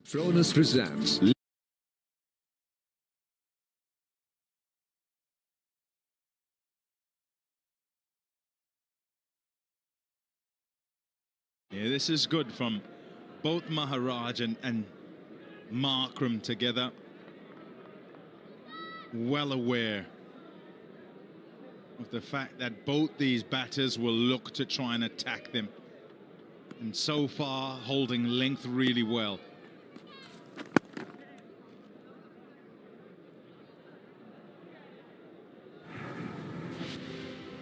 Fronus presents. Yeah, this is good from both Maharaj and Markram together. Well aware of the fact that both these batters will look to try and attack them. And so far, holding length really well.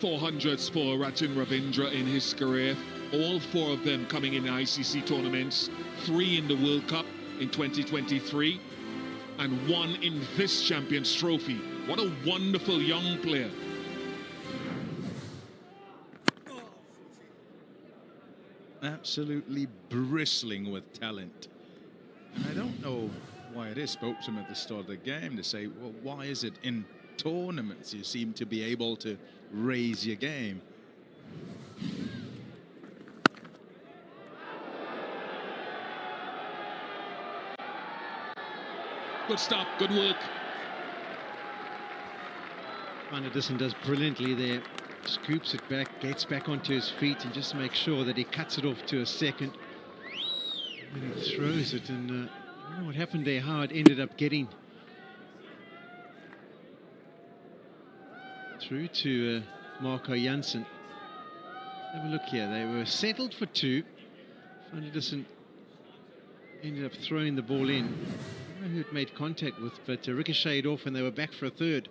.400s for Rachin Ravindra in his career. All four of them coming in ICC tournaments. 3 in the World Cup in 2023 and 1 in this Champions Trophy. What a wonderful young player. Absolutely bristling with talent. And I don't know why it is. Spoke to him at the start of the game to say, well, why is it in tournaments you seem to be able to raise your game? Good stop, good work. Van der Dussen does brilliantly there. Scoops it back, gets back onto his feet, and just makes sure that he cuts it off to a second. And he throws it, and I don't know what happened there, how it ended up getting through to Marco Jansen. Have a look here. They were settled for 2. Van der Dussen ended up throwing the ball in. I don't know who it made contact with, but ricocheted off, and they were back for a 3rd.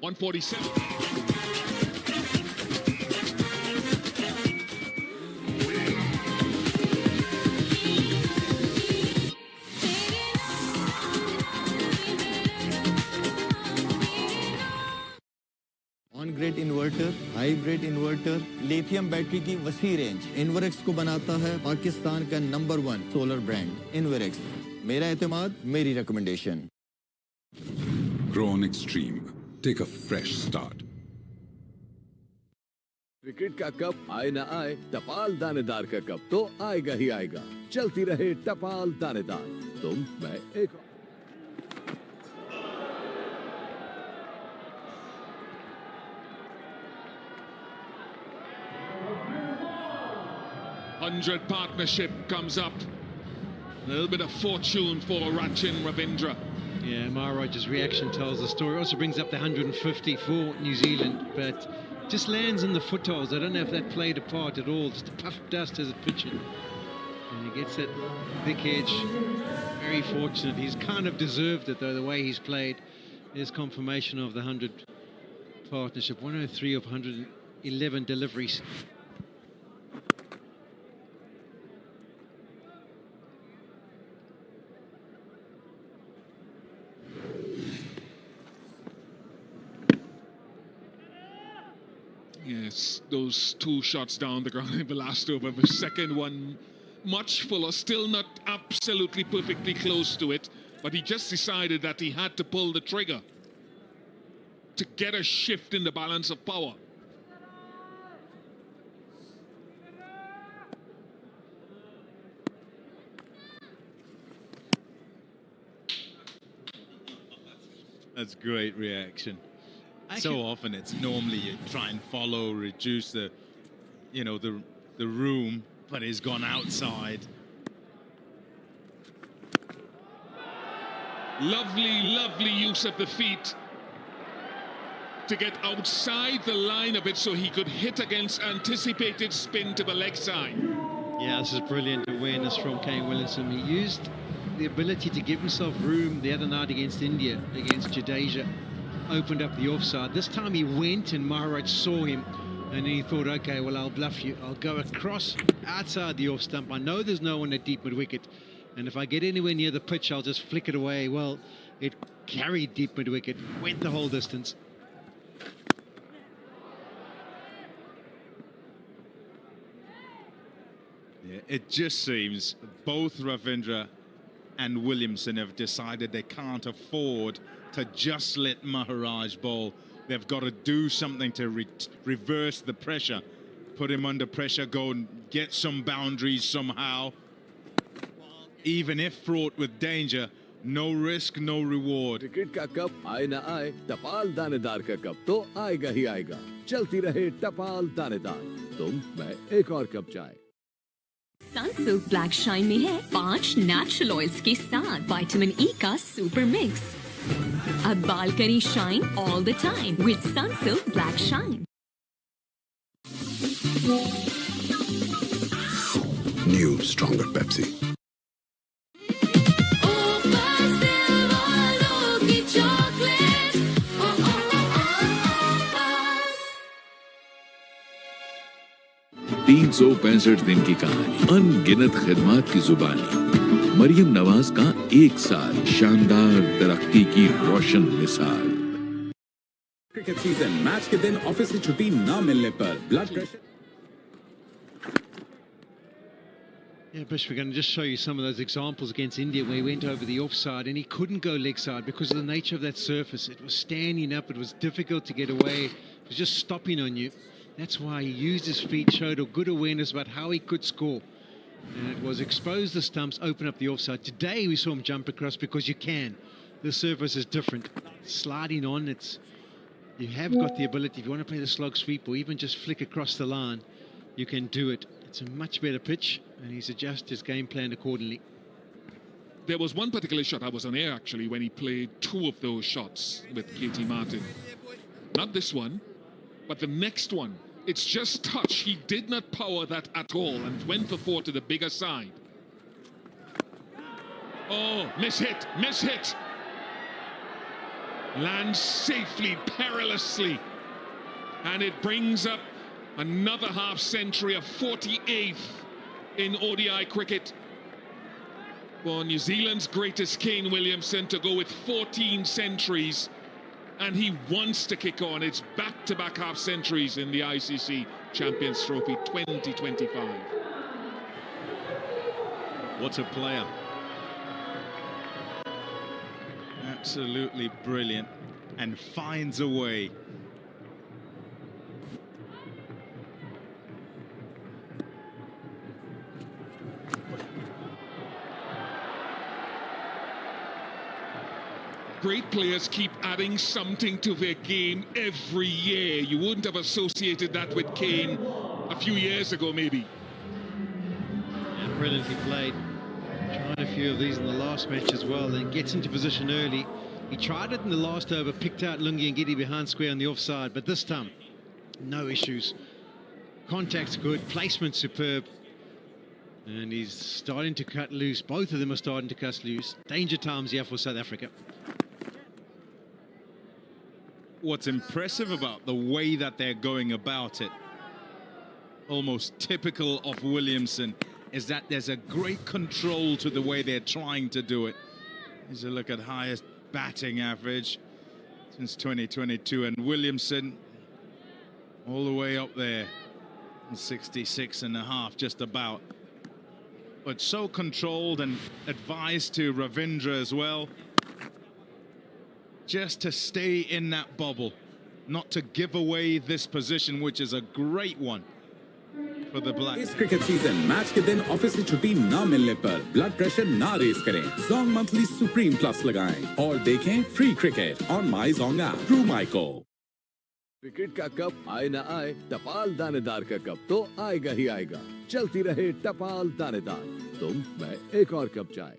.147. On-grid inverter, hybrid inverter, lithium battery की वसी range Inverex को बनाता है पाकिस्तान का number 1 solar brand Inverex. मेरा एतमाद, मेरी recommendation. Grown Extreme. Take a fresh start. Cricket का कप आए ना आए, टपाल दानेदार का कप तो आएगा ही आएगा। चलती रहे टपाल दानेदार, तुम मैं एक। 100 partnership comes up. A little bit of fortune for Rachin Ravindra. Yeah, Maharaj's reaction tells the story. Also brings up the 150 for New Zealand, but just lands in the footholds. I don't know if that played a part at all. Just a puff of dust as it pitched. And he gets that thick edge. Very fortunate. He's kind of deserved it, though, the way he's played. There's confirmation of the 100 partnership. 103 of 111 deliveries. Yes, those 2 shots down the ground in the last over. The second one, much fuller, still not absolutely perfectly close to it, but he just decided that he had to pull the trigger to get a shift in the balance of power. That's great reaction. So often it's normally you try and follow, reduce the, the room, but he's gone outside. Lovely, lovely use of the feet to get outside the line of it so he could hit against anticipated spin to the leg side. Yeah, this is brilliant awareness from Kane Williamson. He used the ability to give himself room the other night against India, against Jadeja. Opened up the offside. This time he went and Maharaj saw him, and he thought, okay, well, I'll bluff you. I'll go across outside the off stump. I know there's no one at deep mid-wicket, and if I get anywhere near the pitch, I'll just flick it away. Well, it carried deep mid-wicket, went the whole distance. Yeah, it just seems both Ravindra and Williamson have decided they can't afford to just let Maharaj bowl. They've got to do something to reverse the pressure, put him under pressure, go and get some boundaries somehow. Even if fraught with danger, no risk, no reward. Cricket का cup आए ना आए, टपाल दानेदार का cup तो आएगा ही आएगा। चलती रहे टपाल दानेदार, तुम मैं एक और कप चाय। सनसिल्क ब्लैक शाइन में है 5 नेचुरल ऑयल्स के साथ विटामिन ई का सुपर मिक्स। अब बाल करें shine all the time with Sunsilk black shine. New, stronger Pepsi. दिन की कहानी, अनगिनत खिदमत की जुबानी, मरियम नवाज का 1 साल, शानदार तरक्की की रोशन मिसाल। क्रिकेट सीजन मैच के दिन ऑफिस से छुट्टी ना मिलने पर blood pressure. Yeah, Bish, we're going to just show you some of those examples against India where he went over the offside and he couldn't go leg side because of the nature of that surface. It was standing up, it was difficult to get away, it was just stopping on you. That's why he used his feet, showed a good awareness about how he could score. And it was expose the stumps, open up the offside. Today we saw him jump across because you can. The surface is different. Sliding on, you have got the ability, if you want to play the slog sweep or even just flick across the line, you can do it. It's a much better pitch and he's adjusted his game plan accordingly. There was one particular shot, I was on air actually, when he played 2 of those shots with Katie Martin. Not this one, but the next one. It's just touch. He did not power that at all and went for 4 to the bigger side. Oh, miss hit. Lands safely, perilously. And it brings up another half century, a 48th in ODI cricket. For New Zealand's greatest Kane Williamson to go with 14 centuries. And he wants to kick on. It's back-to-back half centuries in the ICC Champions Trophy 2025. What a player. Absolutely brilliant. And finds a way. Great players keep adding something to their game every year. You wouldn't have associated that with Kane a few years ago, maybe. Yeah, brilliantly played. Tried a few of these in the last match as well. Then gets into position early. He tried it in the last over, picked out Lungi and Giddy behind square on the offside, but this time, no issues. Contact's good, placement superb. And he's starting to cut loose. Both of them are starting to cut loose. Danger times here for South Africa. What's impressive about the way that they're going about it, almost typical of Williamson, is that there's a great control to the way they're trying to do it. Here's a look at highest batting average since 2022, and Williamson all the way up there, 66.5 just about. But so controlled and advised to Ravindra as well, just to stay in that bubble, not to give away this position, which is a great one for the Blacks. इस cricket season match के दिन office से छुट्टी ना मिलने पर blood pressure ना raise करें, जोंग मंथली सुप्रीम प्लस लगाएं और देखें free cricket on my Jong app through Myco. Cricket का कप आए ना आए, टपाल दानेदार का कप तो आएगा ही आएगा। चलती रहे टपाल दानेदार, तुम मैं एक और कप चाय।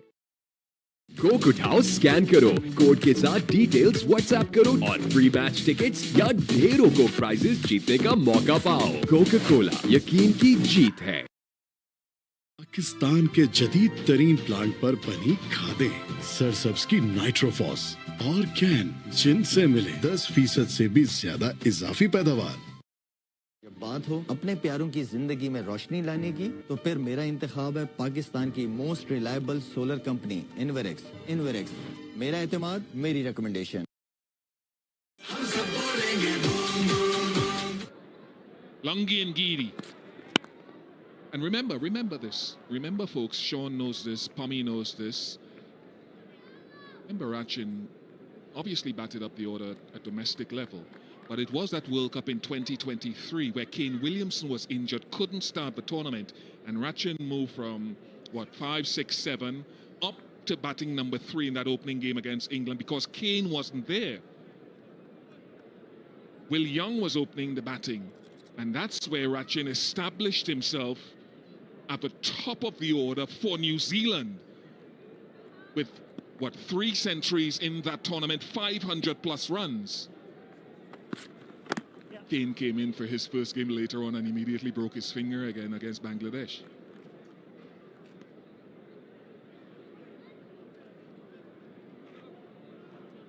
कोक उठाओ, स्कैन करो, कोड के साथ डिटेल्स व्हाट्सएप करो और फ्री मैच टिकट्स या ढेरों को प्राइजेस जीतने का मौका पाओ। कोका कोला, यकीन की जीत है। पाकिस्तान के जदीद तरीन प्लांट पर बनी खादें, सरसब्ज की नाइट्रोफॉस और कैन, जिनसे मिले 10% से भी ज्यादा इजाफी पैदावार। जब बात हो अपने प्यारों की जिंदगी में रोशनी लाने की, तो फिर मेरा इंतखाब है पाकिस्तान की most reliable solar company Inverex. मेरा एतमाद, मेरी recommendation. Lungi and Giri. And remember this. Remember, folks, Sean knows this, Pommy knows this. Barachin obviously batted up the order at domestic level, but it was that World Cup in 2023 where Kane Williamson was injured, couldn't start the tournament, and Rachin moved from, what, 5, 6, 7 up to batting number 3 in that opening game against England because Kane wasn't there. Will Young was opening the batting, and that's where Rachin established himself at the top of the order for New Zealand with, what, 3 centuries in that tournament, 500 plus runs. Kane came in for his first game later on and immediately broke his finger again against Bangladesh.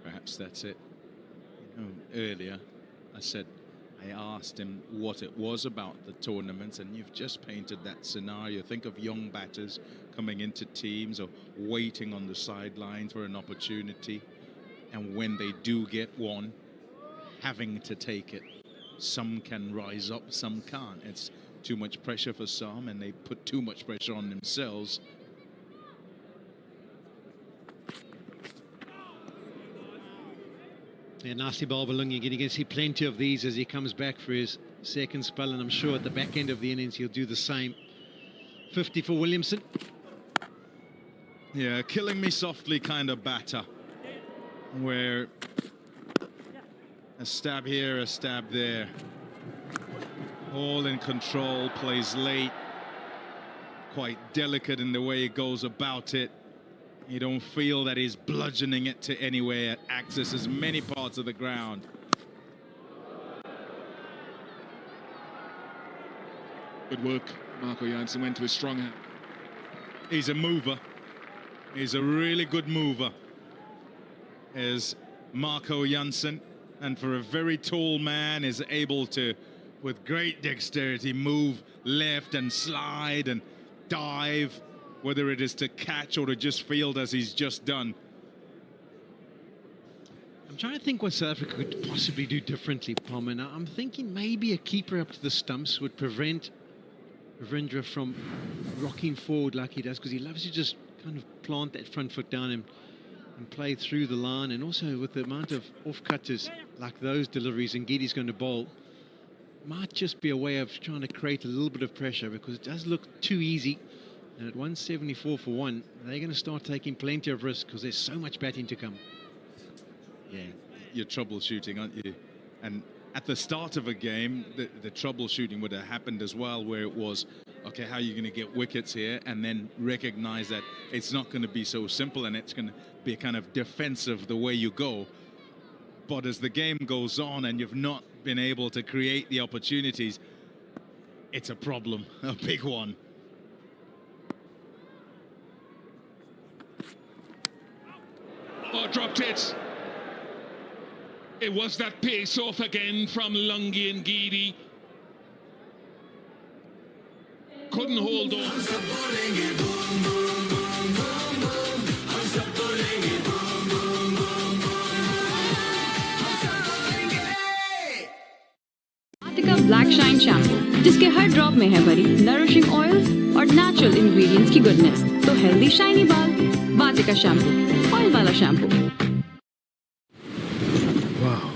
Perhaps that's it. You know, earlier I asked him what it was about the tournaments, and you've just painted that scenario. Think of young batters coming into teams or waiting on the sidelines for an opportunity, and when they do get one, having to take it. Some can rise up, some can't. It's too much pressure for some, and they put too much pressure on themselves. Yeah, nasty ball Balungi. You're going to see plenty of these as he comes back for his second spell, and I'm sure at the back end of the innings he'll do the same. 50 for Williamson. Yeah, killing me softly kind of batter, where a stab here, a stab there. All in control, plays late. Quite delicate in the way he goes about it. You don't feel that he's bludgeoning it to anywhere, accesses many parts of the ground. Good work. Marco Jansen went to his strong hand. He's a mover. He's a really good mover. Is Marco Jansen, and for a very tall man is able to, with great dexterity, move left and slide and dive, whether it is to catch or to just field as he's just done. I'm trying to think what South Africa could possibly do differently, Palmer. Now, I'm thinking maybe a keeper up to the stumps would prevent Ravindra from rocking forward like he does, because he loves to just kind of plant that front foot down and play through the line. And also with the amount of off-cutters like those deliveries and Gide's going to bowl, might just be a way of trying to create a little bit of pressure, because it does look too easy. And at 174 for 1, they're going to start taking plenty of risk because there's so much batting to come. Yeah, you're troubleshooting, aren't you? And at the start of a game, the troubleshooting would have happened as well, where it was, okay, how are you going to get wickets here? And then recognize that it's not going to be so simple, and it's going to be kind of defensive the way you go. But as the game goes on and you've not been able to create the opportunities, it's a problem, a big one. Oh, dropped it. It was that pace off again from Lungi and Gidi. Couldn't hold on. Black shine shampoo, जिसके हर drop में है भरी nourishing oils और natural ingredients की goodness, तो healthy shiny बाल, Vatika shampoo, oil वाला shampoo. Wow,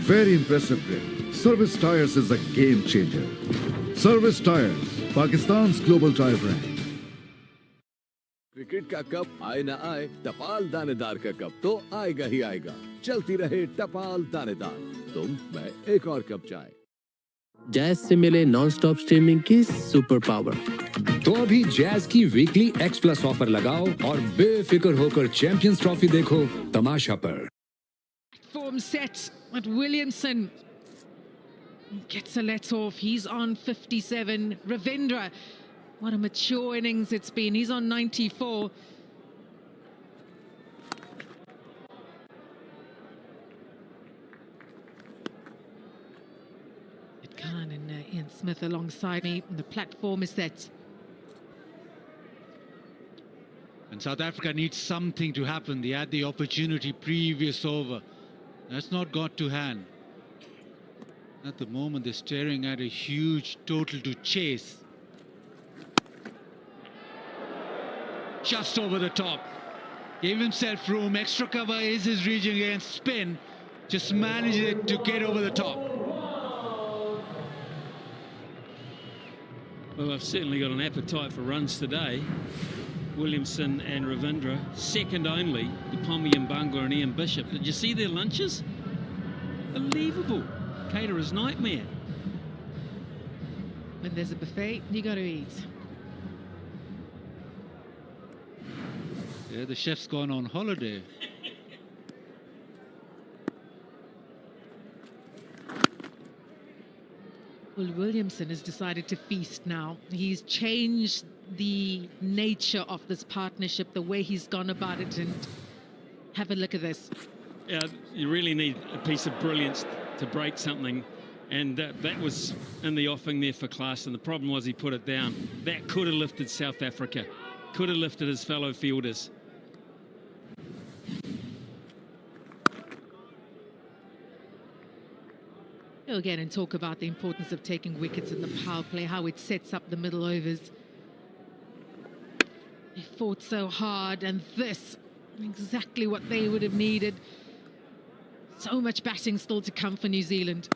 very impressive grip. Service Tires is a game changer. Service Tires, Pakistan's global tire brand. Cricket का कप आए ना आए, टपाल दानेदार का कप तो आएगा ही आएगा। चलती रहे टपाल दानेदार, तुम मैं एक और कप चाय। जैज से मिले नॉन स्टॉप स्ट्रीमिंग की सुपर पावर। तो अभी जैज की वीकली X+ ऑफर लगाओ और बेफिक्र होकर चैंपियंस ट्रॉफी देखो तमाशा पर। Form set at Williamson. Gets a let off. He's on 57. Ravindra, what a mature innings it's been. He's on 94. Khan and Ian Smith alongside me. The platform is set. And South Africa needs something to happen. They had the opportunity previous over. That's not got to hand. At the moment, they're staring at a huge total to chase. Just over the top. Gave himself room. Extra cover is his region against spin. Just managed it to get over the top. Well, I've certainly got an appetite for runs today. Williamson and Ravindra, second only to Pommy and Bangla and Ian Bishop. Did you see their lunches? Unbelievable. Caterer's nightmare. When there's a buffet, you got to eat. Yeah, the chef's gone on holiday. Well, Williamson has decided to feast now. He's changed the nature of this partnership, the way he's gone about it, and have a look at this. Yeah, you really need a piece of brilliance to break something, and that was in the offing there for class, and the problem was he put it down. That could have lifted South Africa, could have lifted his fellow fielders. Go again and talk about the importance of taking wickets in the power play, how it sets up the middle overs. They fought so hard, and this, exactly what they would have needed. So much batting still to come for New Zealand.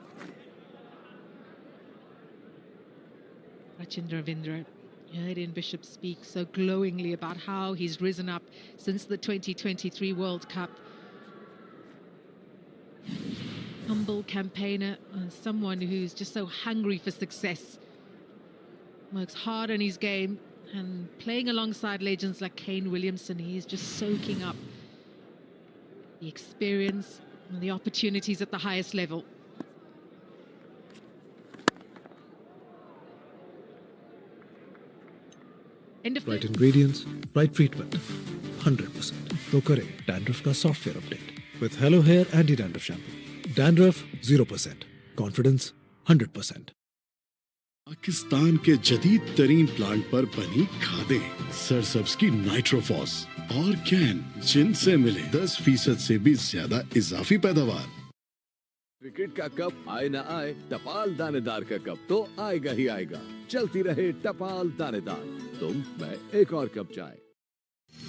Rachendra Ravindra, you heard Ian Bishop speak so glowingly about how he's risen up since the 2023 World Cup. Humble campaigner and someone who's just so hungry for success. Works hard on his game, and playing alongside legends like Kane Williamson, he's just soaking up the experience and the opportunities at the highest level. Right ingredients, right treatment, 100%. तो करें dandruff का software update with Hello Hair anti-dandruff shampoo. Dandruff 0%, confidence 100%. Pakistan के जदीद तरीन plant पर बनी खादें सरसब्ज की नाइट्रोफॉस और कैन, जिनसे मिले 10% से भी ज्यादा इजाफी पैदावार। क्रिकेट का कप आए ना आए, टपाल दानेदार का कप तो आएगा ही आएगा। चलती रहे टपाल दानेदार, तुम मैं एक और कप चाय।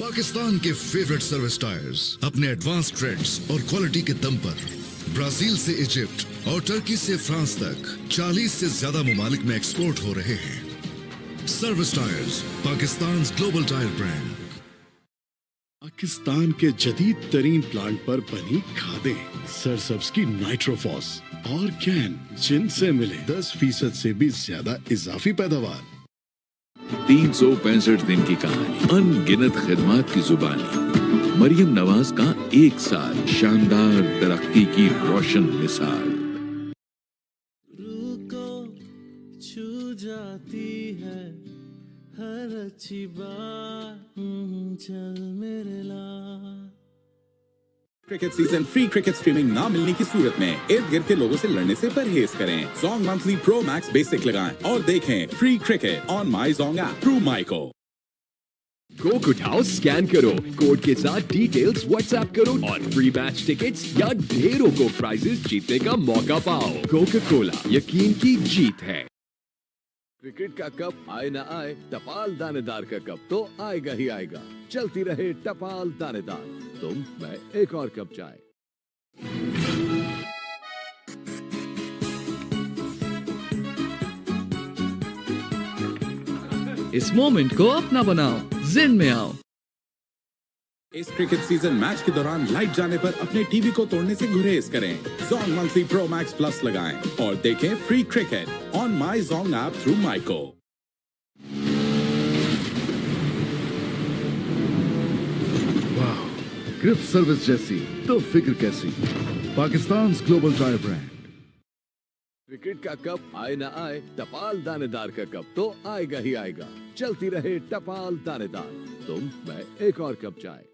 पाकिस्तान के फेवरेट सर्विस टायर्स अपने एडवांस ट्रेड्स और क्वालिटी के दम पर ब्राजील से इजिप्ट और टर्की से फ्रांस तक 40 से ज्यादा ममालिक में एक्सपोर्ट हो रहे हैं। Service tyres, Pakistan global tyre brand. Pakistan के जदीद तरीन प्लांट पर बनी खादें सरसब्ज की नाइट्रोफॉस और कैन, जिनसे मिले 10% से भी ज्यादा इजाफी पैदावार। 365 दिन की कहानी, अनगिनत खिदमात की जुबानी। मरियम नवाज का 1 साल, शानदार तरक्की की रोशन मिसाल। रुको, छू जाती है हर अच्छी बात, चल मेरे लाल। Cricket season free cricket streaming ना मिलने की सूरत में इर्द गिर्द के लोगों से लड़ने से परहेज करें। Zong monthly pro max basic लगाएं और देखें free cricket on my Zong app through micro. Coke उठाओ, स्कैन करो, कोड के साथ डिटेल्स व्हाट्सएप करो और फ्री मैच टिकट्स या ढेरों को प्राइजेस जीतने का मौका पाओ। कोका कोला, यकीन की जीत है। क्रिकेट का कप आए ना आए, टपाल दानेदार का कप तो आएगा ही आएगा। चलती रहे टपाल दानेदार, तुम मैं एक और कप चाय। इस मोमेंट को अपना बनाओ, जिन में आओ। इस क्रिकेट सीजन मैच के दौरान लाइट जाने पर अपने टीवी को तोड़ने से गुरेज करें। Zong monthly pro max plus लगाएं और देखें free cricket on my Zong app through Myco. वाह, ग्रिप सर्विस जैसी तो फिक्र कैसी। Pakistan global tyre brand. Cricket का कप आए ना आए, टपाल दानेदार का कप तो आएगा ही आएगा। चलती रहे टपाल दानेदार, तुम मैं एक और कप चाय।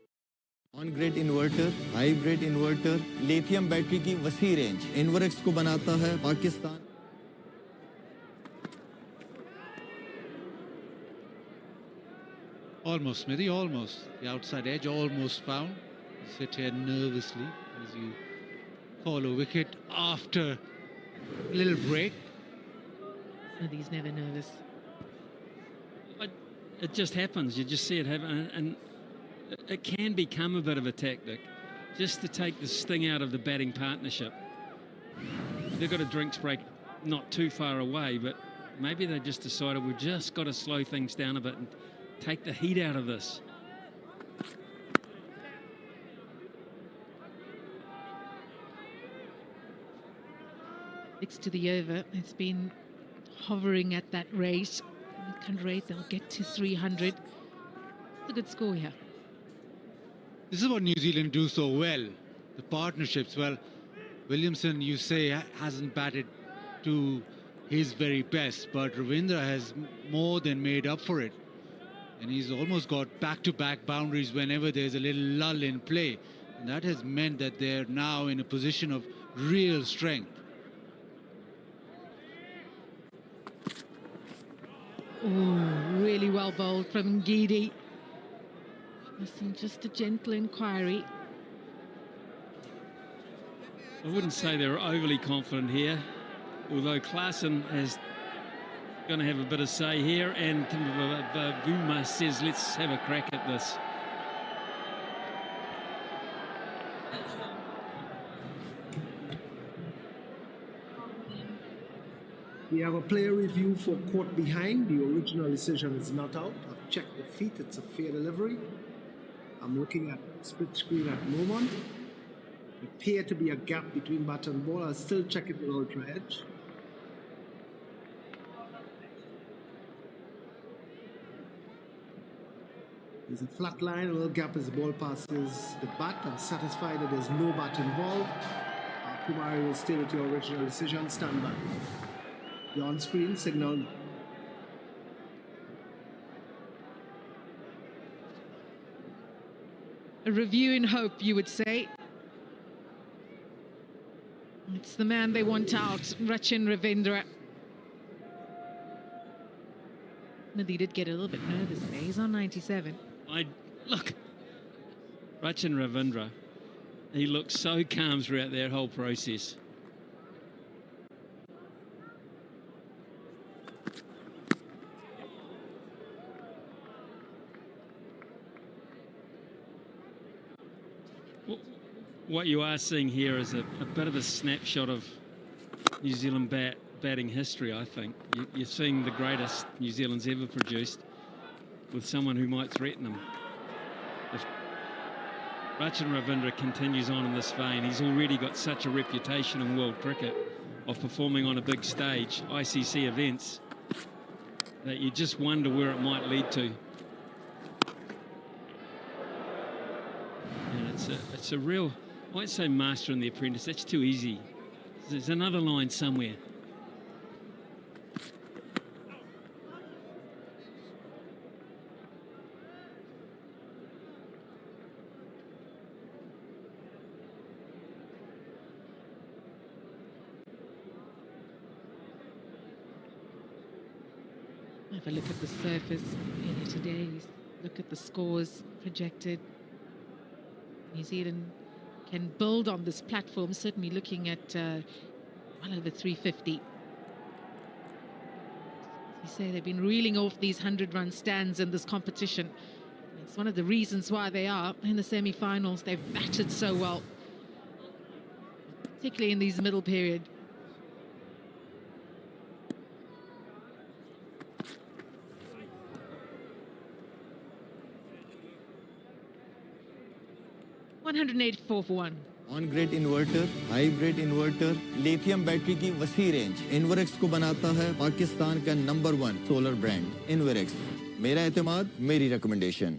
On grid inverter, hybrid inverter, lithium battery की वसी रेंज इन्वर्क्स को बनाता है Pakistan. Almost, Smithy, almost. The outside edge almost found. You sit here nervously as you call a wicket after a little break. Smithy's never nervous. It just happens. You just see it happen, and it can become a bit of a tactic just to take the sting out of the batting partnership. They've got a drinks break not too far away, but maybe they just decided we've just got to slow things down a bit and take the heat out of this. Six to the over. It's been hovering at that rate. Current rate, they'll get to 300. It's a good score here. This is what New Zealand do so well, the partnerships. Well, Williamson, you say, hasn't batted to his very best, but Ravindra has more than made up for it. And he's almost got back-to-back boundaries whenever there's a little lull in play. And that has meant that they're now in a position of real strength. Oh, really well bowled from Ngidi. Listen, just a gentle inquiry. I wouldn't say they're overly confident here, although Klaasen is going to have a bit of say here, and Buma says, let's have a crack at this. We have a player review for caught behind. The original decision is not out. I've checked the feet. It's a fair delivery. I'm looking at split screen at the moment. Appear to be a gap between bat and ball. I'll still check it with ultra edge. There's a flat line, a little gap as the ball passes the bat. I'm satisfied that there's no bat involved. Kumari will stay with your original decision. Stand by. The on-screen signal. A review in hope, you would say. It's the man they want out, Rachin Ravindra. He did get a little bit nervous there. He's on 97. Look, Rachin Ravindra, he looked so calm throughout that whole process. What you are seeing here is a bit of a snapshot of New Zealand batting history, I think. You're seeing the greatest New Zealand's ever produced with someone who might threaten them. If Rachin Ravindra continues on in this vein, he's already got such a reputation in world cricket of performing on a big stage, ICC events, that you just wonder where it might lead to. And it's a real, I won't say master and the apprentice, that's too easy. There's another line somewhere. Have a look at the surface here today. Look at the scores projected. New Zealand can build on this platform, certainly looking at well over 350. As you say, they've been reeling off these 100-run stands in this competition. It's one of the reasons why they are in the semi-finals. They've batted so well, particularly in these middle period. $184 for one. On grid inverter, hybrid inverter, lithium battery की वसी range Inverex को बनाता है पाकिस्तान का number 1 solar brand Inverex. मेरा एतमाद, मेरी recommendation.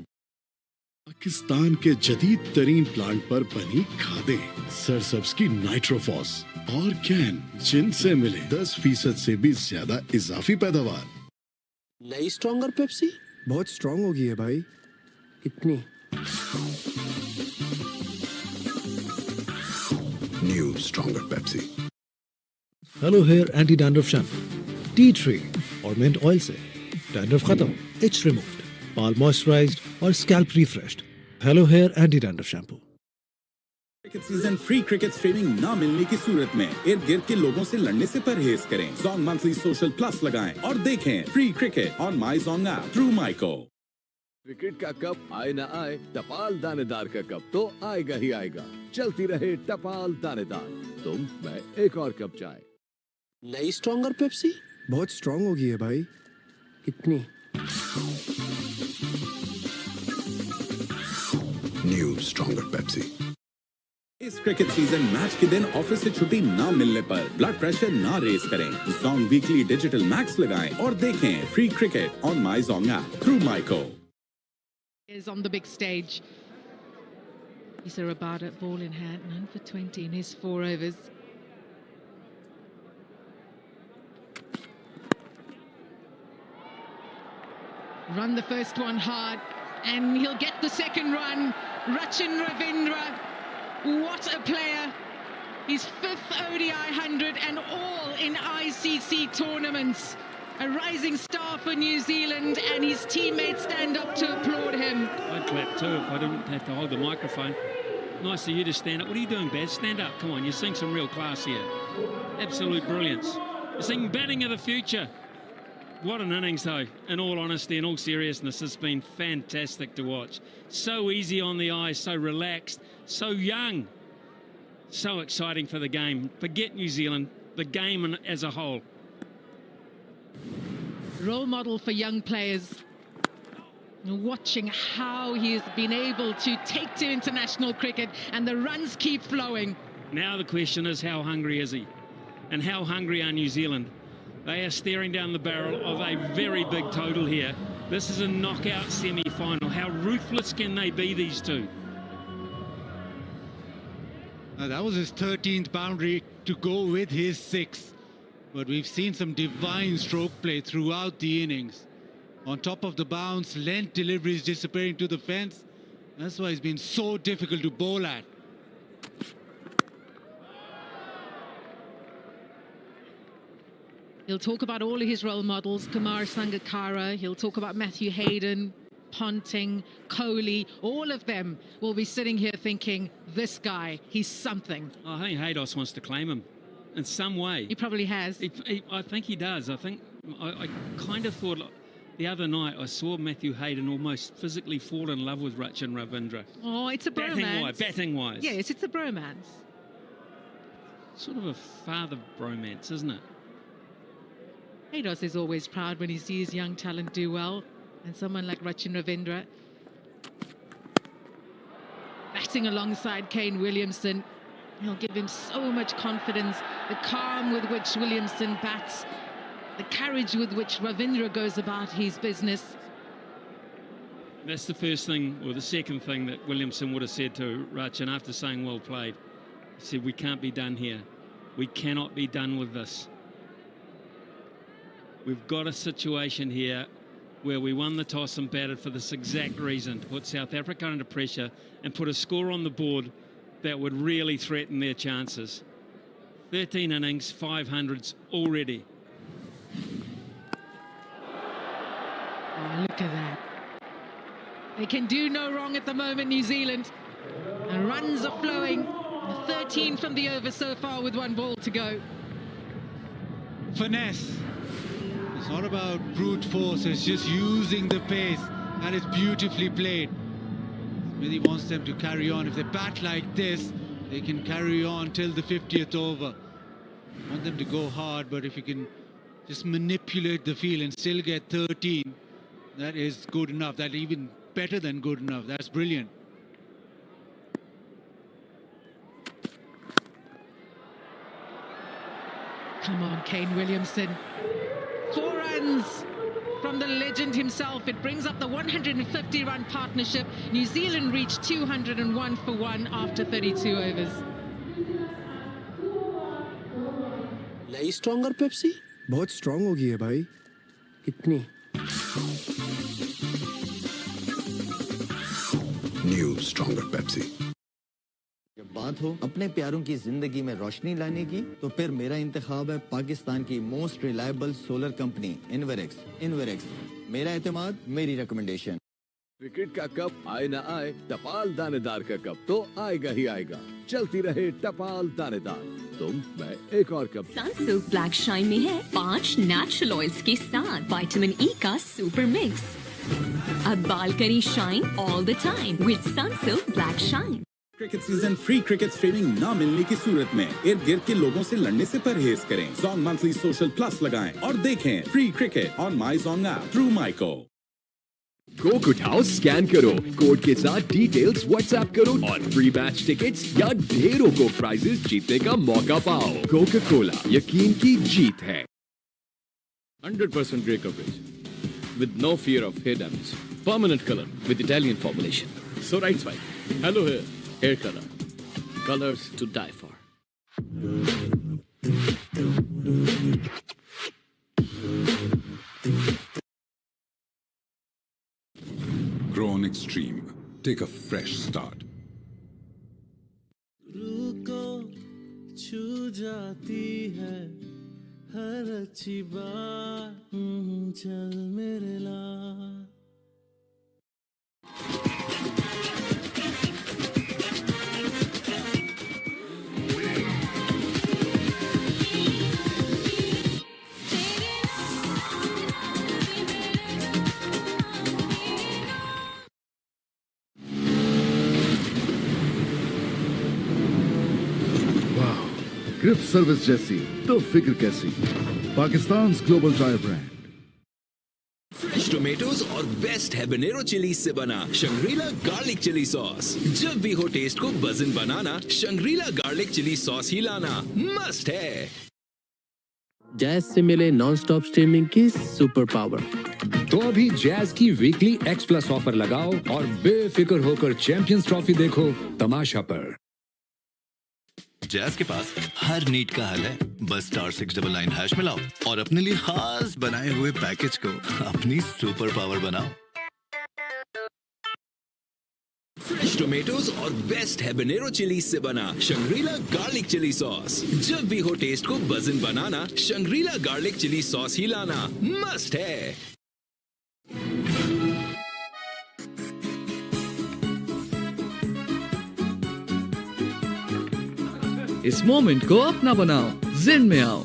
Pakistan के जदीद तरीन प्लांट पर बनी खादें, सरसब्स की नाइट्रोफॉस और कैन, जिनसे मिले 10% से भी ज्यादा इजाफी पैदावार। नई स्ट्रॉन्गर पेप्सी बहुत स्ट्रॉन्ग होगी है भाई। कितनी? New stronger Pepsi. Hello hair anti dandruff shampoo, tea tree और मिंट ऑयल से डैंड्रफ खत्म, इच रिमूव्ड, बाल मॉइस्चराइज्ड और scalp refreshed. Hello hair anti dandruff shampoo. Cricket season free cricket streaming ना मिलने की सूरत में इर्द गिर्द के लोगों से लड़ने से परहेज करें। Zong मंथली सोशल प्लस लगाएं और देखें free cricket on my Zong app through Myco. Cricket का कप आए ना आए, टपाल दानेदार का कप तो आएगा ही आएगा। चलती रहे टपाल दानेदार, तुम मैं एक और कप चाय। नई स्ट्रॉन्गर पेप्सी बहुत स्ट्रांग हो गई है भाई। कितनी? New stronger Pepsi. इस क्रिकेट सीजन मैच के दिन ऑफिस से छुट्टी ना मिलने पर ब्लड प्रेशर ना रेस करें, जोंग वीकली डिजिटल मैक्स लगाएं और देखें free cricket on my Jong app through माइको। Is on the big stage. He's a Rabada ball in hand, 9 for 20 in his 4 overs. Run the first one hard, and he'll get the second run. Rachin Ravindra, what a player. His 5th ODI 100 and all in ICC tournaments. A rising star for New Zealand, and his teammates stand up to applaud him. I'd clap too if I didn't have to hold the microphone. Nice of you to stand up. What are you doing, Baz? Stand up. Come on, you're seeing some real class here. Absolute brilliance. You're seeing batting of the future. What an innings, though. In all honesty, in all seriousness, it's been fantastic to watch. So easy on the eye, so relaxed, so young. So exciting for the game. Forget New Zealand, the game as a whole. Role model for young players. Watching how he has been able to take to international cricket, and the runs keep flowing. Now the question is, how hungry is he? And how hungry are New Zealand? They are staring down the barrel of a very big total here. This is a knockout semi-final. How ruthless can they be, these two? Now, that was his 13th boundary to go with his 6th. But we've seen some divine stroke play throughout the innings. On top of the bounce, length deliveries disappearing to the fence. That's why it's been so difficult to bowl at. He'll talk about all of his role models, Kumar Sangakkara. He'll talk about Matthew Hayden, Ponting, Kohli. All of them will be sitting here thinking, this guy, he's something. I think Haydos wants to claim him in some way. He probably has. I think he does. I kind of thought the other night I saw Matthew Hayden almost physically fall in love with Rachin Ravindra. Oh, it's a bromance. Batting-wise. Yes, it's a bromance. Sort of a father bromance, isn't it? Haydos is always proud when he sees young talent do well. And someone like Rachin Ravindra batting alongside Kane Williamson. He'll give him so much confidence. The calm with which Williamson bats, the courage with which Ravindra goes about his business. That's the first thing, or the second thing that Williamson would have said to Rachin after saying well played. He said, we can't be done here. We cannot be done with this. We've got a situation here where we won the toss and batted for this exact reason, to put South Africa under pressure and put a score on the board that would really threaten their chances. 13 innings, 500s already. Oh, look at that. They can do no wrong at the moment, New Zealand. And runs are flowing. 13 from the over so far with 1 ball to go. Finesse. It's not about brute force, it's just using the pace, and it's beautifully played. Really wants them to carry on. If they bat like this, they can carry on till the 50th over. Want them to go hard, but if you can just manipulate the field and still get 13, that is good enough. That's even better than good enough. That's brilliant. Come on, Kane Williamson. 4 runs from the legend himself. It brings up the 150-run partnership. New Zealand reached 201 for 1 after 32 overs. नई stronger Pepsi बहुत strong हो गई है भाई। कितनी? New stronger Pepsi. जब बात हो अपने प्यारों की जिंदगी में रोशनी लाने की, तो फिर मेरा इंतखाब है पाकिस्तान की most reliable solar company Inverex. मेरा एतमाद, मेरी रिकमेंडेशन। क्रिकेट का कप आए ना आए, टपाल दानेदार का कप तो आएगा ही आएगा। चलती रहे टपाल दानेदार, तुम मैं एक और कप। सनसिल्क ब्लैक शाइन में है 5 नेचुरल ऑयल्स के साथ विटामिन ई का सुपर मिक्स। अब balcony shine all the time with Sunsilk Black Shine. Cricket season free cricket streaming ना मिलने की सूरत में इर्द गिर्द के लोगों से लड़ने से परहेज करें। Zong मंथली सोशल प्लस लगाएं और देखें free cricket on my Zong app through micro. Coke उठाओ, स्कैन करो, कोड के साथ डिटेल्स व्हाट्सएप करो और फ्री मैच टिकट्स या ढेरों को प्राइजेस जीतने का मौका पाओ। कोका कोला, यकीन की जीत है। 100% grey coverage with no fear of hair damage. Permanent color with Italian formulation. So right swipe. Hello hair color. Colors to die for. Grown Extreme. Take a fresh start. रुको छू जाती है हर अच्छी बात चल मेरे लाल ग्रिप सर्विस जैसी तो फिक्र कैसी। Pakistan global tyre brand. Fresh tomatoes और बेस्ट हैबनेरो चिली से बना शंग्रीला गार्लिक चिली सॉस। जब भी हो टेस्ट को बज़न बनाना, शंग्रीला गार्लिक चिली सॉस ही लाना मस्ट है। जैज से मिले नॉन स्टॉप स्ट्रीमिंग की सुपर पावर। तो अभी जैज की वीकली X+ ऑफर लगाओ और बेफिक्र होकर चैंपियंस ट्रॉफी देखो तमाशा पर। जैज के पास हर नीड का हल है। बस *699# मिलाओ और अपने लिए खास बनाए हुए पैकेज को अपनी सुपर पावर बनाओ। फ्रेश टोमेटोज और बेस्ट हैबनेरो चिली से बना शंग्रीला गार्लिक चिली सॉस। जब भी हो टेस्ट को बज़न बनाना, शंग्रीला गार्लिक चिली सॉस ही लाना मस्ट है। इस मोमेंट को अपना बनाओ, जिन में आओ।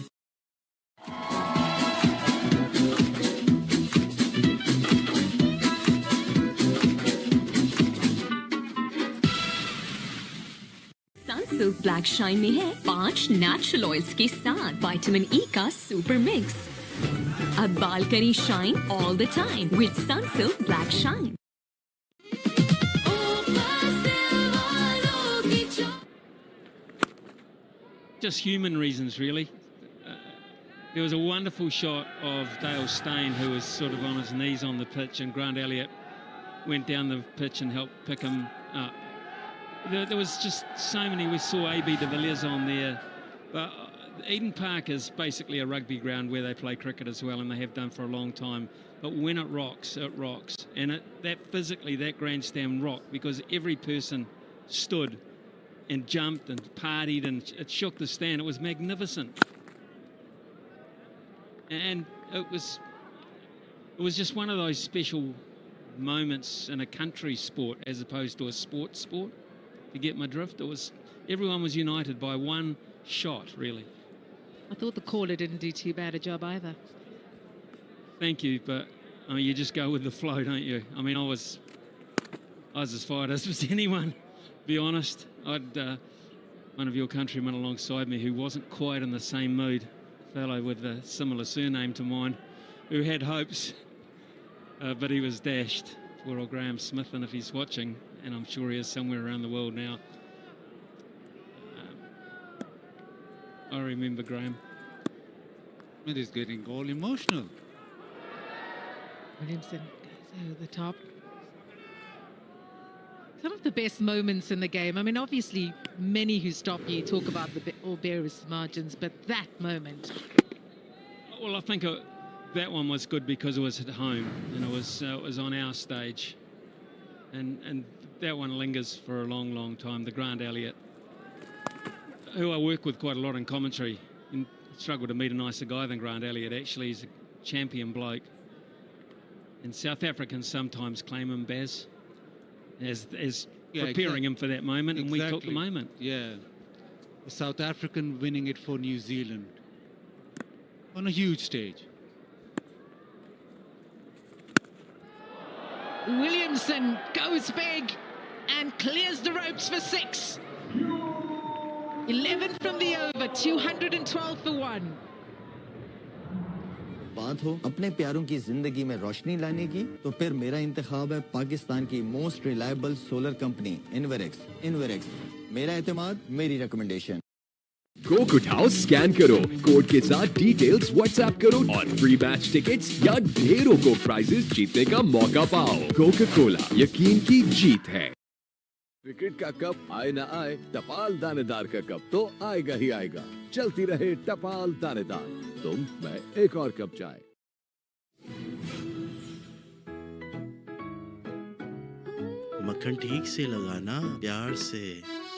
Sunsilk Black Shine में है 5 नेचुरल ऑयल्स के साथ विटामिन ई का सुपर मिक्स। अब balcony shine all the time with Sunsilk Black Shine. Just human reasons, really. There was a wonderful shot of Dale Steyn, who was sort of on his knees on the pitch, and Grant Elliott went down the pitch and helped pick him up. There was just so many. We saw A.B. de Villiers on there. But Eden Park is basically a rugby ground where they play cricket as well, and they have done for a long time. But when it rocks, it rocks. And that physically, that grandstand rocked because every person stood and jumped and partied, and it shook the stand. It was magnificent, and it was just one of those special moments in a country sport as opposed to a sport. If you get my drift, everyone was united by one shot, really. I thought the caller didn't do too bad a job either. Thank you, but I mean, you just go with the flow, don't you? I mean, I was as fired as was anyone. Be honest, I'd one of your countrymen alongside me who wasn't quite in the same mood, a fellow with a similar surname to mine, who had hopes, but he was dashed. Poor old Graham Smith, and if he's watching, and I'm sure he is somewhere around the world now, I remember Graham. It is getting all emotional. Williamson goes over the top. Some of the best moments in the game. I mean, obviously, many who stop you talk about the all barest margins, but that moment. Well, I think that one was good because it was at home and it was on our stage, and that one lingers for a long, long time. The Grant Elliott, who I work with quite a lot in commentary, and struggle to meet a nicer guy than Grant Elliott. Actually, he's a champion bloke, and South Africans sometimes claim him, Baz, as preparing him for that moment, and we took the moment. Yeah, the South African winning it for New Zealand on a huge stage. Williamson goes big and clears the ropes for 6. 11 from the over, 212 for 1. बात हो अपने प्यारों की जिंदगी में रोशनी लाने की तो फिर मेरा इंतखाब है पाकिस्तान की most reliable solar company Inverex मेरा एतमाद मेरी रिकमेंडेशन कोक उठाओ स्कैन करो कोड के साथ डिटेल्स व्हाट्सएप करो और फ्री मैच टिकट्स या ढेरों को प्राइजेस जीतने का मौका पाओ कोका कोला यकीन की जीत है क्रिकेट का कप आए ना आए टपाल दानेदार का कप तो आएगा ही आएगा चलती रहे टपाल दानेदार तुम मैं एक और कप चाय मक्खन ठीक से लगाना प्यार से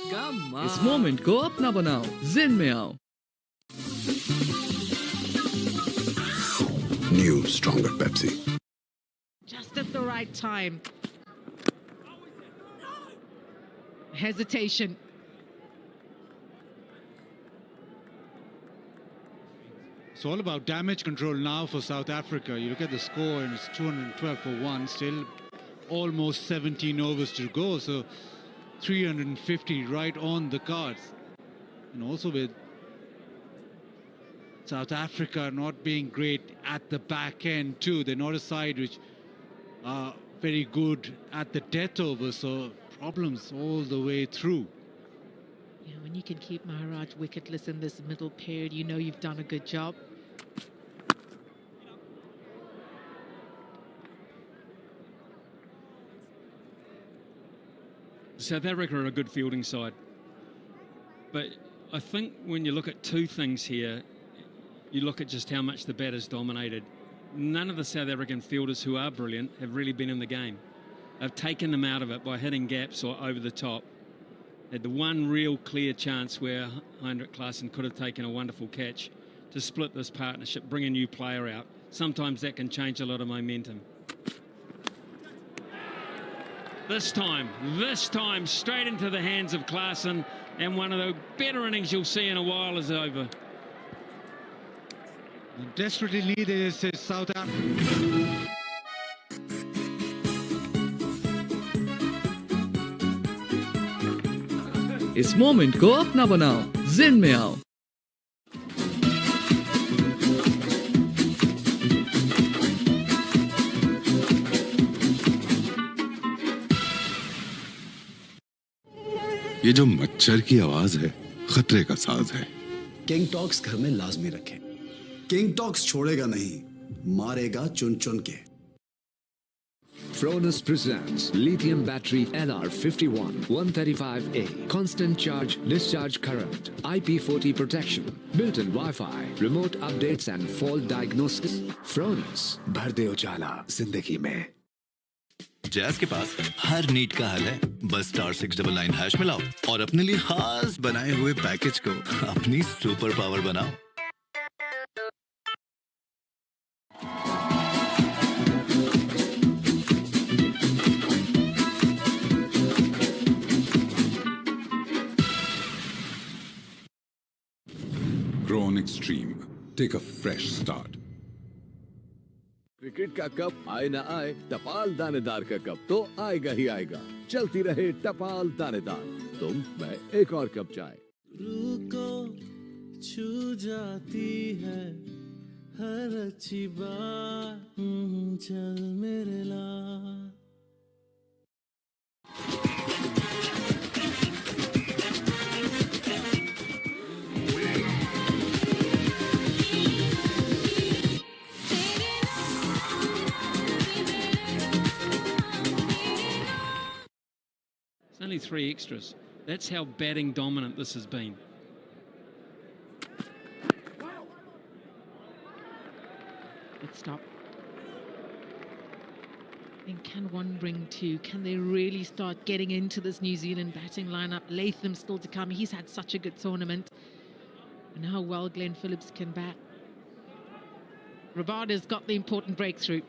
इस मोमेंट को अपना बनाओ जिन में आओ New stronger Pepsi. Just at the right time. Hesitation. It's all about damage control now for South Africa. You look at the score and it's 212 for 1, still almost 17 overs to go, so 350 right on the cards. And also with South Africa not being great at the back end too. They're not a side which are very good at the death over, so problems all the way through. Yeah, when you can keep Maharaj wicketless in this middle period, you know you've done a good job. South Africa are a good fielding side. But I think when you look at two things here, you look at just how much the batters dominated. None of the South African fielders who are brilliant have really been in the game. They've taken them out of it by hitting gaps or over the top. Had the one real clear chance where Heinrich Klaasen could have taken a wonderful catch to split this partnership, bring a new player out. Sometimes that can change a lot of momentum. This time, straight into the hands of Klaasen, and one of the better innings you'll see in a while is over. Desperately needed is South Africa. इस moment को अपना बनाओ जिन में आओ ये जो मच्छर की आवाज है खतरे का साज है किंग टॉक्स घर में लाजमी रखें किंग टॉक्स छोड़ेगा नहीं मारेगा चुन चुन के Fronus presents lithium battery LR51 135A constant charge discharge current IP40 protection built-in Wi-Fi remote updates and fault diagnosis Fronus भर दे उजाला जिंदगी में जैज़ के पास हर नीड का हल है बस *699# मिलाओ और अपने लिए खास बनाए हुए पैकेज को अपनी सुपर पावर बनाओ Grown Extreme. Take a fresh start. Cricket का कप आए ना आए टपाल दानेदार का कप तो आएगा ही आएगा चलती रहे टपाल दानेदार तुम मैं एक और कप चाय रुको छू जाती है हर अच्छी बात चल मेरे लाल Only 3 extras. That's how batting dominant this has been. Good stop. And can one bring two? Can they really start getting into this New Zealand batting lineup? Latham still to come. He's had such a good tournament. And how well Glenn Phillips can bat. Rabada's got the important breakthrough.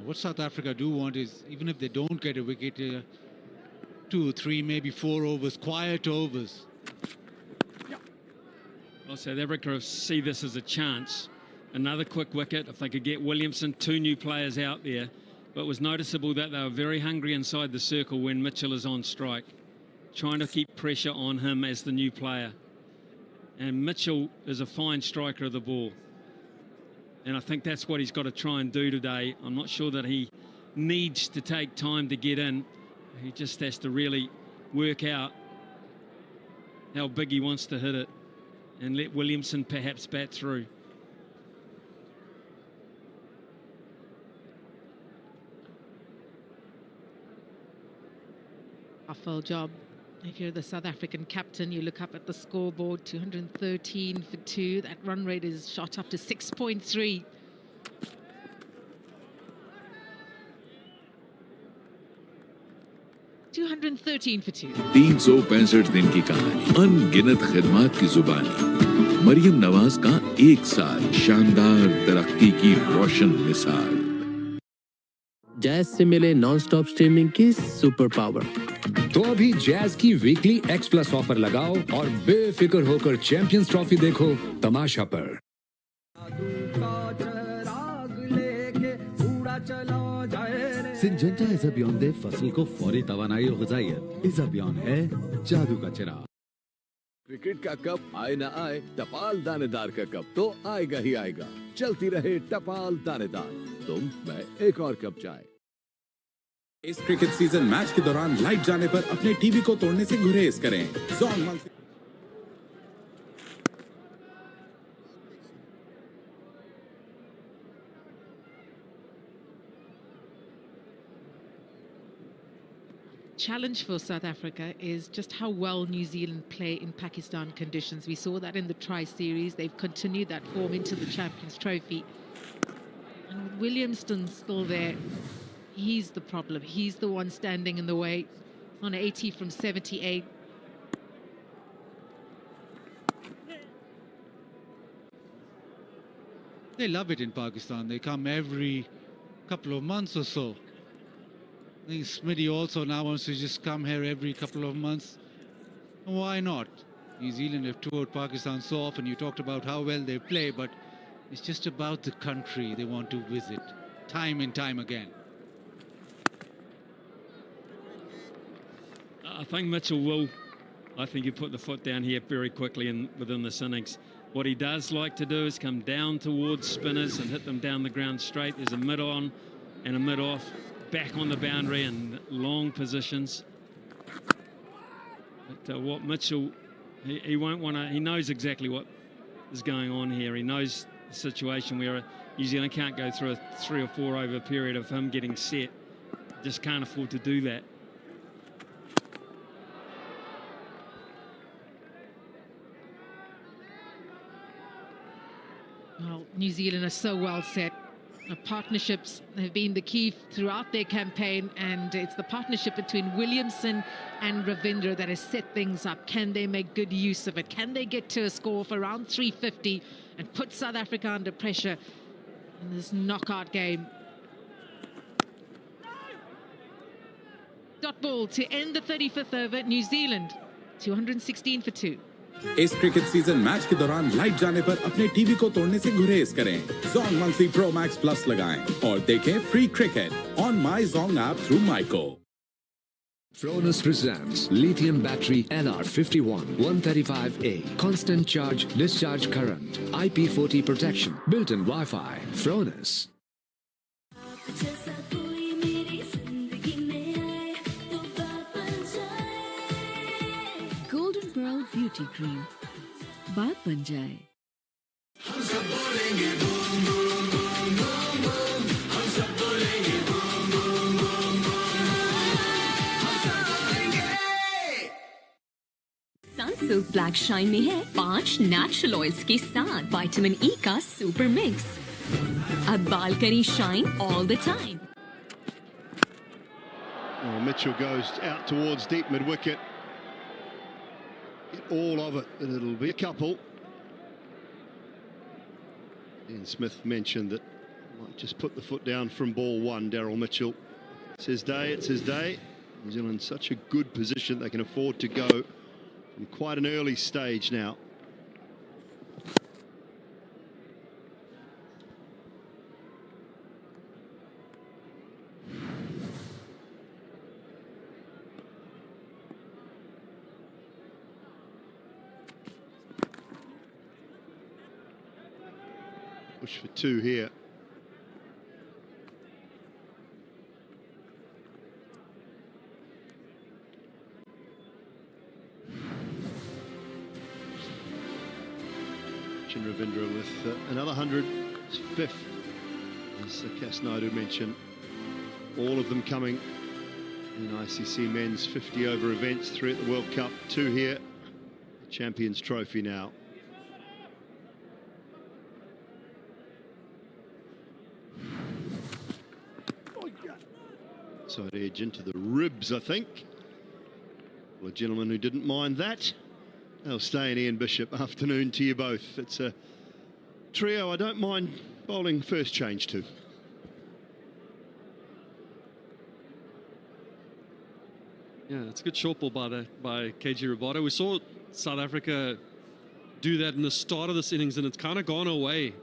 What South Africa do want is, even if they don't get a wicket, 2, 3, maybe 4 overs, quiet overs. Well, South Africa see this as a chance another quick wicket. If they could get Williamson, 2 new players out there. But it was noticeable that they were very hungry inside the circle when Mitchell is on strike, trying to keep pressure on him as the new player. And Mitchell is a fine striker of the ball. And I think that's what he's got to try and do today. I'm not sure that he needs to take time to get in. He just has to really work out how big he wants to hit it and let Williamson perhaps bat through. Awful job. If you're the South African captain, you look up at the scoreboard, 213 for 2. That run rate is shot up to 6.3. $213 for 2. 365 दिन की कहानी, अनगिनत खिदमत की जुबानी, मरियम नवाज का 1 साल, शानदार तरक्की की रोशन मिसाल। जैज से मिले नॉन स्टॉप स्ट्रीमिंग की सुपर पावर। तो अभी जैज की वीकली X+ ऑफर लगाओ और बेफिक्र होकर चैंपियंस ट्रॉफी देखो तमाशा पर। सिंजेंटा इज़ाबियॉन दे फसल को फौरी तवानाई और ग़िज़ाइयत। इज़ाबियॉन है जादू का चिराग। क्रिकेट का कप आए ना आए, टपाल दानेदार का कप तो आएगा ही आएगा। चलती रहे टपाल दानेदार, तुम मैं एक और कप चाय। इस क्रिकेट सीजन मैच के दौरान लाइट जाने पर अपने टीवी को तोड़ने से गुरेज करें। Zong monthly Challenge for South Africa is just how well New Zealand play in Pakistan conditions. We saw that in the Tri-Series. They've continued that form into the Champions Trophy. And with Williamson still there, he's the problem. He's the one standing in the way. On 80 from 78. They love it in Pakistan. They come every couple of months or so. I think Smithy also now wants to just come here every couple of months. Why not? New Zealand have toured Pakistan so often. You talked about how well they play, but it's just about the country they want to visit time and time again. I think Mitchell will. I think he put the foot down here very quickly within this innings. What he does like to do is come down towards spinners and hit them down the ground straight. There's a mid-on and a mid-off. Back on the boundary and long positions. But what Mitchell, he won't want to, he knows exactly what is going on here. He knows the situation where New Zealand can't go through a 3 or 4 over period of him getting set. Just can't afford to do that. Well, New Zealand are so well set. Partnerships have been the key throughout their campaign, and it's the partnership between Williamson and Ravindra that has set things up. Can they make good use of it? Can they get to a score of around 350 and put South Africa under pressure in this knockout game? Dot ball to end the 35th over. New Zealand 216 for 2. इस cricket season match के दौरान light जाने पर अपने TV को तोड़ने से गुरेज करें। Zong monthly pro max plus लगाएं और देखें free cricket on my Jong app through micro. Fronus presents lithium battery LR51 135A, constant charge discharge current, IP40 protection, built-in Wi-Fi. Fronus. Golden Brow Beauty Cream. बात बन जाए। Sunsilk black shine में है 5 natural oils के साथ vitamin E का super mix. अब बाल करें shine all the time. Mitchell goes out towards deep mid-wicket. All of it, and it'll be a couple. Ian Smith mentioned that might just put the foot down from ball 1, Daryl Mitchell. It's his day, it's his day. New Zealand in such a good position, they can afford to go from quite an early stage now. Push for two here. Ravindra with another 100, his fifth, as Kasnaidu mentioned. All of them coming in ICC men's 50 over events, 3 at the World Cup, 2 here, the Champions Trophy now. Side edge into the ribs, I think. Well, a gentleman who didn't mind that. They'll stay in. Ian Bishop, afternoon to you both. It's a trio I don't mind bowling first change to. Yeah, it's a good short ball by KG Rabada. We saw South Africa do that in the start of this innings, and it's kind of gone away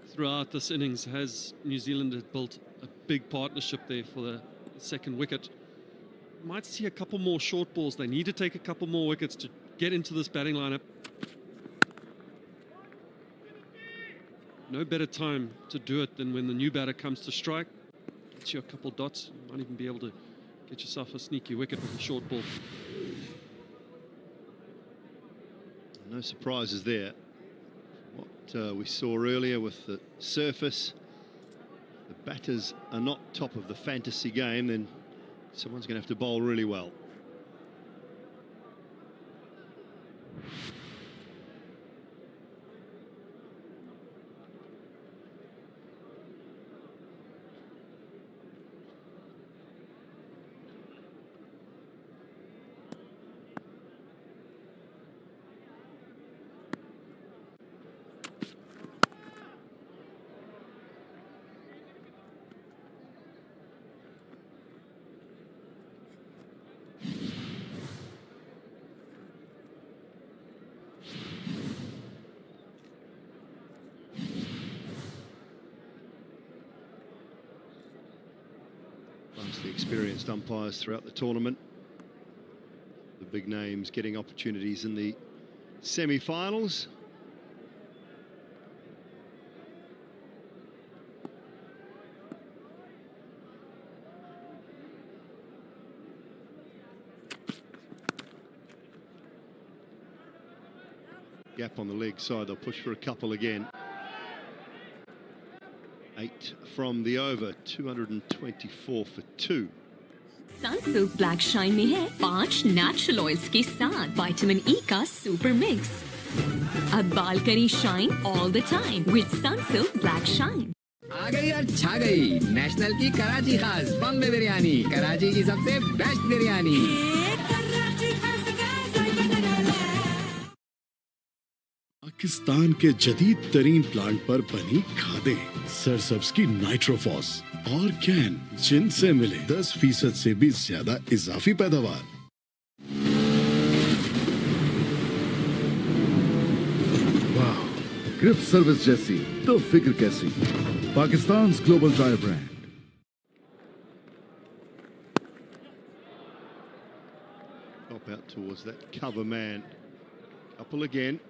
throughout this innings. Has New Zealand had built a big partnership there for the second wicket. Might see a couple more short balls. They need to take a couple more wickets to get into this batting lineup. No better time to do it than when the new batter comes to strike. Gets you a couple dots. You might even be able to get yourself a sneaky wicket with a short ball. No surprises there. What we saw earlier with the surface. The batters are not top of the fantasy game, then someone's going to have to bowl really well. Mostly experienced umpires throughout the tournament. The big names getting opportunities in the semi-finals. Gap on the leg side, they'll push for a couple again. 8 from the over, 224 for 2. Sunsilk black shine में है 5 natural oils के साथ vitamin E का super mix. अब बाल करें shine all the time with Sunsilk black shine. आ गई और छा गई नेशनल की कराची खास बम्बे बिरयानी, कराची की सबसे बेस्ट बिरयानी। पाकिस्तान के जदीद तरीन प्लांट पर बनी खादें, सरसब्ज की नाइट्रोफॉस और कैन, जिनसे मिले 10% से भी ज्यादा इजाफी पैदावार। वाह, ग्रिप सर्विस जैसी तो फिक्र कैसी। Pakistan global dry brand. Pop out towards that cover man. Couple again.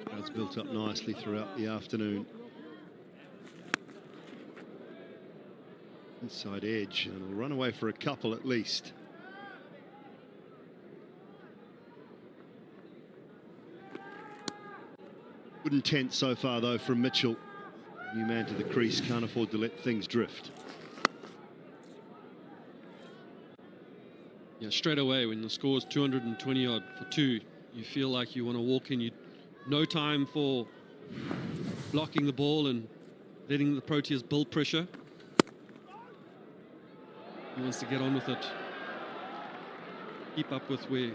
Crowd's built up nicely throughout the afternoon. Inside edge, and will run away for a couple at least. Good intent so far though from Mitchell. New man to the crease, can't afford to let things drift. Yeah, straight away when the score is 220 odd for 2, you feel like you want to walk in, you no time for blocking the ball and letting the Proteas build pressure. He wants to get on with it. Keep up with where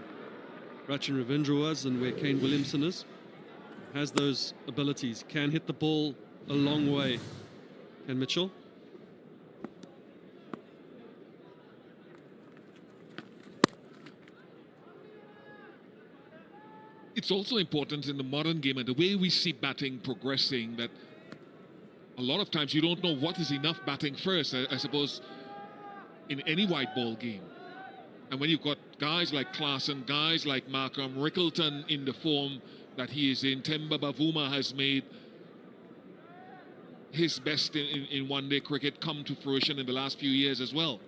Rachin Ravindra was and where Kane Williamson is. Has those abilities. Can hit the ball a long way. Can Mitchell? It's also important in the modern game and the way we see batting progressing that a lot of times you don't know what is enough batting first, I suppose, in any white ball game. And when you've got guys like Klaasen, guys like Markham, Rickleton in the form that he is in, Temba Bavuma has made his best in one-day cricket come to fruition in the last few years as well.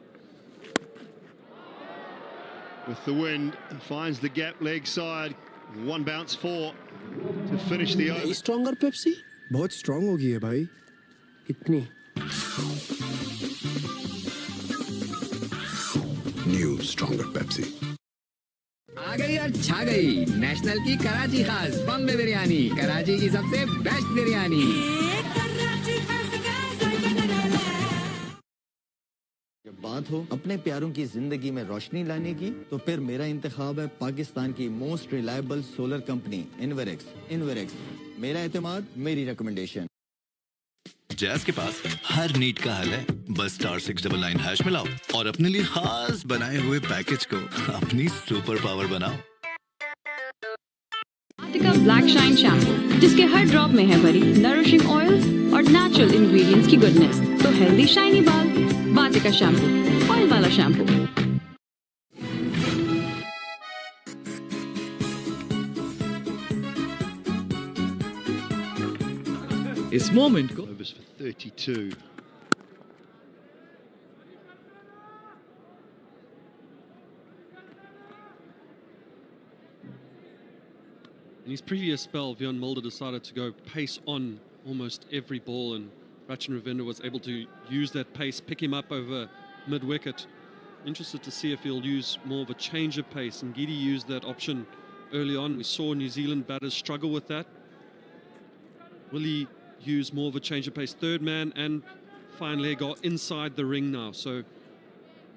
With the wind, finds the gap leg side. One bounce four to finish the over. Stronger Pepsi? बहुत strong हो गई है भाई. इतनी. New Stronger Pepsi. आ गई और छा गई नेशनल की कराची खास बॉम्बे बिरयानी, कराची की सबसे बेस्ट बिरयानी. जब बात हो अपने प्यारों की जिंदगी में रोशनी लाने की, तो फिर मेरा इंतखाब है पाकिस्तान की most reliable solar company Inverex. Inverex, मेरा एतमाद, मेरी रिकमेंडेशन. जैज़ के पास हर नीड का हल है. बस *699# मिलाओ और अपने लिए खास बनाए हुए पैकेज को अपनी सुपर पावर बनाओ. वाटिका ब्लैक शाइन शैम्पू, जिसके हर ड्रॉप में है भरी नरिशिंग ऑयल्स और नेचुरल इंग्रेडिएंट्स की गुडनेस, तो हेल्दी शाइनी बाल. वाटिका शैम्पू, ऑयल वाला शैम्पू. इस मोमेंट को overs for 32. In his previous spell, Bjorn Mulder decided to go pace on almost every ball, and Rachin Ravindra was able to use that pace, pick him up over mid-wicket. Interested to see if he'll use more of a change of pace, and Gidi used that option early on. We saw New Zealand batters struggle with that. Will he use more of a change of pace? Third man and fine leg are inside the ring now, so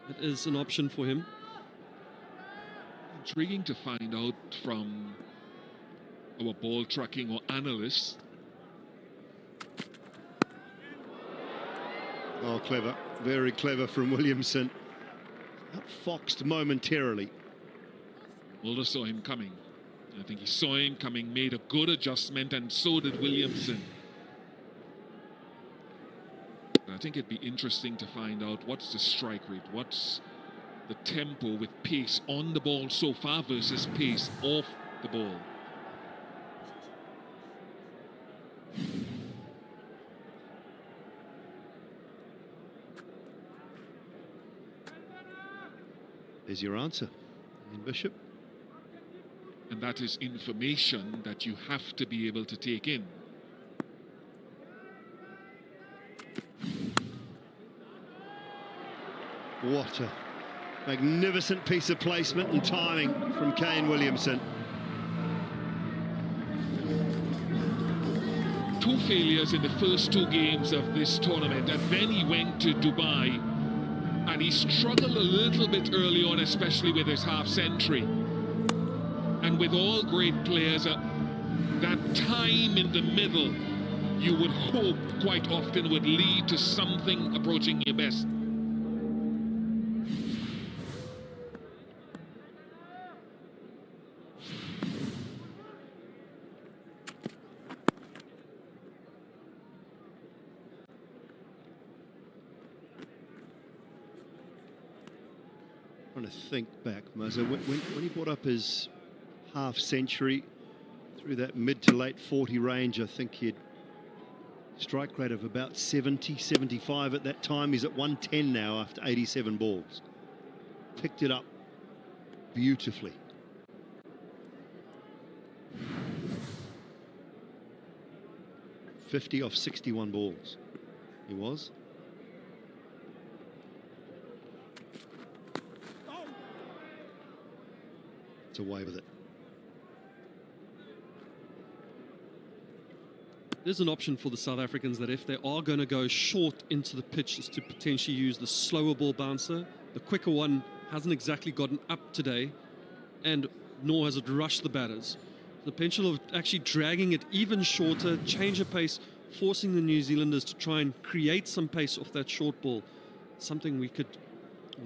it is an option for him. Intriguing to find out from our ball tracking or analysts. Oh, clever. Very clever from Williamson. Outfoxed momentarily. Mulder saw him coming. I think he saw him coming, made a good adjustment, and so did Williamson. I think it'd be interesting to find out what's the strike rate, what's the tempo with pace on the ball so far versus pace off the ball. There's your answer, Ian Bishop. And that is information that you have to be able to take in. What a magnificent piece of placement and timing from Kane Williamson. 2 failures in the first 2 games of this tournament, and then he went to Dubai and he struggled a little bit early on, especially with his half-century. And with all great players, that time in the middle, you would hope quite often would lead to something approaching your best. Trying to think back, Mazza, when he brought up his half-century through that mid to late 40 range, I think he had strike rate of about 70, 75 at that time. He's at 110 now after 87 balls. Picked it up beautifully. .50 off 61 balls. He was. It's away with it. there's an option for the South Africans that if they are going to go short into the pitch is to potentially use the slower ball bouncer. The quicker one hasn't exactly gotten up today, and nor has it rushed the batters. The potential of actually dragging it even shorter, change of pace, forcing the New Zealanders to try and create some pace off that short ball. Something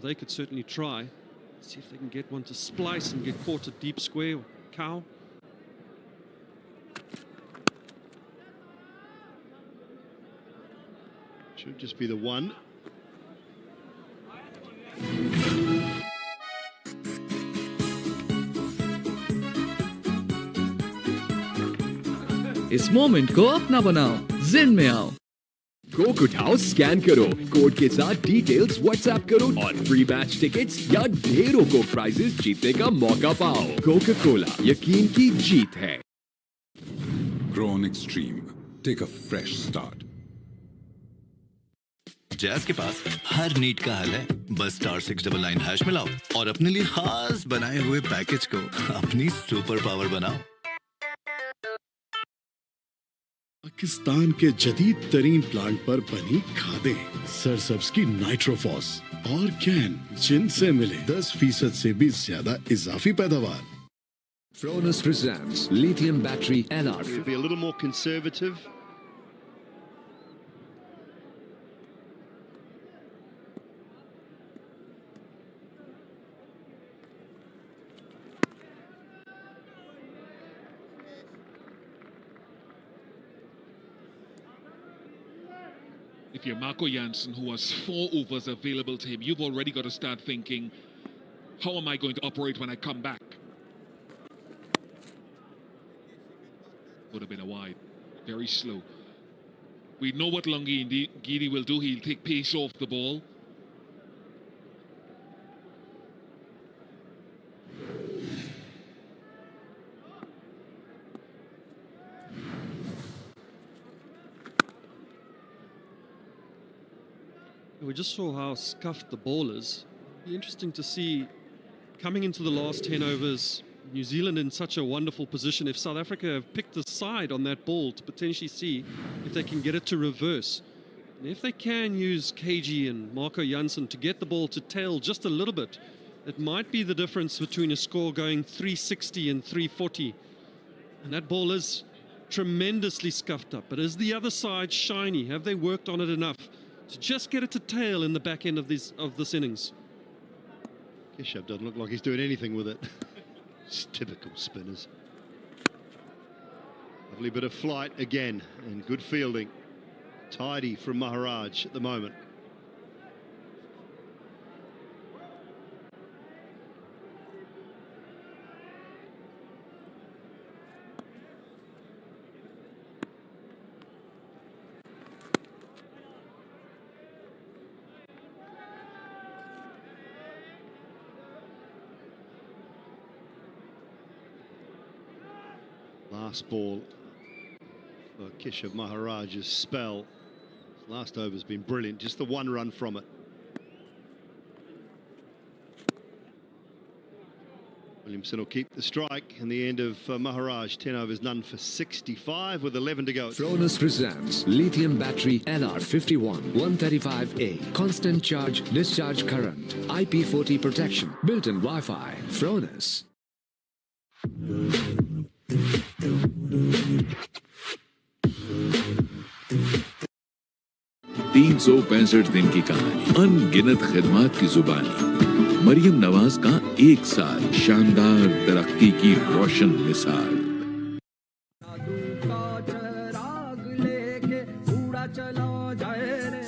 they could certainly try. See if they can get one to splice and get caught at deep square. Cow. Should just be the one. इस moment को अपना बनाओ, जिन में आओ। Coke उठाओ, scan करो, code के साथ डिटेल्स व्हाट्सएप करो और फ्री मैच टिकट्स या ढेरों को प्राइजेस जीतने का मौका पाओ। कोका कोला, यकीन की जीत है। Grown Extreme. Take a fresh start. Jazz के पास हर नीड का हल है। बस *699# मिलाओ और अपने लिए खास बनाए हुए पैकेज को अपनी सुपर पावर बनाओ। पाकिस्तान के जदीद तरीन प्लांट पर बनी खादें, सरसब्स की नाइट्रोफॉस और कैन, जिनसे मिले 10% से भी ज्यादा इजाफी पैदावार। Fronus presents lithium battery LR. We'll be a little more conservative. If you're Marco Jansen, who has 4 overs available to him, you've already got to start thinking, how am I going to operate when I come back? Would have been a wide, very slow. We know what Lungi Giri will do. He'll take pace off the ball. We just saw how scuffed the ball is. It'll be interesting to see, coming into the last 10 overs, New Zealand in such a wonderful position. If South Africa have picked the side on that ball to potentially see if they can get it to reverse. And if they can use KG and Marco Jansen to get the ball to tail just a little bit, it might be the difference between a score going 360 and 340. And that ball is tremendously scuffed up. But is the other side shiny? Have they worked on it enough to just get it to tail in the back end of this innings? Keshav doesn't look like he's doing anything with it. It's typical spinners. Lovely bit of flight again and good fielding. Tidy from Maharaj at the moment. Last ball for Keshav Maharaj's spell. His last over's been brilliant, just the 1 run from it. Williamson will keep the strike, and the end of Maharaj, 10 overs, none for 65 with 11 to go. Fronus presents lithium battery LR51 135A. Constant charge, discharge current, IP40 protection, built-in Wi-Fi. Fronus. 365 दिन की कहानी, अनगिनत खिदमत की जुबानी, मरियम नवाज का 1 साल, शानदार तरक्की की रोशन मिसाल।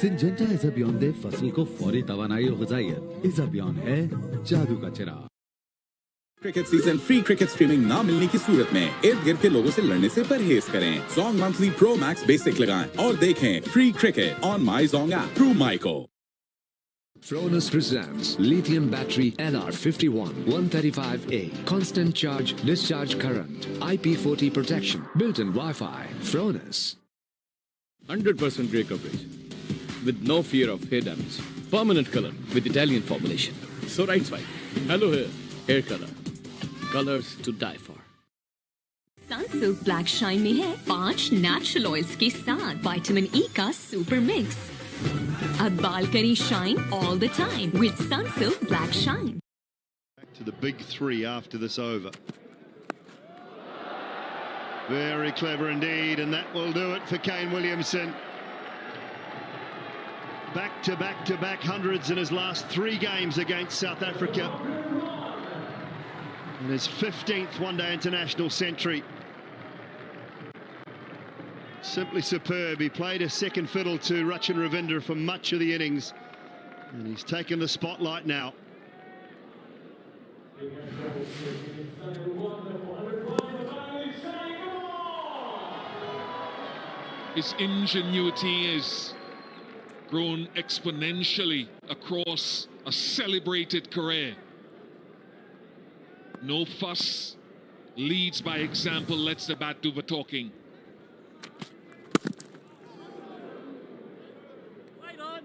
सिंजेंटा इज़ाबियॉन दे फसल को फौरी तवानाई और ग़िज़ाइयत। इज़ाबियॉन है जादू का चिराग। Cricket season free cricket streaming ना मिलने की सूरत में इर्द गिर्द के लोगों से लड़ने से परहेज करें। Zong monthly pro max basic लगाएं और देखें free cricket on my Jong app through micro. Fronus presents lithium battery LR51 135A. Constant charge, discharge current, IP40 protection, built-in Wi-Fi. Fronus. 100% grey coverage with no fear of hair damage. Permanent color with Italian formulation. So right swipe. Hello hair, hair color. Colors to die for. Sunsilk black shine में है 5 natural oils के साथ vitamin E का super mix. अब बाल करें shine all the time with Sunsilk black shine. Back to the big three after this over. Very clever indeed, and that will do it for Kane Williamson. Back to back hundreds in his last 3 games against South Africa. And his 15th one-day international century. Simply superb. He played a second fiddle to Rachin Ravindra for much of the innings. And he's taken the spotlight now. His ingenuity is grown exponentially across a celebrated career. No fuss, leads by example, lets the bat do the talking. Right on.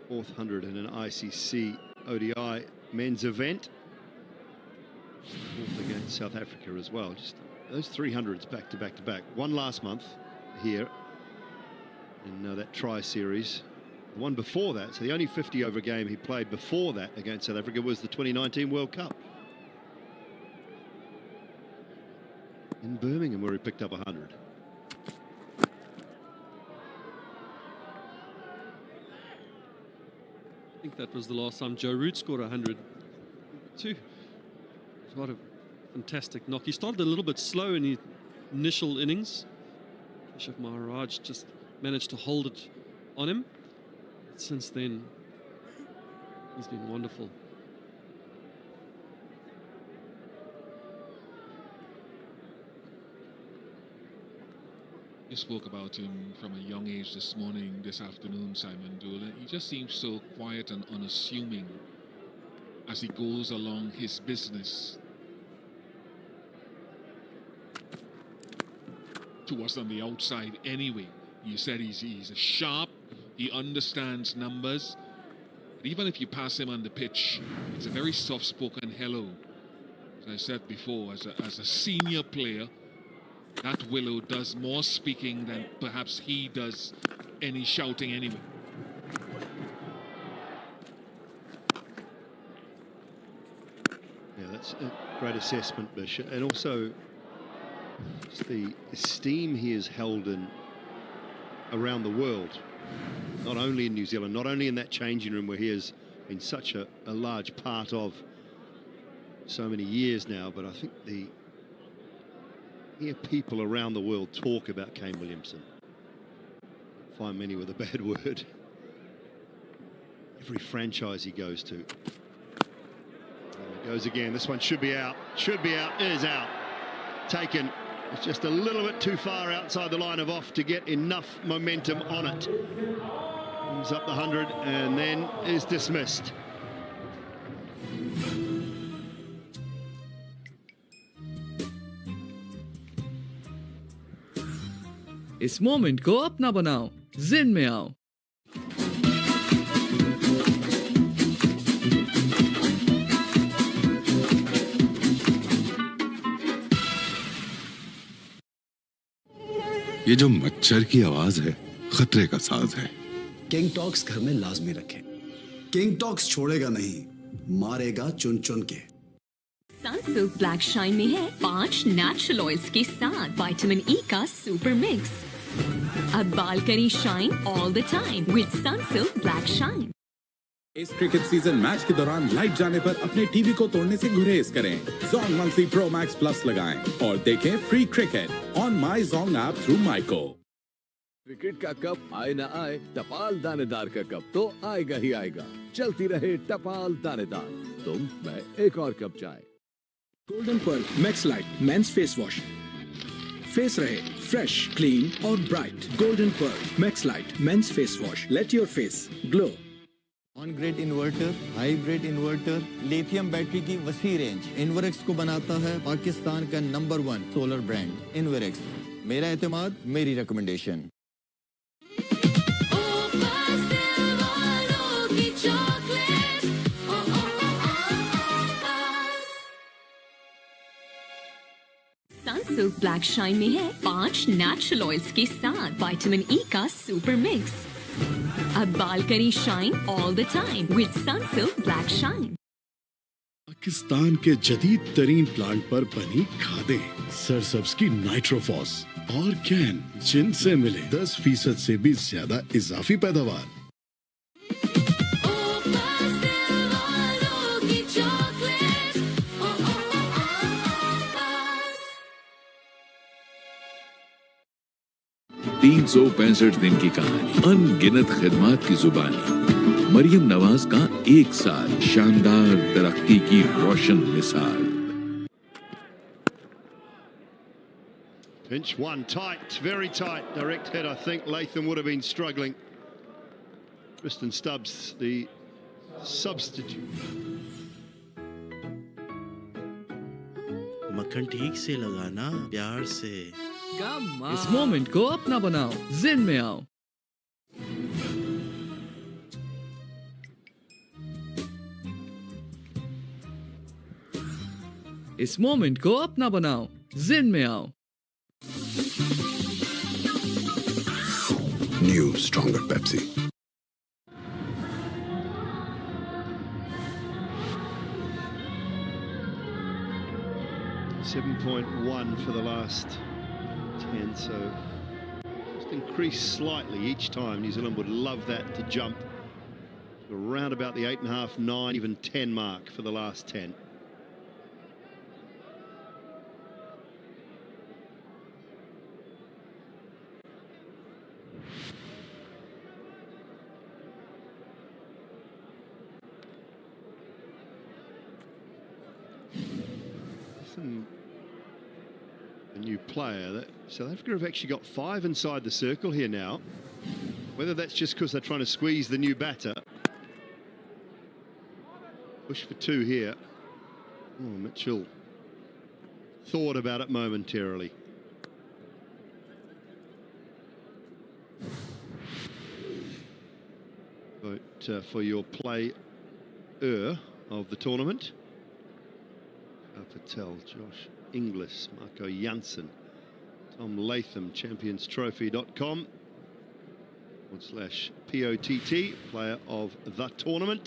Fourth 100 in an ICC ODI men's event. Fourth against South Africa as well. Just those 300s back to back to back. One last month here in that try series. The one before that, so the only 50 over game he played before that against South Africa was the 2019 World Cup in Birmingham, where he picked up 100. I think that was the last time Joe Root scored 100 too. What a fantastic knock. He started a little bit slow in the initial innings. Keshav Maharaj just managed to hold it on him. Since then, he's been wonderful. You spoke about him from a young age this morning, this afternoon, Simon Dolan. He just seems so quiet and unassuming as he goes along his business. To us on the outside anyway, you said he's a sharp, he understands numbers. But even if you pass him on the pitch, it's a very soft-spoken hello. As I said before, as a senior player, that Willow does more speaking than perhaps he does any shouting anyway. Yeah, that's a great assessment, Bishop. And also just the esteem he is held in around the world, not only in New Zealand, not only in that changing room where he has been such a large part of so many years now, but I think hear people around the world talk about Kane Williamson. Find many with a bad word. Every franchise he goes to. There it goes again. This one should be out. Should be out. It is out. Taken. It's just a little bit too far outside the line of off to get enough momentum on it. Comes up the 100 and then is dismissed. इस moment को अपना बनाओ, जिन में आओ। ये जो मच्छर की आवाज है, खतरे का साज है। किंग टॉक्स घर में लाजमी रखें। किंग टॉक्स छोड़ेगा नहीं, मारेगा चुन चुन के। सनसिल्क ब्लैक शाइन में है 5 नेचुरल ऑयल्स के साथ विटामिन ई का सुपर मिक्स। अब बाल करें shine all the time with Sunsilk black shine. इस क्रिकेट सीजन मैच के दौरान लाइट जाने पर अपने टीवी को तोड़ने से गुरेज करें। Zong monthly pro max plus लगाएं और देखें free cricket on my Jong app through Myco. Cricket का कप आए ना आए, टपाल दानेदार का कप तो आएगा ही आएगा। चलती रहे टपाल दानेदार, तुम मैं एक और कप चाय। Golden Perl max light men's face wash, face रहे फ्रेश, क्लीन और bright. Golden pearl max light men's face wash, let your face glow. On grid inverter, hybrid inverter, lithium battery की वसी रेंज इन्वरेक्स को बनाता है पाकिस्तान का number 1 solar brand Inverex. मेरा एतमाद, मेरी रिकमेंडेशन। सनसिल्क ब्लैक शाइन में है 5 नेचुरल ऑयल्स के साथ विटामिन ई का सुपर मिक्स। अब बाल करें shine all the time with Sunsilk black shine. Pakistan के जदीद तरीन प्लांट पर बनी खादें, सरसब्ज की नाइट्रोफॉस और कैन, जिनसे मिले 10% से भी ज्यादा इजाफी पैदावार। तीन 365 दिन की कहानी, अनगिनत खिदमात की जुबानी, मरियम नवाज का 1 साल, शानदार तरक्की की रोशन मिसाल। Pinch one, tight, very tight, direct head. I think Latham would have been struggling. Tristan Stubbs, the substitute. मक्खन ठीक से लगाना, प्यार से। इस मोमेंट को अपना बनाओ, जिन में आओ। इस मोमेंट को अपना बनाओ, जिन में आओ। New stronger Pepsi. .1 for the last 10, so just increased slightly each time. New Zealand would love that to jump to around about the 8.5, 9, even 10 mark for the last 10. A new player that South Africa have actually got 5 inside the circle here now. Whether that's just because they're trying to squeeze the new batter. Push for 2 here. Oh, Mitchell thought about it momentarily. But for your player of the tournament, Patel, Josh Inglis, Marco Janssen, Tom Latham, championstrophy.com/POTT, player of the tournament.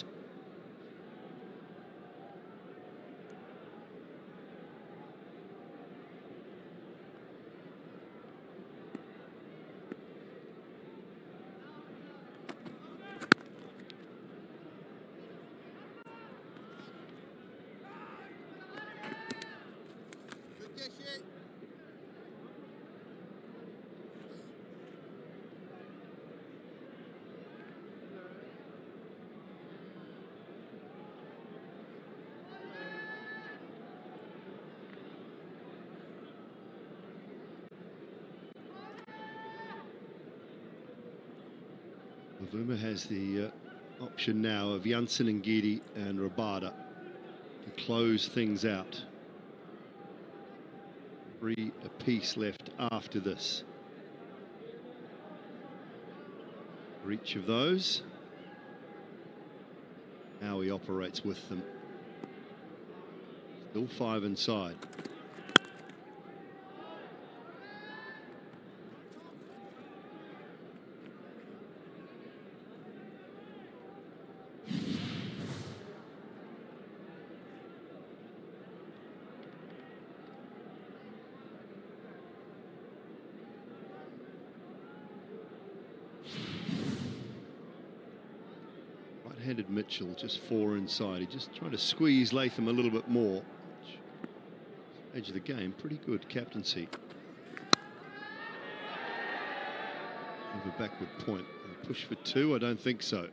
Vuma has the option now of Janssen and Ngidi and Rabada to close things out. 3 apiece left after this. For each of those, how he operates with them. Still 5 inside. Right-handed Mitchell, just 4 inside. He just trying to squeeze Latham a little bit more. Edge of the game, pretty good captaincy. Have a backward point. A push for 2, I don't think so.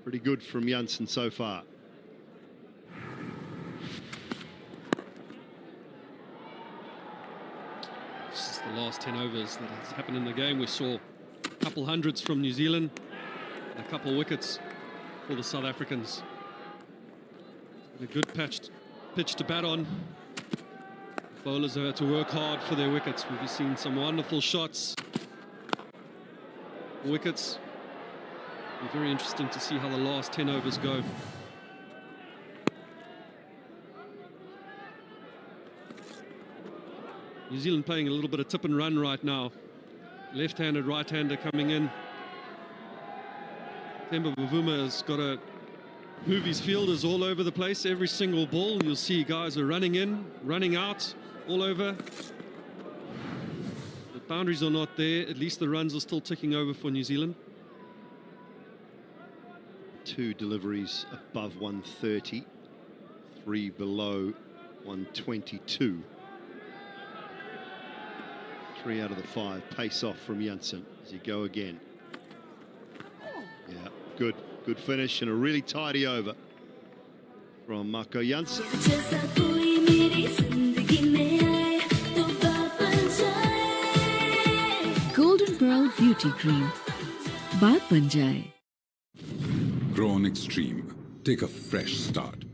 Pretty good from Janssen so far. This is the last 10 overs that has happened in the game. We saw a couple hundreds from New Zealand, a couple wickets for the South Africans. A good pitch to bat on. Bowlers have had to work hard for their wickets. We've seen some wonderful shots. Wickets. It'll be very interesting to see how the last 10 overs go. New Zealand playing a little bit of tip and run right now. Left-handed, right-hander coming in. Themba Bavuma has got to move his fielders all over the place. Every single ball, you'll see guys are running in, running out, all over. The boundaries are not there. At least the runs are still ticking over for New Zealand. 2 deliveries above 130, 3 below 122. 3 out of the 5 pace off from Janssen as he go again. Yeah, good finish and a really tidy over from Marco Janssen. Golden Pearl Beauty Cream. Baat ban jaye. Grown Extreme. Take a fresh start.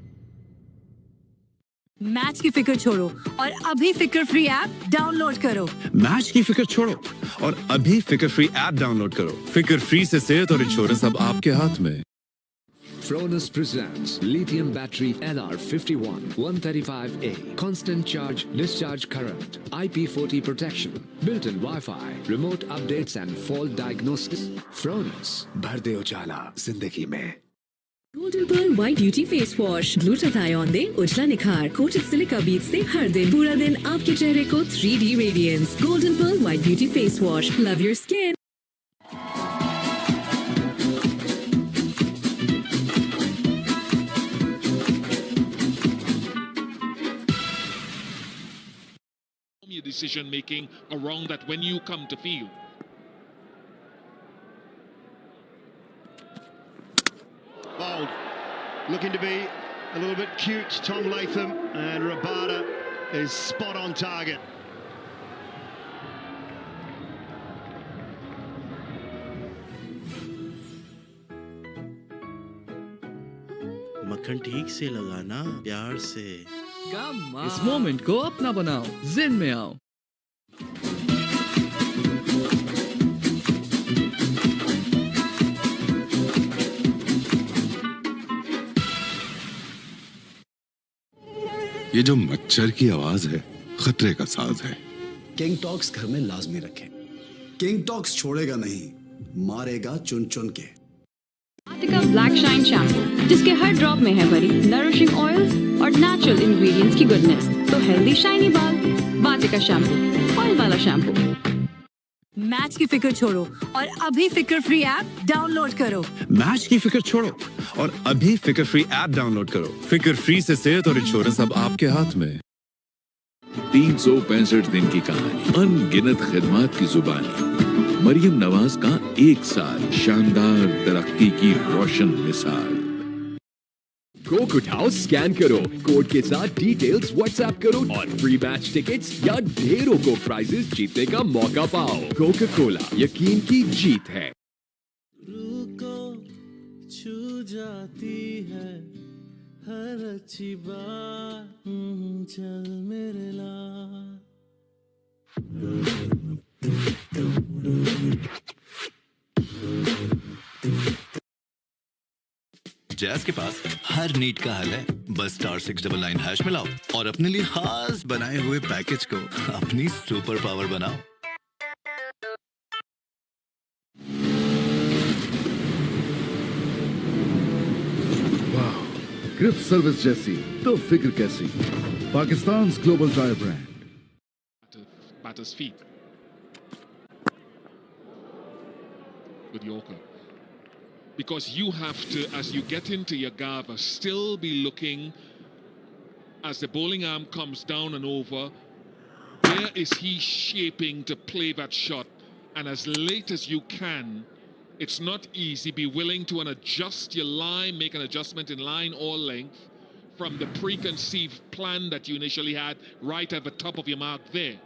Match की फिक्र छोड़ो और अभी फिक्र free app download करो। Match की फिक्र छोड़ो और अभी फिक्र फ्री ऐप डाउनलोड करो। फिक्र फ्री से सेहत और इंश्योरेंस अब आपके हाथ में। Fronus presents lithium battery LR51 135A. Constant charge, discharge current, IP40 protection, built-in Wi-Fi, remote updates and fault diagnosis. Fronus, भर दे उजाला जिंदगी में। Golden Pearl White Beauty Face Wash. Glutathione दे उजला निखार. Coated silica beads से हर दिन पूरा दिन आपके चेहरे को 3D radiance. Golden Pearl White Beauty Face Wash. Love your skin. Your decision making around that when you come to field. Bold, looking to be a little bit cute, Tom Latham, and Rabada is spot on target. मक्खन ठीक से लगाना प्यार से। इस moment को अपना बनाओ, जिन में आओ। ये जो मच्छर की आवाज है खतरे का साज है। किंग टॉक्स घर में लाजमी रखें। किंग टॉक्स छोड़ेगा नहीं, मारेगा चुन चुन के। वाटिका ब्लैक शाइन शैम्पू, जिसके हर ड्रॉप में है भरी नरिशिंग ऑयल्स और नेचुरल इंग्रेडिएंट्स की गुडनेस, तो हेल्दी शाइनी बाल। वाटिका शैम्पू, ऑयल वाला शैम्पू। मैच की फिक्र छोड़ो और अभी फिक्र फ्री ऐप डाउनलोड करो। मैच की फिक्र छोड़ो और अभी फिक्र फ्री ऐप डाउनलोड करो। फिक्र फ्री से सेहत और इंश्योरेंस अब आपके हाथ में। 365 दिन की कहानी, अनगिनत खिदमत की जुबानी। मरियम नवाज का 1 साल, शानदार तरक्की की रोशन मिसाल। कोक उठाओ, स्कैन करो, कोड के साथ डिटेल्स व्हाट्सएप करो और फ्री मैच टिकट्स या ढेरों को प्राइजेस जीतने का मौका पाओ। कोका कोला, यकीन की जीत है। छू जाती है हर अच्छी बात, चल मेरे लाल। जैज़ के पास हर नीड का हल है, बस *699# मिलाओ और अपने लिए खास बनाए हुए पैकेज को अपनी सुपर पावर बनाओ। वाह, ग्रिप सर्विस जैसी तो फिक्र कैसी। Pakistan global tyre brand. Batter's feet. Good Yorker. Because you have to, as you get into your gaba, still be looking as the bowling arm comes down and over. Where is he shaping to play that shot? And as late as you can, it's not easy. Be willing to adjust your line, make an adjustment in line or length from the preconceived plan that you initially had right at the top of your mark there.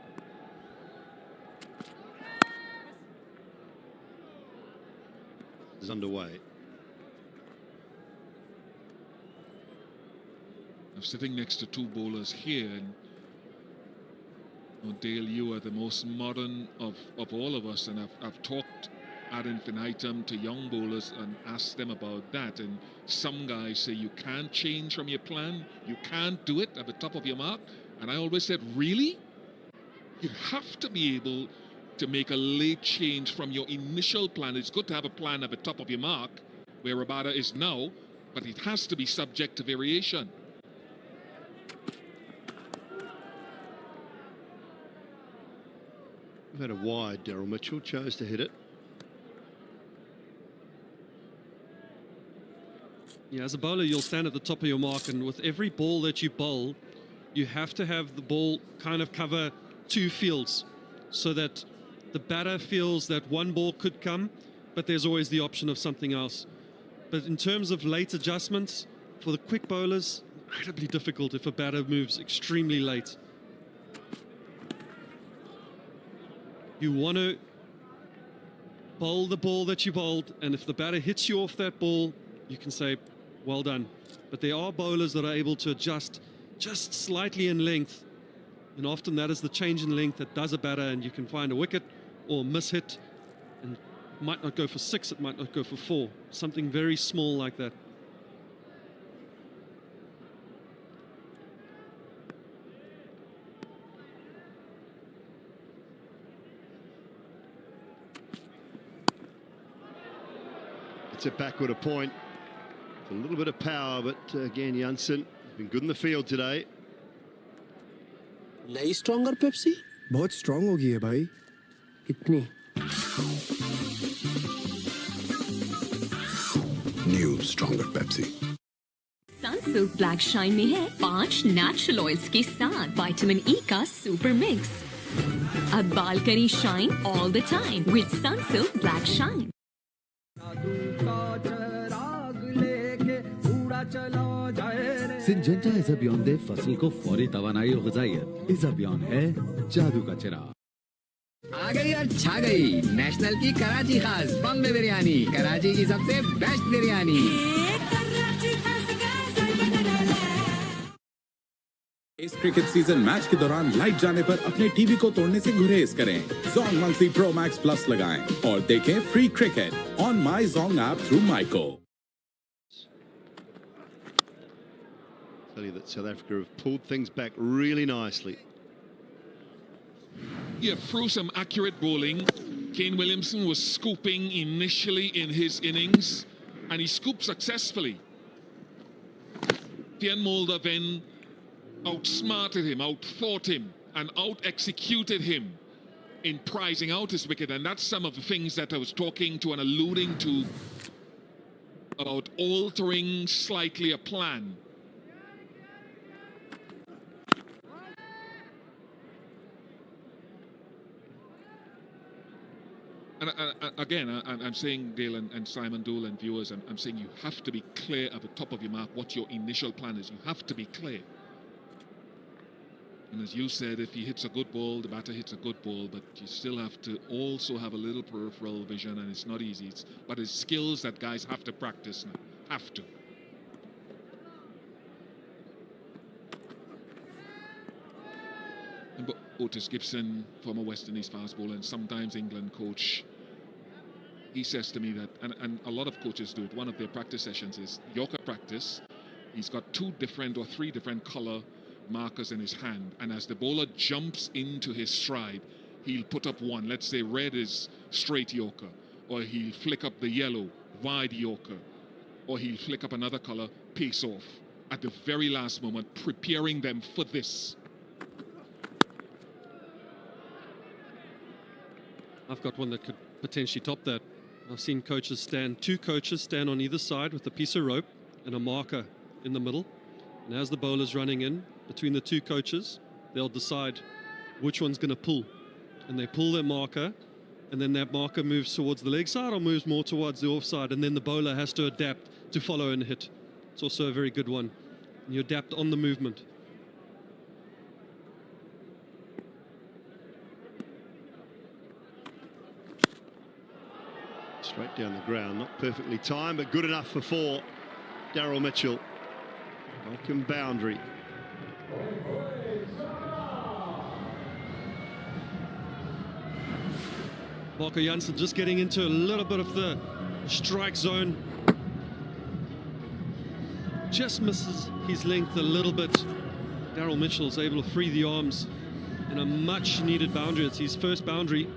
Is underway. I'm sitting next to 2 bowlers here, and Dale, you are the most modern of all of us, and I've talked ad infinitum to young bowlers and asked them about that, and some guys say you can't change from your plan, you can't do it at the top of your mark, and I always said, really? You have to be able to make a late change from your initial plan. It's good to have a plan at the top of your mark, where Rabada is now, but it has to be subject to variation. We've had a wide. Daryl Mitchell chose to hit it. Yeah, as a bowler, you'll stand at the top of your mark, and with every ball that you bowl, you have to have the ball kind of cover 2 fields so that the batter feels that one ball could come, but there's always the option of something else. But in terms of late adjustments, for the quick bowlers, incredibly difficult if a batter moves extremely late. You want to bowl the ball that you bowled, and if the batter hits you off that ball, you can say, well done. But there are bowlers that are able to adjust just slightly in length, and often that is the change in length that does a batter, and you can find a wicket or miss hit, and it might not go for 6, it might not go for 4, something very small like that. It's a backward a point. It's a little bit of power, but again, Jansen has been good in the field today. नई stronger Pepsi बहुत strong हो गई है भाई कितनी New stronger Pepsi. Sunsilk black shine में है 5 natural oils के साथ विटामिन ई का सुपर मिक्स। अब बाल करें shine all the time with Sunsilk black shine. Syngenta Isabion दे फसल को फौरी तवानाई और ग़िज़ाइयत। इज़ाबियॉन है जादू का चिराग। आ गई और छा गई नेशनल की कराची खास बॉम्बे बिरयानी, कराची की सबसे बेस्ट बिरयानी। इस क्रिकेट सीजन मैच के दौरान लाइट जाने पर अपने टीवी को तोड़ने से गुरेज करें। Zong monthly pro max plus लगाएं और देखें free cricket on my Jong app through Myco. Tell you that South Africa have pulled things back really nicely. Yeah, through some accurate bowling. Kane Williamson was scooping initially in his innings, and he scooped successfully. Pian Mulder then outsmarted him, outthought him, and out-executed him in prizing out his wicket. And that's some of the things that I was talking to and alluding to about altering slightly a plan. And again, I'm saying, Dale and Simon Dool and viewers, I'm saying you have to be clear at the top of your mark what your initial plan is. You have to be clear. And as you said, if he hits a good ball, the batter hits a good ball, but you still have to also have a little peripheral vision, and it's not easy. But it's skills that guys have to practice now. Have to. And Otis Gibson, former West Indies fast bowler and sometimes England coach, he says to me that, and a lot of coaches do it, one of their practice sessions is Yorker practice. He's got 2 different or 3 different color markers in his hand, and as the bowler jumps into his stride, he'll put up one. Let's say red is straight Yorker, or he'll flick up the yellow, wide Yorker, or he'll flick up another color, pace off, at the very last moment, preparing them for this. I've got one that could potentially top that. I've seen coaches stand, 2 coaches stand on either side with a piece of rope and a marker in the middle. And as the bowler's running in, between the 2 coaches, they'll decide which one's going to pull. And they pull their marker, and then that marker moves towards the leg side or moves more towards the offside, and then the bowler has to adapt to follow and hit. It's also a very good one. And you adapt on the movement. Straight down the ground, not perfectly timed, but good enough for 4. Daryl Mitchell. Welcome boundary. Marco Jansen just getting into a little bit of the strike zone. Just misses his length a little bit. Daryl Mitchell is able to free the arms and a much needed boundary. It's his first boundary.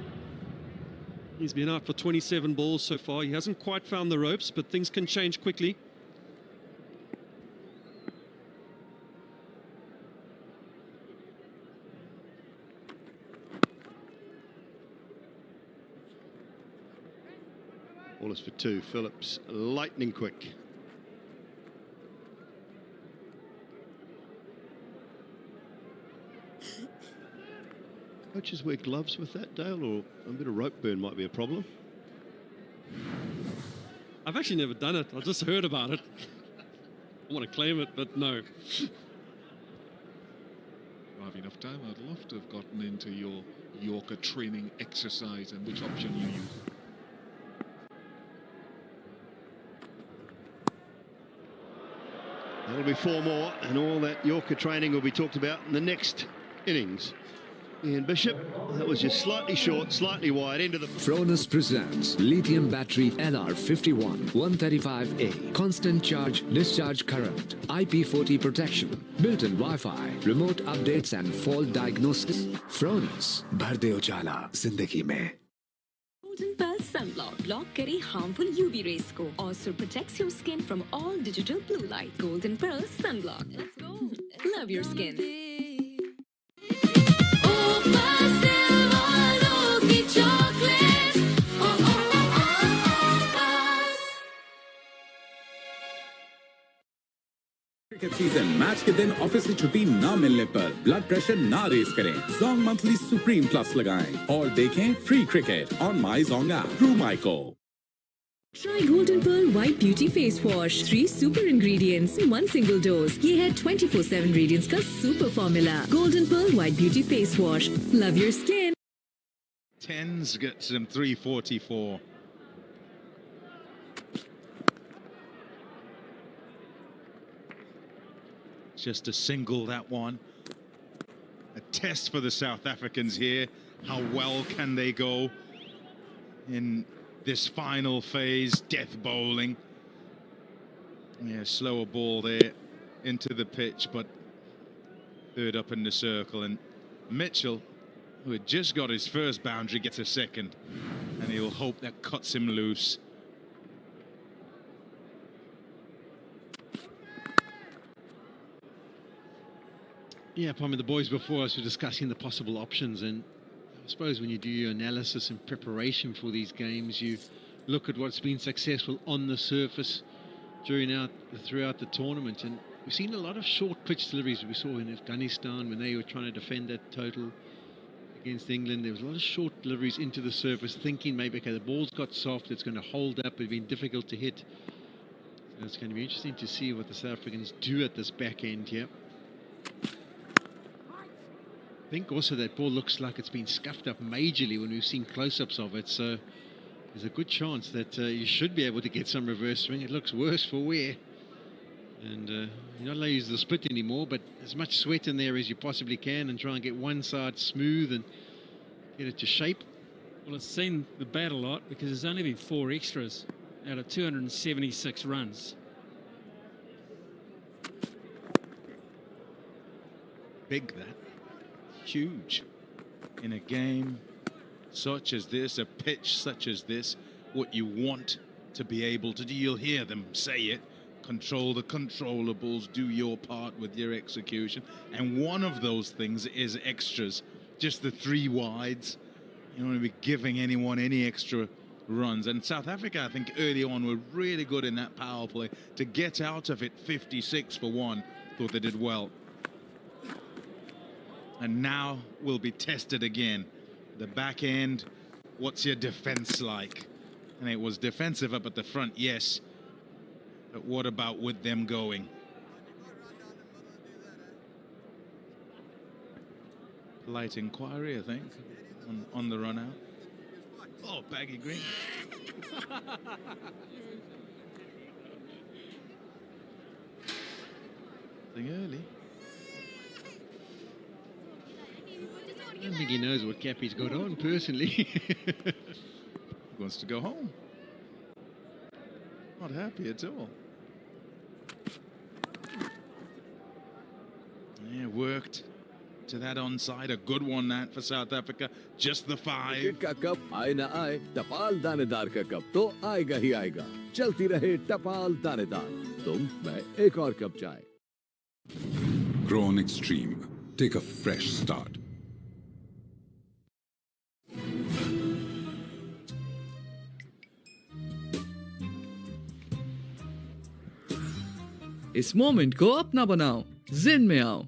He's been out for 27 balls so far. He hasn't quite found the ropes, but things can change quickly. Ball is for two. Phillips lightning quick. Coaches wear gloves with that, Dale, or a bit of rope burn might be a problem? I've actually never done it. I just heard about it. I want to claim it, but no. I have enough time. I'd love to have gotten into your Yorker training exercise and which option you use. That'll be four more, and all that Yorker training will be talked about in the next innings. Ian Bishop, that was just slightly short, slightly wide into the... Fronus presents lithium battery LR51 135A. Constant charge, discharge current, IP40 protection, built-in Wi-Fi, remote updates and fault diagnosis. Fronus, भर दे उजाला जिंदगी में. Golden Pearl Sunblock block करे harmful UV rays को also protects your skin from all digital blue light. Golden Pearl Sunblock. Let's go. Love your skin. Cricket season match के दिन office से छुट्टी ना मिलने पर ब्लड प्रेशर ना रेस करें. जोंग मंथली सुप्रीम प्लस लगाएं और देखें free cricket on my Jong app through Myco. Try Golden Pearl White Beauty Face Wash. 3 super ingredients, 1 single dose. ये है 24/7 radiance का super formula. Golden Pearl White Beauty Face Wash. Love your skin. Tens gets him 344. Just a single, that one. A test for the South Africans here. How well can they go in this final phase? Death bowling. Yeah, slower ball there into the pitch, but third up in the circle. And Mitchell, who had just got his first boundary, gets a second. And he'll hope that cuts him loose. Yeah, I mean, the boys before us were discussing the possible options, and I suppose when you do your analysis and preparation for these games, you look at what's been successful on the surface throughout the tournament, and we've seen a lot of short pitch deliveries. We saw in Afghanistan when they were trying to defend that total against England. There was a lot of short deliveries into the surface, thinking maybe, okay, the ball's got soft, it's going to hold up, it's been difficult to hit. So it's going to be interesting to see what the South Africans do at this back end here. I think also that ball looks like it's been scuffed up majorly when we've seen close-ups of it, so there's a good chance that you should be able to get some reverse swing. It looks worse for wear, and you're not allowed to use the split anymore, but as much sweat in there as you possibly can and try and get one side smooth and get it to shape. Well, it's seen the bat a lot because there's only been 4 extras out of 276 runs. Big, that. Huge. In a game such as this, a pitch such as this, what you want to be able to do, you'll hear them say it, control the controllables, do your part with your execution, and one of those things is extras, just the 3 wides. You don't want to be giving anyone any extra runs, and South Africa, I think early on, were really good in that power play to get out of it 56 for 1. Thought they did well. And now will be tested again. The back end, what's your defense like? And it was defensive up at the front, yes. But what about with them going? Polite inquiry, I think, on the run out. Oh, baggy green. Something early. I don't think he knows what Cappy's got on, personally. He wants to go home. Not happy at all. Yeah, worked to that onside. A good one that for South Africa. Just the 5. Cricket का cup आए ना आए, टपाल दानेदार का cup तो आएगा ही आएगा। चलती रहे टपाल दानेदार, तुम मैं एक और कप चाय। Grown Extreme. Take a fresh start. इस मोमेंट को अपना बनाओ, जिन में आओ।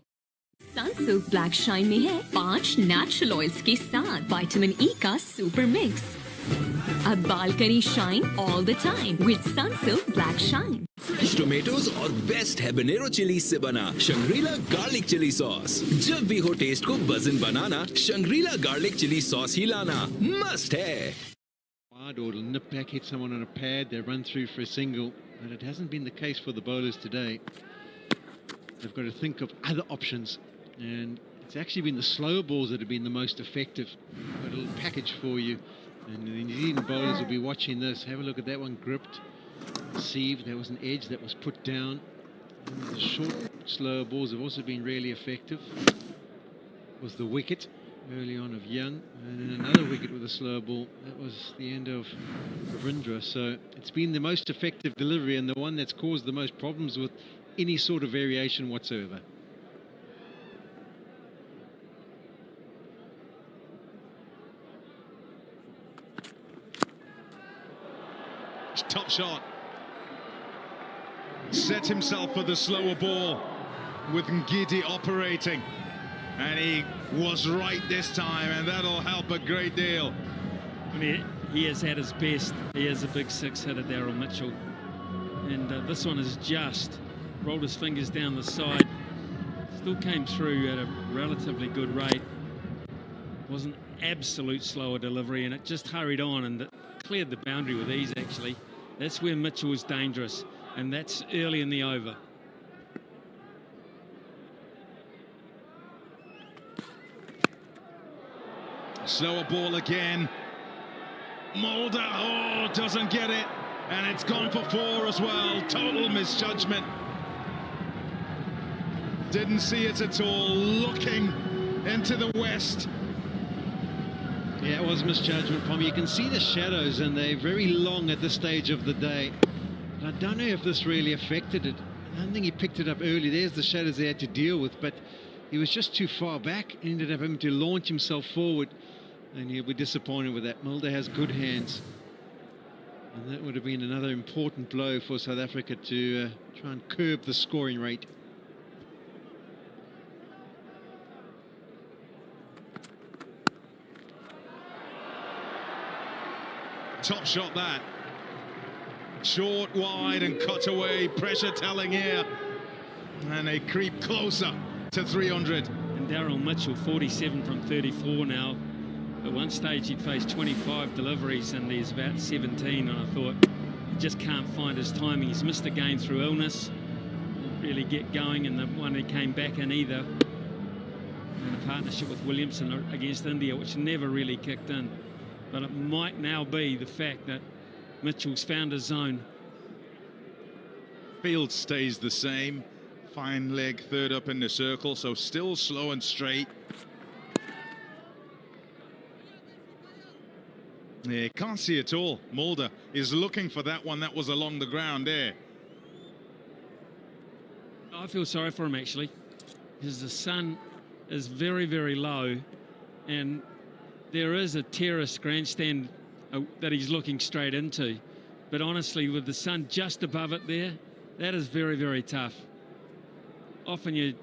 सनसिल्क ब्लैक शाइन में है 5 नेचुरल ऑयल्स के साथ विटामिन ई का सुपर मिक्स। अब balcony shine all the time with Sunsilk black shine. Fresh tomatoes और बेस्ट हैबनेरो चिली से बना शंग्रीला गार्लिक चिली सॉस। जब भी हो टेस्ट को बज़न बनाना, शंग्रीला गार्लिक चिली सॉस ही लाना मस्ट है। Or nip back, hit someone on a pad, they run through for a single, but it hasn't been the case for the bowlers today. They've got to think of other options, and it's actually been the slower balls that have been the most effective. Got a little package for you, and the New Zealand bowlers will be watching this. Have a look at that one, gripped, received. There was an edge that was put down. And the short, slower balls have also been really effective. Was the wicket early on of Young, and then another wicket with a slow ball. That was the end of Ravindra. So it's been the most effective delivery and the one that's caused the most problems with any sort of variation whatsoever. Top shot. Set himself for the slower ball with Ngidi operating. And he was right this time, and that'll help a great deal. I mean, he has had his best. He is a big 6-hitter, Daryl Mitchell. And this one is just rolled his fingers down the side. Still came through at a relatively good rate. Wasn't absolute slower delivery, and it just hurried on and it cleared the boundary with ease, actually. That's where Mitchell was dangerous, and that's early in the over. Slower ball again. Mulder, oh, doesn't get it. And it's gone for 4 as well. Total misjudgment. Didn't see it at all. Looking into the west. Yeah, it was misjudgment from you. You can see the shadows, and they're very long at this stage of the day. But I don't know if this really affected it. I don't think he picked it up early. There's the shadows they had to deal with, but he was just too far back. Ended up having to launch himself forward, and he'll be disappointed with that. Mulder has good hands, and that would have been another important blow for South Africa to try and curb the scoring rate. Top shot that. Short, wide and cut away. Pressure telling here. And they creep closer to 300. And Daryl Mitchell, 47 from 34 now. At one stage he'd faced 25 deliveries and there's about 17, and I thought he just can't find his timing. He's missed a game through illness. Didn't really get going, and the one he came back in either. And a partnership with Williamson against India, which never really kicked in. But it might now be the fact that Mitchell's found his zone. Field stays the same. Fine leg, third up in the circle, so still slow and straight. Yeah, can't see at all. Mulder is looking for that one that was along the ground there. I feel sorry for him, actually, because the sun is very, very low, and there is a terrace grandstand that he's looking straight into. But honestly, with the sun just above it there, that is very, very tough. Often you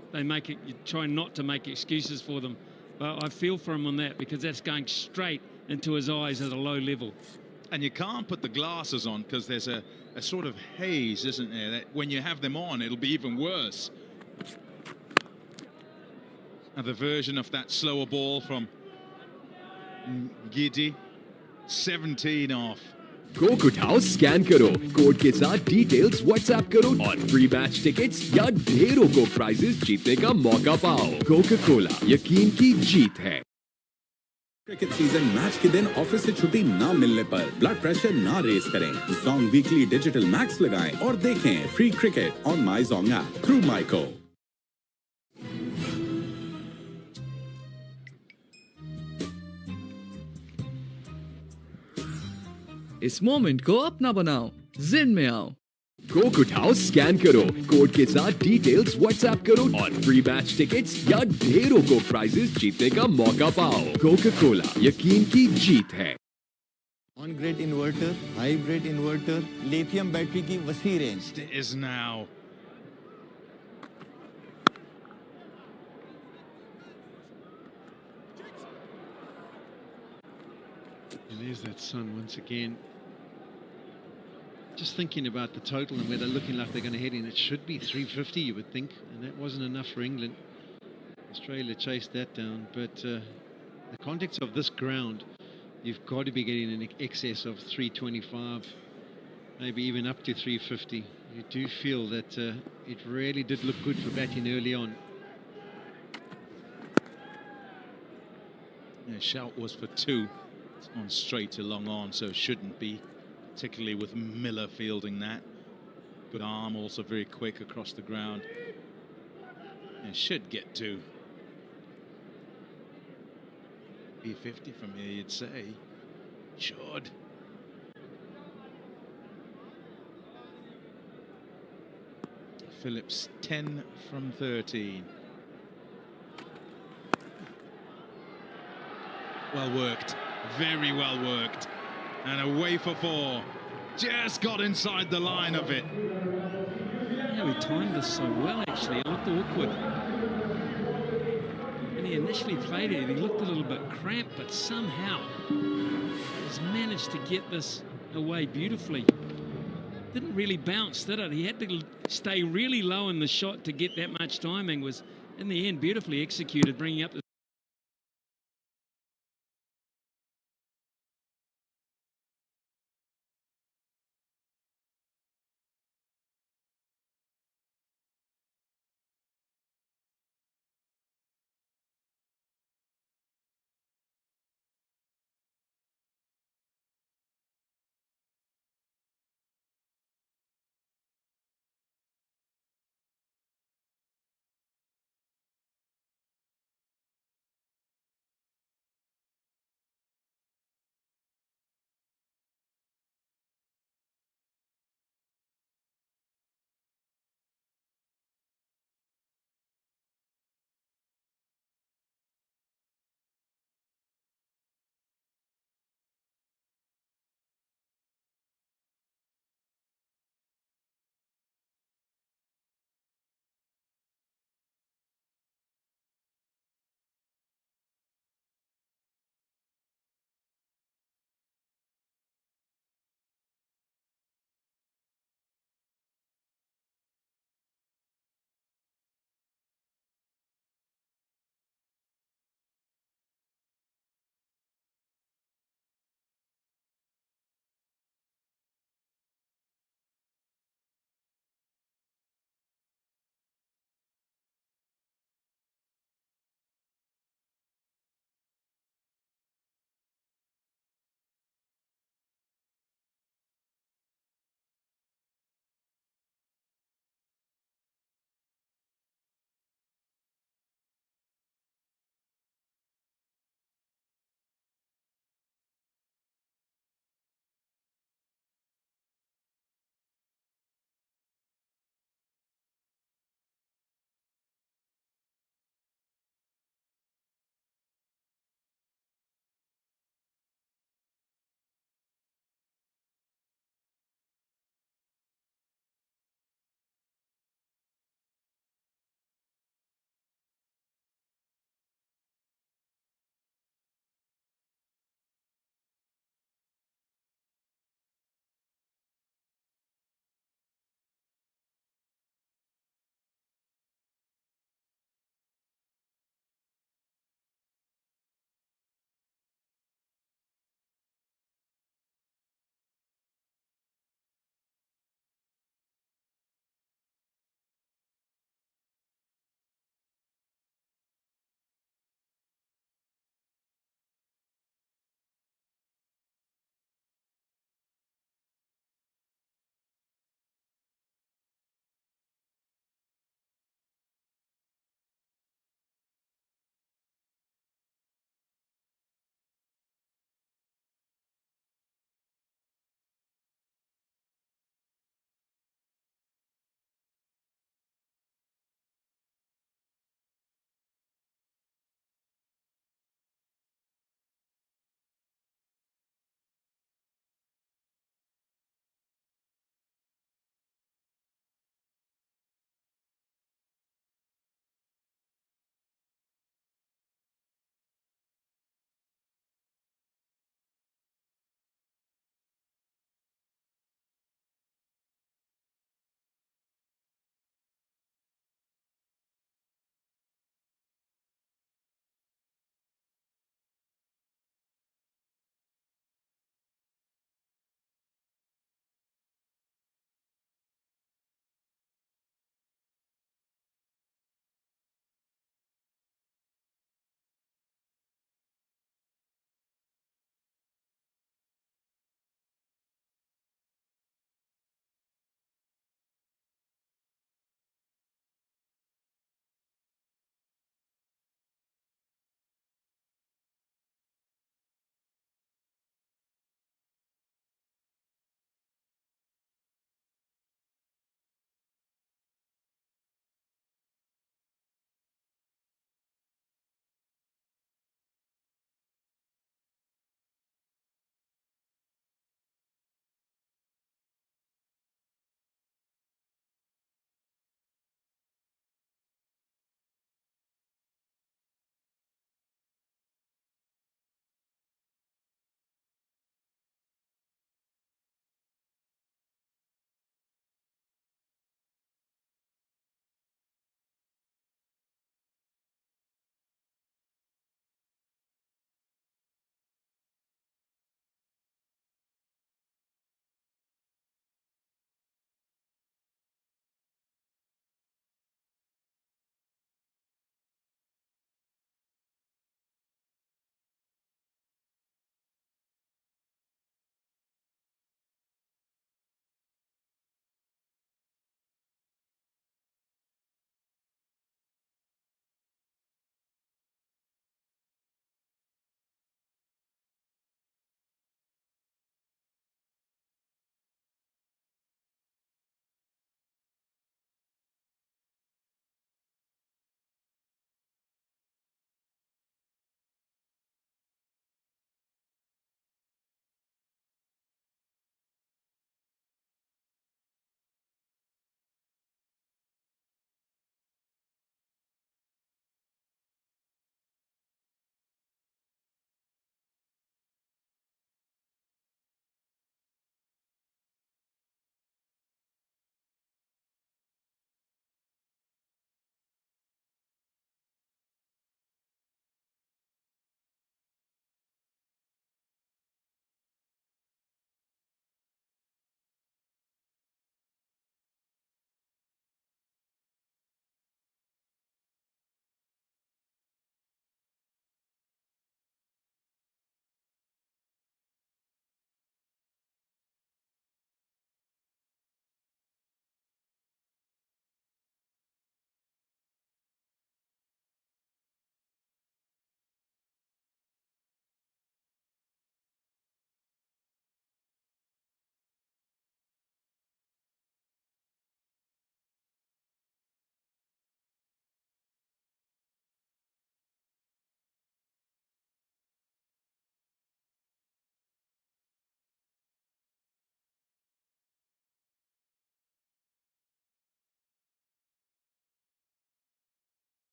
try not to make excuses for them, but I feel for him on that, because that's going straight into his eyes at a low level. And you can't put the glasses on because there's a sort of haze, isn't there? That when you have them on, it'll be even worse. Another version of that slower ball from Giddy. 17 off. Coke उठाओ, scan करो, code के साथ details WhatsApp करो और free match tickets या ढेरों को prices जीतने का मौका पाओ। कोका कोला, यकीन की जीत है। क्रिकेट सीजन मैच के दिन ऑफिस से छुट्टी ना मिलने पर ब्लड प्रेशर ना रेस करें। जोंग वीकली डिजिटल मैक्स लगाएं और देखें free cricket on my Jong app through micro. इस मोमेंट को अपना बनाओ, जिन में आओ। कोक उठाओ, स्कैन करो, कोड के साथ डिटेल्स व्हाट्सएप करो और फ्री मैच टिकट्स या ढेरों को प्राइजेस जीतने का मौका पाओ। कोका कोला, यकीन की जीत है। On grid inverter, hybrid inverter, lithium battery की वसी range is now. And there's that sun once again. Just thinking about the total and where they're looking like they're going to head in, it should be 350, you would think, and that wasn't enough for England. Australia chased that down, but the context of this ground, you've got to be getting in excess of 325, maybe even up to 350. You do feel that it really did look good for batting early on. Yeah, shout was for 2. It's gone straight to long on, so it shouldn't be, particularly with Miller fielding that. Good arm, also very quick across the ground. And should get to B50 from here, you'd say. Should. Phillips 10 from 13. Well worked, very well worked. And away for 4. Just got inside the line of it. Yeah, he timed this so well, actually. It looked awkward. When he initially played it, he looked a little bit cramped, but somehow he's managed to get this away beautifully. Didn't really bounce, did it? He had to stay really low in the shot to get that much timing. Was, in the end, beautifully executed, bringing up the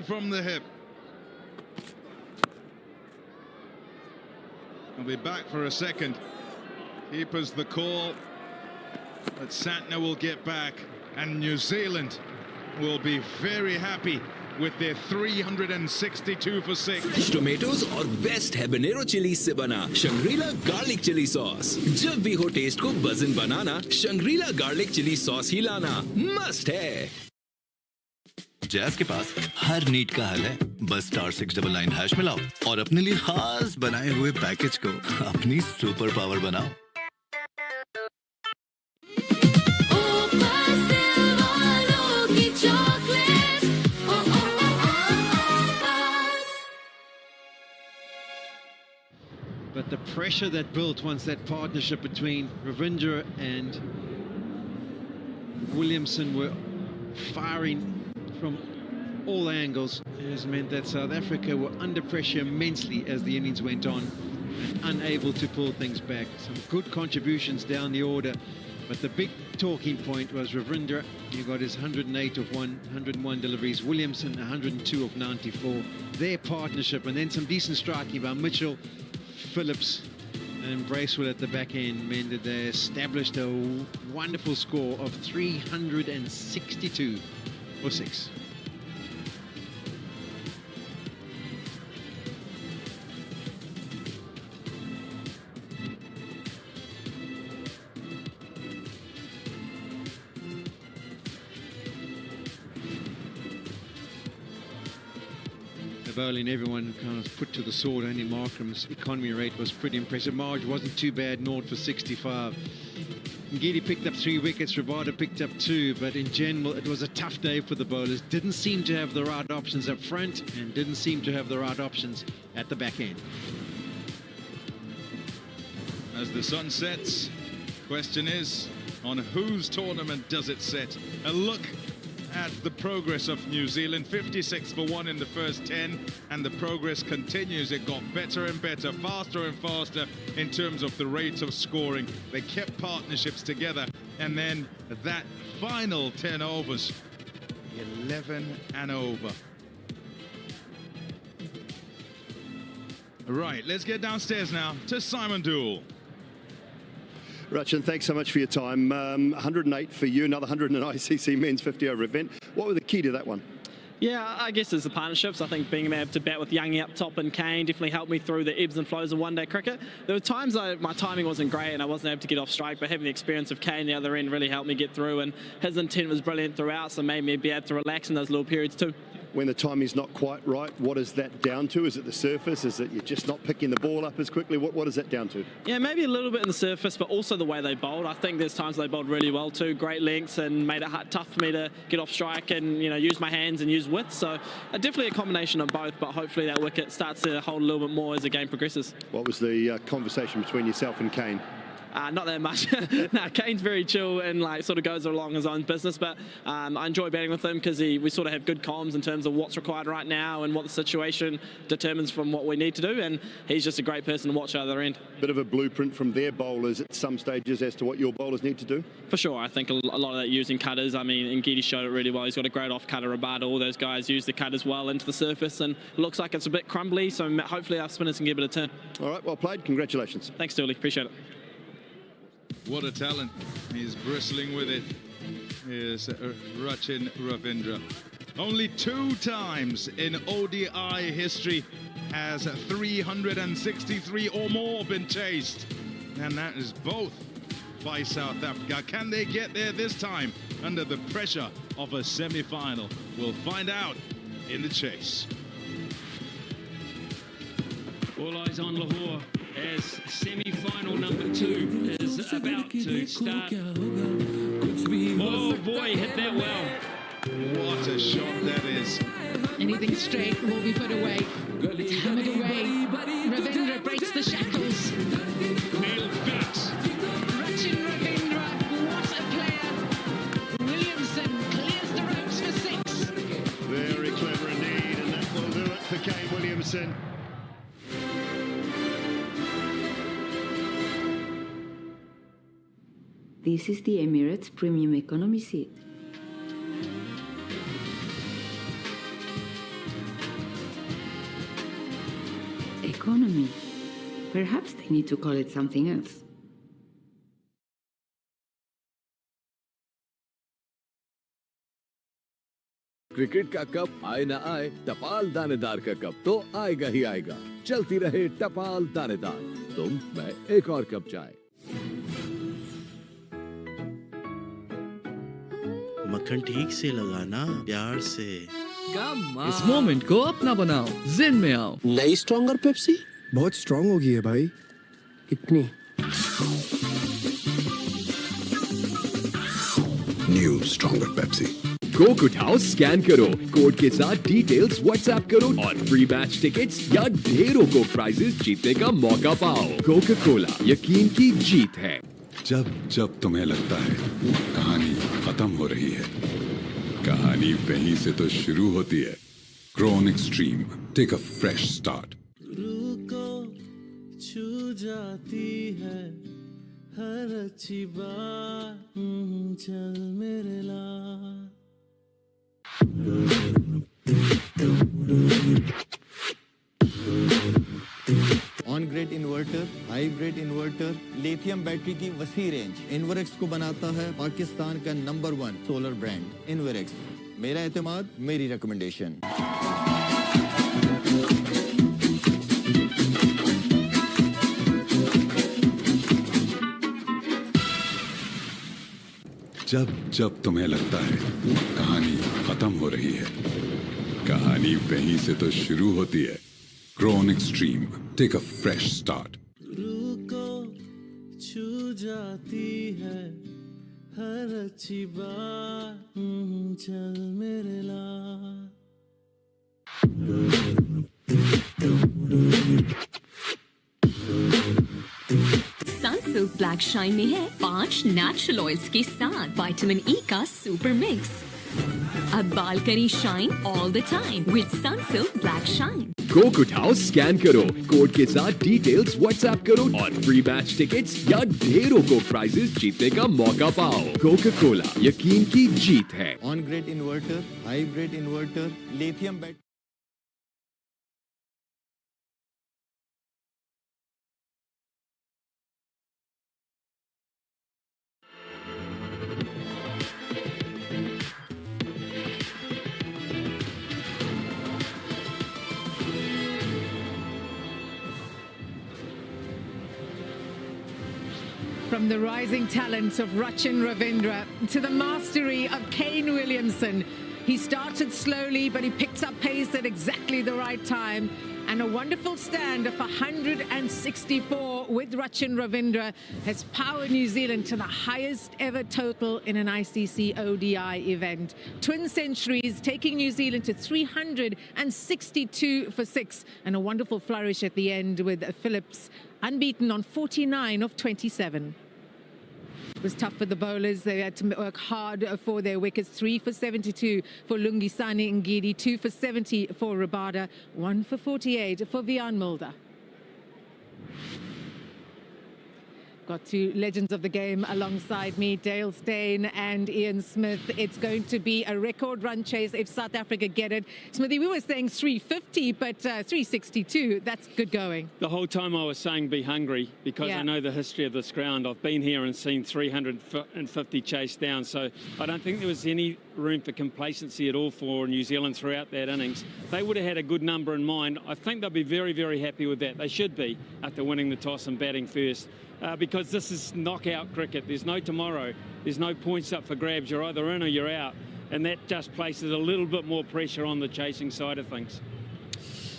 From the hip. I'll be back for a second. Keeper's the call, but Santner will get back, and New Zealand will be very happy with their 362 for 6. Fresh tomatoes और best habanero chillies से बना Shangrila garlic chilli sauce. जब भी हो taste को बजन बनाना, Shangrila garlic chilli sauce ही लाना मस्ट है। जैज के पास हर नीड का हल है। बस *699 हैश मिलाओ और अपने लिए खास बनाए हुए पैकेज को अपनी सुपर पावर बनाओ। But the pressure that built once that partnership between Ravindra and Williamson were firing from all angles has meant that South Africa were under pressure immensely as the innings went on and unable to pull things back. Some good contributions down the order, but the big talking point was Ravindra. He got his 101 deliveries. Williamson 102 of 94. Their partnership, and then some decent striking by Mitchell, Phillips and Bracewell at the back end meant that they established a wonderful score of 362 for 6. bowling, everyone kind of put to the sword. Only Markram's economy rate was pretty impressive. Marge wasn't too bad, 0 for 65. Ngidi picked up 3 wickets, Rabada picked up 2, but in general it was a tough day for the bowlers. Didn't seem to have the right options up front and didn't seem to have the right options at the back end. As the sun sets, question is, on whose tournament does it set? A look at the progress of New Zealand, 56 for 1 in the first 10, and the progress continues. It got better and better, faster and faster in terms of the rates of scoring. They kept partnerships together, and then that final 10 overs, 11 and over. Right, let's get downstairs now to Simon Dool. Rachin, thanks so much for your time. 108 for you, another 100 in an ICC Men's 50 over event. What were the key to that one? Yeah, I guess it's the partnerships. I think being able to bat with Youngie up top and Kane definitely helped me through the ebbs and flows of one-day cricket. There were times my timing wasn't great and I wasn't able to get off strike, but having the experience of Kane the other end really helped me get through, and his intent was brilliant throughout, so made me be able to relax in those little periods too. When the timing's not quite right, what is that down to? Is it the surface? Is it you're just not picking the ball up as quickly? What is that down to? Yeah, maybe a little bit in the surface, but also the way they bowled. I think there's times they bowled really well too, great lengths, and made it tough for me to get off strike and use my hands and use width. So definitely a combination of both, but hopefully that wicket starts to hold a little bit more as the game progresses. What was the conversation between yourself and Kane? Not that much. No, Kane's very chill and sort of goes along his own business, but I enjoy batting with him because we sort of have good comms in terms of what's required right now and what the situation determines from what we need to do, and he's just a great person to watch at the other end. Bit of a blueprint from their bowlers at some stages as to what your bowlers need to do? For sure. I think a lot of that using cutters. I mean, Ngidi showed it really well. He's got a great off-cutter, Rabada. All those guys use the cutters well into the surface, and it looks like it's a bit crumbly, so hopefully our spinners can get a bit of turn. All right, well played. Congratulations. Thanks, Dooley. Appreciate it. What a talent. He's bristling with it. Here's Rachin Ravindra. Only 2 times in ODI history has 363 or more been chased. And that is both by South Africa. Can they get there this time under the pressure of a semi-final? We'll find out in the chase. All eyes on Lahore as semi-final number 2 is about to start. Oh boy, hit that well. What a shot that is. Anything straight will be put away. Hammered away. Ravindra breaks the shackles. Nailed that. Rachin Ravindra, what a player. Williamson clears the ropes for 6. Very clever indeed, and that will do it for Kane Williamson. This is the Emirates Premium Economy seat. Economy. Perhaps they need to call it something else. Cricket का cup आए ना आए, टपाल दानेदार का cup तो आएगा ही आएगा। चलती रहे टपाल दानेदार, तुम मैं एक और कप चाय। मक्खन ठीक से लगाना, प्यार से। इस मोमेंट को अपना बनाओ, जिन में आओ। नई स्ट्रॉन्गर पेप्सी बहुत स्ट्रॉन्ग हो गई है भाई। कितनी? New stronger Pepsi. कोक उठाओ, स्कैन करो, कोड के साथ डिटेल्स व्हाट्सएप करो और फ्री मैच टिकट्स या ढेरों को प्राइजेस जीतने का मौका पाओ। कोका कोला, यकीन की जीत है। जब जब तुम्हें लगता है कहानी खत्म हो रही है, कहानी वहीं से तो शुरू होती है। क्रोन extreme, take a fresh start. रुको, छू जाती है हर अच्छी बात, चल मेरे लाल। On grid inverter, hybrid inverter, lithium battery की वसी रेंज इन्वरेक्स को बनाता है पाकिस्तान का नंबर 1 सोलर ब्रांड इन्वरेक्स। मेरा एतमाद, मेरी रिकमेंडेशन। जब जब तुम्हें लगता है कहानी खत्म हो रही है, कहानी वहीं से तो शुरू होती है। Grown Extreme. Take a fresh start. रुको छू जाती है हर अच्छी बात चल मेरे लाल सनसिल्क ब्लैक शाइन में है 5 नेचुरल ऑयल्स के साथ विटामिन ई का सुपर मिक्स। अब बाल करी shine all the time with Sunsilk black shine. Coke उठाओ, स्कैन करो, कोड के साथ डिटेल्स व्हाट्सएप करो और फ्री मैच टिकट्स या ढेरों को प्राइजेस जीतने का मौका पाओ। कोका कोला, यकीन की जीत है। On grid inverter, hybrid inverter, lithium battery. From the rising talents of Rachin Ravindra to the mastery of Kane Williamson. He started slowly, but he picked up pace at exactly the right time. And a wonderful stand of 164 with Rachin Ravindra has powered New Zealand to the highest ever total in an ICC ODI event. Twin centuries taking New Zealand to 362 for 6. And a wonderful flourish at the end with Phillips unbeaten on 49 of 27. It was tough for the bowlers. They had to work hard for their wickets. 3 for 72 for Lungisani Ngidi, 2 for 70 for Rabada, 1 for 48 for Vian Mulder. Got two legends of the game alongside me, Dale Steyn and Ian Smith. It's going to be a record run chase if South Africa get it. Smithy, we were saying 350, but 362, that's good going. The whole time I was saying be hungry because I know the history of this ground. I've been here and seen 350 chased down, so I don't think there was any room for complacency at all for New Zealand throughout that innings. They would have had a good number in mind. I think they'll be very, very happy with that. They should be after winning the toss and batting first. Because this is knockout cricket. There's no tomorrow. There's no points up for grabs. You're either in or you're out. And that just places a little bit more pressure on the chasing side of things.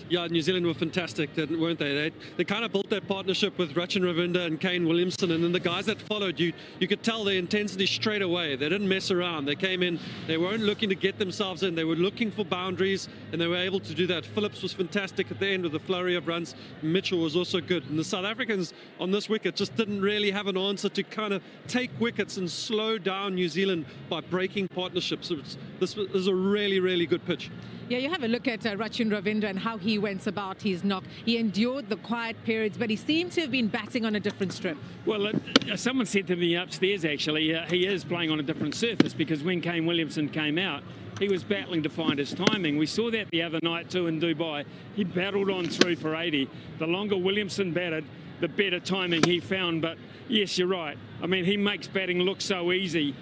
Yeah, New Zealand were fantastic, weren't they? They kind of built that partnership with Rachin Ravindra and Kane Williamson, and then the guys that followed, you could tell their intensity straight away. They didn't mess around. They came in, they weren't looking to get themselves in. They were looking for boundaries, and they were able to do that. Phillips was fantastic at the end with a flurry of runs. Mitchell was also good. And the South Africans on this wicket just didn't really have an answer to kind of take wickets and slow down New Zealand by breaking partnerships. So this was a really, really good pitch. Yeah, you have a look at Rachin Ravindra and how he went about his knock. He endured the quiet periods, but he seemed to have been batting on a different strip. Well, someone said to me upstairs, actually, he is playing on a different surface because when Kane Williamson came out, he was battling to find his timing. We saw that the other night too in Dubai. He battled on through for 80. The longer Williamson batted, the better timing he found. But yes, you're right. I mean, he makes batting look so easy.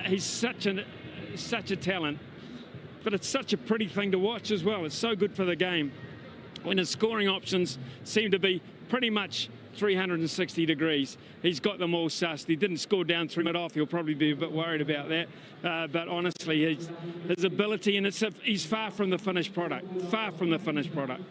He's such a talent. But it's such a pretty thing to watch as well. It's so good for the game. When his scoring options seem to be pretty much 360 degrees, he's got them all sussed. He didn't score down through it off. He'll probably be a bit worried about that. But honestly, his ability, and he's far from the finished product. Far from the finished product.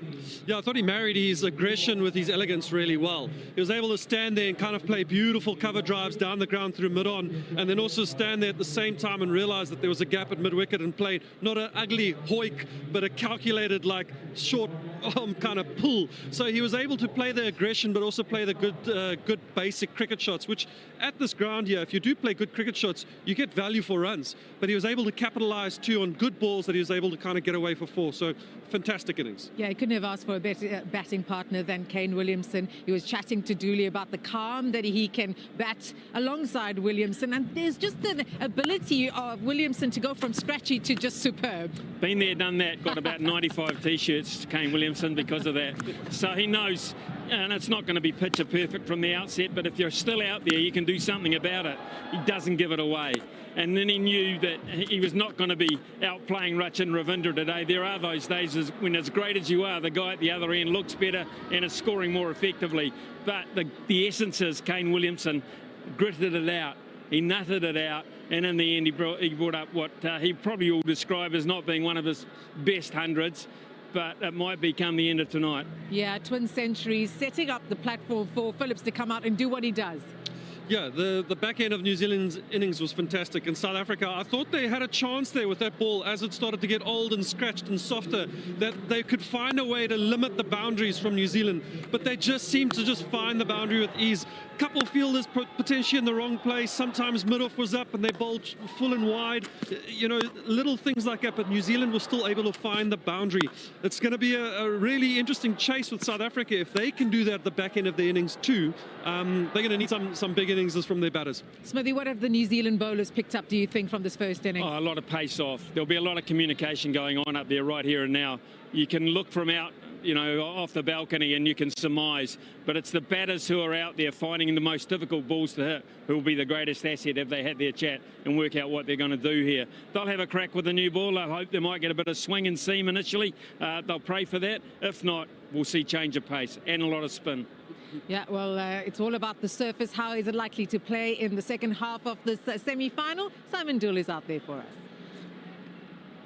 Yeah, I thought he married his aggression with his elegance really well. He was able to stand there and kind of play beautiful cover drives down the ground through mid-on, and then also stand there at the same time and realize that there was a gap at mid-wicket and play not an ugly hoik, but a calculated, like, short arm kind of pull. So he was able to play the aggression, but also play the good basic cricket shots, which at this ground here, if you do play good cricket shots, you get value for runs. But he was able to capitalize too on good balls that he was able to kind of get away for 4. So fantastic innings. Yeah, he couldn't have asked for a better batting partner than Kane Williamson. He was chatting to Dooley about the calm that he can bat alongside Williamson. And there's just the ability of Williamson to go from scratchy to just superb. Been there, done that. Got about 95 T-shirts, Kane Williamson, because of that. So he knows, and it's not going to be picture perfect from the outset, but if you're still out there, you can do something about it. He doesn't give it away. And then he knew that he was not going to be outplaying Rachin Ravindra today. There are those days when, as great as you are, the guy at the other end looks better and is scoring more effectively. But the essence is Kane Williamson gritted it out. He nutted it out, and in the end he brought up what he probably will describe as not being one of his best hundreds, but it might become the end of tonight. Yeah, twin centuries, setting up the platform for Phillips to come out and do what he does. Yeah, the back end of New Zealand's innings was fantastic. And South Africa, I thought they had a chance there with that ball as it started to get old and scratched and softer, that they could find a way to limit the boundaries from New Zealand. But they just seemed to just find the boundary with ease. Couple fielders potentially in the wrong place. Sometimes mid-off was up and they bowled full and wide. You know, little things like that. But New Zealand was still able to find the boundary. It's going to be a really interesting chase with South Africa. If they can do that at the back end of the innings too, they're going to need some big innings from their batters. Smithy, what have the New Zealand bowlers picked up, do you think, from this first inning? Oh, a lot of pace off. There'll be a lot of communication going on up there right here and now. You can look from out, you know, off the balcony and you can surmise, but it's the batters who are out there finding the most difficult balls to hit who will be the greatest asset if they had their chat and work out what they're going to do here. They'll have a crack with the new ball. I hope they might get a bit of swing and seam initially. They'll pray for that. If not, we'll see change of pace and a lot of spin. Yeah, well, it's all about the surface. How is it likely to play in the second half of this semi-final? Simon Dool is out there for us.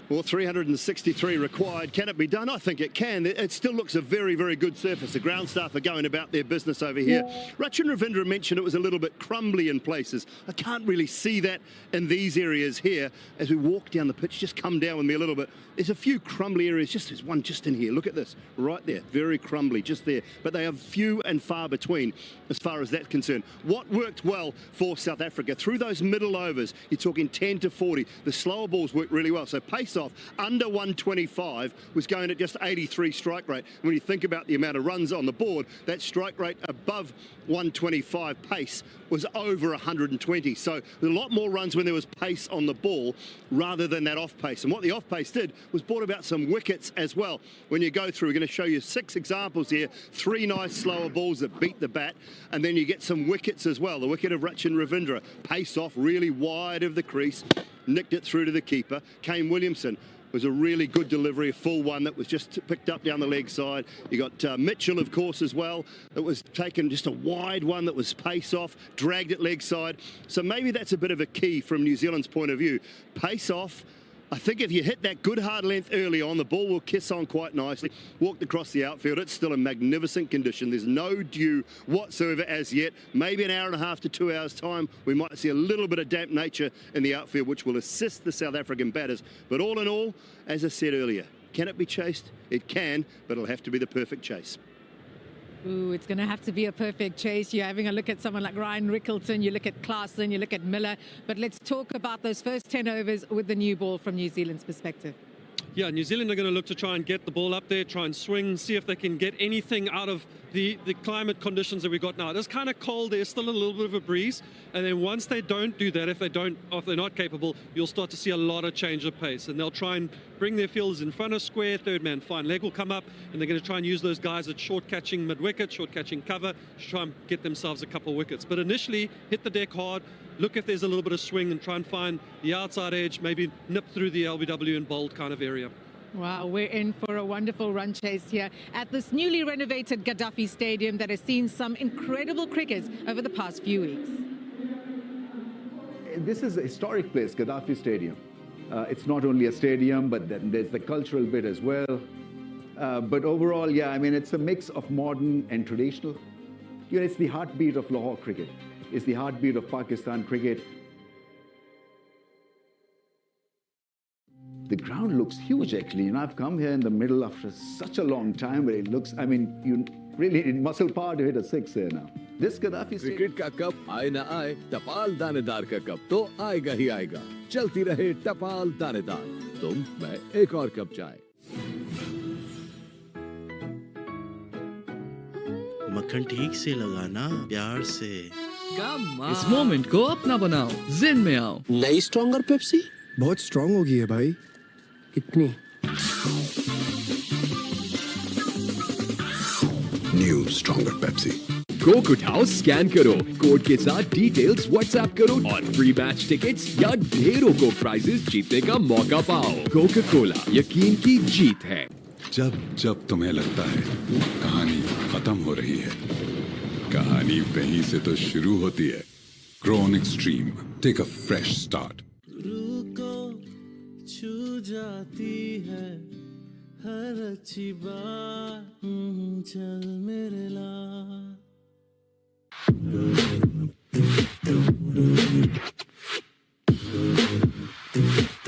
Well, 363 required. Can it be done? I think it can. It still looks a very, very good surface. The ground staff are going about their business over here. Rachin Ravindra mentioned it was a little bit crumbly in places. I can't really see that in these areas here. As we walk down the pitch, just come down with me a little bit. There's a few crumbly areas. There's one just in here. Look at this. Right there. Very crumbly, just there. But they are few and far between as far as that's concerned. What worked well for South Africa? Through those middle overs, you're talking 10 to 40. The slower balls worked really well. So pace off under 125 was going at just 83 strike rate. When you think about the amount of runs on the board, that strike rate above 125 pace was over 120. So there's a lot more runs when there was pace on the ball rather than that off pace. And what the off pace did was brought about some wickets as well. When you go through, we're going to show you 6 examples here. 3 nice slower balls that beat the bat, and then you get some wickets as well. The wicket of Rachin Ravindra, pace off really wide of the crease, nicked it through to the keeper. Kane Williamson was a really good delivery, a full one that was just picked up down the leg side. You got Mitchell, of course, as well. It was taken just a wide one that was pace off, dragged it leg side. So maybe that's a bit of a key from New Zealand's point of view. Pace off. I think if you hit that good hard length early on, the ball will kiss on quite nicely. Walked across the outfield. It's still in magnificent condition. There's no dew whatsoever as yet. Maybe an hour and a half to 2 hours' time, we might see a little bit of damp nature in the outfield, which will assist the South African batters. But all in all, as I said earlier, can it be chased? It can, but it'll have to be the perfect chase. Ooh, it's going to have to be a perfect chase. You're having a look at someone like Ryan Rickleton, you look at Klaasen, you look at Miller. But let's talk about those first 10 overs with the new ball from New Zealand's perspective. Yeah, New Zealand are going to look to try and get the ball up there, try and swing, see if they can get anything out of the climate conditions that we got now. It's kind of cold, there's still a little bit of a breeze, and then once they don't do that, if they're not capable, you'll start to see a lot of change of pace, and they'll try and bring their fielders in front of square, third man fine leg will come up, and they're going to try and use those guys at short catching mid-wicket, short catching cover, to try and get themselves a couple of wickets. But initially, hit the deck hard, look if there's a little bit of swing and try and find the outside edge, maybe nip through the LBW and bold kind of area. Wow, we're in for a wonderful run chase here at this newly renovated Gaddafi Stadium that has seen some incredible cricket over the past few weeks. This is a historic place, Gaddafi Stadium. It's not only a stadium, but then there's the cultural bit as well. But overall, yeah, I mean, it's a mix of modern and traditional. You know, it's the heartbeat of Lahore cricket. It's the heartbeat of Pakistan cricket. The ground looks huge, actually. You know, I've come here in the middle after such a long time, where it looks, I mean, you really need muscle power to hit a 6 here now. This Gaddafi cricket का cup आए ना आए, टपाल दानेदार का cup तो आएगा ही आएगा. चलती रहे टपाल दानेदार. तुम, मैं, एक और कप चाय. मक्खन ठीक से लगाना, प्यार से. इस मोमेंट को अपना बनाओ, जिन में आओ. नई स्ट्रॉन्गर पेप्सी बहुत स्ट्रॉन्ग हो गई है भाई. कितनी? New stronger Pepsi. कोक उठाओ, स्कैन करो, कोड के साथ डिटेल्स व्हाट्सएप करो और फ्री मैच टिकट्स या ढेरों को प्राइजेस जीतने का मौका पाओ. कोका कोला, यकीन की जीत है. जब जब तुम्हें लगता है कहानी खत्म हो रही है, कहानी वहीं से तो शुरू होती है. Grown Extreme. Take a fresh start. रुको छू जाती है हर अच्छी बात चल मेरे लाल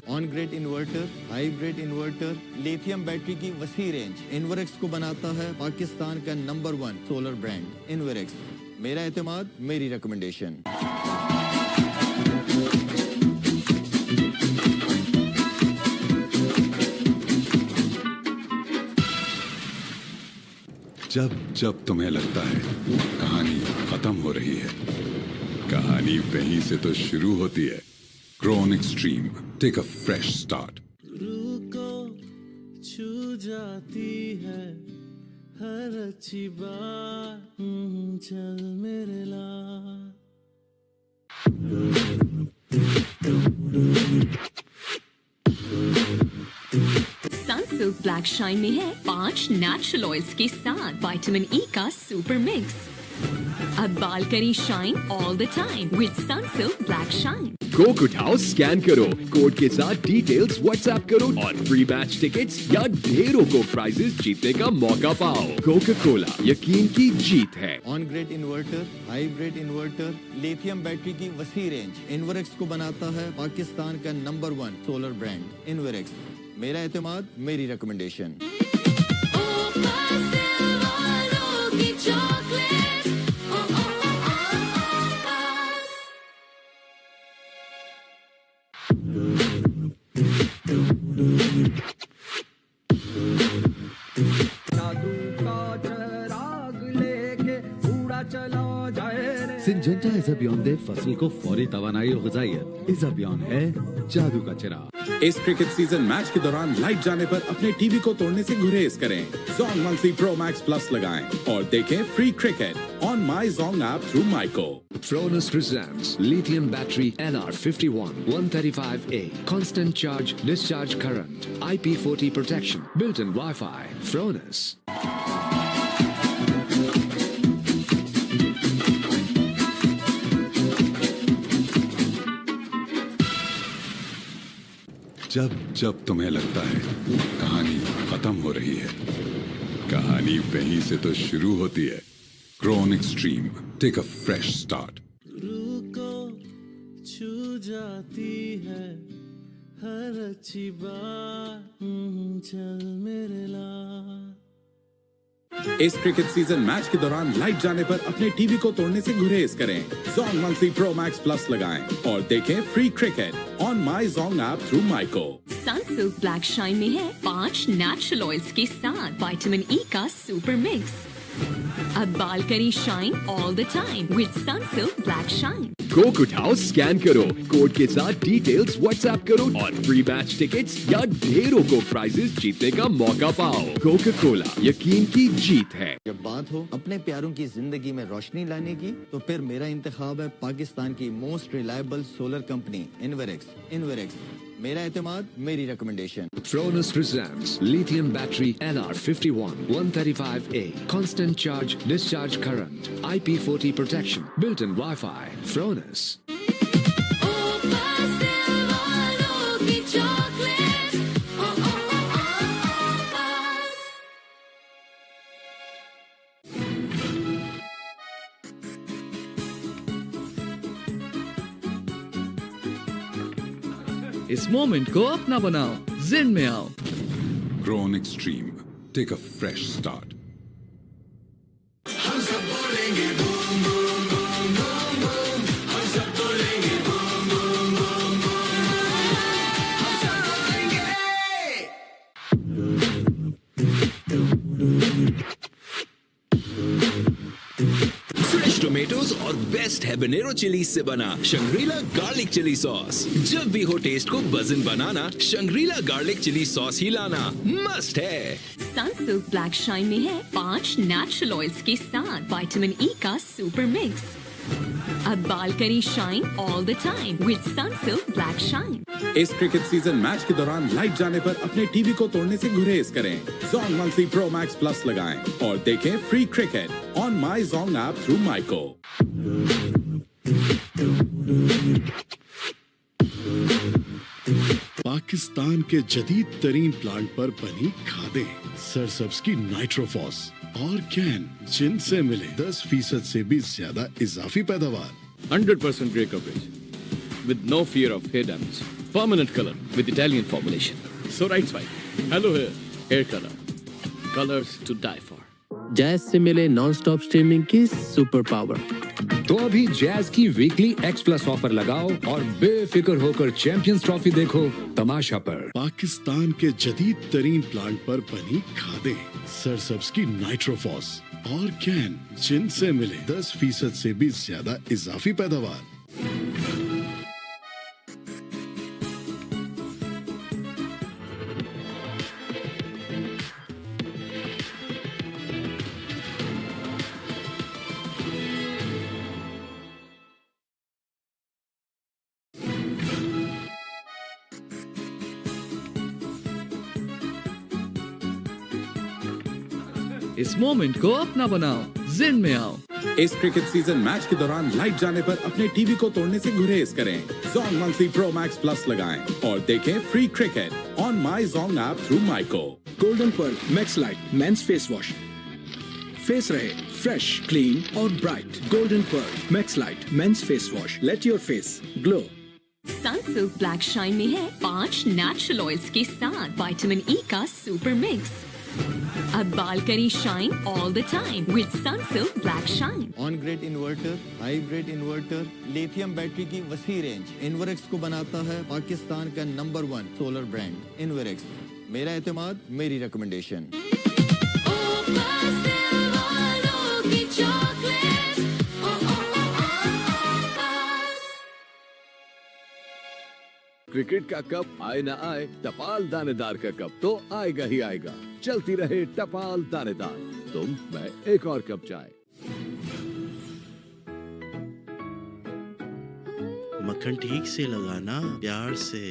on grid inverter, hybrid inverter, lithium battery की वसी रेंज इन्वरेक्स को बनाता है पाकिस्तान का नंबर 1 सोलर ब्रांड इन्वरेक्स। मेरा एतमाद, मेरी रिकमेंडेशन। जब जब तुम्हें लगता है कहानी खत्म हो रही है, कहानी वहीं से तो शुरू होती है। Grown Extreme. Take a fresh start. रुको छू जाती है हर अच्छी बात चल मेरे लाल सनसिल्क ब्लैक शाइन में है 5 नेचुरल ऑयल्स के साथ विटामिन ई का सुपर मिक्स। अब बाल करें shine all the time with Sunsilk black shine. Coke उठाओ, स्कैन करो, कोड के साथ डिटेल्स व्हाट्सएप करो और फ्री मैच टिकट्स या ढेरों को प्राइजेस जीतने का मौका पाओ। कोका कोला, यकीन की जीत है। On grid inverter, hybrid inverter, lithium battery की वसी रेंज इन्वरेक्स को बनाता है पाकिस्तान का नंबर 1 सोलर ब्रांड इन्वरेक्स। मेरा एतमाद, मेरी रिकमेंडेशन। सिंजेंटा इज़ाबियॉन दे फसल को फौरी तवानाई और ग़िज़ाइयत। इज़ाबियॉन है जादू का चिराग। इस क्रिकेट सीजन मैच के दौरान लाइट जाने पर अपने टीवी को तोड़ने से गुरेज करें। Zong monthly pro max plus लगाएं और देखें free cricket on my Zong app through micro. Fronus presents lithium battery LR51 135A, constant charge discharge current, IP40 protection, built-in Wi-Fi. Fronus. जब जब तुम्हें लगता है कहानी खत्म हो रही है, कहानी वहीं से तो शुरू होती है। Grown Extreme. Take a fresh start. रुको छू जाती है हर अच्छी बात चल मेरे लाल। इस क्रिकेट सीजन मैच के दौरान लाइट जाने पर अपने टीवी को तोड़ने से गुरेज करें। Zong monthly pro max plus लगाएं और देखें free cricket on my Zong app through Myco. Sunsilk black shine में है 5 नेचुरल ऑयल्स के साथ विटामिन ई का सुपर मिक्स। अब बाल करें shine all the time with Sunsilk black shine. Coke उठाओ, स्कैन करो, कोड के साथ डिटेल्स व्हाट्सएप करो और फ्री मैच टिकट्स या ढेरों को प्राइजेस जीतने का मौका पाओ। कोका कोला, यकीन की जीत है। जब बात हो अपने प्यारों की जिंदगी में रोशनी लाने की, तो फिर मेरा इंतखाब है पाकिस्तान की most reliable solar company Inverex. Inverex, मेरा एतमाद, मेरी recommendation. Fronus presents lithium battery LR51 135A, constant charge discharge current, IP40 protection, built-in Wi-Fi. Fronus. इस मोमेंट को अपना बनाओ, जिन में आओ। Grown Extreme. Take a fresh start. हम सब बोलेंगे boom boom boom boom boom. हम सब बोलेंगे बूम बूम बूम बूम। हम सब बोलेंगे। फ्रेश टोमेटोज और बेस्ट हैबनेरो चिली से बना शंग्रीला गार्लिक चिली सॉस। जब भी हो टेस्ट को बज़न बनाना, शंग्रीला गार्लिक चिली सॉस ही लाना मस्ट है। सनसिल्क ब्लैक शाइन में है 5 नेचुरल ऑयल्स के साथ विटामिन ई का सुपर मिक्स। अब बाल करें shine all the time with Sunsilk black shine. इस क्रिकेट सीजन मैच के दौरान लाइट जाने पर अपने टीवी को तोड़ने से गुरेज करें। Zong monthly pro max plus लगाएं और देखें free cricket on my Zong app through Myco. Pakistan के जदीद तरीन प्लांट पर बनी खादें, सरसब्ज की नाइट्रोफॉस और कैन, जिनसे मिले 10% से भी ज्यादा इजाफी पैदावार। 100% grey coverage with no fear of hair damage. Permanent color with Italian formulation. So right side, hello hair, hair color, colors to die for. Jazz से मिले नॉन-स्टॉप स्ट्रीमिंग की सुपर पावर। तो अभी जैज की वीकली X+ ऑफर लगाओ और बेफिक्र होकर चैंपियंस ट्रॉफी देखो तमाशा पर। पाकिस्तान के जदीद तरीन प्लांट पर बनी खादें, सरसब्ज की नाइट्रोफॉस और कैन, जिनसे मिले 10% से भी ज्यादा इजाफी पैदावार। इस मोमेंट को अपना बनाओ, जिन में आओ। इस क्रिकेट सीजन मैच के दौरान लाइट जाने पर अपने टीवी को तोड़ने से गुरेज करें। Zong monthly pro max plus लगाएं और देखें free cricket on my Jong app through Myco. Golden Perl max light men's face wash, face रहे फ्रेश, क्लीन और bright. Golden pearl max light men's face wash, let your face glow. Sunsilk black shine में है 5 natural oils के साथ vitamin E का super mix. अब बाल करें shine all the time with Sunsilk black shine. On grid inverter, hybrid inverter, lithium battery की वसी रेंज इन्वरेक्स को बनाता है पाकिस्तान का नंबर 1 सोलर ब्रांड इन्वरेक्स। मेरा एतमाद, मेरी रिकमेंडेशन। क्रिकेट का कप आए ना आए, टपाल दानेदार का कप तो आएगा ही आएगा। चलती रहे टपाल दानेदार, तुम मैं एक और कप चाय। मक्खन ठीक से लगाना, प्यार से।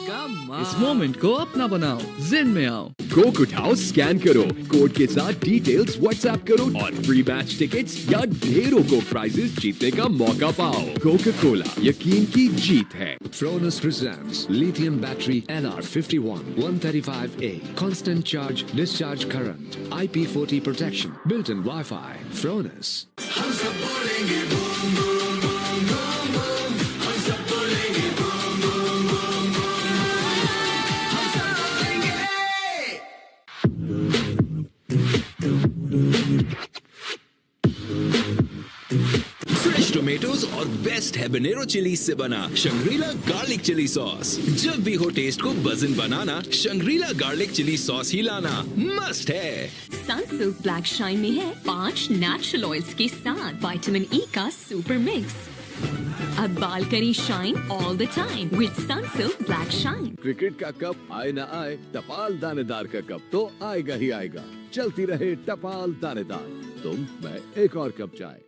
इस मोमेंट को अपना बनाओ, जिन में आओ। कोक उठाओ, स्कैन करो, कोड के साथ डिटेल्स व्हाट्सएप करो और फ्री मैच टिकट्स या ढेरों को प्राइजेस जीतने का मौका पाओ। कोका कोला, यकीन की जीत है। Fronus presents lithium battery LR51 135A, constant charge discharge current, IP40 protection, built-in Wi-Fi. Fronus. हम सब बोलेंगे boom boom boom boom boom, हम सब बोलेंगे बूम बूम बूम बूम, हम सब बोलेंगे। फ्रेश टोमेटोज और बेस्ट हैबनेरो चिली से बना शंग्रीला गार्लिक चिली सॉस। जब भी हो टेस्ट को बजन बनाना, शंग्रीला गार्लिक चिली सॉस ही लाना मस्ट है। सनसिल्क ब्लैक शाइन में है 5 नेचुरल ऑयल्स के साथ विटामिन ई का सुपर मिक्स। अब बाल करें shine all the time with Sunsilk black shine. Cricket का कप आए ना आए, टपाल दानेदार का कप तो आएगा ही आएगा। चलती रहे टपाल दानेदार, तुम मैं एक और कप चाय।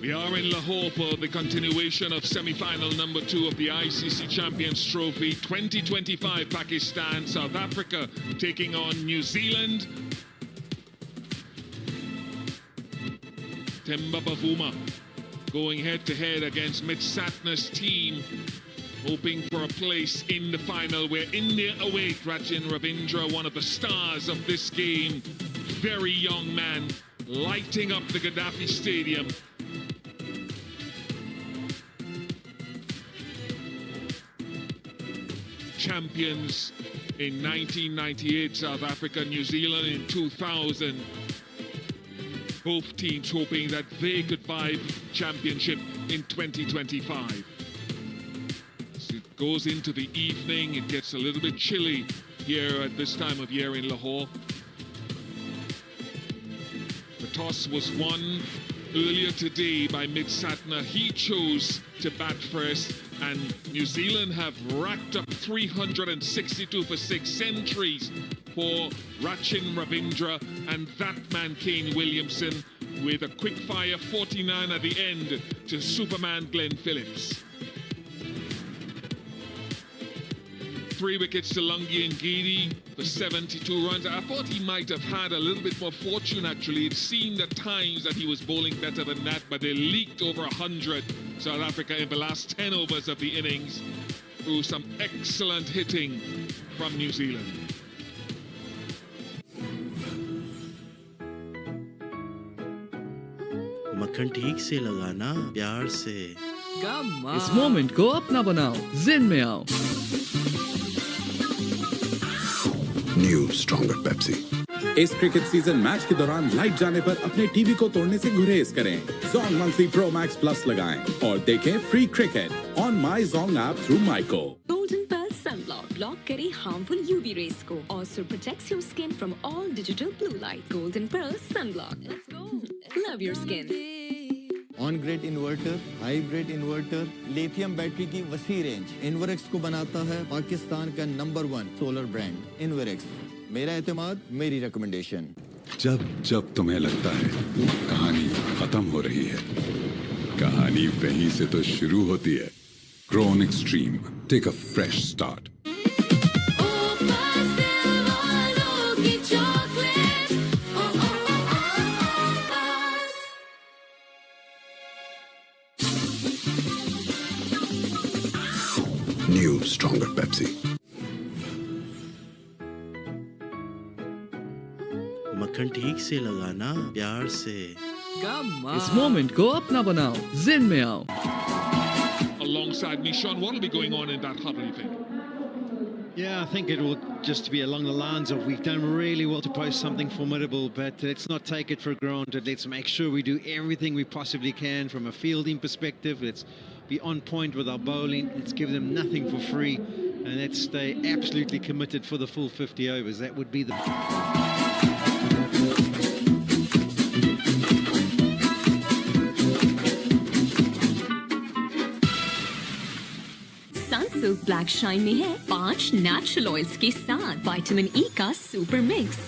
We are in Lahore for the continuation of semi-final number 2 of the ICC Champions Trophy 2025. Pakistan, South Africa taking on New Zealand. Temba Bavuma going head-to-head against Mitch Satner's team, hoping for a place in the final where India await Rachin Ravindra, one of the stars of this game. Very young man, lighting up the Gaddafi Stadium. Champions in 1998, South Africa, New Zealand in 2000. Both teams hoping that they could buy championship in 2025. As it goes into the evening, it gets a little bit chilly here at this time of year in Lahore. The toss was won earlier today by Mitch Satner. He chose to bat first, and New Zealand have racked up 362 for 6 centuries for Rachin Ravindra and that man Kane Williamson, with a quick fire 49 at the end to Superman Glenn Phillips. 3 wickets to Lungi and Giri for 72 runs. I thought he might have had a little bit more fortune, actually. It seemed at times that he was bowling better than that, but they leaked over 100, South Africa, in the last 10 overs of the innings through some excellent hitting from New Zealand. मक्खन ठीक से लगाना प्यार से इस moment को अपना बनाओ जिन में आओ न्यू स्ट्रॉन्गर पेप्सी। इस क्रिकेट सीजन मैच के दौरान लाइट जाने पर अपने टीवी को तोड़ने से गुरेज करें। Zong monthly pro max plus लगाएं और देखें free cricket on my Jong app through micro. Golden Pearl Sunblock block करे harmful UV rays को, also protects your skin from all digital blue light. Golden Pearl Sunblock. Let's go. Love your skin. On grid inverter, hybrid inverter, lithium battery की वसी range Inverex को बनाता है पाकिस्तान का number 1 solar brand Inverex. मेरा एतमाद, मेरी रिकमेंडेशन। जब जब तुम्हें लगता है कहानी खत्म हो रही है, कहानी वहीं से तो शुरू होती है। Grown Extreme, take a fresh start. New stronger Pepsi. मक्खन ठीक से लगाना प्यार से इस मोमेंट को अपना बनाओ जिन में आओ Alongside me, Sean, what will be going on in that huddle, you think? Yeah, I think it will just be along the lines of we've done really well to post something formidable, but let's not take it for granted. Let's make sure we do everything we possibly can from a fielding perspective. Let's be on point with our bowling. Let's give them nothing for free, and let's stay absolutely committed for the full 50 overs. That would be the... Sunsilk Black Shine में है 5 natural oils के साथ vitamin E का super mix.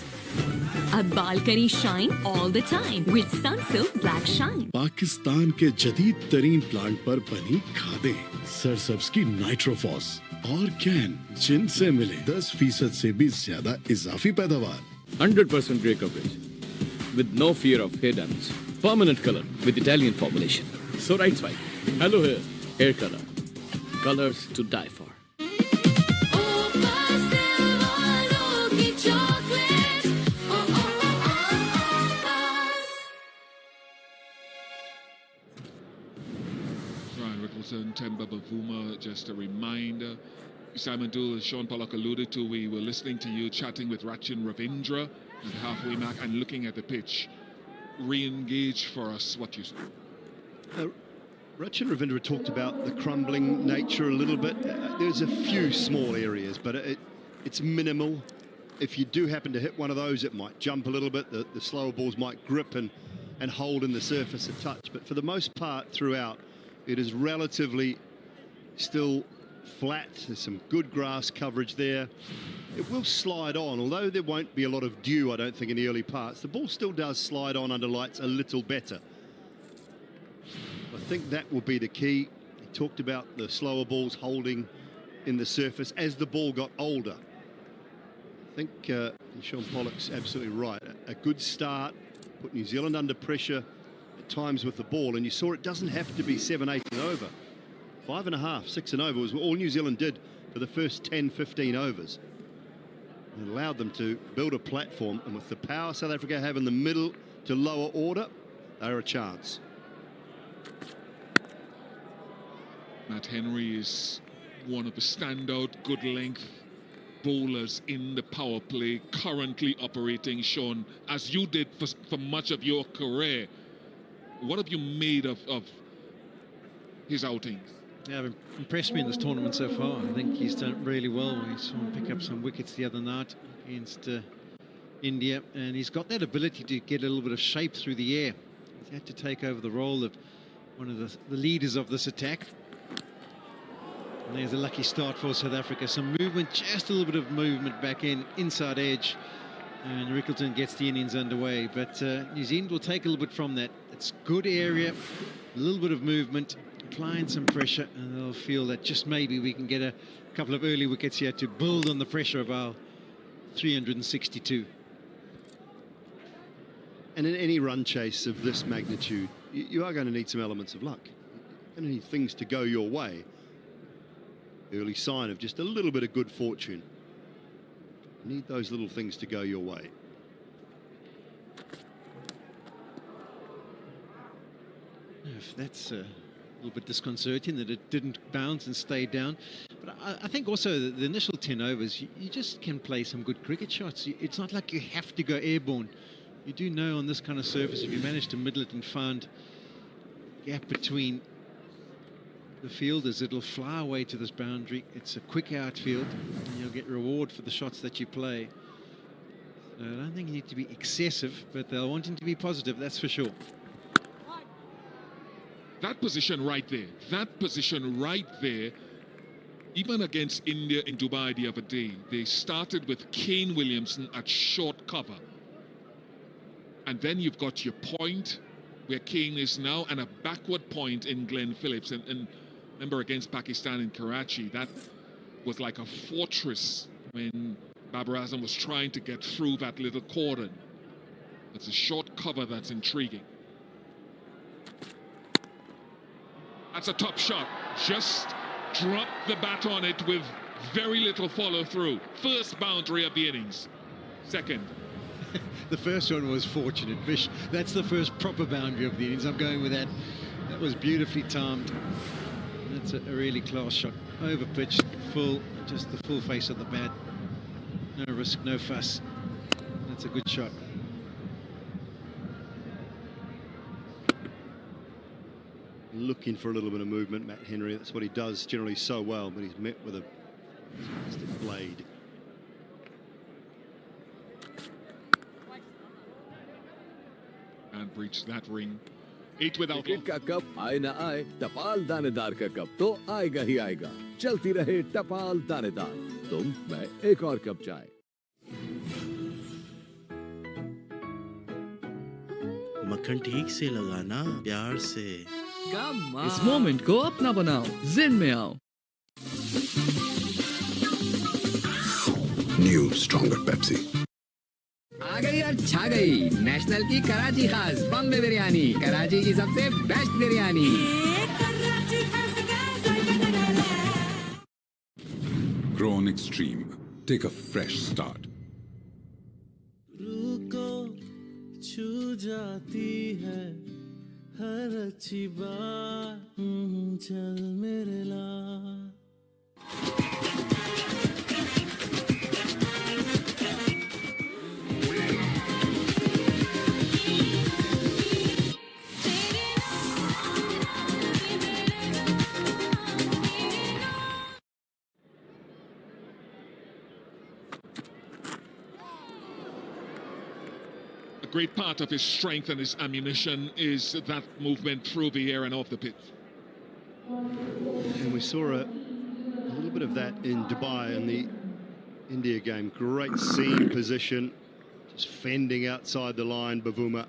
अब बाल करें shine all the time with Sunsilk black shine. Pakistan के जदीद तरीन प्लांट पर बनी खादें, सरसब्ज की नाइट्रोफॉस और कैन, जिनसे मिले 10% से भी ज्यादा इजाफी पैदावार। 100% grey coverage with no fear of hair damage. Permanent color with Italian formulation. So right side, hello hair, hair color. Colors to die for. Rickleson, Temba Bavuma, just a reminder. Simon Dool, as Sean Pollock alluded to, we were listening to you chatting with Rachin Ravindra at halfway mark and looking at the pitch. Re-engage for us what you said. Rachin Ravindra talked about the crumbling nature a little bit. There's a few small areas, but it's minimal. If you do happen to hit one of those, it might jump a little bit. The slower balls might grip and hold in the surface a touch. But for the most part throughout, it is relatively still flat. There's some good grass coverage there. It will slide on, although there won't be a lot of dew, I don't think, in the early parts. The ball still does slide on under lights a little better. I think that will be the key. He talked about the slower balls holding in the surface as the ball got older. I think Sean Pollock's absolutely right. A good start, put New Zealand under pressure at times with the ball, and you saw it doesn't have to be 7, 8 and over. 5.5, 6 and over was all New Zealand did for the first 10, 15 overs. It allowed them to build a platform, and with the power South Africa have in the middle to lower order, they're a chance. Matt Henry is one of the standout good length bowlers in the power play, currently operating, Sean, as you did for much of your career. What have you made of his outings? Yeah, impressed me in this tournament so far. I think he's done really well. We saw him pick up some wickets the other night against India, and he's got that ability to get a little bit of shape through the air. He's had to take over the role of one of the leaders of this attack. And there's a lucky start for South Africa. Some movement, just a little bit of movement back inside edge. And Rickleton gets the innings underway. But New Zealand will take a little bit from that. It's good area, a little bit of movement. applying some pressure, and they'll feel that just maybe we can get a couple of early wickets here to build on the pressure of our 362. And in any run chase of this magnitude, you are going to need some elements of luck. You're going to need things to go your way. Early sign of just a little bit of good fortune. You need those little things to go your way. If that's a little bit disconcerting that it didn't bounce and stay down. But I think also the initial 10 overs, you just can play some good cricket shots. It's not like you have to go airborne. You do know on this kind of surface, if you manage to middle it and find gap between the fielders, it'll fly away to this boundary. It's a quick outfield, and you'll get reward for the shots that you play. So I don't think you need to be excessive, but they'll want him to be positive, that's for sure. That position right there, even against India in Dubai the other day, they started with Kane Williamson at short cover. And then you've got your point where Kane is now, and a backward point in Glenn Phillips. And remember, against Pakistan in Karachi, that was like a fortress when Babar Azam was trying to get through that little cordon. It's a short cover that's intriguing. That's a top shot. Just drop the bat on it with very little follow through. First boundary of the innings. Second. The first one was fortunate, Bish. That's the first proper boundary of the innings. I'm going with that. That was beautifully timed. That's a really class shot. Over pitch, full, just the full face of the bat. No risk, no fuss. That's a good shot. Looking for a little bit of movement, Matt Henry. That's what he does generally so well, but he's met with a blade. And breached that ring. 8 without cricket का cup आए ना आए, टपाल दानेदार का cup तो आएगा ही आएगा। चलती रहे टपाल दानेदार, तुम मैं एक और कप चाय। मक्खन ठीक से लगाना, प्यार से। इस मोमेंट को अपना बनाओ, जिन में आओ। New stronger Pepsi. आ गई और छा गई नेशनल की कराची खास बम्बे बिरयानी, कराची की सबसे best biryani. Grow on Extreme. Take a fresh start. रुको छू जाती है हर अच्छी बात, चल मेरे ला। Great part of his strength and his ammunition is that movement through the air and off the pitch. And we saw a little bit of that in Dubai in the India game. Great seam position, just fending outside the line, Bavuma.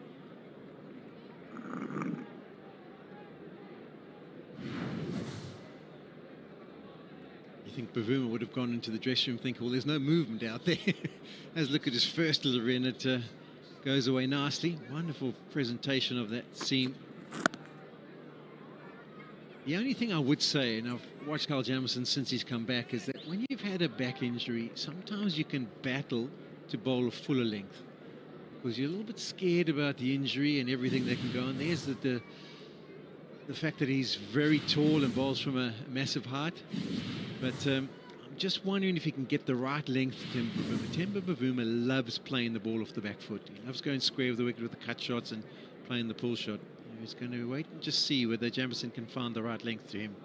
You think Bavuma would have gone into the dressing room thinking, well, there's no movement out there. Let's look at his first little run. It goes away nicely. Wonderful presentation of that seam. The only thing I would say, and I've watched Kyle Jamieson since he's come back, is that when you've had a back injury, sometimes you can battle to bowl a fuller length because you're a little bit scared about the injury and everything that can go on. There's the fact that he's very tall and bowls from a massive height. But I'm just wondering if he can get the right length to Temba Bavuma. Temba Bavuma loves playing the ball off the back foot. He loves going square of the wicket with the cut shots and playing the pull shot. He's going to wait and just see whether Jamieson can find the right length to him.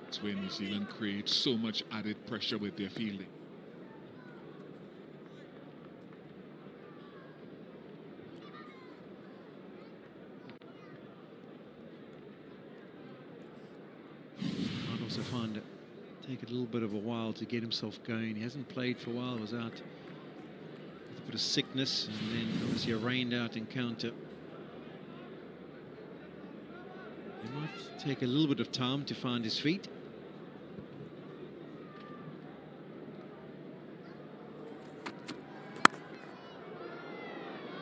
That's where New Zealand creates so much added pressure with their fielding. Might also find it take a little bit of a while to get himself going. He hasn't played for a while. He was out with the bit of sickness, and then obviously a rained-out encounter. He might take a little bit of time to find his feet.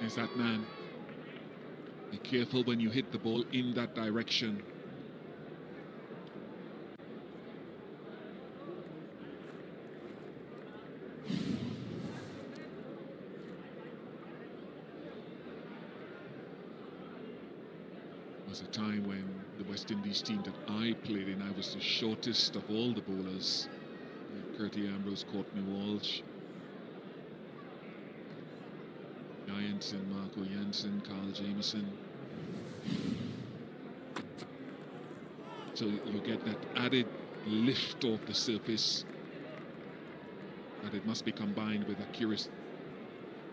There's that man. Be careful when you hit the ball in that direction. There was a time when the West Indies team that I played in, I was the shortest of all the bowlers. Curtly Ambrose, Courtney Walsh, Giantson, Marco Jansen, Carl Jamieson. So you get that added lift off the surface, but it must be combined with accuracy.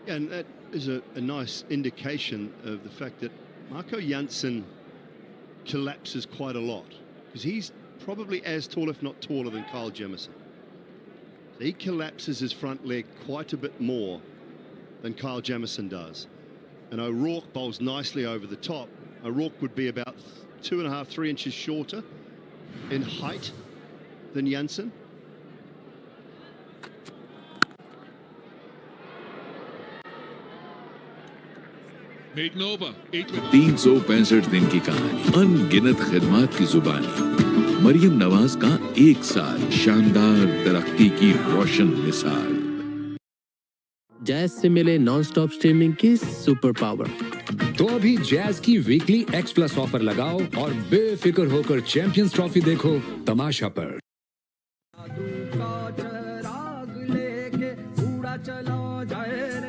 Yeah, and that is a nice indication of the fact that Marco Jansen collapses quite a lot, because he's probably as tall, if not taller, than Carl Jamieson. So he collapses his front leg quite a bit more than Carl Jamieson does. And O'Rourke bowls nicely over the top. O'Rourke would be about 2.5, 3 inches shorter in height than Jansen. Maiden over, 8 with 365 दिन की कहानी, अनगिनत खिदमात की जुबानी, मरियम नवाज का 1 साल, शानदार तरक्की की रोशन मिसाल। जैज से मिले नॉन स्टॉप स्ट्रीमिंग की सुपर पावर। तो अभी जैज की वीकली X+ ऑफर लगाओ और बेफिक्र होकर चैंपियंस ट्रॉफी देखो तमाशा पर।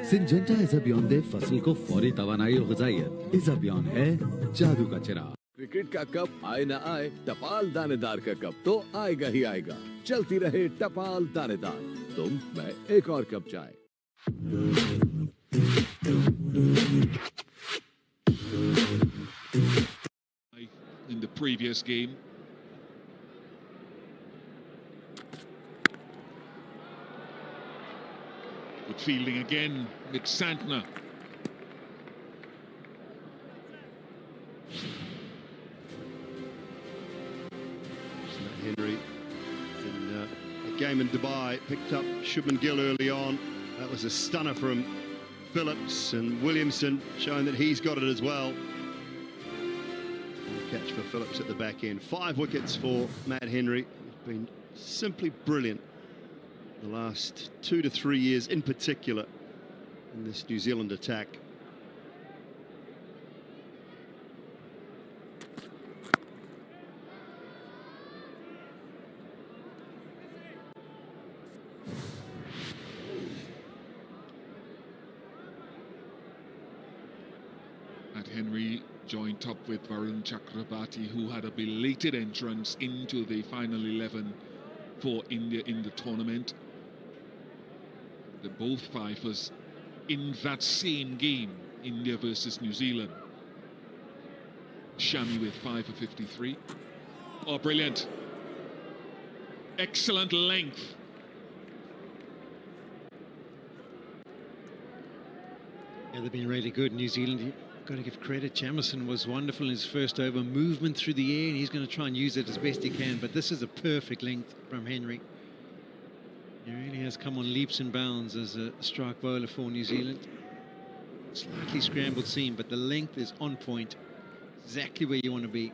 सिंजेंटा इज़ाबियॉन दे फसल को फौरी तवानाई और ग़िज़ाइयत। इज़ाबियॉन है जादू का चिराग। क्रिकेट का कप आए ना आए, टपाल दानेदार का कप तो आएगा ही आएगा। चलती रहे टपाल दानेदार, तुम मैं एक और कप चाय। in the previous game. Good fielding again with Santner. Henry in a game in Dubai picked up Shubman Gill early on. That was a stunner from Phillips, and Williamson showing that he's got it as well. Catch for Phillips at the back end. 5 wickets for Matt Henry. He's been simply brilliant the last 2 to 3 years in particular in this New Zealand attack. Matt Henry joined up with Varun Chakrabarti, who had a belated entrance into the final 11 for India in the tournament. They're both fifers in that same game, India versus New Zealand. Shami with 5 for 53. Oh, brilliant. Excellent length. Yeah, they've been really good. New Zealand, got to give credit. Jamieson was wonderful in his first over, movement through the air, and he's going to try and use it as best he can. But this is a perfect length from Henry. He really has come on leaps and bounds as a strike bowler for New Zealand. Slightly scrambled seam, but the length is on point. Exactly where you want to be.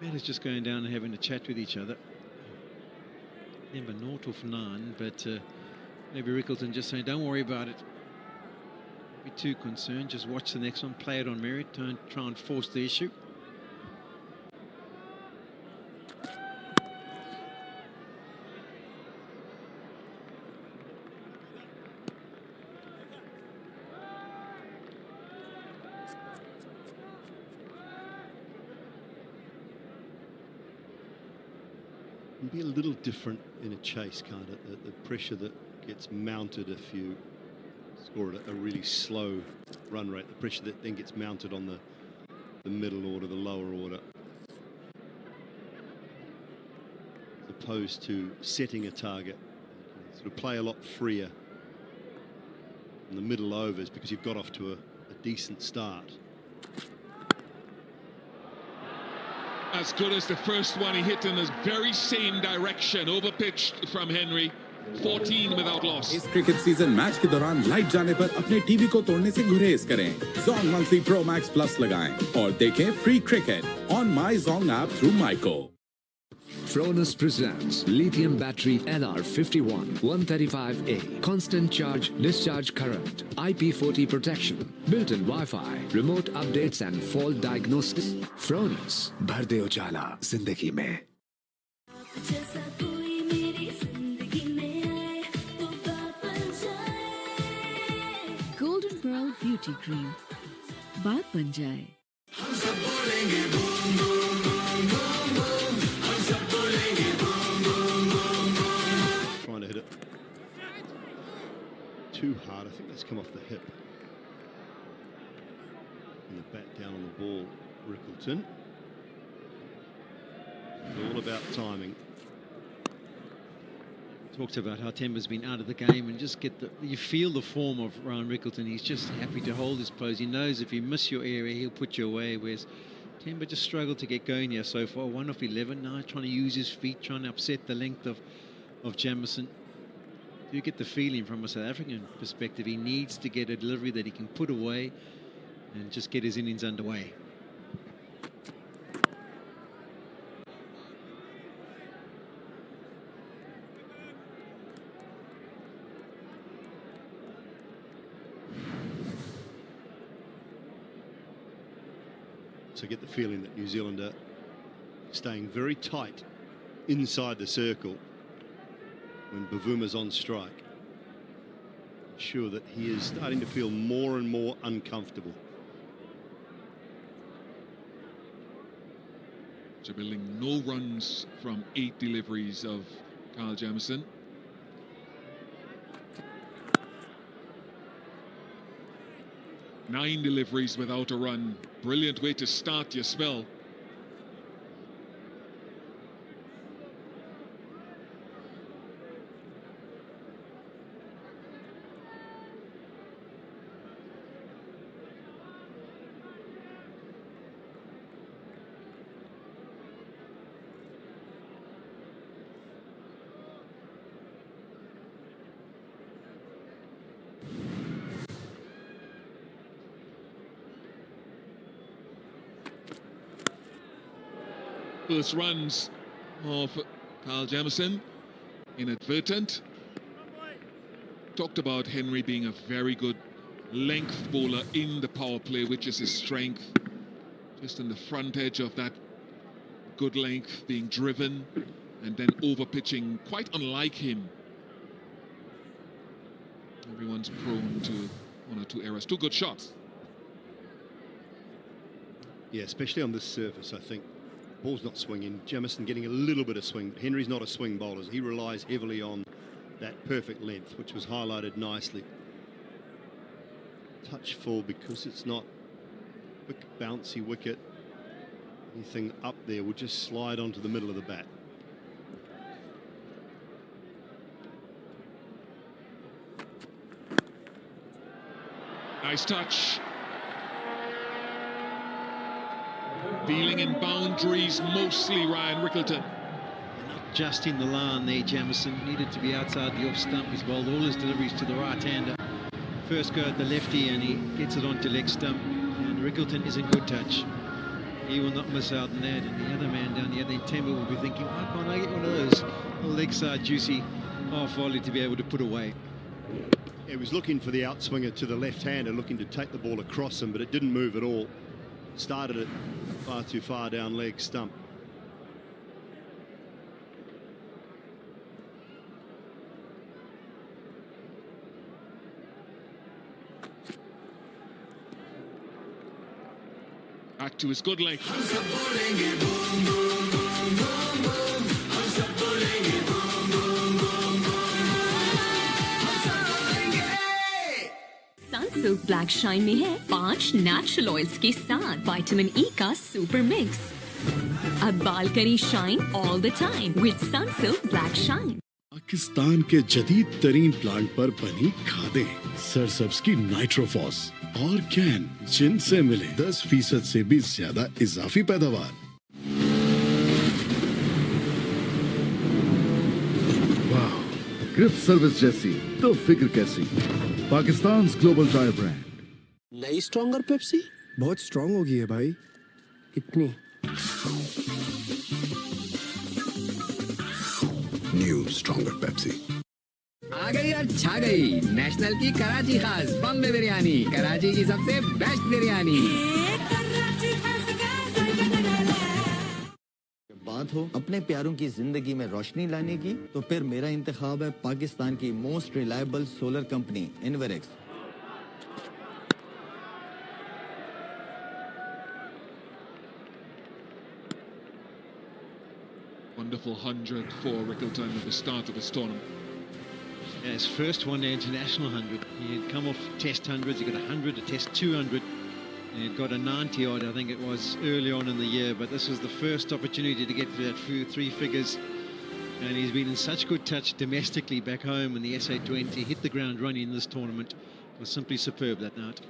Batters just going down and having a chat with each other. Remember, 0 off 9, but maybe Rickleton just saying, don't worry about it. Don't be too concerned, just watch the next one, play it on merit, don't try and force the issue. Can be a little different in a chase, can't it? The pressure that gets mounted if you score at a really slow run rate. The pressure that then gets mounted on the middle order, the lower order, as opposed to setting a target. Sort of play a lot freer in the middle overs because you've got off to a decent start. As good as the first one he hit in the very same direction, overpitched from Henry. 14 without loss. इस cricket season match के दौरान light जाने पर अपने TV को तोड़ने से गुरेज करें। Zong Monthly Pro Max Plus लगाएं और देखें free cricket on My Zong app through Myco. Fronus presents lithium battery LR51 135A. Constant charge, discharge current, IP40 protection, built-in Wi-Fi, remote updates and fault diagnosis. Fronus, भर दे उजाला जिंदगी में। Golden Pearl Beauty Cream. बात बन जाए। हम सब बोलेंगे boom boom boom boom boom. हम सब बोलेंगे boom boom boom boom. Trying to hit it too hard. I think that's come off the hip. And the bat down on the ball, Rickleton. It's all about timing. Talked about how Temba's been out of the game, and just you feel the form of Ryan Rickleton. He's just happy to hold his pose. He knows if you miss your area, he'll put you away. Whereas Temba just struggled to get going here so far. 1 off 11 now, trying to use his feet, trying to upset the length of Jamison. You get the feeling from a South African perspective, he needs to get a delivery that he can put away and just get his innings underway. So get the feeling that New Zealand are staying very tight inside the circle when Bavuma's on strike. Sure that he is starting to feel more and more uncomfortable. Building no runs from 8 deliveries of Kyle Jamieson. Nine deliveries without a run. Brilliant way to start your spell. First runs of Kyle Jamieson, inadvertent. Talked about Henry being a very good length bowler in the power play, which is his strength. Just on the front edge of that good length, being driven and then over pitching, quite unlike him. Everyone's prone to 1 or 2 errors. 2 good shots. Yeah, especially on this surface, I think. Ball's not swinging. Jamieson getting a little bit of swing, but Henry's not a swing bowler. He relies heavily on that perfect length, which was highlighted nicely. Touch full because it's not quick, bouncy wicket. Anything up there will just slide onto the middle of the bat. Nice touch. Dealing in boundaries mostly, Ryan Rickleton. Just in the line there, Jamieson needed to be outside the off stump. He's bowled all his deliveries to the right-hander. First go at the lefty and he gets it onto leg stump. And Rickleton is in good touch. He will not miss out on that. And the other man down the other end, Temba, will be thinking, why can't I get one of those leg side juicy half volley to be able to put away? He was looking for the outswinger to the left-hander, looking to take the ball across him, but it didn't move at all. Started it far too far down leg stump. Back to his good length. Sunsilk black shine में है 5 natural oils के साथ vitamin E का super mix. अब बाल करें shine all the time with Sunsilk black shine. Pakistan के जदीद तरीन प्लांट पर बनी खादें, सरसब्ज की नाइट्रोफॉस और कैन, जिनसे मिले 10% से भी ज्यादा इजाफी पैदावार। वाह, ग्रिप सर्विस जैसी तो फिक्र कैसी। Pakistan global tyre brand. नई स्ट्रॉन्गर पेप्सी बहुत स्ट्रॉन्ग होगी है भाई। कितनी? New stronger Pepsi. आ गई और छा गई नेशनल की कराची खास बॉम्बे बिरयानी, कराची की सबसे बेस्ट बिरयानी। बात हो अपने प्यारों की जिंदगी में रोशनी लाने की, तो फिर मेरा इंतखाब है पाकिस्तान की most reliable solar company Inverex. Wonderful 100 for Rickleton at the start of this tournament. Yeah, his first one day international 100. He had come off test 100s, he got 100, a test 200, and he had got a 90 odd, I think it was, early on in the year, but this was the first opportunity to get to that three figures, and he's been in such good touch domestically back home in the SA20, hit the ground running in this tournament, was simply superb that night.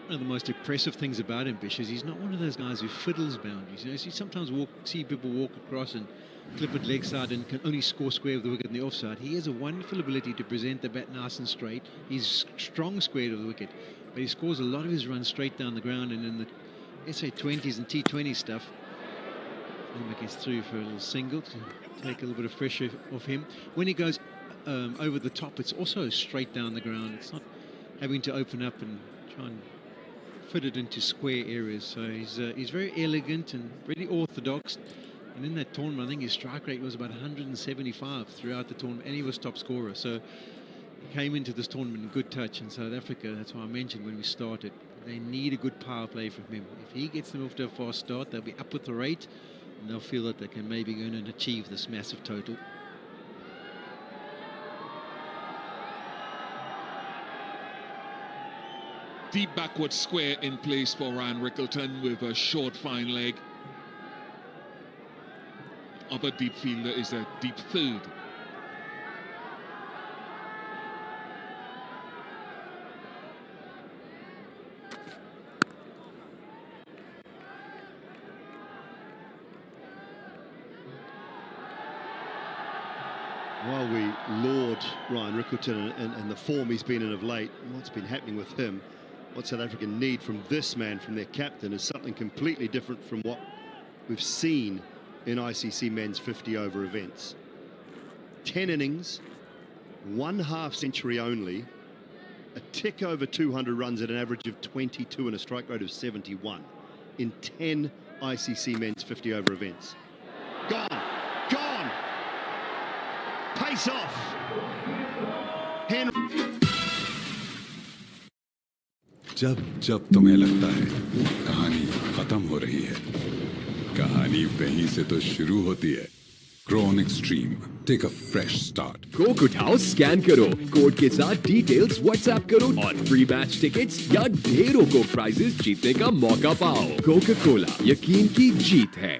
One of the most impressive things about him, Bish, is he's not one of those guys who fiddles boundaries. You know, you sometimes see people walk across and clip it leg side and can only score square of the wicket in the offside. He has a wonderful ability to present the bat nice and straight. He's strong square of the wicket, but he scores a lot of his runs straight down the ground, and in the SA20s and T20 stuff, he gets through for a little single to take a little bit of pressure off him. When he goes over the top, it's also straight down the ground. It's not having to open up and try and fit it into square areas. So he's very elegant and really orthodox. And in that tournament, I think his strike rate was about 175 throughout the tournament, and he was top scorer. So he came into this tournament in good touch in South Africa. That's why I mentioned when we started, they need a good power play from him. If he gets them off to a fast start, they'll be up with the rate, and they'll feel that they can maybe go in and achieve this massive total. Deep backward square in place for Ryan Rickleton with a short fine leg. Other deep fielder is a deep third. While we laud Ryan Rickleton and the form he's been in of late, what's been happening with him, what South Africa need from this man, from their captain, is something completely different from what we've seen in ICC men's 50 over events. 10 innings, 1/2 century only, a tick over 200 runs at an average of 22 and a strike rate of 71 in 10 ICC men's 50 over events. Gone, gone, pace off. Henry. जब जब तुम्हें लगता है कहानी खत्म हो रही है, कहानी वहीं से तो शुरू होती है। Grown Extreme, take a fresh start. Coke उठाओ, स्कैन करो, कोड के साथ डिटेल्स व्हाट्सएप करो और फ्री मैच टिकट्स या ढेरों को प्राइजेस जीतने का मौका पाओ। कोका कोला, यकीन की जीत है।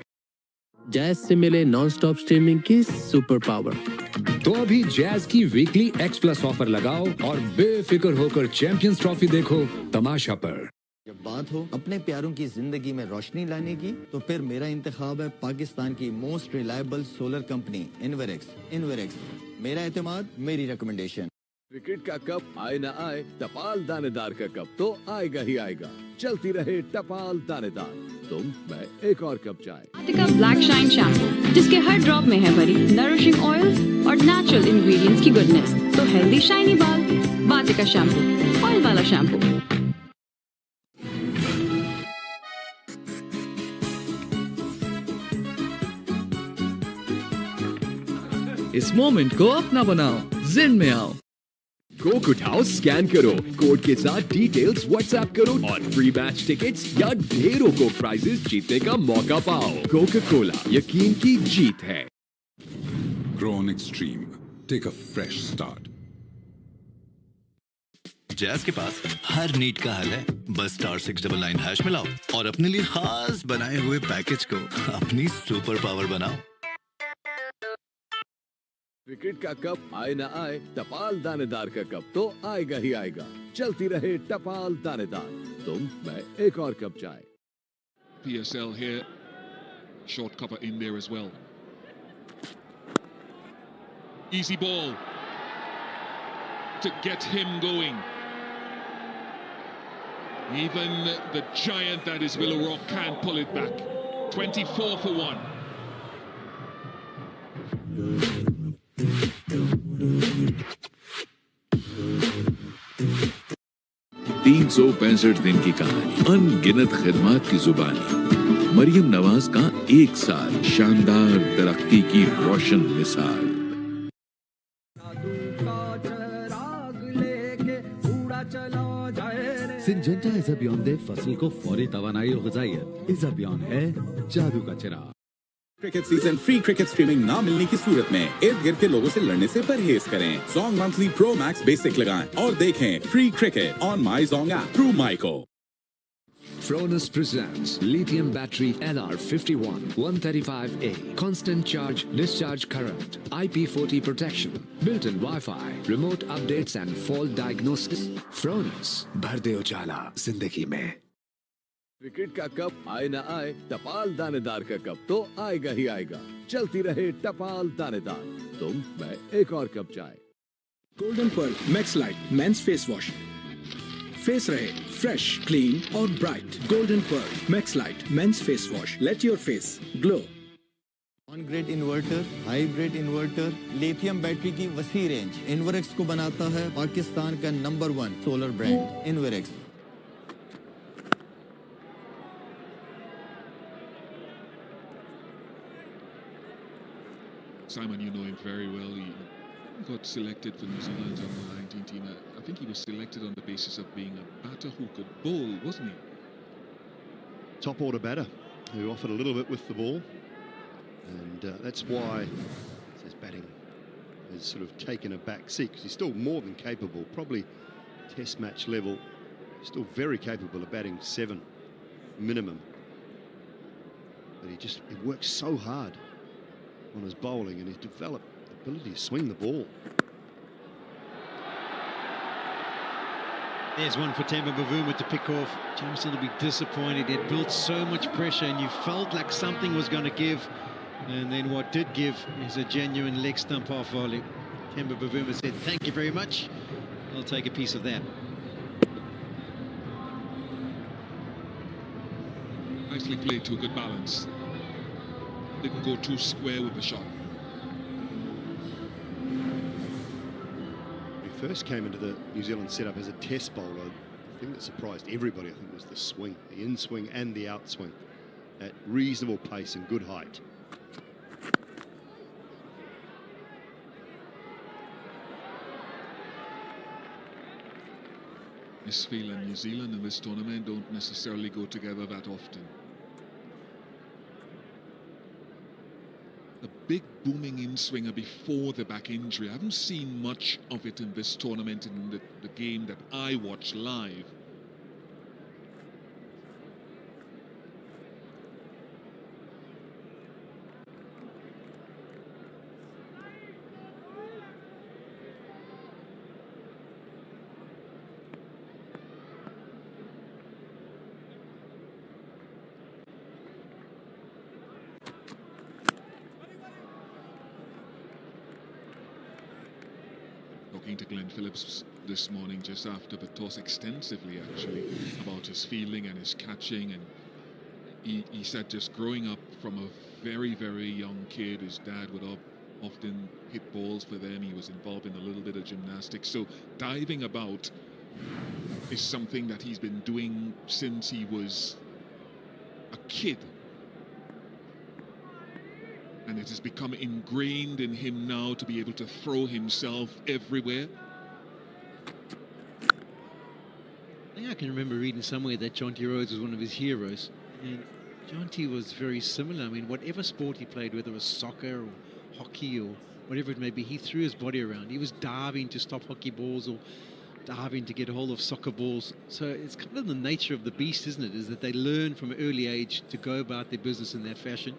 जैज से मिले नॉन स्टॉप स्ट्रीमिंग की सुपर पावर। तो अभी जैज की वीकली X+ ऑफर लगाओ और बेफिक्र होकर चैंपियंस ट्रॉफी देखो तमाशा पर। जब बात हो अपने प्यारों की जिंदगी में रोशनी लाने की, तो फिर मेरा इंतखाब है पाकिस्तान की most reliable solar company Inverex. Inverex, मेरा एतमाद, मेरी रिकमेंडेशन। क्रिकेट का कप आए ना आए, टपाल दानेदार का कप तो आएगा ही आएगा। चलती रहे टपाल दानेदार, तुम मैं एक और कप चाय। वाटिका ब्लैक शाइन शैम्पू, जिसके हर ड्रॉप में है भरी नरिशिंग ऑयल्स और नेचुरल इंग्रेडिएंट्स की गुडनेस, तो हेल्दी शाइनी बाल। वाटिका शैम्पू, ऑयल वाला शैम्पू। इस मोमेंट को अपना बनाओ, जिन में आओ। कोक उठाओ, स्कैन करो, कोड के साथ डिटेल्स व्हाट्सएप करो और फ्री मैच टिकट्स या ढेरों को प्राइजेस जीतने का मौका पाओ। कोका कोला, यकीन की जीत है। Grown Extreme. Take a fresh start. Jazz के पास हर नीड का हल है। बस *699# मिलाओ और अपने लिए खास बनाए हुए पैकेज को अपनी सुपर पावर बनाओ। क्रिकेट का कप आए ना आए, टपाल दानेदार का कप तो आएगा ही आएगा। चलती रहे टपाल दानेदार, तुम मैं एक और कप चाय। PSL here, short cover in there as well. Easy ball to get him going. Even the giant that is Willow Rock can't pull it back. 24 for 1. 365 दिन की कहानी, अनगिनत खिदमात की जुबानी, मरियम नवाज का 1 साल, शानदार तरक्की की रोशन मिसाल। सिंजेंटा इज़ाबियॉन दे फसल को फौरी तवानाई और ग़िज़ाइयत। इज़ाबियॉन है जादू का चिराग। Cricket season free cricket streaming ना मिलने की सूरत में इर्द गिर्द के लोगों से लड़ने से परहेज करें। Zong monthly pro max basic लगाएं और देखें free cricket on my Zong app through micro. Fronus presents lithium battery LR51 135A. Constant charge, discharge current, IP40 protection, built-in Wi-Fi, remote updates and fault diagnosis. Fronus, भर दे उजाला जिंदगी में। Cricket का cup आए ना आए, टपाल दानेदार का कप तो आएगा ही आएगा। चलती रहे टपाल दानेदार, तुम मैं एक और कप चाय। Golden Perl max light men's face wash, face रहे फ्रेश, क्लीन और bright. Golden pearl max light men's face wash, let your face glow. On grid inverter, hybrid inverter, lithium battery की वसी रेंज इन्वरेक्स को बनाता है पाकिस्तान का number 1 solar brand Inverex. Simon, you know him very well. He got selected for New Zealand's under-19 team. I think he was selected on the basis of being a batter who could bowl, wasn't he? Top order batter who offered a little bit with the ball, and that's why his batting has sort of taken a back seat, because he's still more than capable, probably test match level, still very capable of batting 7 minimum, but he works so hard on his bowling, and he's developed the ability to swing the ball. There's one for Temba Bavuma to pick off. Jamison will be disappointed. He had built so much pressure and you felt like something was going to give. And then what did give is a genuine leg stump off volley. Temba Bavuma said, thank you very much. I'll take a piece of that. Nicely played to a good balance. Didn't go too square with the shot. When he first came into the New Zealand setup as a test bowler, the thing that surprised everybody, I think, was the swing, the in-swing and the out-swing at reasonable pace and good height. Israel and New Zealand in this tournament don't necessarily go together that often. A big booming in-swinger before the back injury. I haven't seen much of it in this tournament in the game that I watch live. Talking to Glenn Phillips this morning just after the toss extensively actually about his fielding and his catching, and he said just growing up from a very, very young kid, his dad would often hit balls for them. He was involved in a little bit of gymnastics, so diving about is something that he's been doing since he was a kid. And it has become ingrained in him now to be able to throw himself everywhere. can remember reading somewhere that Jonty Rhodes was one of his heroes. And Jonty was very similar. I mean, whatever sport he played, whether it was soccer or hockey or whatever it may be, he threw his body around. He was diving to stop hockey balls or diving to get a hold of soccer balls. So it's kind of the nature of the beast, isn't it? Is that they learn from an early age to go about their business in that fashion.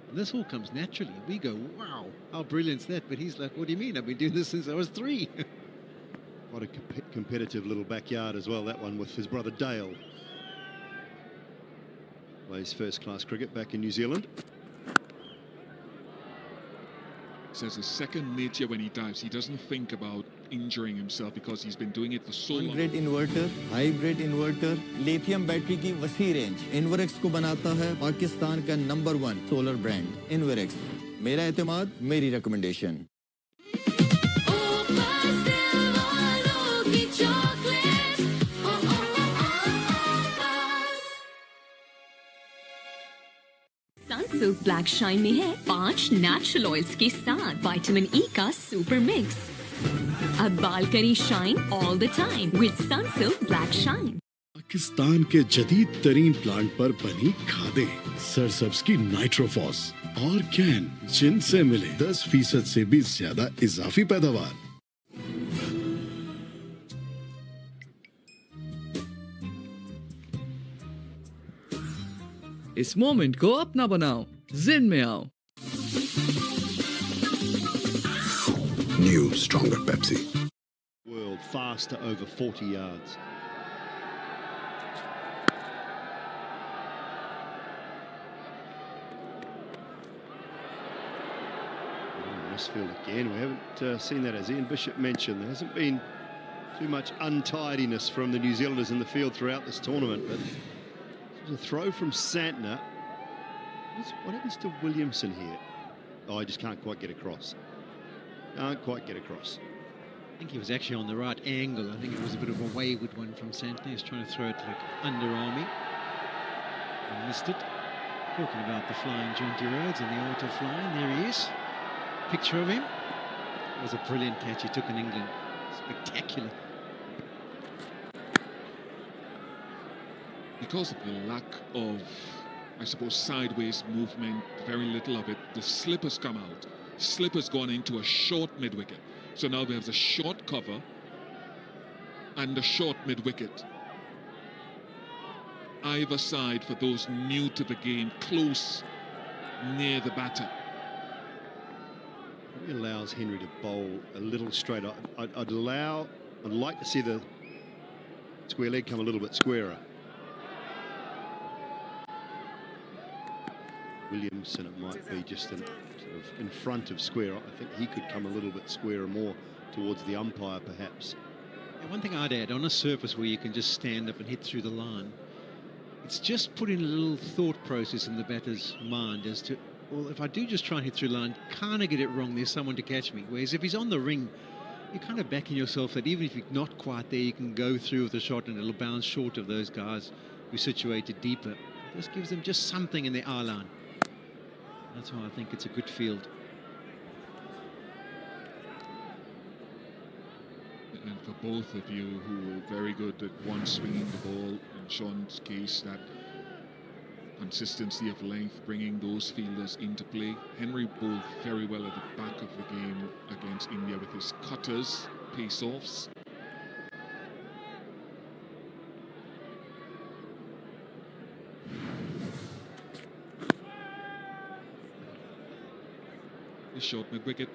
And this all comes naturally. We go, wow, how brilliant is that? But he's like, what do you mean? I've been doing this since I was 3. Quite a competitive little backyard as well, that one, with his brother Dale. Plays first-class cricket back in New Zealand. Says it's second nature when he dives. He doesn't think about injuring himself because he's been doing it for so long. Grade inverter, hybrid inverter, lithium battery की वसी range Inverex को बनाता है पाकिस्तान का number 1 solar brand Inverex. मेरा एतमाद, मेरी recommendation. Sunsilk black shine में है 5 नेचुरल ऑयल्स के साथ विटामिन ई का सुपर मिक्स। अब बाल करें shine all the time with Sunsilk black shine. Pakistan के जदीद तरीन प्लांट पर बनी खादें, सरसब्ज की नाइट्रोफॉस और कैन, जिनसे मिले 10% से भी ज्यादा इजाफी पैदावार। इस मोमेंट को अपना बनाओ, जिन में आओ। New stronger Pepsi. World faster over 40 yards. Westfield again. We haven't seen that, as Ian Bishop mentioned. There hasn't been too much untidiness from the New Zealanders in the field throughout this tournament. But a throw from Santner. What happens to Williamson here? Oh, he just can't quite get across. Can't quite get across. I think he was actually on the right angle. I think it was a bit of a wayward one from Santner. He was trying to throw it like underarmy. And missed it. Talking about the flying Jonty Rhodes and the auto flying. There he is. Picture of him. It was a brilliant catch he took in England. Spectacular. Because of the lack of, I suppose, sideways movement, very little of it, the slip has come out. Slip has gone into a short mid-wicket. So now we have a short cover and a short mid-wicket. Either side, for those new to the game, close near the batter. It allows Henry to bowl a little straight. I'd like to see the square leg come a little bit squarer. Williamson, it might be just sort of in front of square. I think he could come a little bit squarer, more towards the umpire perhaps. Yeah, one thing I'd add, on a surface where you can just stand up and hit through the line, it's just putting a little thought process in the batter's mind as to, well, if I do just try and hit through the line, can't I get it wrong? There's someone to catch me. Whereas if he's on the ring, you're kind of backing yourself that even if you're not quite there, you can go through with a shot and it'll bounce short of those guys who are situated deeper. This gives them just something in their eye line. That's why I think it's a good field. And for both of you who were very good at one swinging the ball, in Sean's case, that consistency of length, bringing those fielders into play. Henry bowled very well at the back of the game against India with his cutters, pace-offs. Short mid-wicket.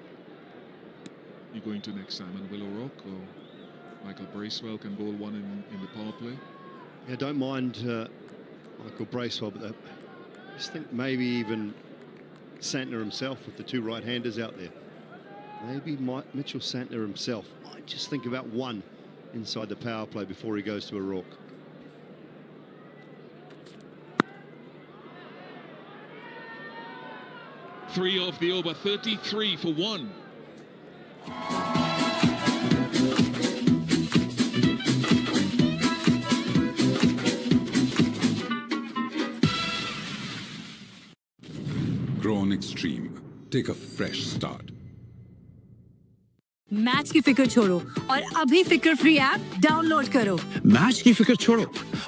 You going to next, Simon Willow-Rock, or Michael Bracewell can bowl one in the power play? Yeah, don't mind Michael Bracewell, but I just think maybe even Santner himself with the 2 right-handers out there. Maybe Mitchell Santner himself might just think about one inside the power play before he goes to a Rourke. Three of the over, 33 for 1. Grown Extreme. Take a fresh start. Match की फिक्र छोड़ो और अभी फिक्र free app download करो। Match की फिक्र छोड़ो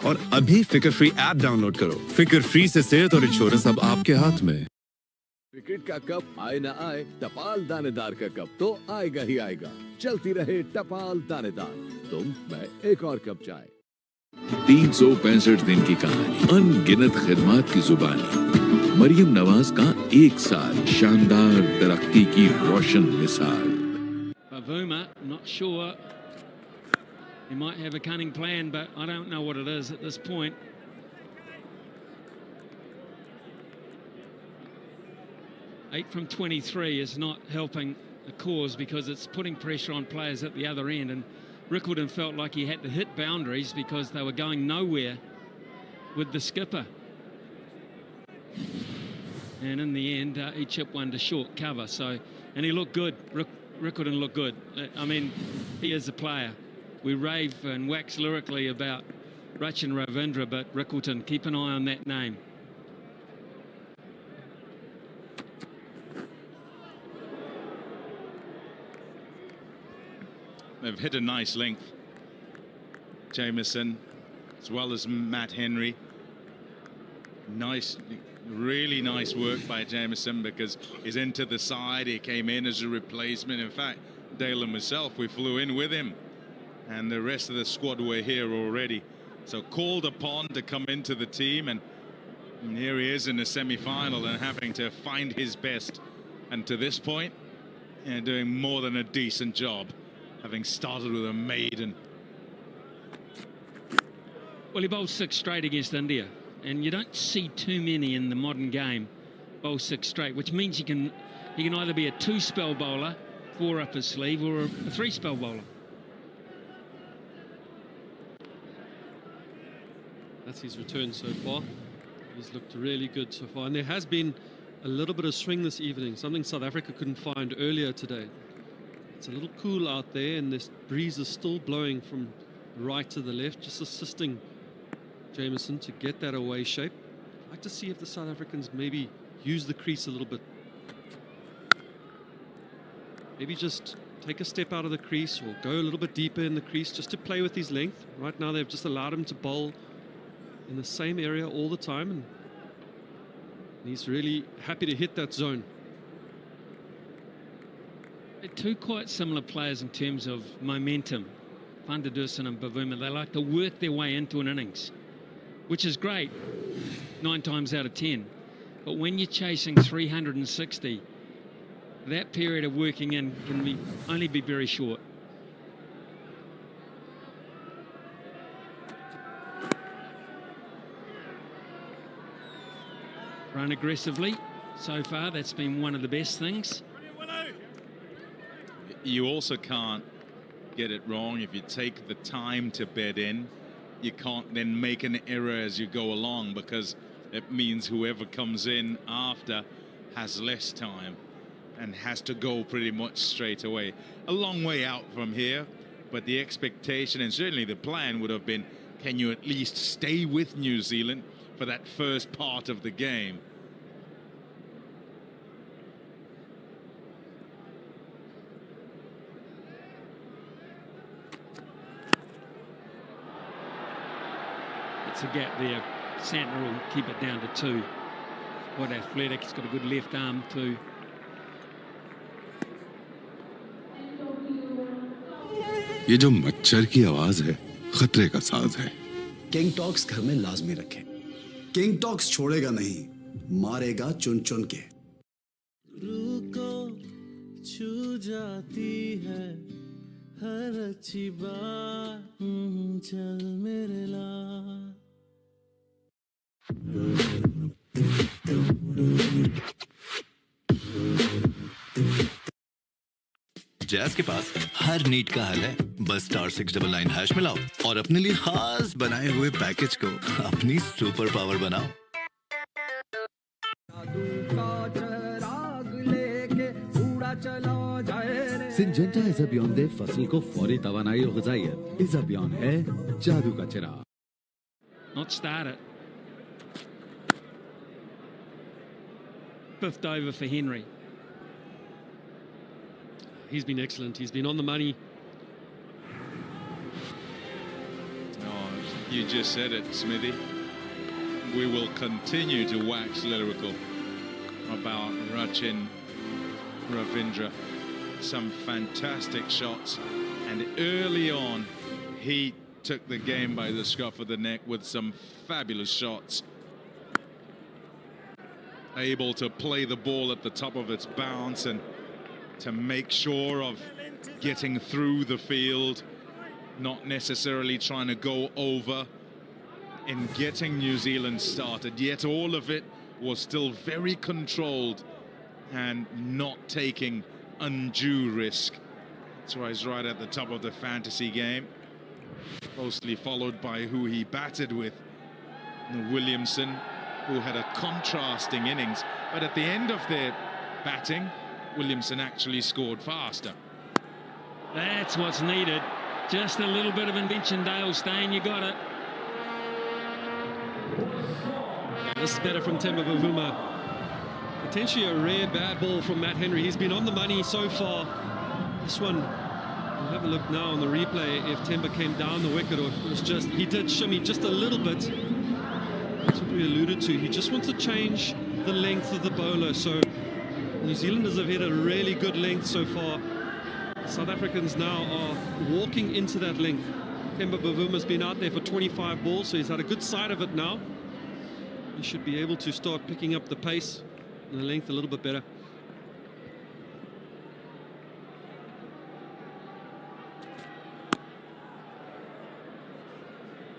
और अभी फिक्र फ्री ऐप डाउनलोड करो। फिक्र फ्री से सेहत और इंश्योरेंस अब आपके हाथ में। क्रिकेट का कप आए ना आए, टपाल दानेदार का कप तो आएगा ही आएगा। चलती रहे टपाल दानेदार, तुम मैं एक और कप चाय। 365 दिन की कहानी, अनगिनत खिदमात की जुबानी, मरियम नवाज का एक साल, शानदार तरक्की की रोशन मिसाल। Bavuma, not sure. He might have a cunning plan, but I don't know what it is at this point. Eight from 23 is not helping the cause because it's putting pressure on players at the other end, and Rickleton felt like he had to hit boundaries because they were going nowhere with the skipper. And in the end, he chipped one to short cover. So, and he looked good. Rickleton looked good. I mean, he is a player. We rave and wax lyrically about Rachin Ravindra, but Rickleton, keep an eye on that name. They've hit a nice length. Jameson, as well as Matt Henry. Nice, really nice work by Jameson because he's into the side. He came in as a replacement. In fact, Dale and myself, we flew in with him. And the rest of the squad were here already. So called upon to come into the team. And here he is in the semi-final and having to find his best. And to this point, doing more than a decent job, having started with a maiden. Well, he bowled 6 straight against India, and you don't see too many in the modern game bowl 6 straight, which means he can either be a 2-spell bowler, 4 up his sleeve, or a 3-spell bowler. That's his return so far. He's looked really good so far, and there has been a little bit of swing this evening, something South Africa couldn't find earlier today. It's a little cool out there, and this breeze is still blowing from right to the left, just assisting Jameson to get that away shape. I'd like to see if the South Africans maybe use the crease a little bit. Maybe just take a step out of the crease or go a little bit deeper in the crease just to play with his length. Right now they've just allowed him to bowl in the same area all the time, and he's really happy to hit that zone. They're 2 quite similar players in terms of momentum. Van der Dussen and Bavuma, they like to work their way into an innings, which is great 9 times out of 10. But when you're chasing 360, that period of working in can only be very short. Run aggressively. So far, that's been one of the best things. You also can't get it wrong if you take the time to bed in. You can't then make an error as you go along, because it means whoever comes in after has less time and has to go pretty much straight away. A long way out from here, but the expectation and certainly the plan would have been, can you at least stay with New Zealand for that first part of the game? It's a gap there. Santner will keep it down to 2. Quite athletic. He's got a good left arm too. ये जो मच्छर की आवाज है खतरे का साज है। किंग टॉक्स घर में लाजमी रखें। किंग टॉक्स छोड़ेगा नहीं, मारेगा चुन चुन के। रुको छू जाती है हर अच्छी बात, चल मेरे लाल। जैज के पास हर नीड का हल है, बस *699# मिलाओ और अपने लिए खास बनाए हुए पैकेज को अपनी सुपर पावर बनाओ। सिंजेंटा इज़ाबियॉन दे फसल को फौरी तवानाई और ग़िज़ाइयत। इज़ाबियॉन है जादू का चिराग। Not started. 5th over for Henry. He's been excellent. He's been on the money. Oh, you just said it, Smithy. We will continue to wax lyrical about Rachin Ravindra. Some fantastic shots, and early on he took the game by the scruff of the neck with some fabulous shots. Able to play the ball at the top of its bounce and to make sure of getting through the field, not necessarily trying to go over in getting New Zealand started, yet all of it was still very controlled and not taking undue risk. That's why he's right at the top of the fantasy game, closely followed by who he batted with, Williamson, who had a contrasting innings, but at the end of their batting, Williamson actually scored faster. That's what's needed. Just a little bit of invention, Dale Steyn, you got it. This is better from Temba Bavuma. Potentially a rare bad ball from Matt Henry. He's been on the money so far. This one, we'll have a look now on the replay if Temba came down the wicket or it was just, he did shimmy just a little bit. That's what we alluded to. He just wants to change the length of the bowler. So New Zealanders have hit a really good length so far. South Africans now are walking into that length. Temba Bavuma's been out there for 25 balls, so he's had a good side of it now. He should be able to start picking up the pace and the length a little bit better.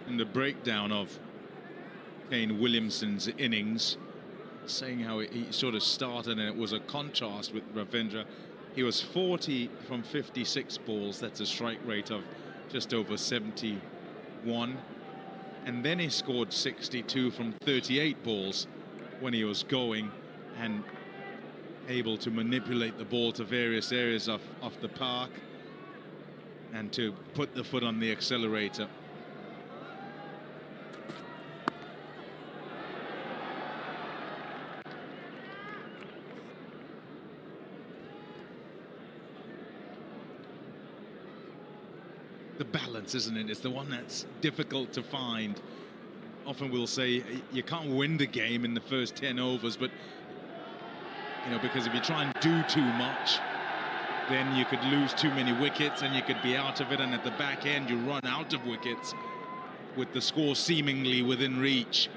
In the breakdown of Kane Williamson's innings, saying how he sort of started and it was a contrast with Ravindra. He was 40 from 56 balls. That's a strike rate of just over 71. And then he scored 62 from 38 balls when he was going and able to manipulate the ball to various areas of the park and to put the foot on the accelerator. The balance, isn't it? It's the one that's difficult to find. Often we'll say you can't win the game in the first 10 overs, but you know, because if you try and do too much, then you could lose too many wickets and you could be out of it, and at the back end you run out of wickets with the score seemingly within reach.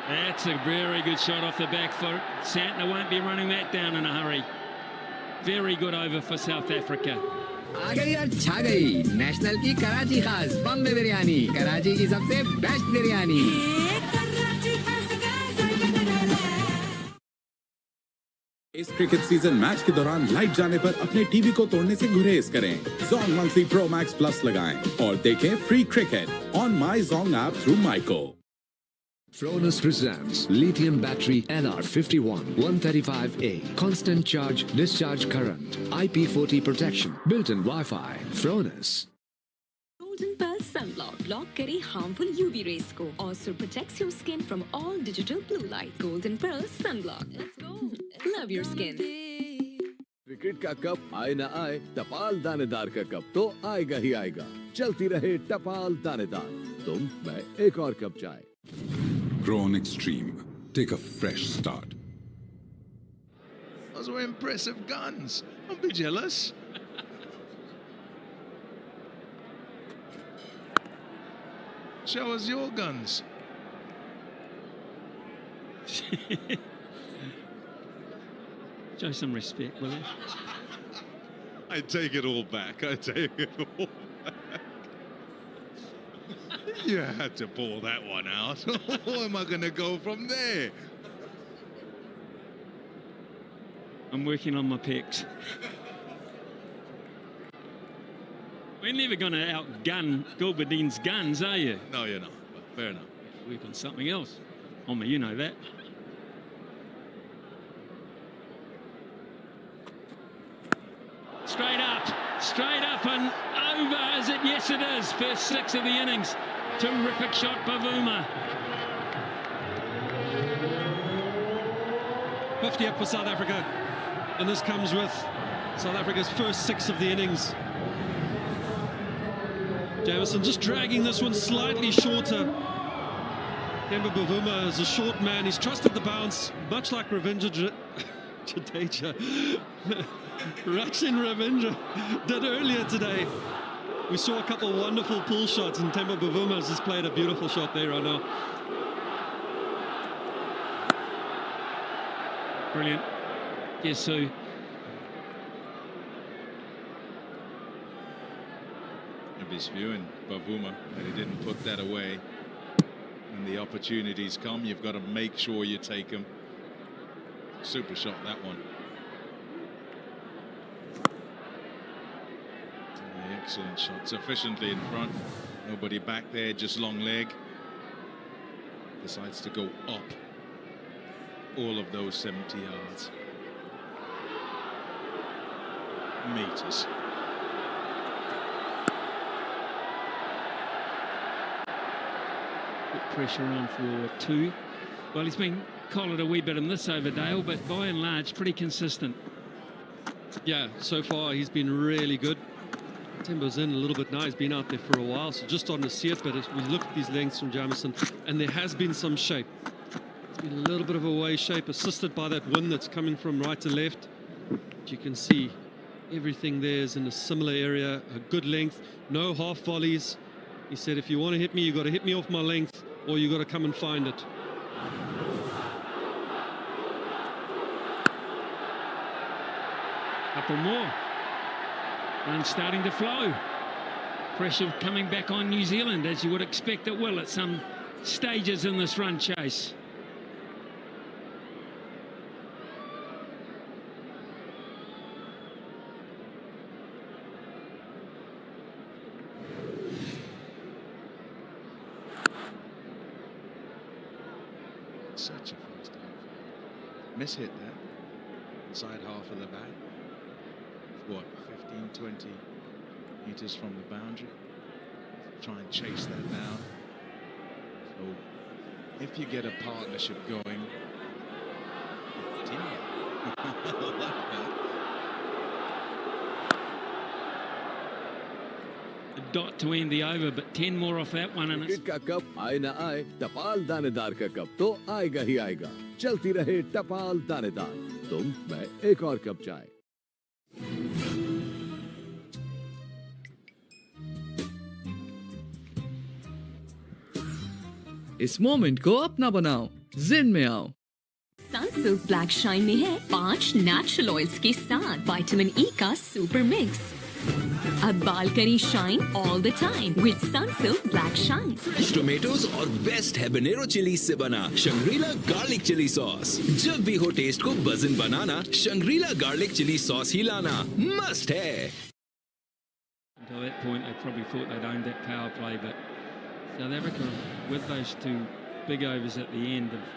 That's a very good shot off the back foot. Santner won't be running that down in a hurry. Very good over for South Africa. आ गई और छा गई national की कराची खास बॉम्बे बिरयानी कराची की सबसे best biryani इस cricket season match के दौरान लाइट जाने पर अपने टीवी को तोड़ने से गुरेज करें Zong monthly pro max plus लगाएं और देखें free cricket on my Zong app through micro Fronus presents lithium battery LR51 135A. Constant charge, discharge current. IP40 protection. Built-in Wi-Fi. Fronus. Golden Pearl Sunblock. Block करे harmful UV rays को. Also protects your skin from all digital blue light. Golden Pearl Sunblock. Let's go. Love your skin. Cricket का cup आए ना आए, टपाल दानेदार का cup तो आएगा ही आएगा। चलती रहे टपाल दानेदार। तुम, मैं, एक और कप चाय। Grown Extreme. Take a fresh start. Those were impressive guns. Don't be jealous. Show us your guns. Show some respect, will you? I take it all back. I take it all back. You had to pull that one out. Where am I going to go from there? I'm working on my pecs. We're never going to outgun Gulbadin's guns, are you? No, you're not. But fair enough. Work on something else. On me, you know that. Straight up and over, is it? Yes, it is. First 6 of the innings. Terrific shot, Bavuma. 50 up for South Africa. And this comes with South Africa's first 6 of the innings. Jamison just dragging this one slightly shorter. Temba Bavuma is a short man. He's trusted the bounce, much like Ravindra Jadeja. Rachin Ravindra did earlier today. We saw a couple of wonderful pull shots, and Temba Bavuma has just played a beautiful shot there right now. Brilliant. Yes, Sue. His view in Bavuma that he didn't put that away. When the opportunities come, you've got to make sure you take them. Super shot, that one. Excellent shot, sufficiently in front. Nobody back there, just long leg. Decides to go up all of those 70 yards. Meters. Put pressure on for 2. Well, he's been collared a wee bit in this over, Dale, but by and large, pretty consistent. Yeah, so far he's been really good. Tembo's in a little bit now. He's been out there for a while, so just starting to see it. But if we look at these lengths from Jamison, and there has been some shape. It's been a little bit of a way shape, assisted by that wind that's coming from right to left. But you can see everything there is in a similar area, a good length, no half volleys. He said, if you want to hit me, you got to hit me off my length, or you got to come and find it. Couple more. Run starting to flow. Pressure coming back on New Zealand, as you would expect it will at some stages in this run chase. Such a first half. Miss-hit that. Side half of the bat. What, 15, 20 meters from the boundary. Try and chase that down. So if you get a partnership going, A dot to end the over, but 10 more off that one. And cricket का cup आए ना आए, टपाल दानेदार का cup तो आएगा ही आएगा. चलती रहे टपाल दानेदार. तुम, मैं, एक और कप चाय. इस मोमेंट को अपना बनाओ, जिन में आओ. सनसिल्क ब्लैक शाइन में है 5 नेचुरल ऑयल्स के साथ विटामिन ई का सुपर मिक्स. अब बाल करें shine all the time with Sunsilk black shine. Fresh tomatoes और बेस्ट हैबनेरो चिलीज से बना शंग्रीला गार्लिक चिली सॉस. जब भी हो टेस्ट को बजन बनाना, शंग्रीला गार्लिक चिली सॉस ही लाना मस्ट है. Until that point, they probably thought they'd owned that power play, but South Africa, with those 2 big overs at the end, have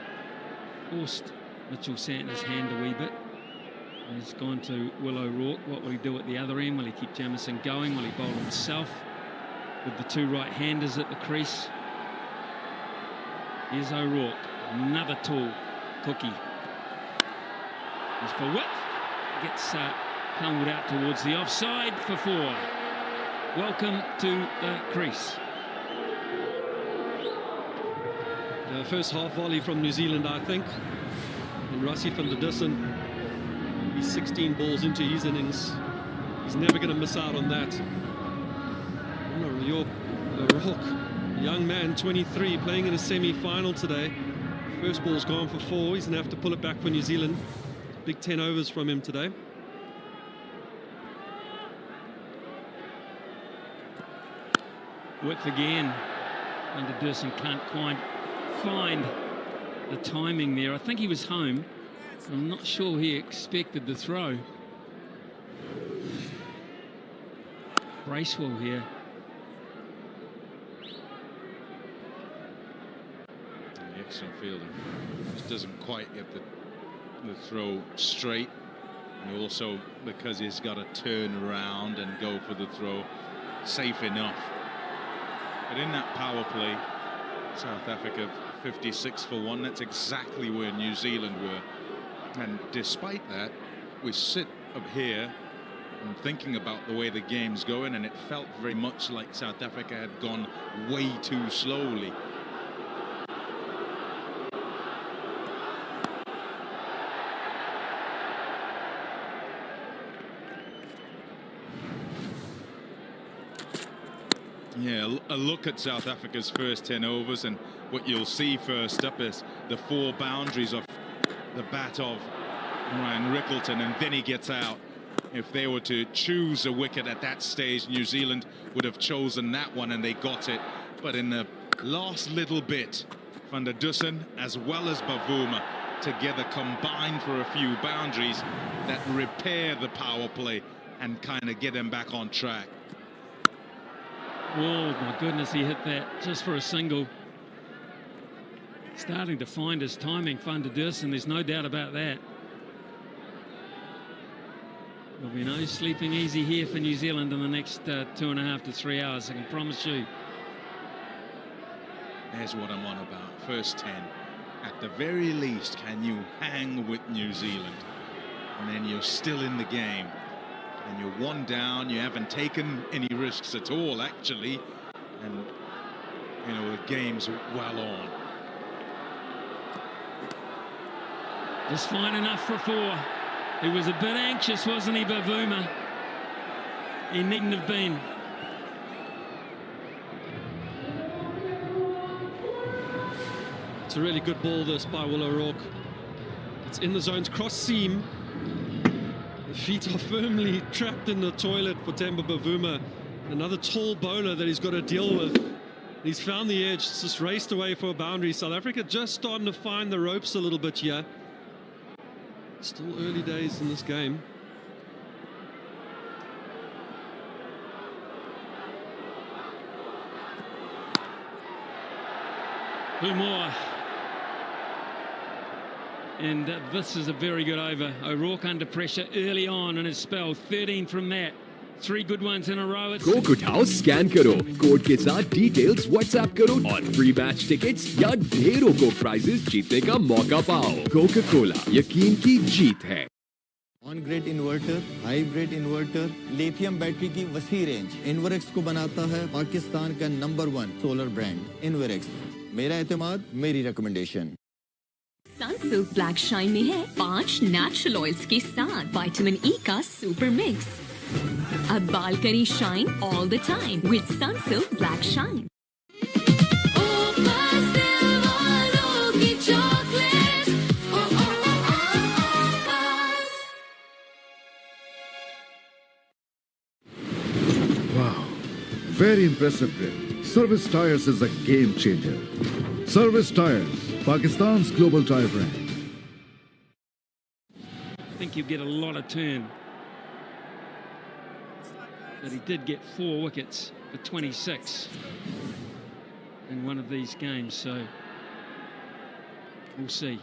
forced Mitchell Santner's hand a wee bit. He's gone to Will O'Rourke. What will he do at the other end? Will he keep Jamison going? Will he bowl himself with the 2 right-handers at the crease? Here's O'Rourke, another tall cookie. He's for width. Gets pungled out towards the offside for 4. Welcome to the crease. First half volley from New Zealand, I think. And Rassie van der Dussen, he's 16 balls into his innings. He's never going to miss out on that. O'Rourke, young man, 23, playing in a semi-final today. First ball's gone for 4. He's going to have to pull it back for New Zealand. Big 10 overs from him today. Width again. Van der Dussen can't quite find the timing there. I think he was home. I'm not sure he expected the throw. Bracewell here. Excellent fielding. Just doesn't quite get the throw straight. And also, because he's got to turn around and go for the throw, safe enough. But in that power play, South Africa 56 for 1. That's exactly where New Zealand were. And despite that, we sit up here and thinking about the way the game's going, and it felt very much like South Africa had gone way too slowly. Yeah, a look at South Africa's first 10 overs, and what you'll see first up is the 4 boundaries of the bat of Ryan Rickleton, and then he gets out. If they were to choose a wicket at that stage, New Zealand would have chosen that one, and they got it. But in the last little bit, Van der Dussen as well as Bavuma together combine for a few boundaries that repair the power play and kind of get them back on track. Oh my goodness, he hit that just for a single. Starting to find his timing, Van der Dussen, there's no doubt about that. There'll be no sleeping easy here for New Zealand in the next 2.5 to 3 hours, I can promise you. There's what I'm on about. First 10. At the very least, can you hang with New Zealand? And then you're still in the game. And you're 1 down. You haven't taken any risks at all, actually. And, you know, the game's well on. Just fine enough for 4. He was a bit anxious, wasn't he, Bavuma? He needn't have been. It's a really good ball, this, by Will O'Rourke. It's in the zone's cross seam. The feet are firmly trapped in the toilet for Temba Bavuma. Another tall bowler that he's got to deal with. He's found the edge, just raced away for a boundary. South Africa just starting to find the ropes a little bit here. Still early days in this game. Two more. And this is a very good over. O'Rourke under pressure early on in his spell. 13 from that. 3 good ones in a row. Coke उठाओ, scan करो, code के साथ details WhatsApp करो और free match tickets या ढेरों Coke prices जीतने का मौका पाओ। कोका कोला, यकीन की जीत है। On grid inverter, hybrid inverter, lithium battery की वसी रेंज इन्वरेक्स को बनाता है पाकिस्तान का नंबर 1 सोलर ब्रांड इन्वरेक्स। मेरा एतमाद, मेरी रिकमेंडेशन। सनसिल्क ब्लैक शाइन में है 5 नेचुरल ऑयल्स के साथ विटामिन ई का सुपर मिक्स। अब बाल करें shine all the time with Sunsilk black shine. Wow, very impressive grip. Service Tires is a game changer. Service Tires, Pakistan's global tire brand. I think he'll get a lot of turn. But he did get 4 wickets for 26 in one of these games, so we'll see.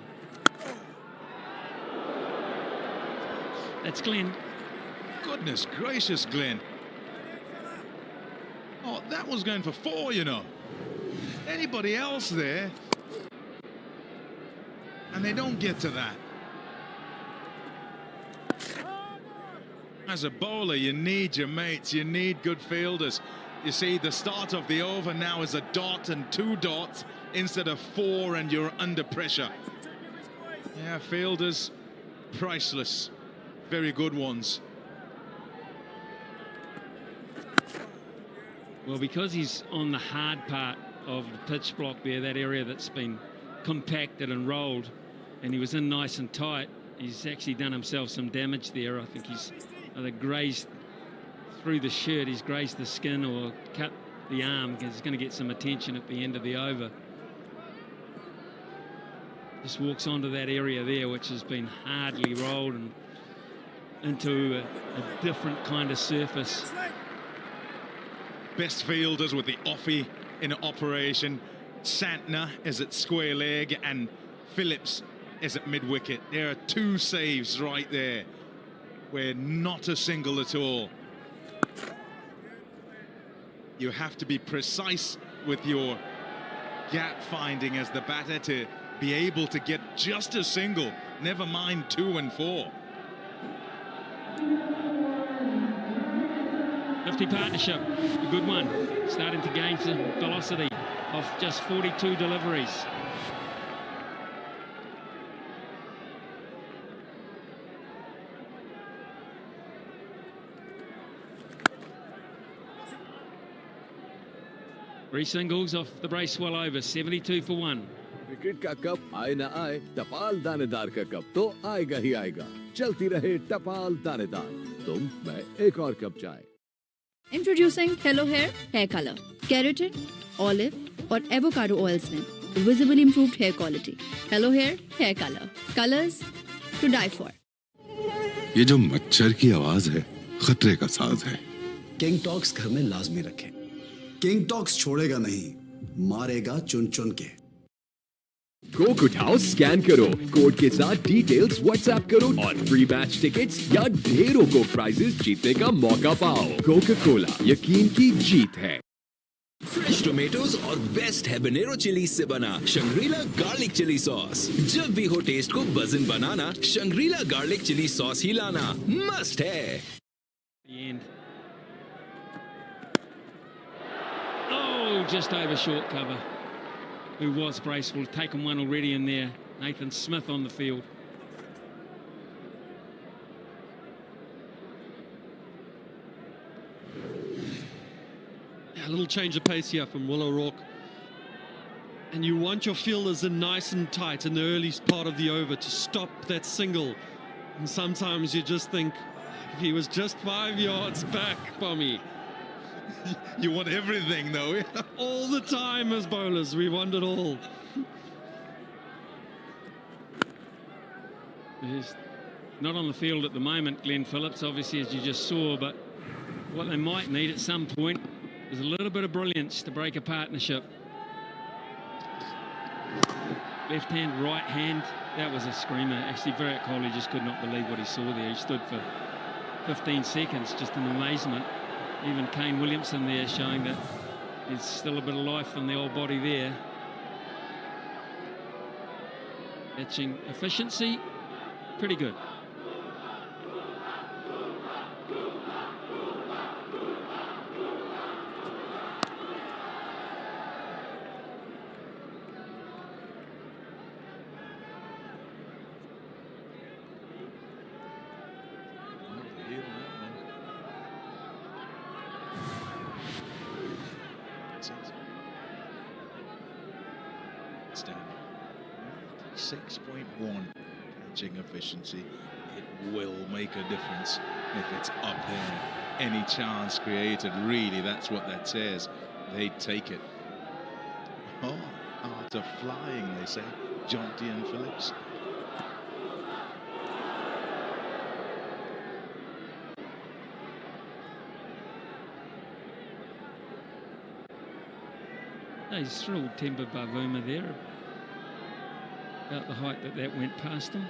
That's Glenn. Goodness gracious, Glenn. Oh, that was going for 4, you know. Anybody else there, and they don't get to that. As a bowler, you need your mates, you need good fielders. You see, the start of the over now is a dot and 2 dots instead of 4, and you're under pressure. Yeah, fielders, priceless. Very good ones. Well, because he's on the hard part of the pitch block there, that area that's been compacted and rolled, and he was in nice and tight, he's actually done himself some damage there. I think he's either grazed through the shirt, he's grazed the skin, or cut the arm, because he's going to get some attention at the end of the over. Just walks onto that area there, which has been hardly rolled and into a different kind of surface. Best fielders with the offie in operation. Santner is at square leg and Phillips is at mid-wicket. There are 2 saves right there, where not a single at all. You have to be precise with your gap finding as the batter to be able to get just a single, never mind 2 and 4. 50 partnership, a good one. Starting to gain some velocity off just 42 deliveries. Three singles off the brace well over, 72 for one. Cricket का cup आए ना आए, टपाल दानेदार का cup तो आएगा ही आएगा। चलती रहे टपाल दानेदार, तुम मैं एक और कप चाय। Introducing Hello Hair Color. Keratin, olive और avocado oils ने visibly improved hair quality. Hello Hair Color. Colors to die for. ये जो मच्छर की आवाज है, खतरे का साज है। किंग टॉक्स घर में लाजमी रखें। किंग टॉक्स छोड़ेगा नहीं, मारेगा चुन चुन के। कोक उठाओ, स्कैन करो, कोड के साथ डिटेल्स व्हाट्सएप करो और फ्री मैच टिकट्स या ढेरों को प्राइजेस जीतने का मौका पाओ। कोका कोला, यकीन की जीत है। फ्रेश टोमेटोज और बेस्ट हैबनेरो चिली से बना शंग्रीला गार्लिक चिली सॉस। जब भी हो टेस्ट को बजन बनाना, शंग्रीला गार्लिक चिली सॉस ही लाना मस्ट है। Oh, just over short cover. Who was Bracewell, taken one already in there. Nathan Smith on the field. A little change of pace here from Will O'Rourke. And you want your fielders in nice and tight in the early part of the over to stop that single. And sometimes you just think, if he was just 5 yards back, Pommy. You want everything, though. All the time as bowlers, we want it all. He's not on the field at the moment, Glenn Phillips, obviously, as you just saw, but what they might need at some point is a little bit of brilliance to break a partnership. Left hand, right hand, that was a screamer. Actually, Virat Kohli just could not believe what he saw there. He stood for 15 seconds, just in amazement. Even Kane Williamson there showing that there's still a bit of life in the old body there. Catching efficiency, pretty good. Standing 6.1 catching efficiency. It will make a difference if it's up there. Any chance created, really, that's what that says. They take it. Oh, art of flying, they say. Jonty and Phillips. He's thrilled Temba Bavuma there about the height that went past him.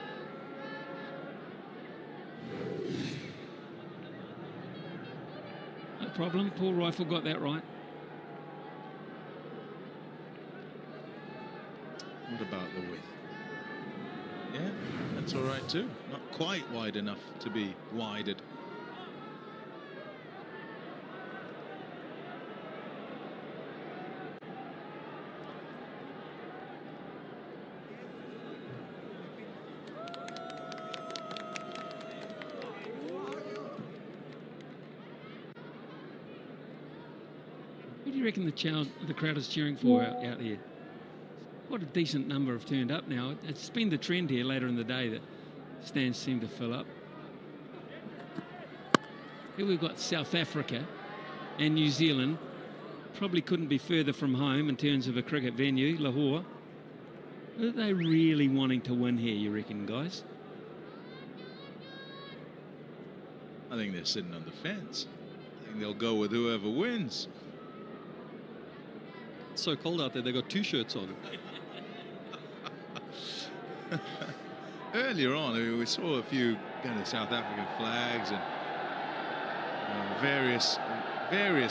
No problem, Paul Rifle got that right. What about the width? Yeah, that's all right too. Not quite wide enough to be wided. Who do you reckon the crowd is cheering for out here? What a decent number have turned up now. It's been the trend here later in the day that stands seem to fill up. Here we've got South Africa and New Zealand. Probably couldn't be further from home in terms of a cricket venue, Lahore. Are they really wanting to win here, you reckon, guys? I think they're sitting on the fence. I think they'll go with whoever wins. It's so cold out there, they got 2 shirts on. Earlier on, we saw a few kind of South African flags and various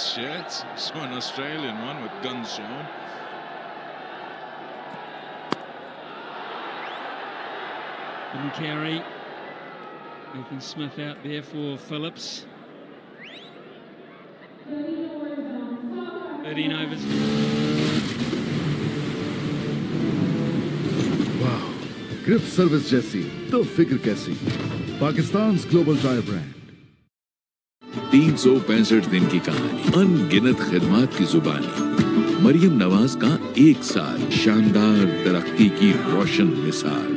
shirts. We saw an Australian one with guns shown. Didn't carry. Nathan Smith out there for Phillips. 13 overs. वाह, grip service जैसी तो फिक्र कैसी। Pakistan global tyre brand. 365 दिन की कहानी, अनगिनत खिदमत की जुबानी। मरियम नवाज का 1 साल, शानदार तरक्की की रोशन मिसाल।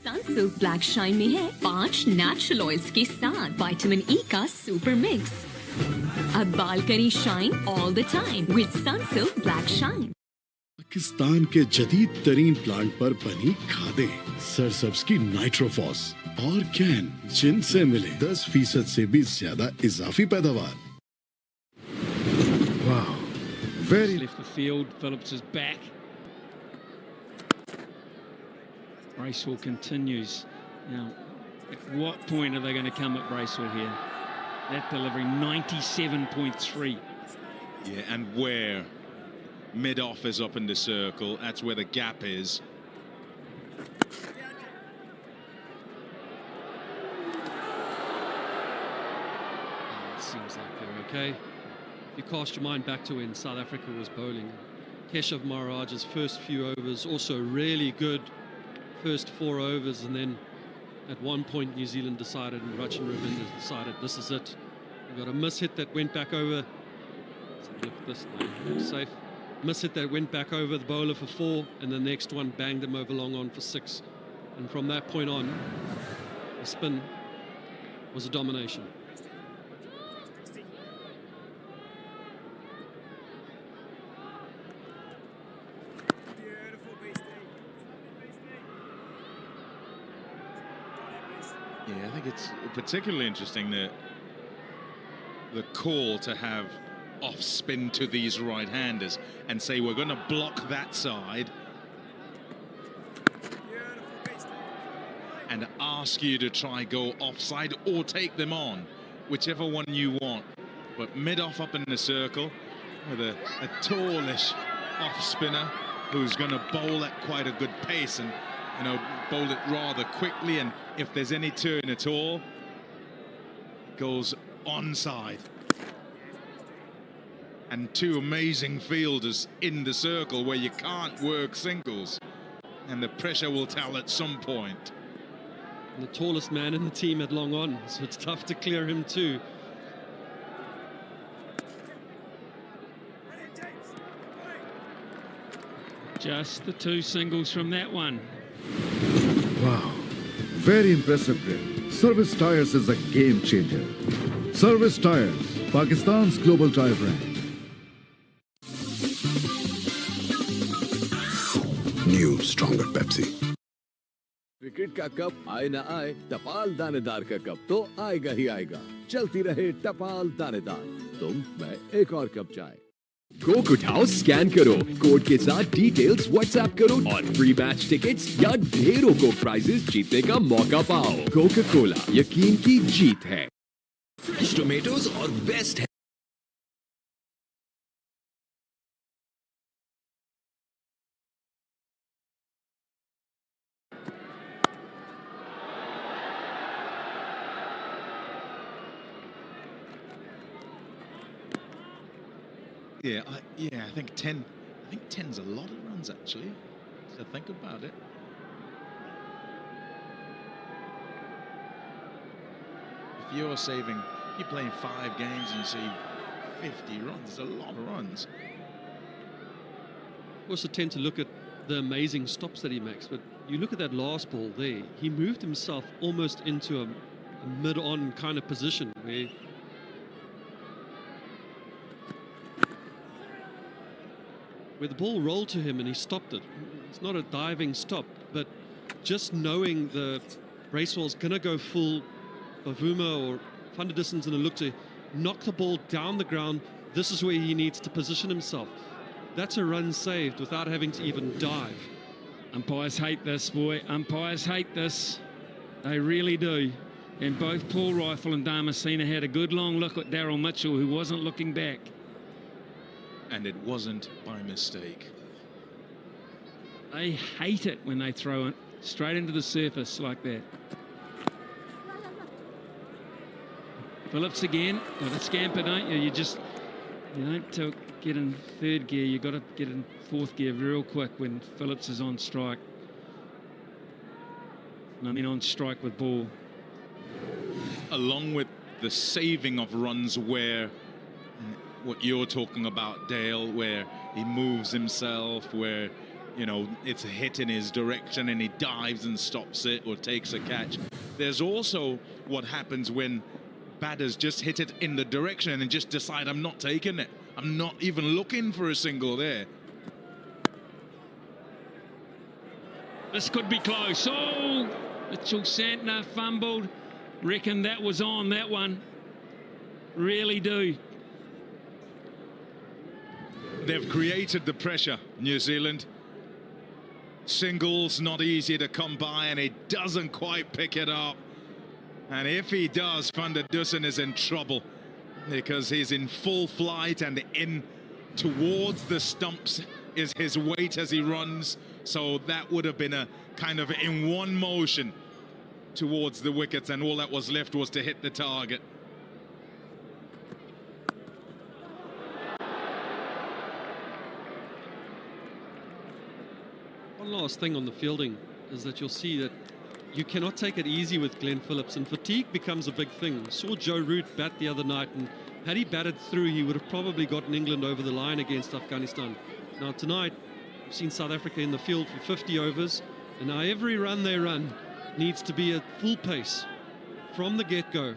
सनसिल्क ब्लैक शाइन में है 5 नेचुरल ऑयल्स के साथ विटामिन ई का सुपर मिक्स। अब बाल करें shine all the time with Sunsilk black shine. Pakistan के जदीद तरीन प्लांट पर बनी खादें, सरसब्ज की नाइट्रोफॉस और कैन, जिनसे मिले 10% से भी ज्यादा इजाफी पैदावार। वाह, very left the field. Phillips is back. Bracewell continues. Now, at what point are they going to come at Bracewell here? That delivery, 97.3. Yeah, and where? Mid-off is up in the circle. That's where the gap is. Seems like they're okay. If you cast your mind back to when South Africa was bowling, Keshav Maharaj's first few overs also really good. First 4 overs, and then at one point New Zealand decided, and Rachin Ravindra decided, this is it. They got a miss hit that went back over. Let's have a look at this now. Looks safe. Miss hit that went back over the bowler for 4, and the next one banged him over long on for 6. And from that point on, the spin was a domination. Yeah, I think it's particularly interesting that the call to have off spin to these right-handers and say we're going to block that side and ask you to try go offside or take them on, whichever one you want. But mid-off up in the circle with a tallish off spinner who's going to bowl at quite a good pace and, you know, bowl it rather quickly, and if there's any turn at all, it goes onside. And 2 amazing fielders in the circle where you can't work singles, and the pressure will tell at some point. And the tallest man in the team at long on, so it's tough to clear him too. Just the 2 singles from that one. Wow, very impressive grip. Service Tires is a game changer. Service Tires, Pakistan's global tire brand. New, stronger Pepsi. Cricket का cup आए ना आए, टपाल दानेदार का cup तो आएगा ही आएगा। चलती रहे टपाल दानेदार, तुम मैं एक और कप चाय। कोक उठाओ, स्कैन करो, कोड के साथ डिटेल्स व्हाट्सएप करो और फ्री मैच टिकट्स या ढेरों को प्राइजेस जीतने का मौका पाओ। कोका कोला, यकीन की जीत है। फ्रेश टोमेटोज और बेस्ट है। I think 10. I think 10's a lot of runs actually. So think about it. If you're playing 5 games and you see 50 runs, it's a lot of runs. Also tend to look at the amazing stops that he makes, but you look at that last ball there, he moved himself almost into a mid-on kind of position where the ball rolled to him and he stopped it. It's not a diving stop, but just knowing the Bracewell's going to go full Bavuma or Van der Distance in a look to knock the ball down the ground, this is where he needs to position himself. That's a run saved without having to even dive. Umpires hate this, boy. Umpires hate this. They really do. And both Paul Rifle and Damascena had a good long look at Daryl Mitchell, who wasn't looking back. And it wasn't by mistake. They hate it when they throw it straight into the surface like that. Phillips again. Got to scamper, don't you? You don't get in third gear. You got to get in fourth gear real quick when Phillips is on strike. I mean, on strike with ball. Along with the saving of runs, where what you're talking about, Dale, where he moves himself, where, you know, it's a hit in his direction and he dives and stops it or takes a catch. There's also what happens when batters just hit it in the direction and just decide, I'm not taking it. I'm not even looking for a single there. This could be close. Oh, Mitchell Santner fumbled. Reckon that was on, that one. Really do. They've created the pressure, New Zealand. Singles not easy to come by, and he doesn't quite pick it up. And if he does, Van der Dussen is in trouble, because he's in full flight, and in towards the stumps is his weight as he runs. So that would have been a kind of in one motion towards the wickets, and all that was left was to hit the target. One last thing on the fielding is that you'll see that you cannot take it easy with Glenn Phillips, and fatigue becomes a big thing. Saw Joe Root bat the other night, and had he batted through, he would have probably gotten England over the line against Afghanistan. Now tonight, we've seen South Africa in the field for 50 overs, and now every run they run needs to be at full pace from the get-go.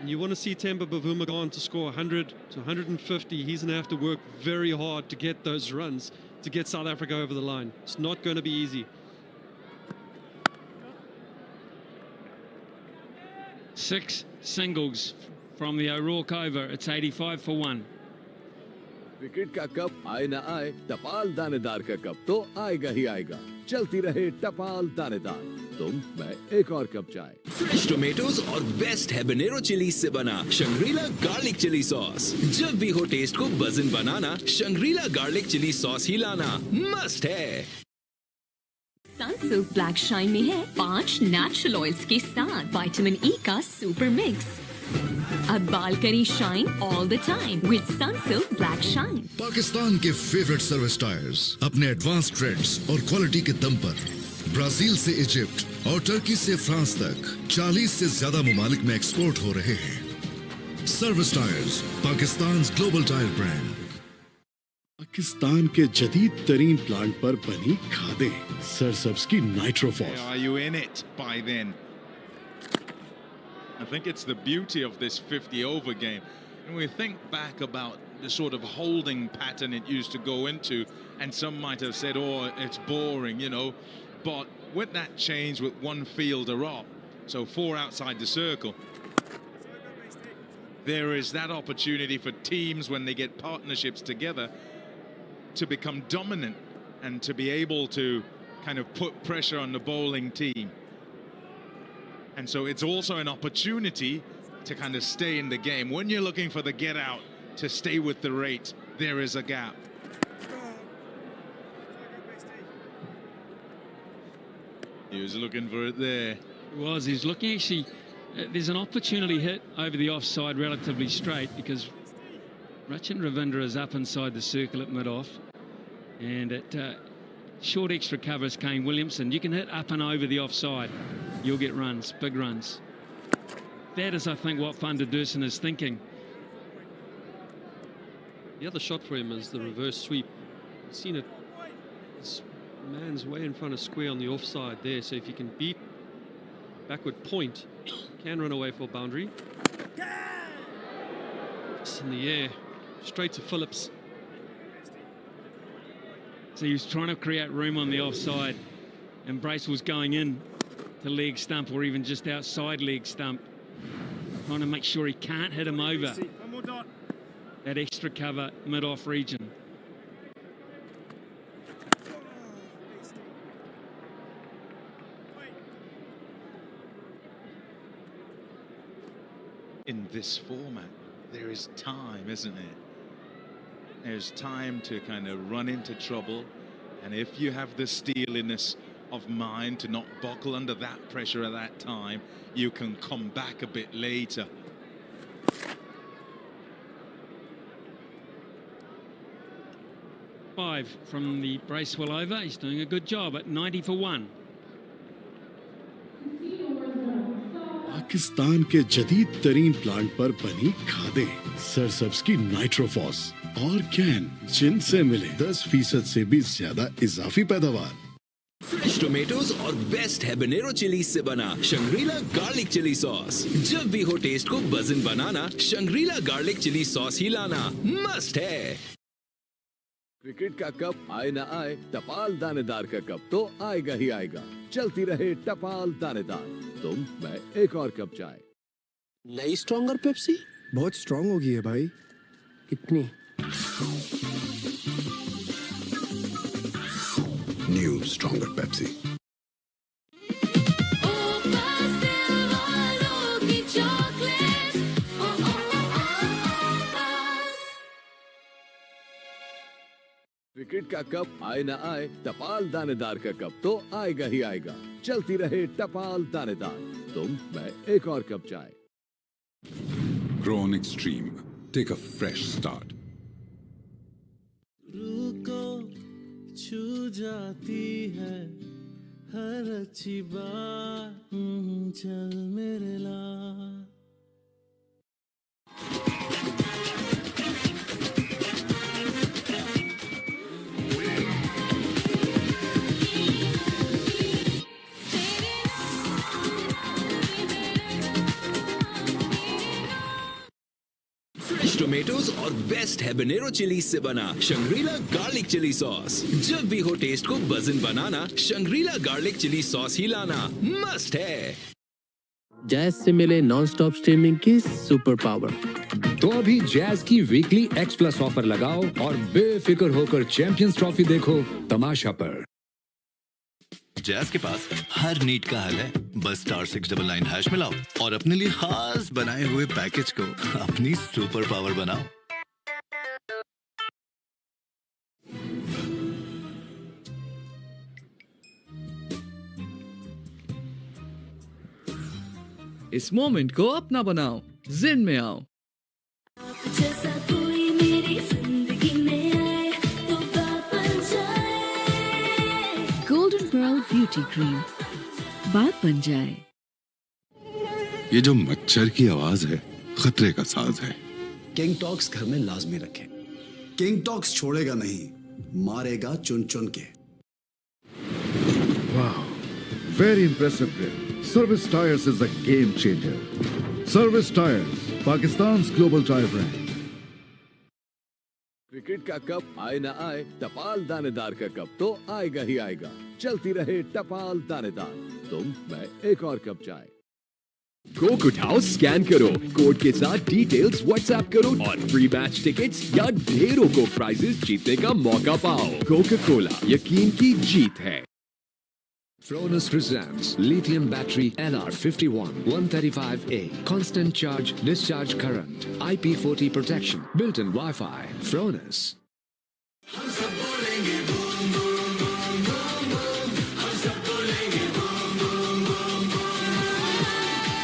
And you want to see Temba Bavuma go on to score 100 to 150. He's going to have to work very hard to get those runs to get South Africa over the line. It's not going to be easy. 6 singles from the O'Rourke over. It's 85 for 1. Cricket का cup आए ना आए, टपाल दानेदार का cup तो आएगा ही आएगा। चलती रहे टपाल दानेदार, तुम मैं एक और कप चाय। फ्रेश टोमेटोज और बेस्ट हैबनेरो चिली से बना शंग्रीला गार्लिक चिली सॉस। जब भी हो टेस्ट को बजन बनाना, शंग्रीला गार्लिक चिली सॉस ही लाना मस्ट है। सनसिल्क ब्लैक शाइन में है 5 नेचुरल ऑयल्स के साथ विटामिन ई का सुपर मिक्स। अब बाल करें shine all the time with Sunsilk black shine. Pakistan के फेवरेट सर्विस टायर्स अपने एडवांस ट्रेड्स और क्वालिटी के दम पर ब्राजील से इजिप्ट और टर्की से फ्रांस तक 40 से ज्यादा ममालिक में एक्सपोर्ट हो रहे हैं। Service tyres, Pakistan global tyre brand. Pakistan के जदीद तरीन प्लांट पर बनी खादें, सरसब्स की नाइट्रोफॉस। Are you in it by then? I think it's the beauty of this 50-over game. And we think back about the sort of holding pattern it used to go into, and some might have said, oh, it's boring, you know. But with that change with one fielder up, so 4 outside the circle, there is that opportunity for teams when they get partnerships together to become dominant and to be able to kind of put pressure on the bowling team. And so it's also an opportunity to kind of stay in the game. When you're looking for the get out to stay with the rate, there is a gap. He was looking for it there. He was. He's looking actually. There's an opportunity hit over the offside relatively straight because Rachin Ravindra is up inside the circle at mid-off. And at short extra covers Kane Williamson. You can hit up and over the offside. You'll get runs, big runs. That is, I think, what Van der Dussen is thinking. The other shot for him is the reverse sweep. You've seen it. This man's way in front of square on the offside there. So if you can beat backward point, can run away for a boundary. Just in the air, straight to Phillips. So he was trying to create room on the offside, and Brace was going in to leg stump or even just outside leg stump, trying to make sure he can't hit him over that extra cover mid-off region. In this format, there is time, isn't it? There's time to kind of run into trouble, and if you have the steeliness of mind to not buckle under that pressure at that time, you can come back a bit later. 5 from the Bracewell over. He's doing a good job at 90 for 1. Pakistan के जदीद तरीन plant पर बनी खादें सरसब्स की नाइट्रोफॉस और can जिनसे मिले 10% से भी ज्यादा इजाफी पैदावार। फ्रेश टोमेटोज और बेस्ट हैबनेरो चिली से बना शंग्रीला गार्लिक चिली सॉस। जब भी हो टेस्ट को बजन बनाना, शंग्रीला गार्लिक चिली सॉस ही लाना मस्ट है। क्रिकेट का कप आए ना आए, टपाल दानेदार का कप तो आएगा ही आएगा। चलती रहे टपाल दानेदार, तुम मैं एक और कप चाय। नई स्ट्रॉन्गर पेप्सी बहुत स्ट्रॉन्ग हो गई है भाई। कितनी? New stronger Pepsi. क्रिकेट का कप आए ना आए, टपाल दानेदार का कप तो आएगा ही आएगा। चलती रहे टपाल दानेदार, तुम मैं एक और कप चाय। Grown Extreme. Take a fresh start. रुको छू जाती है हर अच्छी बात, चल मेरे लाल। फ्रेश टोमेटोज और बेस्ट हैबनेरो चिली से बना शंग्रीला गार्लिक चिली सॉस। जब भी हो टेस्ट को बजन बनाना, शंग्रीला गार्लिक चिली सॉस ही लाना मस्ट है। जैज से मिले नॉन स्टॉप स्ट्रीमिंग की सुपर पावर। तो अभी जैज की वीकली X+ ऑफर लगाओ और बेफिक्र होकर चैंपियंस ट्रॉफी देखो तमाशा पर। जैज के पास हर नीड का हल है, बस *699# मिलाओ और अपने लिए खास बनाए हुए पैकेज को अपनी सुपर पावर बनाओ। इस मोमेंट को अपना बनाओ, जिन में आओ। जैसा कोई मेरी जिंदगी में आए तो बात बन जाए। गोल्डन पर्ल ब्यूटी क्रीम, बात बन जाए। ये जो मच्छर की आवाज है, खतरे का साज है। किंग टॉक्स घर में लाजमी रखें। किंग टॉक्स छोड़ेगा नहीं, मारेगा चुन चुन के। Wow, very impressive grip. Service Tires is a game changer. Service Tires, Pakistan's global tire brand. Cricket का कप आए ना आए, टपाल दानेदार का कप तो आएगा ही आएगा। चलती रहे टपाल दानेदार, तुम मैं एक और कप चाय। कोक उठाओ, स्कैन करो, कोड के साथ डिटेल्स व्हाट्सएप करो और फ्री मैच टिकट्स या ढेरों को प्राइजेस जीतने का मौका पाओ। कोका कोला, यकीन की जीत है। Fronus presents lithium battery LR51 135A. Constant charge, discharge current. IP40 protection. Built-in Wi-Fi. Fronus. हम सब बोलेंगे boom boom boom boom boom. हम सब बोलेंगे बूम बूम बूम बूम।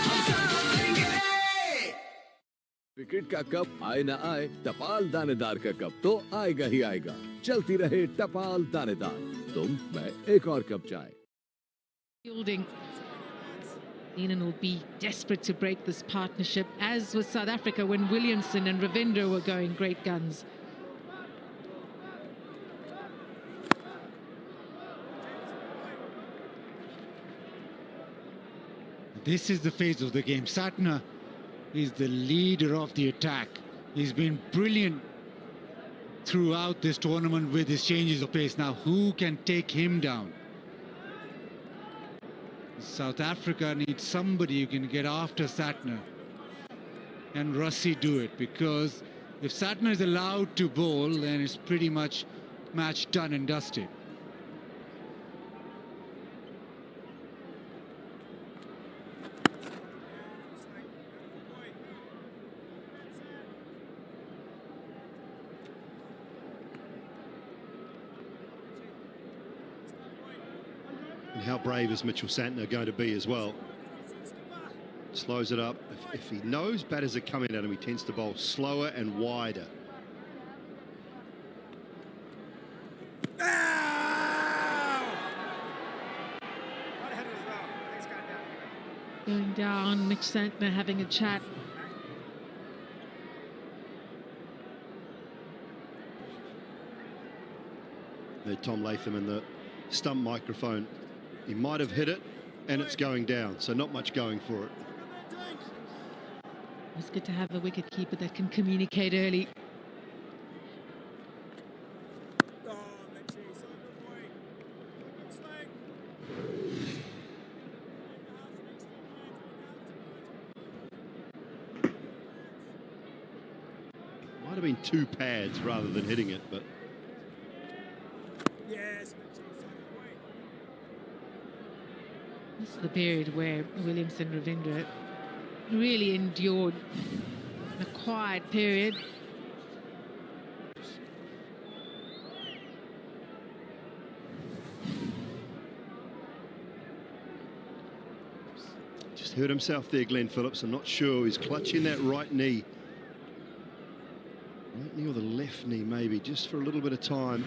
हम सब बोलेंगे। क्रिकेट का कप आए ना आए, टपाल दानेदार का कप तो आएगा ही आएगा। चलती रहे टपाल दानेदार, तुम मैं एक और कप चाय। Fielding. England will be desperate to break this partnership, as was South Africa when Williamson and Ravindra were going great guns. This is the phase of the game. Satna is the leader of the attack. He's been brilliant throughout this tournament with his changes of pace. Now, who can take him down? South Africa needs somebody who can get after Satna. And Russi do it, because if Satna is allowed to bowl, then it's pretty much match done and dusted. And how brave is Mitchell Santner going to be as well? Slows it up. If he knows batters are coming at him, he tends to bowl slower and wider. Going down, Mitch Santner having a chat. Tom Latham in the stump microphone. He might have hit it, and it's going down, so not much going for it. It's good to have a wicket keeper that can communicate early. Might have been two pads rather than hitting it, but this is the period where Williamson Ravindra really endured a quiet period. just hurt himself there, Glenn Phillips. I'm not sure. He's clutching that right knee. Right knee or the left knee, maybe, just for a little bit of time.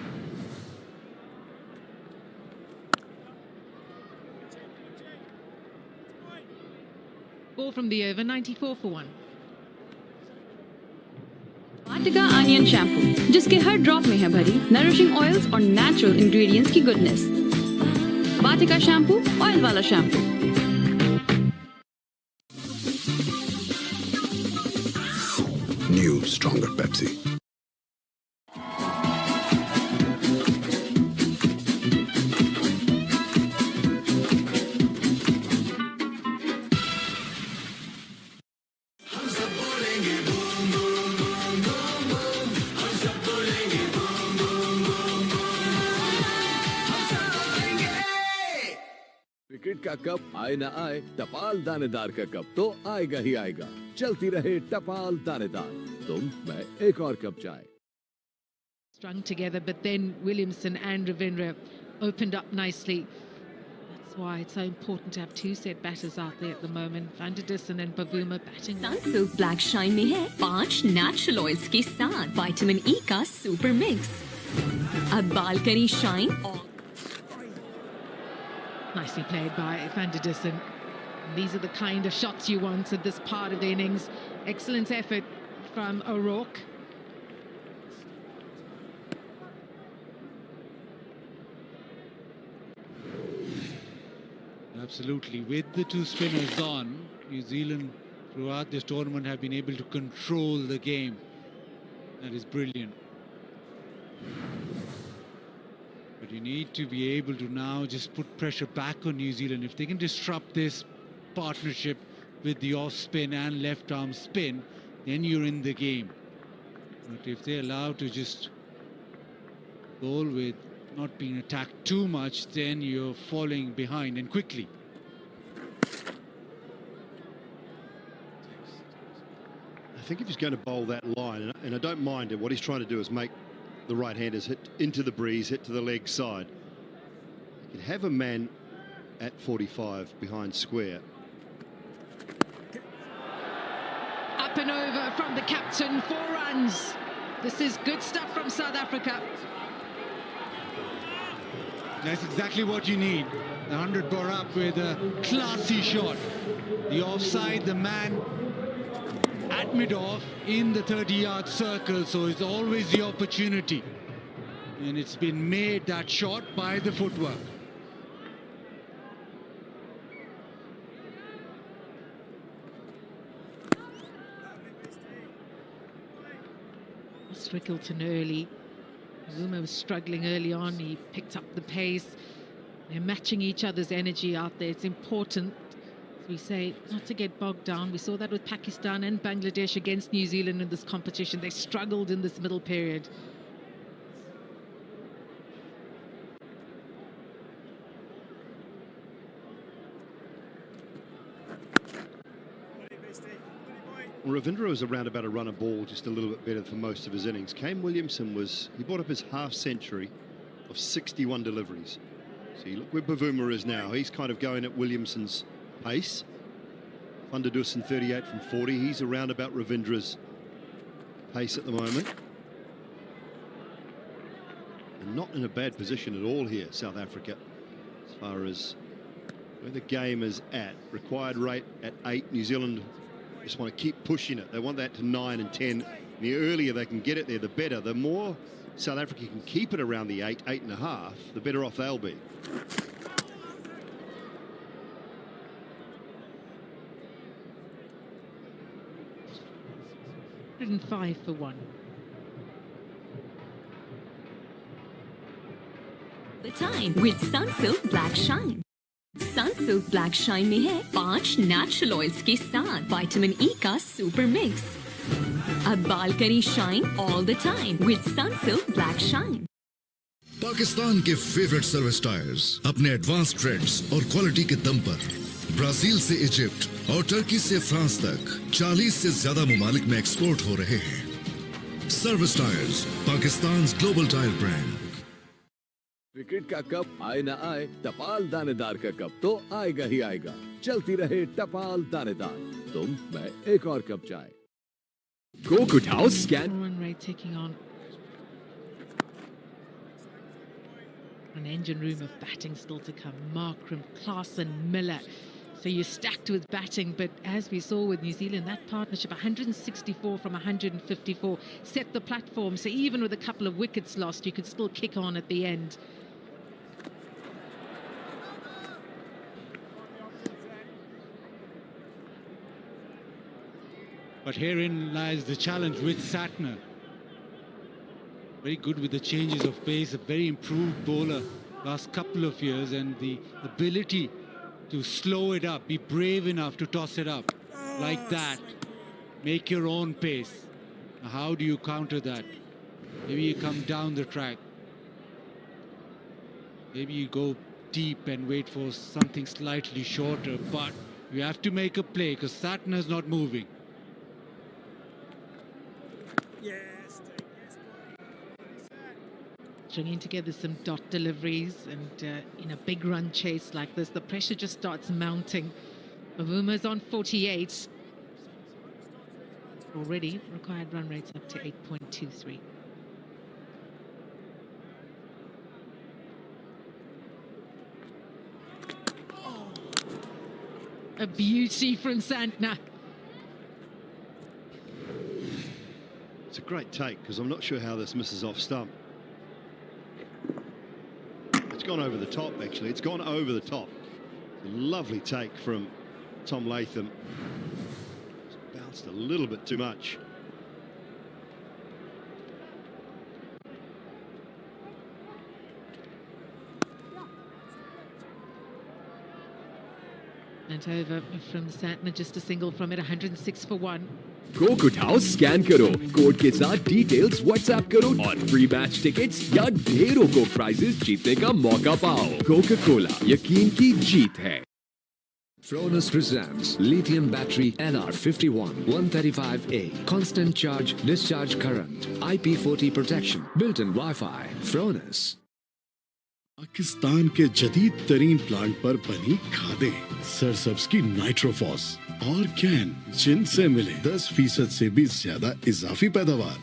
Ball from the over, 94 for 1. Vatika onion shampoo जिसके हर drop में है भरी nourishing oils और natural ingredients की goodness. Vatika shampoo, oil वाला shampoo. New Stronger Pepsi. Cricket का cup आए ना आए, टपाल दानेदार का कप तो आएगा ही आएगा। चलती रहे टपाल दानेदार, तुम मैं एक और कप चाय। Strung together, but then Williamson and Ravindra opened up nicely. That's why it's so important to have two set batters out there at the moment. Van der Dussen and Bavuma batting. Sunsilk Black Shine में है 5 natural oils के साथ vitamin E का super mix. अब बाल करें shine और Nicely played by Van der Dussen. These are the kind of shots you want at this part of the innings. Excellent effort from O'Rourke. Absolutely. With the two spinners on, New Zealand throughout this tournament have been able to control the game. That is brilliant. But you need to be able to now just put pressure back on New Zealand. If they can disrupt this partnership with the off spin and left arm spin, then you're in the game. But if they're allowed to just bowl with not being attacked too much, then you're falling behind and quickly. I think if he's going to bowl that line, and I don't mind it, what he's trying to do is make the right-handers hit into the breeze, hit to the leg side. You could have a man at 45 behind square. Up and over from the captain, 4 runs. This is good stuff from South Africa. That's exactly what you need. The 100 bore up with a classy shot. The offside, the man at mid-off in the 30-yard circle, so it's always the opportunity. And it's been made, that shot, by the footwork. Strickleton early. Zuma was struggling early on. He picked up the pace. They're matching each other's energy out there. It's important, as we say, not to get bogged down. We saw that with Pakistan and Bangladesh against New Zealand in this competition. They struggled in this middle period. Ravindra was around about a run a ball, just a little bit better for most of his innings. Kane Williamson he brought up his half century of 61 deliveries. So you look where Bavuma is now. He's kind of going at Williamson's pace. Van der Dussen 38 from 40. He's around about Ravindra's pace at the moment. And not in a bad position at all here, South Africa, as far as where the game is at. Required rate at 8. New Zealand just want to keep pushing it. They want that to 9 and 10. The earlier they can get it there, the better. The more South Africa can keep it around the 8, 8.5, the better off they'll be. $105 for 1. The time with Sunsilk Black Shine. Sunsilk Black Shine में है 5 natural oils के साथ vitamin E का super mix. अब बाल करें shine all the time with Sunsilk Black Shine. Pakistan के favourite service tyres अपने एडवांस ट्रेड्स और क्वालिटी के दम पर ब्राजील से इजिप्ट और टर्की से फ्रांस तक 40 से ज्यादा मुमालिक में एक्सपोर्ट हो रहे हैं. Service tyres, Pakistan global tyre brand. Cricket का कप आए ना आए, टपाल दानेदार का कप तो आएगा ही आएगा. चलती रहे टपाल दानेदार, तुम मैं एक और कप चाय. Coconut House Scan. Run rate taking on an engine room of batting still to come. Markram, Klaasen, Miller. So you're stacked with batting, but as we saw with New Zealand, that partnership, 164 from 154, set the platform. So even with a couple of wickets lost, you could still kick on at the end. But herein lies the challenge with Satner. Very good with the changes of pace, a very improved bowler last couple of years, and the ability to slow it up, be brave enough to toss it up like that, make your own pace. Now, how do you counter that? Maybe you come down the track. Maybe you go deep and wait for something slightly shorter, but you have to make a play because Satner's not moving. Stringing together some dot deliveries, and in a big run chase like this, the pressure just starts mounting. Bavuma's on 48. Already required run rates up to 8.23. A beauty from Santner. It's a great take because I'm not sure how this misses off stump. It's gone over the top, actually. It's gone over the top. A lovely take from Tom Latham. It's bounced a little bit too much. And over from Santner, just a single from it, 106 for 1. Coconut House scan करो, code के साथ details WhatsApp करो और free match tickets या ढेरों को prices जीतने का मौका पाओ. कोका-कोला, यकीन की जीत है. Fronus presents lithium battery LR51 135A. Constant charge, discharge current. IP40 protection. Built-in Wi-Fi. Fronus. Pakistan के जदीद तरीन प्लांट पर बनी खादें, सरसब्स की नाइट्रोफॉस और कैन, जिनसे मिले 10% से भी ज्यादा इजाफी पैदावार.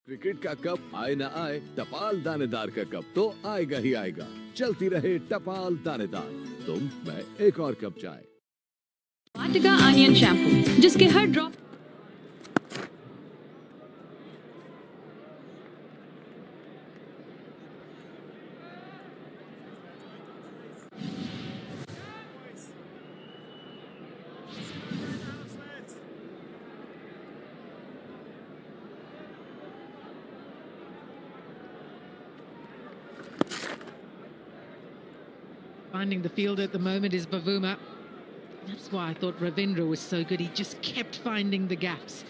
क्रिकेट का कप आए ना आए, टपाल दानेदार का कप तो आएगा ही आएगा. चलती रहे टपाल दानेदार, तुम मैं एक और कप चाय. वाटिका अनियन शैम्पू, जिसके हर drop Finding the field at the moment is Bavuma. That's why I thought Ravindra was so good. He just kept finding the gaps.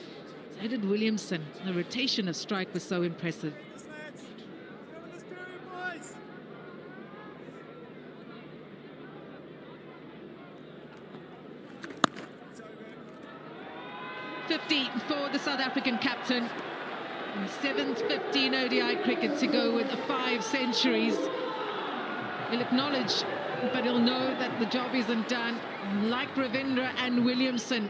So did Williamson. The rotation of strike was so impressive. For the South African captain. And 715 ODI cricket to go with the 5 centuries. He'll acknowledge, but he'll know that the job isn't done. Like Ravindra and Williamson,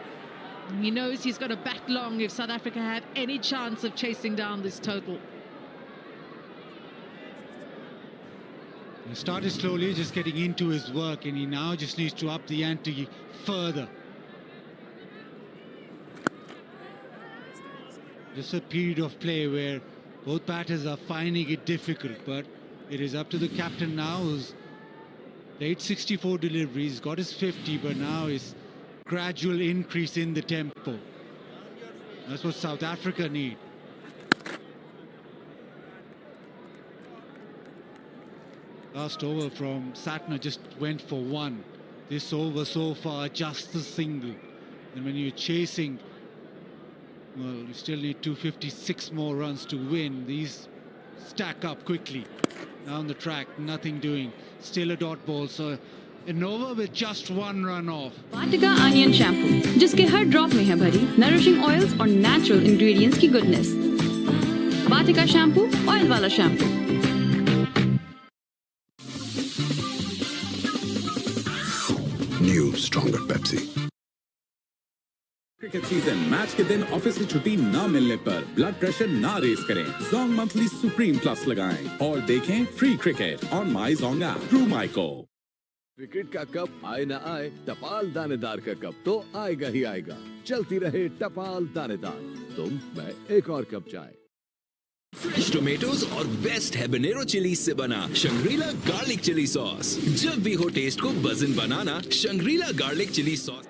he knows he's got to bat long if South Africa have any chance of chasing down this total. He started slowly, just getting into his work, and he now just needs to up the ante further. Just a period of play where both batters are finding it difficult, but it is up to the captain now, who's played 64 deliveries, got his 50, but now is gradual increase in the tempo. That's what South Africa need. Last over from Satna just went for one. This over so far, just a single. And when you're chasing, well, you still need 256 more runs to win. These stack up quickly. Down the track, nothing doing. Still a dot ball, so an over with just one run off. Vatika Onion Shampoo, जिसके हर drop में है भरी nourishing oils और natural ingredients की goodness. Vatika shampoo, oil वाला shampoo. New Stronger Pepsi. Cricket season match के दिन ऑफिस की छुट्टी ना मिलने पर ब्लड प्रेशर ना रेस करें, जोंग मंथली सुप्रीम प्लस लगाएं और देखें free cricket on my Jong app through Myco. Cricket का कप आए ना आए, टपाल दानेदार का कप तो आएगा ही आएगा। चलती रहे टपाल दानेदार, तुम मैं एक और कप चाय। फ्रेश टोमेटोज और बेस्ट हैबनेरो चिली से बना शंग्रीला गार्लिक चिली सॉस। जब भी हो टेस्ट को बजन बनाना, Shangrila garlic chilli sauce.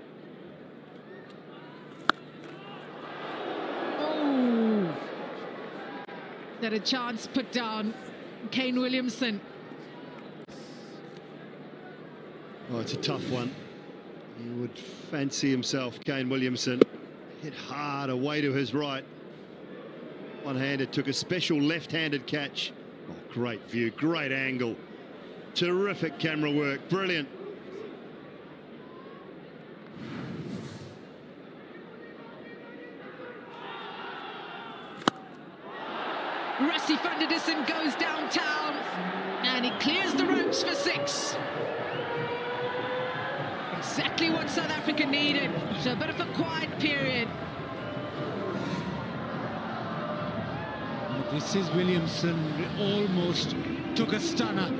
Had a chance put down. Kane Williamson. Oh, it's a tough one. He would fancy himself, Kane Williamson. Hit hard away to his right. One-handed, took a special left-handed catch. Oh, great view, great angle. Terrific camera work, brilliant. Rusty van der Dussen goes downtown and he clears the ropes for 6. Exactly what South Africa needed. So a bit of a quiet period. This is Williamson, almost took a stunner.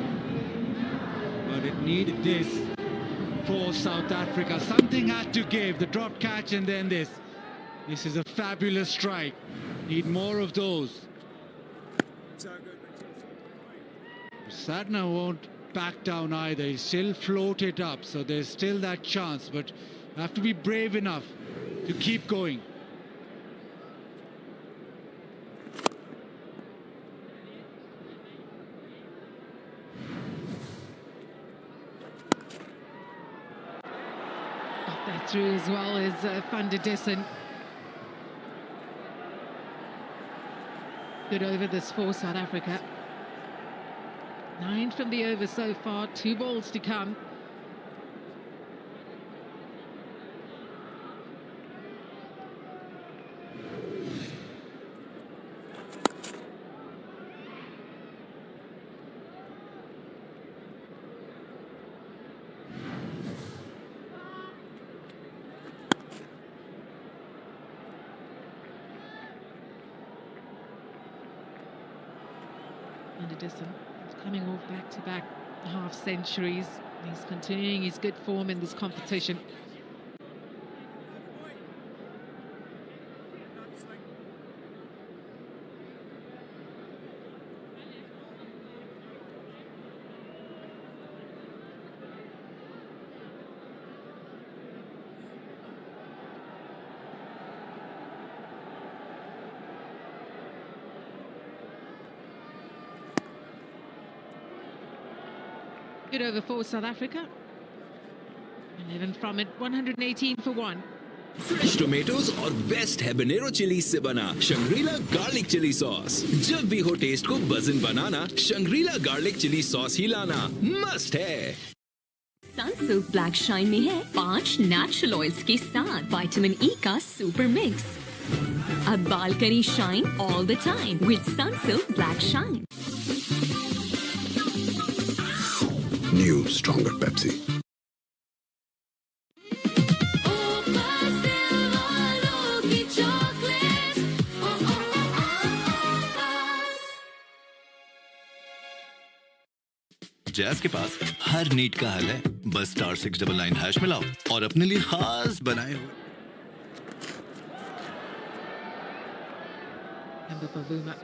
But it needed this for South Africa. Something had to give, the drop catch and then this. This is a fabulous strike. Need more of those. Sadna won't back down either. He's still floated up, so there's still that chance, but have to be brave enough to keep going. Got that through as well as van der Dussen. Good over this for South Africa. 9 from the over so far, 2 balls to come. Van der Dussen coming off back-to-back half centuries. He's continuing his good form in this competition. Good over for South Africa. 11 from it, 118 for 1. Fresh tomatoes और best habanero chilli से बना Shangrila garlic chilli sauce. जब भी हो taste को बजन बनाना, Shangrila garlic chilli sauce ही लाना मस्ट है। सनसिल्क ब्लैक शाइन में है 5 नेचुरल ऑयल्स के साथ विटामिन ई का सुपर मिक्स। अब बाल करें shine all the time with Sunsilk black shine. New Stronger Pepsi. Jazz के पास हर नीड का हल है, बस *699# मिलाओ और अपने लिए खास बनाए हुए Ember Bavuma.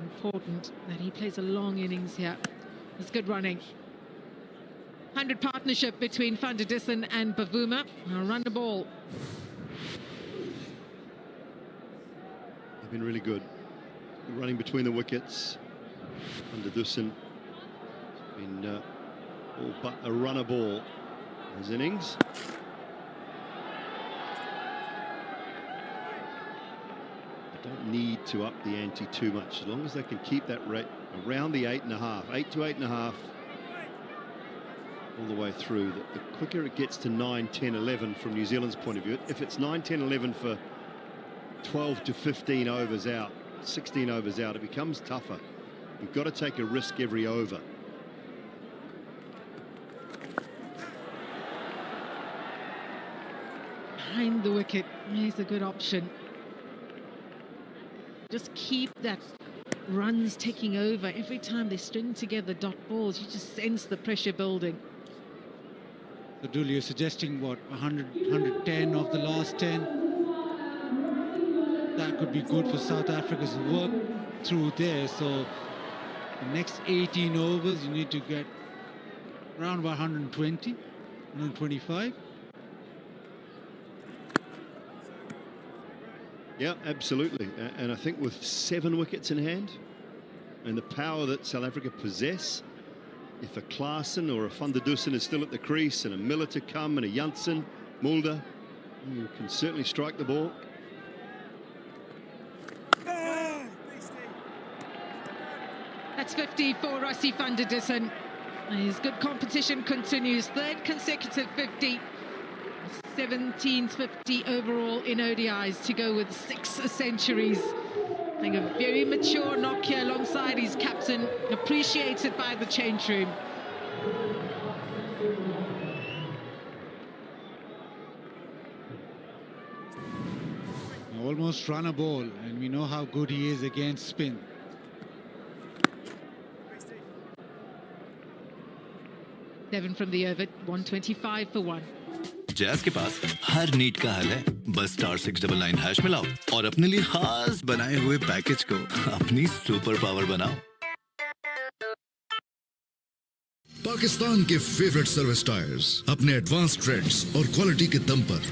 Important that he plays a long innings here. It's good running. 100 partnership between Van der Dussen and Bavuma. Now run the ball. They've been really good. Running between the wickets. Van der Dussen been all but a runner ball in his innings. Don't need to up the ante too much, as long as they can keep that rate around the 8.5, 8 to 8.5 all the way through. The quicker it gets to 9, 10, 11 from New Zealand's point of view, if it's 9, 10, 11 for 12 to 15 overs out, 16 overs out, it becomes tougher. You've got to take a risk every over. Behind the wicket is a good option. Just keep that runs taking over. Every time they string together dot balls, you just sense the pressure building. So, Dul, you're suggesting what, 100, 110 of the last 10? That could be good for South Africa's work through there. So, the next 18 overs, you need to get around about 120, 125. Yeah, absolutely. And I think with 7 wickets in hand and the power that South Africa possess, if a Klaasen or a Van der Dussen is still at the crease and a Miller to come and a Janssen, Mulder, you can certainly strike the ball. That's 50 for Rassie van der Dussen. His good competition continues. 3rd consecutive 50. 17th 50 overall in ODIs to go with 6 centuries. I think a very mature knock here alongside his captain, appreciated by the change room. Almost run a ball, and we know how good he is against spin. Seven from the over, 125 for 1. Jazz के पास हर need का हल है, बस *699# मिलाओ और अपने लिए खास बनाए हुए पैकेज को अपनी सुपर पावर बनाओ। पाकिस्तान के फेवरेट सर्विस टायर्स अपने एडवांस ट्रेड्स और क्वालिटी के दम पर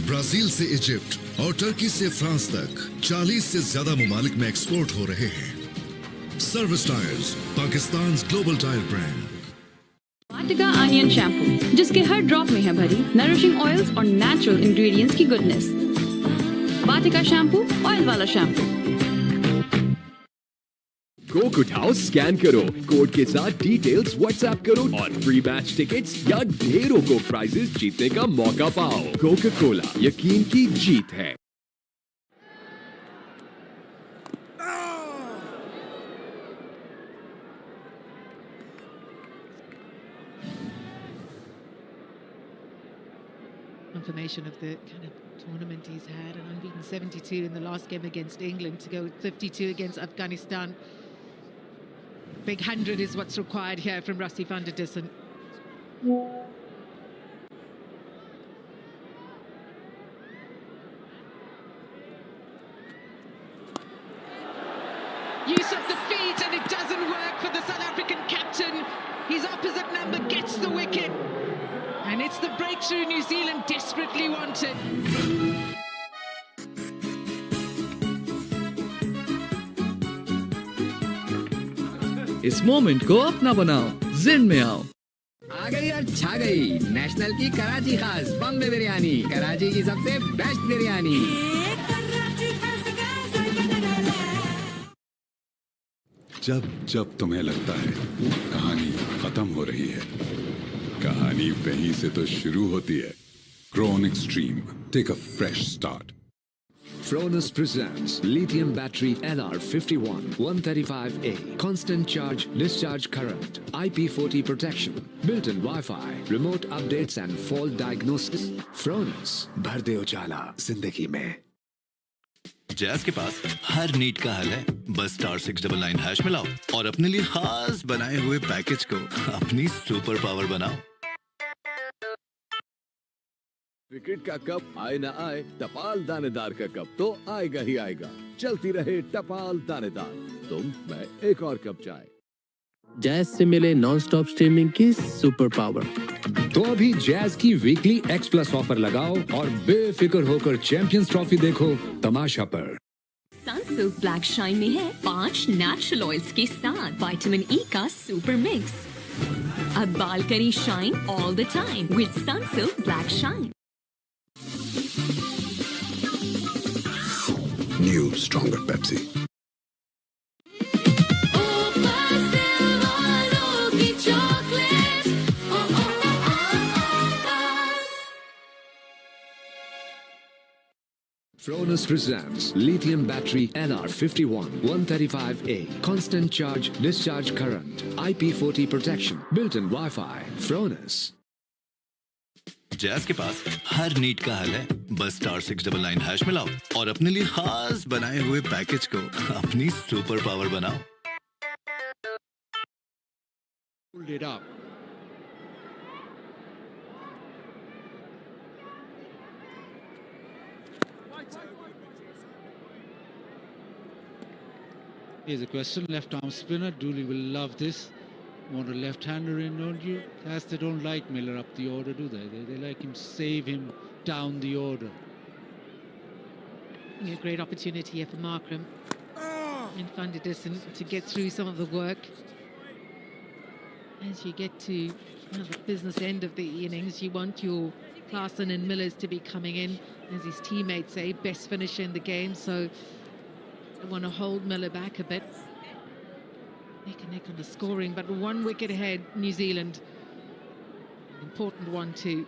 ब्राजील से इजिप्ट और टर्की से फ्रांस तक 40 से ज्यादा मुमालिक में एक्सपोर्ट हो रहे हैं। Service tyres, Pakistan global tyre brand. Vatika onion shampoo, जिसके हर ड्रॉप में है भरी नरिशिंग ऑयल्स और नेचुरल इंग्रेडिएंट्स की गुडनेस। वाटिका शैम्पू, ऑयल वाला शैम्पू। कोक उठाओ, स्कैन करो, कोड के साथ डिटेल्स व्हाट्सएप करो और फ्री मैच टिकट्स या ढेरों को प्राइजेस जीतने का मौका पाओ। कोका कोला, यकीन की जीत है। Confirmation of the kind of tournament he's had, an unbeaten 72 in the last game against England to go with 52 against Afghanistan. Big 100 is what's required here from Rassie van der Dussen. Use of the feet, and it doesn't work for the South African captain. His opposite number gets the wicket. And it's the breakthrough New Zealand desperately wanted. इस moment को अपना बनाओ, जिन में आओ। आ गई यार, छा गई नेशनल की कराची खास बॉम्बे बिरयानी, कराची की सबसे बेस्ट बिरयानी। जब जब तुम्हें लगता है कहानी खत्म हो रही है, कहानी वहीं से तो शुरू होती है। Grown Extreme, take a fresh start. Fronus presents lithium battery LR51 135A, constant charge discharge current, IP40 protection, built-in Wi-Fi, remote updates and fault diagnosis. Fronus, भर दे उजाला जिंदगी में। जैज के पास हर नीड का हल है, बस *699# मिलाओ और अपने लिए खास बनाए हुए पैकेज को अपनी सुपर पावर बनाओ। क्रिकेट का कप आए ना आए, टपाल दानेदार का कप तो आएगा ही आएगा। चलती रहे टपाल दानेदार, तुम मैं एक और कप चाय। जैज से मिले नॉन स्टॉप स्ट्रीमिंग की सुपर पावर। तो अभी जैज की वीकली X+ ऑफर लगाओ और बेफिक्र होकर चैंपियंस ट्रॉफी देखो तमाशा पर। सनसिल्क ब्लैक शाइन में है 5 नेचुरल ऑयल्स के साथ विटामिन ई का सुपर मिक्स। अब बाल करें shine all the time with Sunsilk black shine. New stronger Pepsi. Fronus presents lithium battery LR51 135A, constant charge discharge current, IP40 protection, built-in Wi-Fi. Fronus. Jazz के पास हर need का हल है, बस *699# मिलाओ और अपने लिए खास बनाए हुए पैकेज को अपनी सुपर पावर बनाओ। Pulled it up. Here's a question. Left arm spinner. Dooley will love this. Want a left-hander in, don't you? As they don't like Miller up the order, do they? They like him, save him down the order. A great opportunity here for Markram and Van der Dissen to get through some of the work. As you get to the business end of the innings, you want your Klaasen and Millers to be coming in, as his teammates say, best finisher in the game. So they want to hold Miller back a bit. Neck and neck on the scoring, but 1 wicket ahead, New Zealand. An important one too.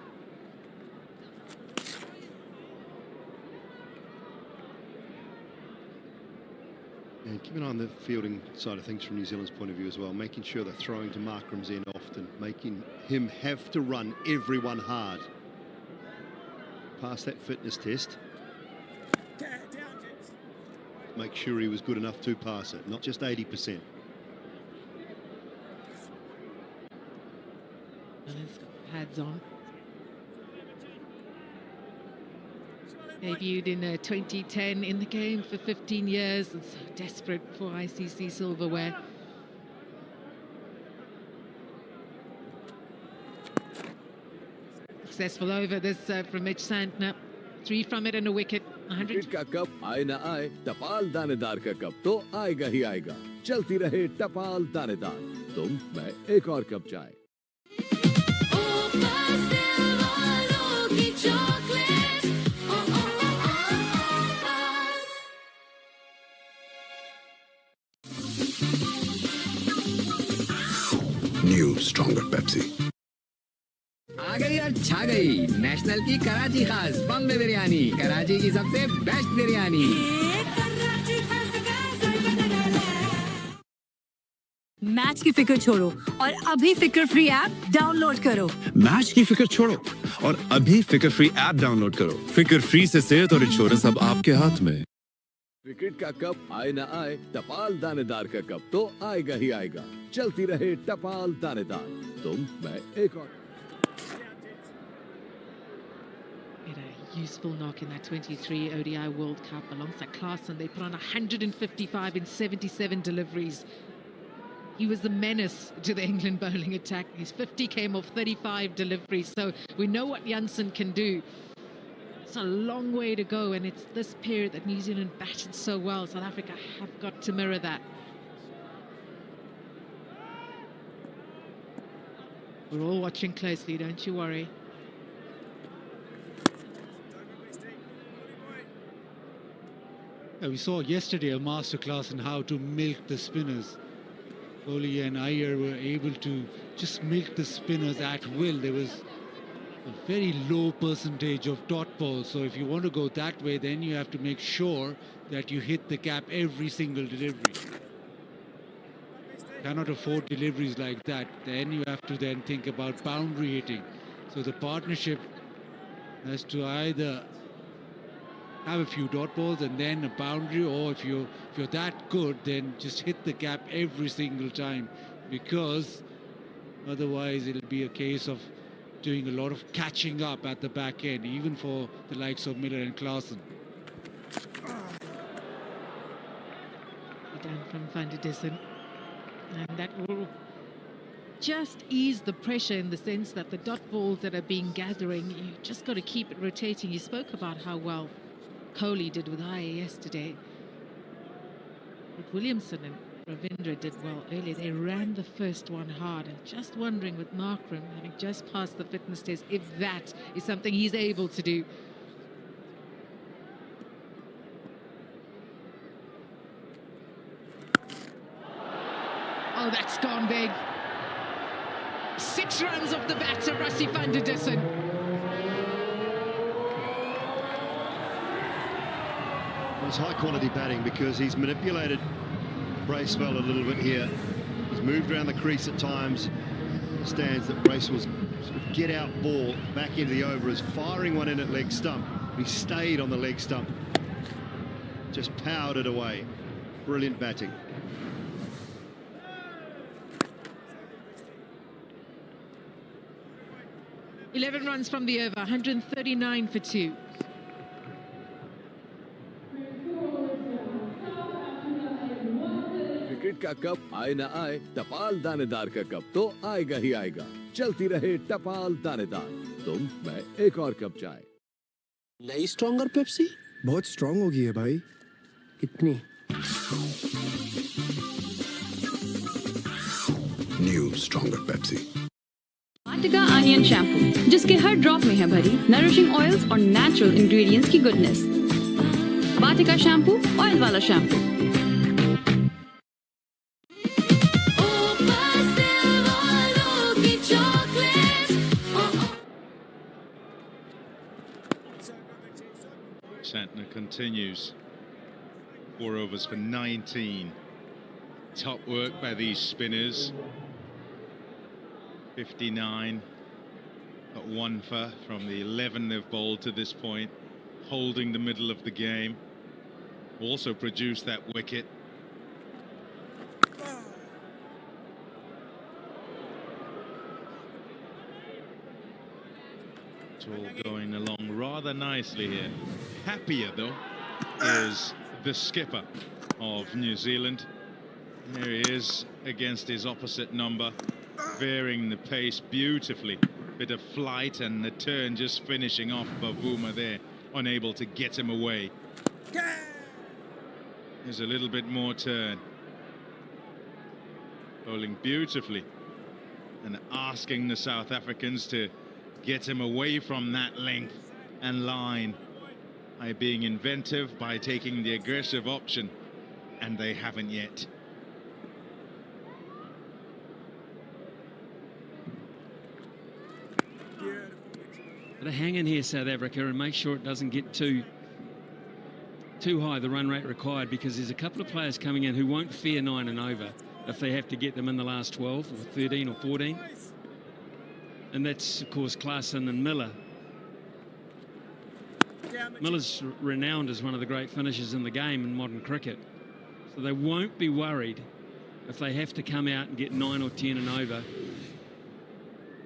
And keep an eye on the fielding side of things from New Zealand's point of view as well, making sure they're throwing to Markram's end often, making him have to run everyone hard. Pass that fitness test. Make sure he was good enough to pass it, not just 80%. And he's got pads on. Debuted in 2010 in the game for 15 years and so desperate for ICC silverware. Successful over this from Mitch Santner. 3 from it and a wicket. 100. Cricket का cup आए ना आए, टपाल दानेदार का cup तो आएगा ही आएगा। चलती रहे टपाल दानेदार, तुम मैं एक और कप चाय। New stronger Pepsi. आ गई और छा गई नेशनल की कराची खास बॉम्बे बिरयानी, कराची की सबसे बेस्ट बिरयानी। मैच की फिक्र छोड़ो और अभी फिक्र फ्री ऐप डाउनलोड करो। मैच की फिक्र छोड़ो और अभी फिक्र फ्री ऐप डाउनलोड करो। फिक्र फ्री से सेहत और इंश्योरेंस अब आपके हाथ में। क्रिकेट का कप आए ना आए, टपाल दानेदार का कप तो आएगा ही आएगा। चलती रहे टपाल दानेदार, तुम मैं एक और। Useful knock in that 23 ODI World Cup alongside Klaasen. They put on 155 in 77 deliveries. He was the menace to the England bowling attack. His 50 came off 35 deliveries. So we know what Janssen can do. It's a long way to go, and it's this period that New Zealand batted so well. South Africa have got to mirror that. We're all watching closely, don't you worry. We saw yesterday a masterclass in how to milk the spinners. Kohli and Iyer were able to just milk the spinners at will. There was a very low percentage of dot balls. So if you want to go that way, then you have to make sure that you hit the cap every single delivery. Cannot afford deliveries like that. Then you have to then think about boundary hitting. So the partnership has to either have a few dot balls and then a boundary, or if you're that good, then just hit the gap every single time, because otherwise it'll be a case of doing a lot of catching up at the back end, even for the likes of Miller and Klaassen. Done from Van der Dissen, and that will just ease the pressure in the sense that the dot balls that are being gathering, you just got to keep it rotating. You spoke about how well Kohli did with Iyer yesterday, but Williamson and Ravindra did well earlier. They ran the first one hard, and just wondering with Markram having just passed the fitness test if that is something he's able to do. Oh, that's gone big. 6 runs off the bat of Rassie van der Dissen. It's high quality batting because he's manipulated Bracewell a little bit here. He's moved around the crease at times. Understands that Bracewell's sort of get out ball back into the over is firing one in at leg stump. He stayed on the leg stump. Just powered it away. Brilliant batting. $11 runs from the over, 139 for 2. Cricket का cup आए ना आए, टपाल दानेदार का cup तो आएगा ही आएगा। चलती रहे टपाल दानेदार, तुम मैं एक और कप चाय। नई स्ट्रॉन्गर पेप्सी बहुत स्ट्रॉन्ग हो गई है भाई। कितनी? New stronger Pepsi. Vatika onion shampoo, जिसके हर ड्रॉप में है भरी नरिशिंग ऑयल्स और नेचुरल इंग्रेडिएंट्स की गुडनेस। वाटिका शैम्पू, ऑयल वाला shampoo. Santner continues. 4 overs for 19. Top work by these spinners. 59 at 1 for from the 11 they've bowled to this point, holding the middle of the game. Also produced that wicket. It's all going along rather nicely here. Happier though is the skipper of New Zealand. There he is against his opposite number, varying the pace beautifully. Bit of flight and the turn just finishing off Bavuma there, unable to get him away. There's a little bit more turn. Bowling beautifully and asking the South Africans to get him away from that length and line by being inventive, by taking the aggressive option, and they haven't yet. To hang in here, South Africa, and make sure it doesn't get too high, the run rate required, because there's a couple of players coming in who won't fear 9 and over if they have to get them in the last 12 or 13 or 14. And that's, of course, Klaassen and Miller. Miller's renowned as one of the great finishers in the game in modern cricket. So they won't be worried if they have to come out and get 9 or 10 and over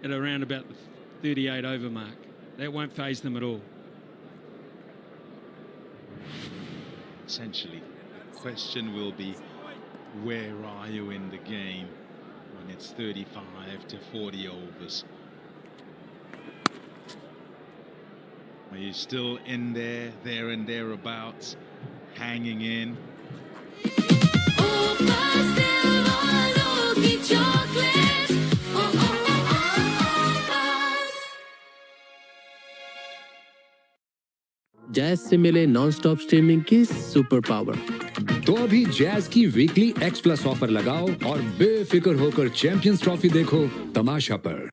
at around about the 38 over mark. That won't faze them at all. Essentially, the question will be, where are you in the game when it's 35 to 40 overs? Are you still in there and thereabouts, hanging in? Jazz से मिले non stop streaming की super power. तो अभी jazz की weekly X+ offer लगाओ और बेफिक्र होकर चैंपियंस ट्रॉफी देखो तमाशा पर।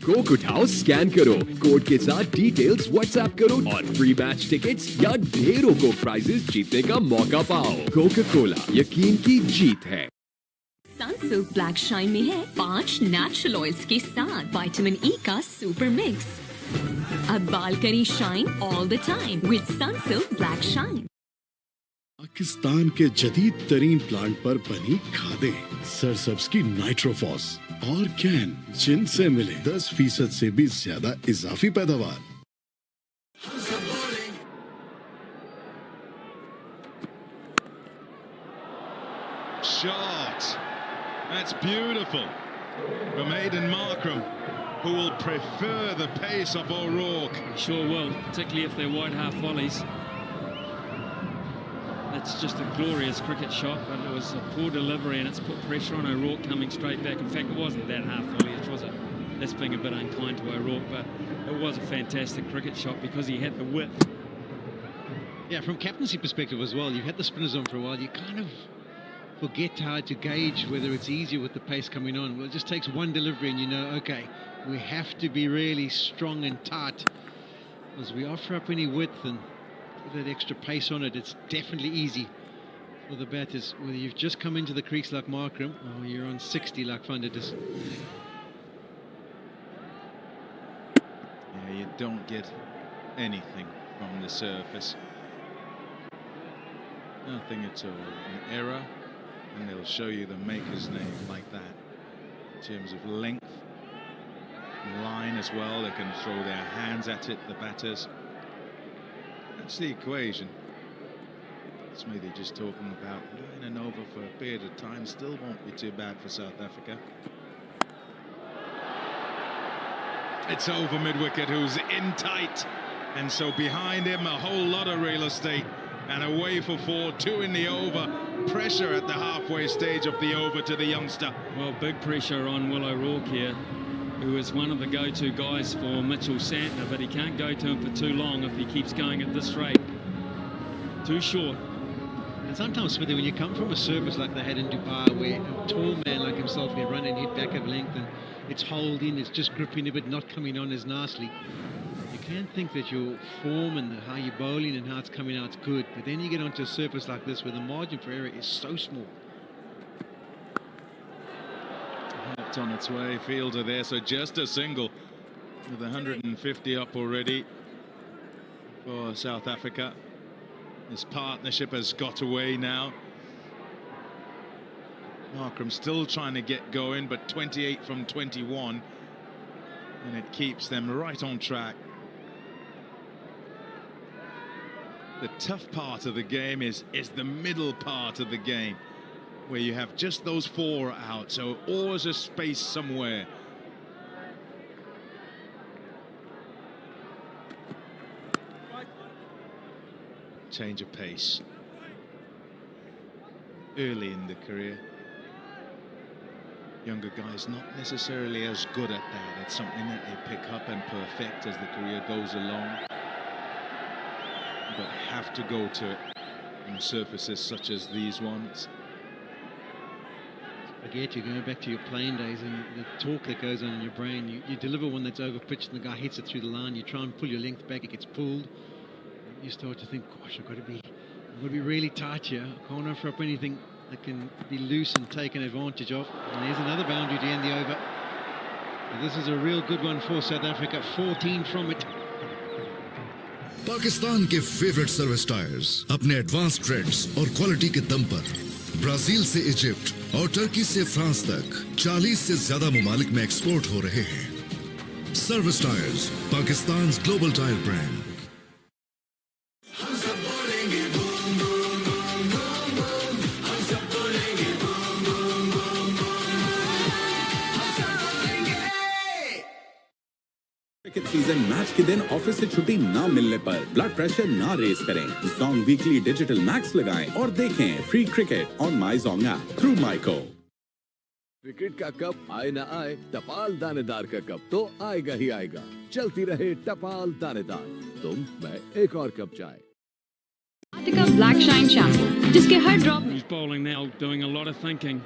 कोक उठाओ, स्कैन करो, कोड के साथ डिटेल्स व्हाट्सएप करो और फ्री मैच टिकट्स या ढेरों को प्राइजेस जीतने का मौका पाओ। कोका कोला, यकीन की जीत है। सनसिल्क ब्लैक शाइन में है 5 नेचुरल ऑयल्स के साथ विटामिन ई का सुपर मिक्स। अब बाल करें shine all the time with Sunsilk Black Shine. Pakistan के जदीद तरीन प्लांट पर बनी खादें, सरसब्ज की नाइट्रोफॉस और कैन, जिनसे मिले 10% से भी ज्यादा इजाफी पैदावार। Shot. That's beautiful from Aidan Markram, who will prefer the pace of O'Rourke. Sure will, particularly if they're wide half volleys. That's just a glorious cricket shot, but it was a poor delivery and it's put pressure on O'Rourke coming straight back. In fact, it wasn't that half volley, was it? That's being a bit unkind to O'Rourke, but it was a fantastic cricket shot because he had the width. Yeah, from captaincy perspective as well, you've had the spinners on for a while, you kind of forget how to gauge whether it's easier with the pace coming on. Well, it just takes one delivery and you know, okay, we have to be really strong and tight. As we offer up any width and put that extra pace on it, it's definitely easy for the batters. Whether you've just come into the crease like Markram or you're on 60 like Van der Dis. Yeah, you don't get anything from the surface. Nothing at all. An error, and they'll show you the maker's name like that. In terms of length, line as well, they can throw their hands at it, the batters. That's the equation. It's maybe just talking about line and over for a period of time. Still won't be too bad for South Africa. It's over mid-wicket, who's in tight, and so behind him a whole lot of real estate. And away for 4, 2 in the over. Pressure at the halfway stage of the over to the youngster. Well, big pressure on Will O'Rourke here, who is one of the go-to guys for Mitchell Santner, but he can't go to him for too long if he keeps going at this rate. Too short. And sometimes, Smithy, when you come from a service like they had in Dubai, where a tall man like himself can run and hit back of length, and it's holding, it's just gripping a bit, not coming on as nicely. You can think that your form and how you're bowling and how it's coming out is good, but then you get onto a surface like this where the margin for error is so small. It's on its way, fielder there, so just a single with 150 up already for South Africa. This partnership has got away now. Markram still trying to get going, but 28 from 21, and it keeps them right on track. The tough part of the game is the middle part of the game, where you have just those 4 out, so always a space somewhere. Change of pace early in the career. Younger guys not necessarily as good at that. It's something that they pick up and perfect as the career goes along, but have to go to it on surfaces such as these ones. Forget, you're going back to your playing days and the talk that goes on in your brain. You deliver one that's over pitched and the guy hits it through the line. You try and pull your length back, it gets pulled. You start to think, gosh, I've got to be really tight here. I can't offer up anything that can be loose and taken advantage of. And there's another boundary to end the over. But this is a real good one for South Africa. 14 from it. Pakistan के favourite service tyres अपने advance trades और quality के दम पर Brazil से Egypt और Turkey से France तक 40 से ज्यादा मुमालिक में एक्सपोर्ट हो रहे हैं। Service tyres, Pakistan global tyre brand. Cricket season match के दिन ऑफिस से छुट्टी ना मिलने पर ब्लड प्रेशर ना रेस करें। जोंग वीकली डिजिटल मैक्स लगाएं और देखें free cricket on my Jong app through Myco. Cricket का कप आए ना आए, टपाल दानेदार का कप तो आएगा ही आएगा। चलती रहे टपाल दानेदार, तुम मैं एक और कप चाय। Black Shine shampoo, जिसके हर drop He's bowling now, doing a lot of thinking,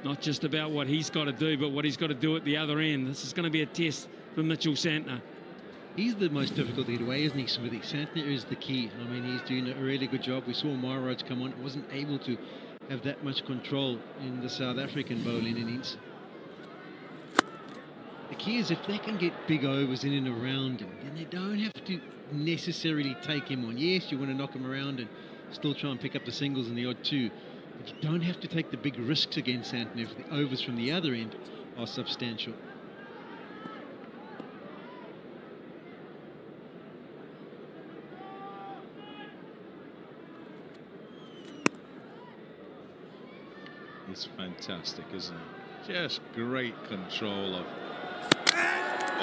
not just about what he's got to do, but what he's got to do at the other end. This is going to be a test for Mitchell Santner. He's the most difficult to get away, isn't he, Smithy? Santner is the key. I mean, he's doing a really good job. We saw Maroj come on, wasn't able to have that much control in the South African bowling innings. The key is if they can get big overs in and around him, then they don't have to necessarily take him on. Yes, you want to knock him around and still try and pick up the singles and the odd two, but you don't have to take the big risks against Santner if the overs from the other end are substantial. It's fantastic, isn't it? Just great control of...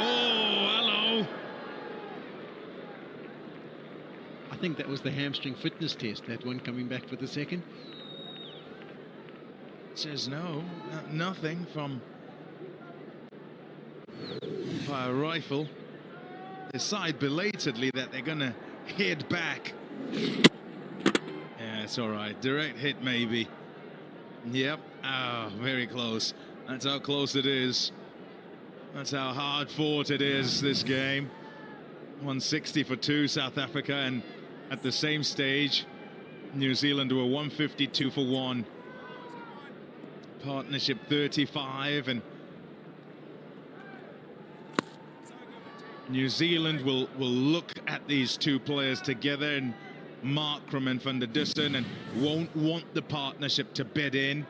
Oh, hello! I think that was the hamstring fitness test, that one coming back for the second. Says no, nothing from by a rifle. Decide belatedly that they're gonna head back. Yeah, it's all right. Direct hit maybe. Yep. Oh, very close. That's how close it is. That's how hard fought it is, this game. 160 for 2, South Africa, and at the same stage, New Zealand were 152 for 1. Partnership 35, and New Zealand will look at these two players together, and Markram and Van der Dussen, and won't want the partnership to bed in.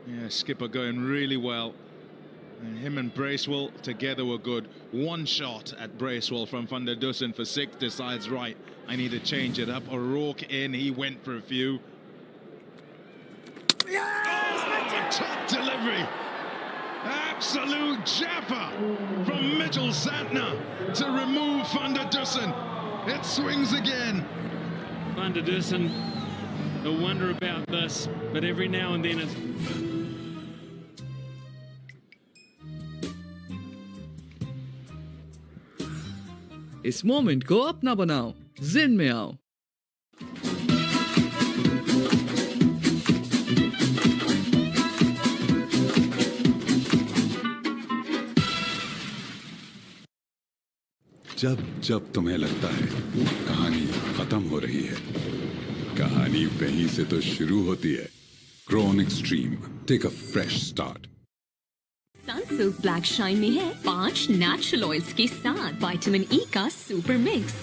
Yeah, skipper going really well. And him and Bracewell together were good. One shot at Bracewell from Van der Dussen for 6, decides, right, I need to change it up. O'Rourke in, he went for a few. Oh, top delivery. Absolute jaffa from Mitchell Santner to remove Van der Dussen. It swings again. Van der Dussen, the wonder about this, but every now and then it's... इस moment को अपना बनाओ, जिन में आओ। जब जब तुम्हें लगता है कहानी खत्म हो रही है, कहानी वहीं से तो शुरू होती है। Grown Extreme, take a fresh start. Sunsilk black shine में है 5 नेचुरल ऑयल्स के साथ विटामिन ई का सुपर मिक्स।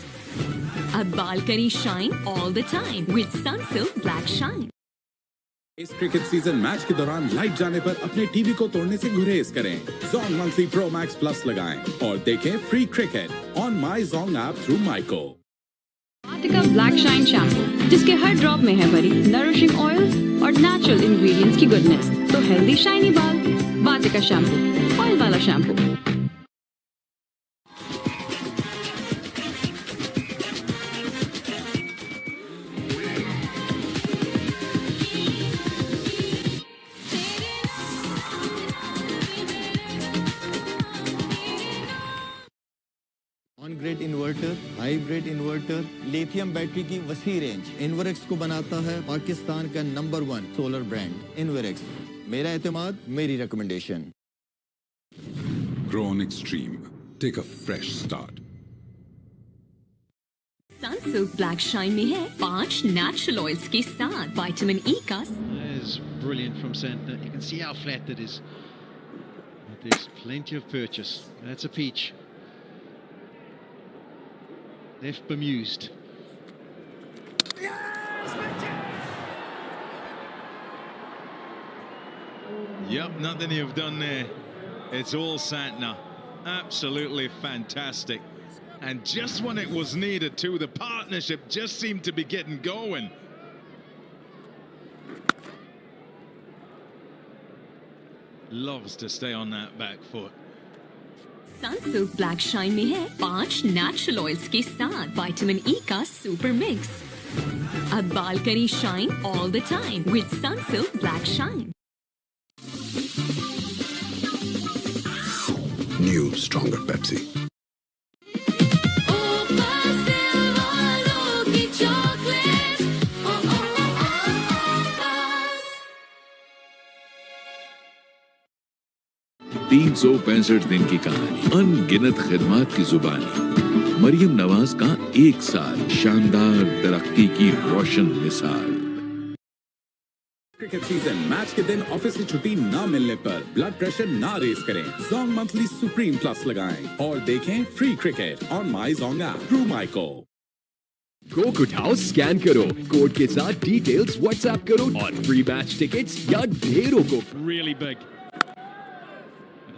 अब बाल करें shine all the time with Sunsilk black shine. इस क्रिकेट सीजन मैच के दौरान लाइट जाने पर अपने टीवी को तोड़ने से गुरेज करें। Zong monthly pro max plus लगाएं और देखें free cricket on my Zong app through Myco. Vatika black shine shampoo, जिसके हर ड्रॉप में है भरी नरिशिंग ऑयल्स और नेचुरल इंग्रेडिएंट्स की गुडनेस, तो हेल्दी शाइनी बाल। वाटिका शैम्पू, ऑयल वाला shampoo. On grid inverter, hybrid inverter, lithium battery की वसी रेंज इन्वरेक्स को बनाता है पाकिस्तान का नंबर 1 सोलर ब्रांड इन्वरेक्स। मेरा एतमाद, मेरी recommendation. Grown Extreme, take a fresh start. Sunsilk black shine में है 5 नेचुरल ऑयल्स के साथ विटामिन ई का। That is brilliant from Santner. You can see how flat that is. But there's plenty of purchase. That's a peach. Left bemused. Yep, nothing you've done there. It's all Santner. Absolutely fantastic. And just when it was needed too, the partnership just seemed to be getting going. Loves to stay on that back foot. Sunsilk black shine में है 5 natural oils के साथ vitamin E का super mix. अब बाल करें shine all the time with Sunsilk black shine. New stronger Pepsi. तीन 365 दिन की कहानी, अनगिनत खिदमत की जुबानी, मरियम नवाज का 1 साल, शानदार तरक्की की रोशन मिसाल। क्रिकेट सीजन मैच के दिन ऑफिस से छुट्टी ना मिलने पर ब्लड प्रेशर ना रेस करें, जोंग मंथली सुप्रीम प्लस लगाएं और देखें free cricket on my Jong app through micro. Coke उठाओ, स्कैन करो, कोड के साथ डिटेल्स व्हाट्सएप करो और फ्री मैच टिकट्स या ढेरों को Really big.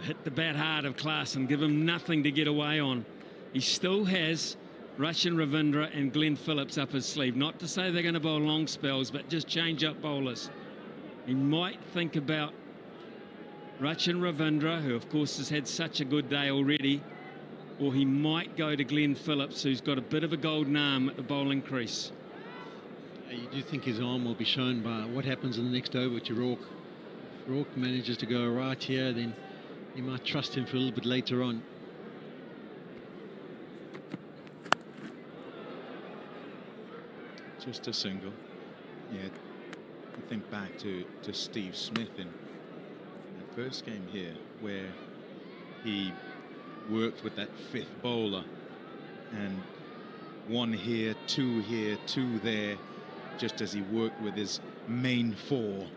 Hit the bat hard of class and give him nothing to get away on. He still has Russian Ravindra and Glenn Phillips up his sleeve. Not to say they're going to bowl long spells, but just change up bowlers. He might think about Russian Ravindra, who of course has had such a good day already, or he might go to Glenn Phillips, who's got a bit of a golden arm at the bowling crease. You do think his arm will be shown by what happens in the next over to Rourke. If Rourke manages to go right here, then he might trust him for a little bit later on. Just a single. Yeah, I think back to Steve Smith in the first game here, where he worked with that fifth bowler, and one here, two there, just as he worked with his main four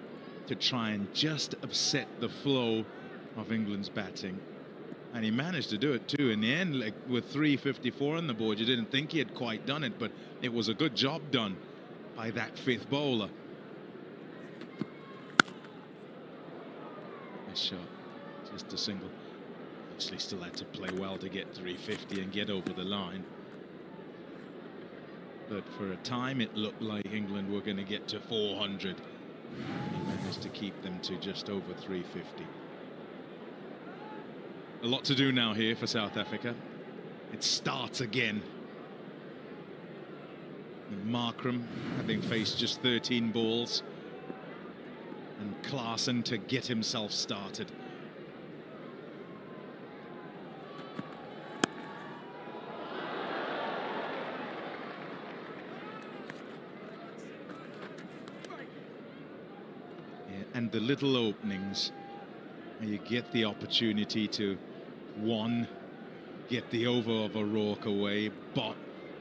to try and just upset the flow of England's batting. And he managed to do it too. In the end, like with 354 on the board, you didn't think he had quite done it, but it was a good job done by that fifth bowler. Nice shot, just a single. Obviously still had to play well to get 350 and get over the line. But for a time, it looked like England were going to get to 400. He managed to keep them to just over 350. A lot to do now here for South Africa. It starts again. And Markram having faced just 13 balls. And Klaasen to get himself started. Yeah, and the little openings. You get the opportunity to, one, get the over of a Rourke away, but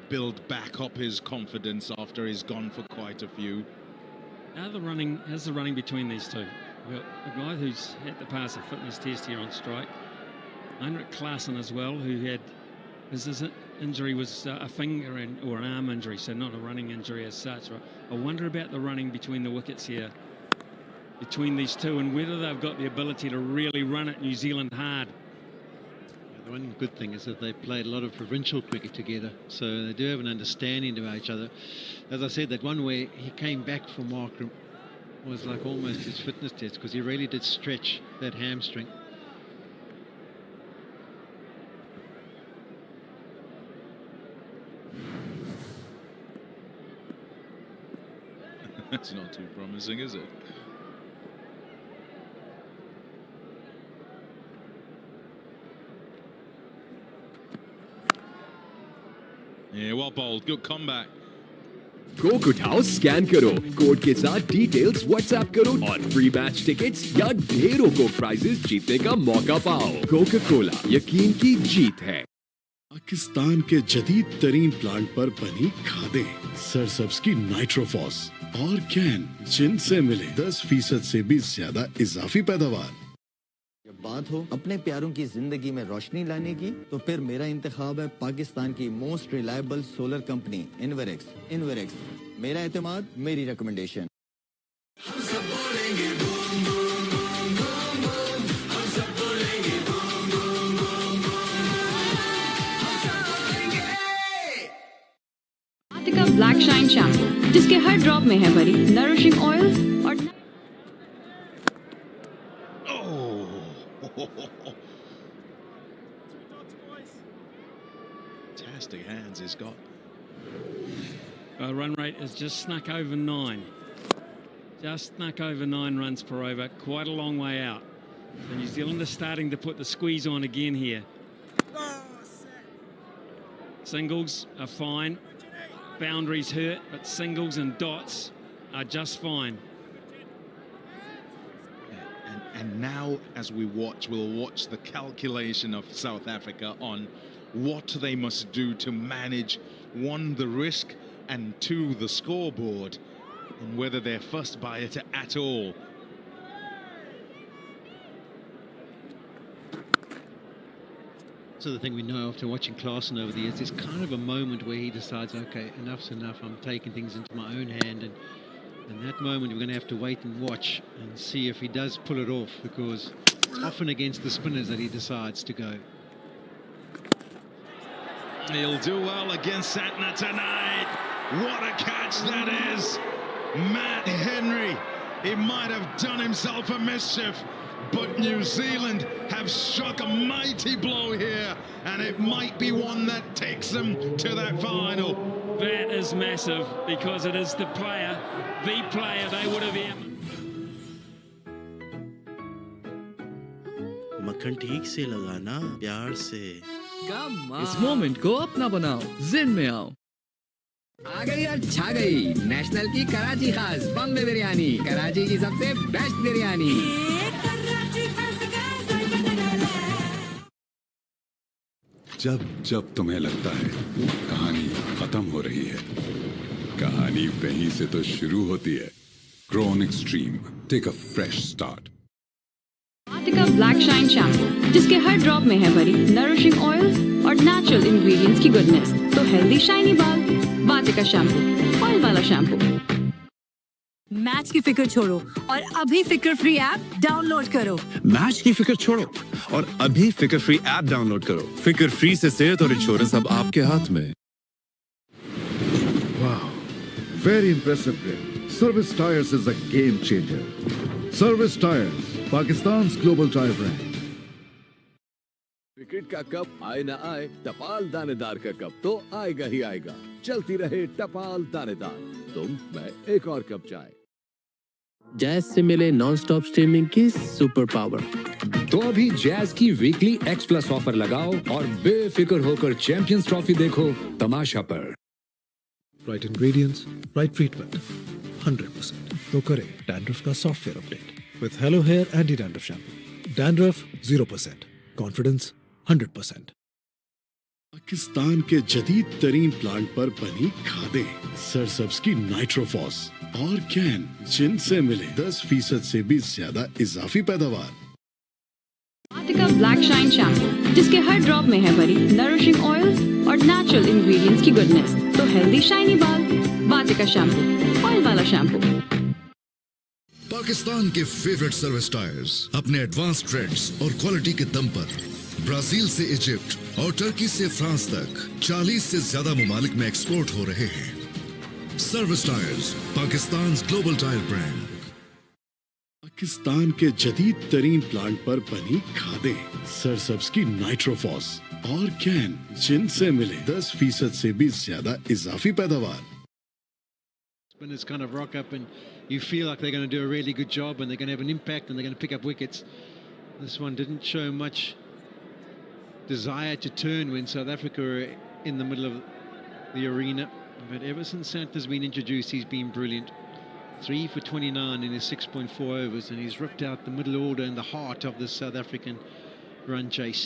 build back up his confidence after he's gone for quite a few. How's the running between these two? Well, a guy who's had to pass a fitness test here on strike, Heinrich Klaasen as well, who had his injury was a finger or an arm injury, so not a running injury as such. I wonder about the running between the wickets here, between these two, and whether they've got the ability to really run at New Zealand hard. The one good thing is that they played a lot of provincial cricket together, so they do have an understanding about each other. As I said, that one where he came back from Markram was like almost his fitness test, because he really did stretch that hamstring. That's not too promising, is it? Yeah, well bowled. Good comeback. Coke उठाओ, scan करो, code के साथ details WhatsApp करो और free match tickets या ढेरों को prices जीतने का मौका पाओ। कोका कोला, यकीन की जीत है। पाकिस्तान के जदीद तरीन प्लांट पर बनी खादें, सरसब्ज की नाइट्रोफॉस और कैन, जिनसे मिले 10% से भी ज्यादा इजाफी पैदावार। जब बात हो अपने प्यारों की जिंदगी में रोशनी लाने की, तो फिर मेरा इंतखाब है पाकिस्तान की most reliable solar company Inverex. Inverex, मेरा एतमाद, मेरी रिकमेंडेशन। ब्लैक शाइन शैम्पू, जिसके हर ड्रॉप में है भरी नरिशिंग ऑयल्स और Fantastic hands he's got. Run rate has just snuck over 9. Just snuck over 9 runs per over. Quite a long way out. So New Zealand are starting to put the squeeze on again here. Singles are fine. Boundaries hurt, but singles and dots are just fine. And now, as we watch, we'll watch the calculation of South Africa on what they must do to manage, one, the risk, and two, the scoreboard. and whether they're fussed by it at all. So the thing we know after watching Klaassen over the years, there's kind of a moment where he decides, okay, enough's enough, I'm taking things into my own hand, and in that moment we're going to have to wait and watch and see if he does pull it off, because it's often against the spinners that he decides to go. He'll do well against Satna tonight. What a catch that is. Matt Henry, he might have done himself a mischief, but New Zealand have struck a mighty blow here, and it might be one that takes them to that final. That is massive, because it is the player they would have been. मक्खन ठीक से लगाना, प्यार से। इस moment को अपना बनाओ, जिन में आओ। आ गई और छा गई नेशनल की कराची खास बम्बे बिरयानी, कराची की सबसे बेस्ट बिरयानी। जब जब तुम्हें लगता है कहानी खत्म हो रही है, कहानी वहीं से तो शुरू होती है। Grown Extreme, take a fresh start. Vatika black shine shampoo, जिसके हर ड्रॉप में है भरी नरिशिंग ऑयल्स और नेचुरल इंग्रेडिएंट्स की गुडनेस, तो हेल्दी शाइनी बाल। वाटिका शैम्पू, ऑयल वाला शैम्पू। मैच की फिक्र छोड़ो और अभी फिक्र फ्री ऐप डाउनलोड करो। मैच की फिक्र छोड़ो और अभी फिक्र फ्री ऐप डाउनलोड करो। फिक्र फ्री से सेहत और इंश्योरेंस अब आपके हाथ में। Wow, very impressive game. Service Tires is a game changer. Service Tires, Pakistan's global tire brand. Cricket का कप आए ना आए, टपाल दानेदार का कप तो आएगा ही आएगा। चलती रहे टपाल दानेदार, तुम मैं एक और कप चाय। जैज से मिले नॉन स्टॉप स्ट्रीमिंग की सुपर पावर। तो अभी जैज की वीकली X+ ऑफर लगाओ और बेफिक्र होकर चैंपियंस ट्रॉफी देखो तमाशा पर। Right ingredients, right treatment, 100%। तो करें डैंड्रफ का software update with hello hair anti dandruff shampoo. Dandruff 0%, confidence 100%। Pakistan के जदीद तरीन प्लांट पर बनी खादें, सरसब्ज की नाइट्रोफॉस और कैन, जिनसे मिले 10% से भी ज्यादा इजाफी पैदावार। वाटिका ब्लैक शाइन शैम्पू, जिसके हर ड्रॉप में है भरी नरिशिंग ऑयल्स और नेचुरल इंग्रेडिएंट्स की गुडनेस, तो हेल्दी शाइनी बाल। वाटिका शैम्पू, ऑयल वाला शैम्पू। पाकिस्तान के फेवरेट सर्विस टायर्स अपने एडवांस ट्रेड्स और क्वालिटी के दम पर ब्राजील से इजिप्ट और टर्की से फ्रांस तक 40 से ज्यादा मुमालिक में एक्सपोर्ट हो रहे हैं। Service tyres, Pakistan global tyre brand. Pakistan के जदीद तरीन प्लांट पर बनी खादें, सरसब्ज की नाइट्रोफॉस और कैन, जिनसे मिले 10% से भी ज्यादा इजाफी पैदावार। Spinners kind of rock up and you feel like they're going to do a really good job and they're going to have an impact and they're going to pick up wickets. This one didn't show much desire to turn when South Africa were in the middle of the arena. But ever since Santha's been introduced, he's been brilliant. 3 for 29 in his 6.4 overs, and he's ripped out the middle order in the heart of the South African run chase.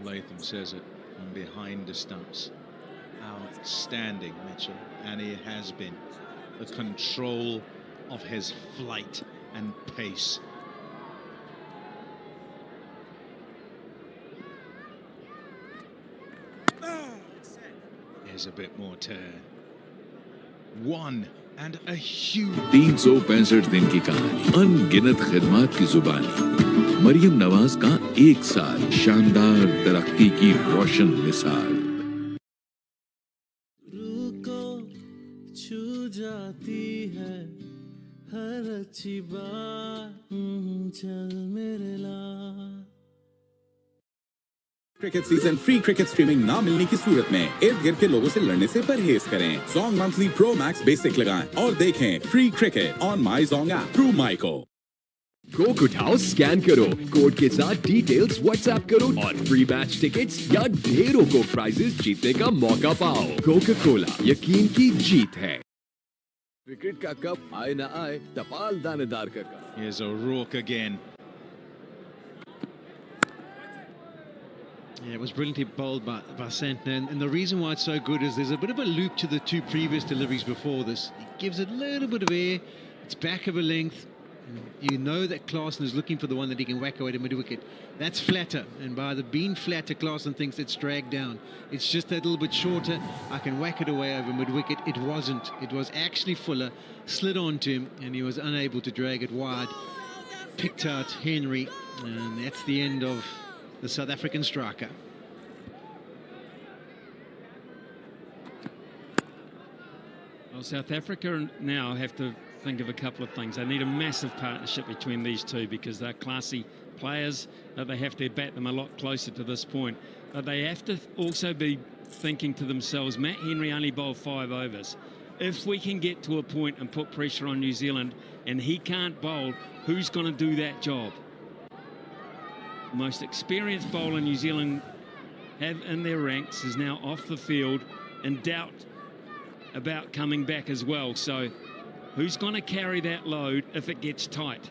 Latham says it from behind the stumps. Outstanding, Mitchell, and he has been. The control of his flight and pace. Here's a bit more tear. One and a huge. 365 दिन की कहानी, अनगिनत खिदमत की जुबानी। मरियम नवाज का 1 साल, शानदार तरक्की की रोशन मिसाल। जाती है हर अच्छी बात, चल मेरे लाल। Cricket season free cricket streaming ना मिलने की सूरत में इर्द गिर्द के लोगों से लड़ने से परहेज करें। Zong monthly pro max basic लगाएं और देखें free cricket on my Jong app through micro. Coke उठाओ, स्कैन करो, कोड के साथ डिटेल्स व्हाट्सएप करो और फ्री मैच टिकट्स या ढेरों को प्राइजेस जीतने का मौका पाओ। कोका कोला, यकीन की जीत है। क्रिकेट का कप आए ना आए, टपाल दानेदार का cup. Here's a Rourke again. Yeah, it was brilliantly bowled by Santner, and the reason why it's so good is there's a bit of a loop to the two previous deliveries before this. He gives it a little bit of air, it's back of a length. You know that Klaasen is looking for the one that he can whack away to mid-wicket. That's flatter, and by the being flatter, Klaasen thinks it's dragged down. It's just that little bit shorter. I can whack it away over mid-wicket. It wasn't. It was actually fuller, slid onto him, and he was unable to drag it wide. Picked out Henry, and that's the end of the South African striker. Well, South Africa now have to think of a couple of things. They need a massive partnership between these two because they're classy players, but they have to bat them a lot closer to this point. But they have to also be thinking to themselves, Matt Henry only bowled 5 overs. If we can get to a point and put pressure on New Zealand and he can't bowl, who's going to do that job? The most experienced bowler New Zealand have in their ranks is now off the field, in doubt about coming back as well. So who's going to carry that load if it gets tight?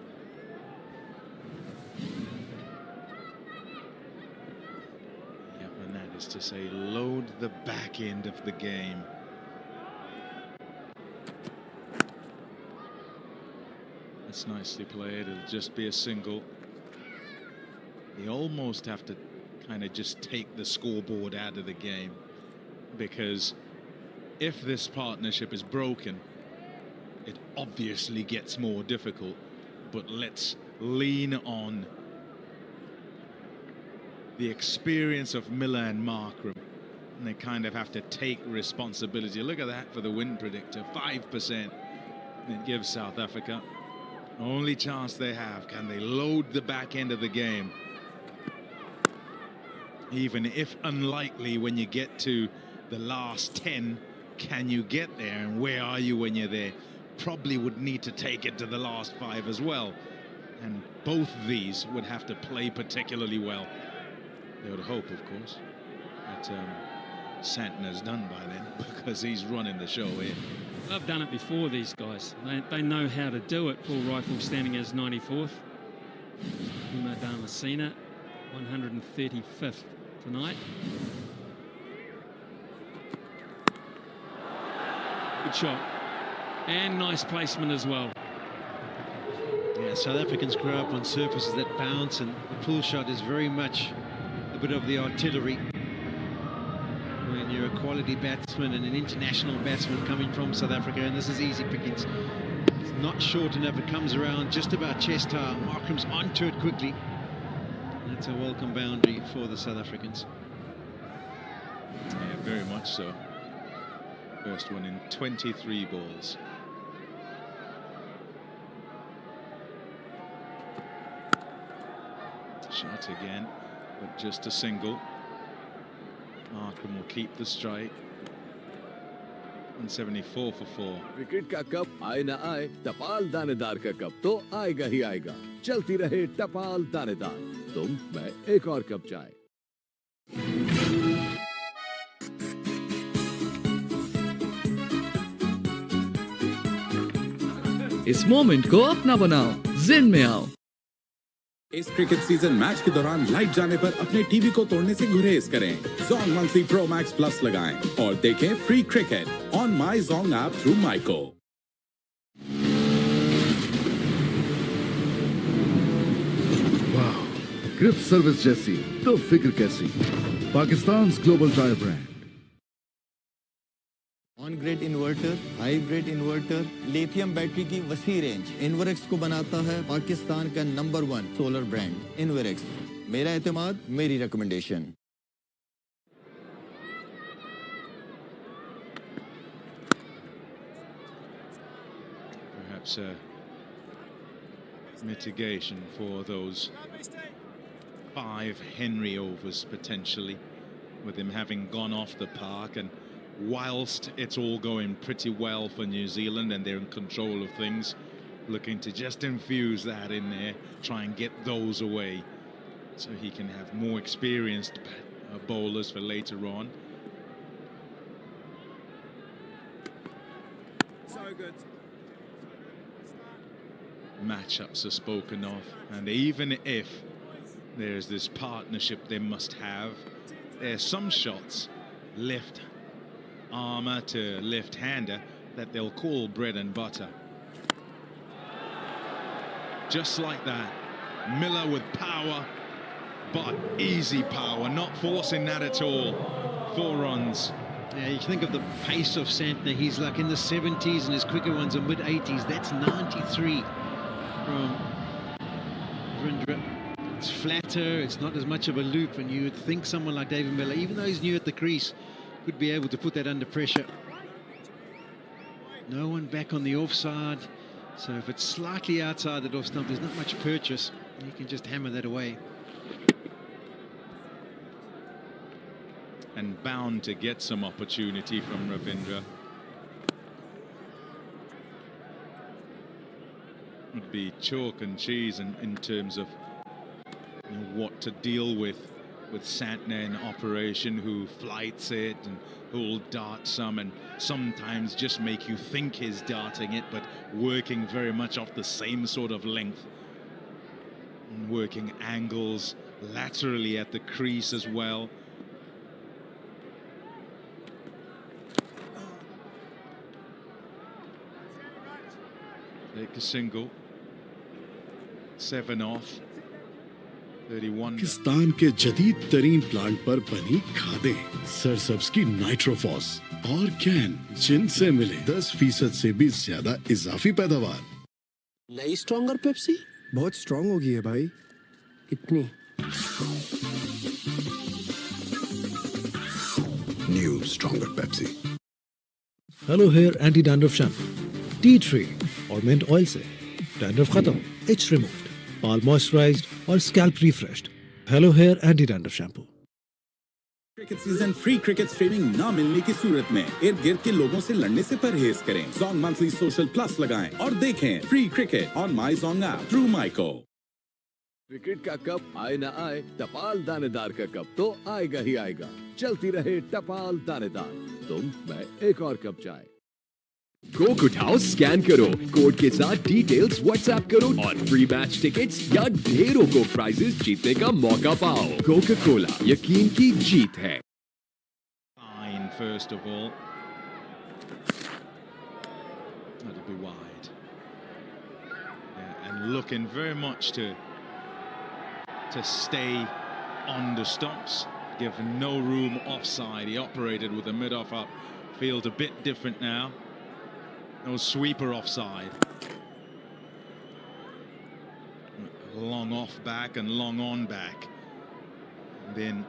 Yep, and that is to say, load the back end of the game. That's nicely played. It'll just be a single. They almost have to kind of just take the scoreboard out of the game, because if this partnership is broken, it obviously gets more difficult. But let's lean on the experience of Miller and Markram, and they kind of have to take responsibility. Look at that for the win predictor, 5%. It gives South Africa only chance they have. Can they load the back end of the game? Even if unlikely, when you get to the last 10, can you get there, and where are you when you're there? Probably would need to take it to the last 5 as well, and both of these would have to play particularly well. They would hope, of course, that Santner's done by then, because he's running the show here. They've done it before, these guys. They know how to do it. Paul Rifle standing as 94th. Uma Damasina 135th tonight. Good shot. And nice placement as well. Yeah, South Africans grow up on surfaces that bounce, and the pull shot is very much a bit of the artillery. When you're a quality batsman and an international batsman coming from South Africa, and this is easy pickings. It's not short enough. It comes around just about chest high. Markram's onto it quickly. That's a welcome boundary for the South Africans. Yeah, very much so. First one in 23 balls. Shot again, but just a single. Markram will keep the strike. 174 for 4. Cricket का cup आए ना आए, टपाल दानेदार का cup तो आएगा ही आएगा. चलती रहे टपाल दानेदार. तुम, मैं, एक और कप चाय. इस मोमेंट को अपना बनाओ, जिन में आओ. इस क्रिकेट सीजन मैच के दौरान लाइट जाने पर अपने टीवी को तोड़ने से गुरेज करें. Zong monthly pro max plus लगाएं और देखें free cricket on my Zong app through Myco. वाह, ग्रिप सर्विस जैसी तो फिक्र कैसी. Pakistan global tyre brand. On grid inverter, hybrid inverter, lithium battery की वसी रेंज. इन्वरेक्स को बनाता है पाकिस्तान का नंबर 1 सोलर ब्रांड. इन्वरेक्स, मेरा एतमाद, मेरी recommendation. Perhaps a mitigation for those 5 Henry overs potentially, with him having gone off the park. And whilst it's all going pretty well for New Zealand and they're in control of things, looking to just infuse that in there, try and get those away so he can have more experienced bowlers for later on. So good. Matchups are spoken of, and even if there's this partnership they must have, there's some shots, left armour to left-hander, that they'll call bread and butter. Just like that. Miller with power, but easy power, not forcing that at all. 4 runs. Yeah, you think of the pace of Santner. He's like in the 70s and his quicker ones are mid-80s. That's 93 from Vrindra. It's flatter, it's not as much of a loop, and you would think someone like David Miller, even though he's new at the crease, could be able to put that under pressure. No one back on the offside, so if it's slightly outside the off stump, there's not much purchase. You can just hammer that away. And bound to get some opportunity from Ravindra. Would be chalk and cheese in terms of what to deal with Santner in operation, who flights it and who'll dart some and sometimes just make you think he's darting it, but working very much off the same sort of length. And working angles laterally at the crease as well. Take a single. 7 off. 31. Pakistan के जदीद तरीन plant पर बनी खादें, सरसब्ज की नाइट्रोफॉस और can, जिनसे मिले 10% से भी ज्यादा इजाफी पैदावार। नई स्ट्रॉन्गर पेप्सी बहुत स्ट्रॉन्ग होगी है भाई। कितनी? New stronger Pepsi. Hello hair anti dandruff shampoo, tea tree और मिंट ऑयल से डैंड्रफ खत्म, इच रिमूव्ड, बाल मॉइस्चराइज्ड और scalp refreshed. Hello hair anti dandruff shampoo. Cricket season free cricket streaming ना मिलने की सूरत में इर्द गिर्द के लोगों से लड़ने से परहेज करें। जोंग मंथली सोशल प्लस लगाएं और देखें free cricket on my Jong app through Myco. Cricket का कप आए ना आए, टपाल दानेदार का कप तो आएगा ही आएगा। चलती रहे टपाल दानेदार, तुम मैं एक और कप चाय। कोक उठाओ, स्कैन करो, कोड के साथ डिटेल्स व्हाट्सएप करो और फ्री मैच टिकट्स या ढेरों को प्राइजेस जीतने का मौका पाओ। कोका कोला, यकीन की जीत है। Fine, first of all. That'll be wide. Yeah, and looking very much to stay on the stumps, give no room offside. He operated with a mid-off up. Feels a bit different now. No sweeper offside. Long off back and long on back. And then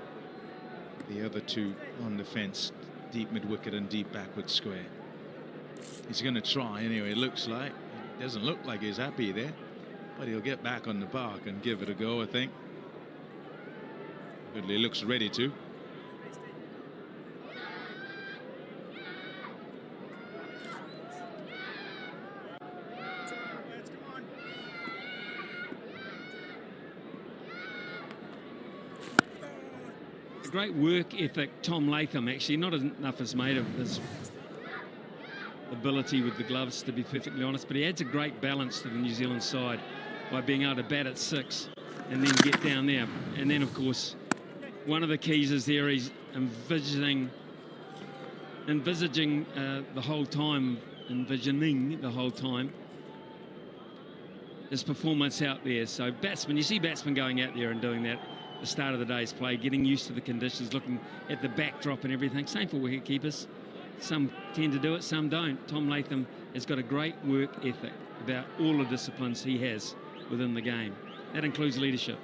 the other two on the fence, deep mid-wicket and deep backward square. He's going to try anyway, it looks like. It doesn't look like he's happy there, but he'll get back on the park and give it a go, I think. He looks ready to. Great work ethic, Tom Latham. Actually, not enough is made of his ability with the gloves, to be perfectly honest, but he adds a great balance to the New Zealand side by being able to bat at 6 and then get down there. And then, of course, one of the keys is there he's envisioning the whole time, his performance out there. So batsmen, you see batsmen going out there and doing that at the start of the day's play, getting used to the conditions, looking at the backdrop and everything. Same for wicket keepers. Some tend to do it, some don't. Tom Latham has got a great work ethic about all the disciplines he has within the game. That includes leadership.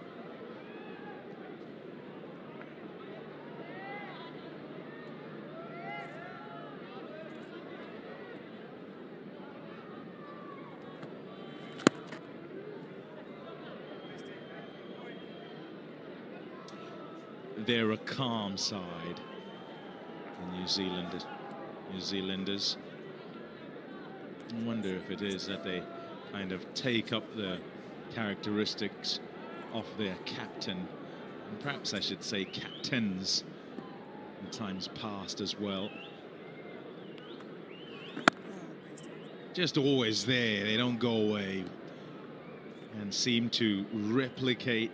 They're a calm side, the New Zealanders. I wonder if it is that they kind of take up the characteristics of their captain, and perhaps I should say captains in times past as well. Just always there, they don't go away, and seem to replicate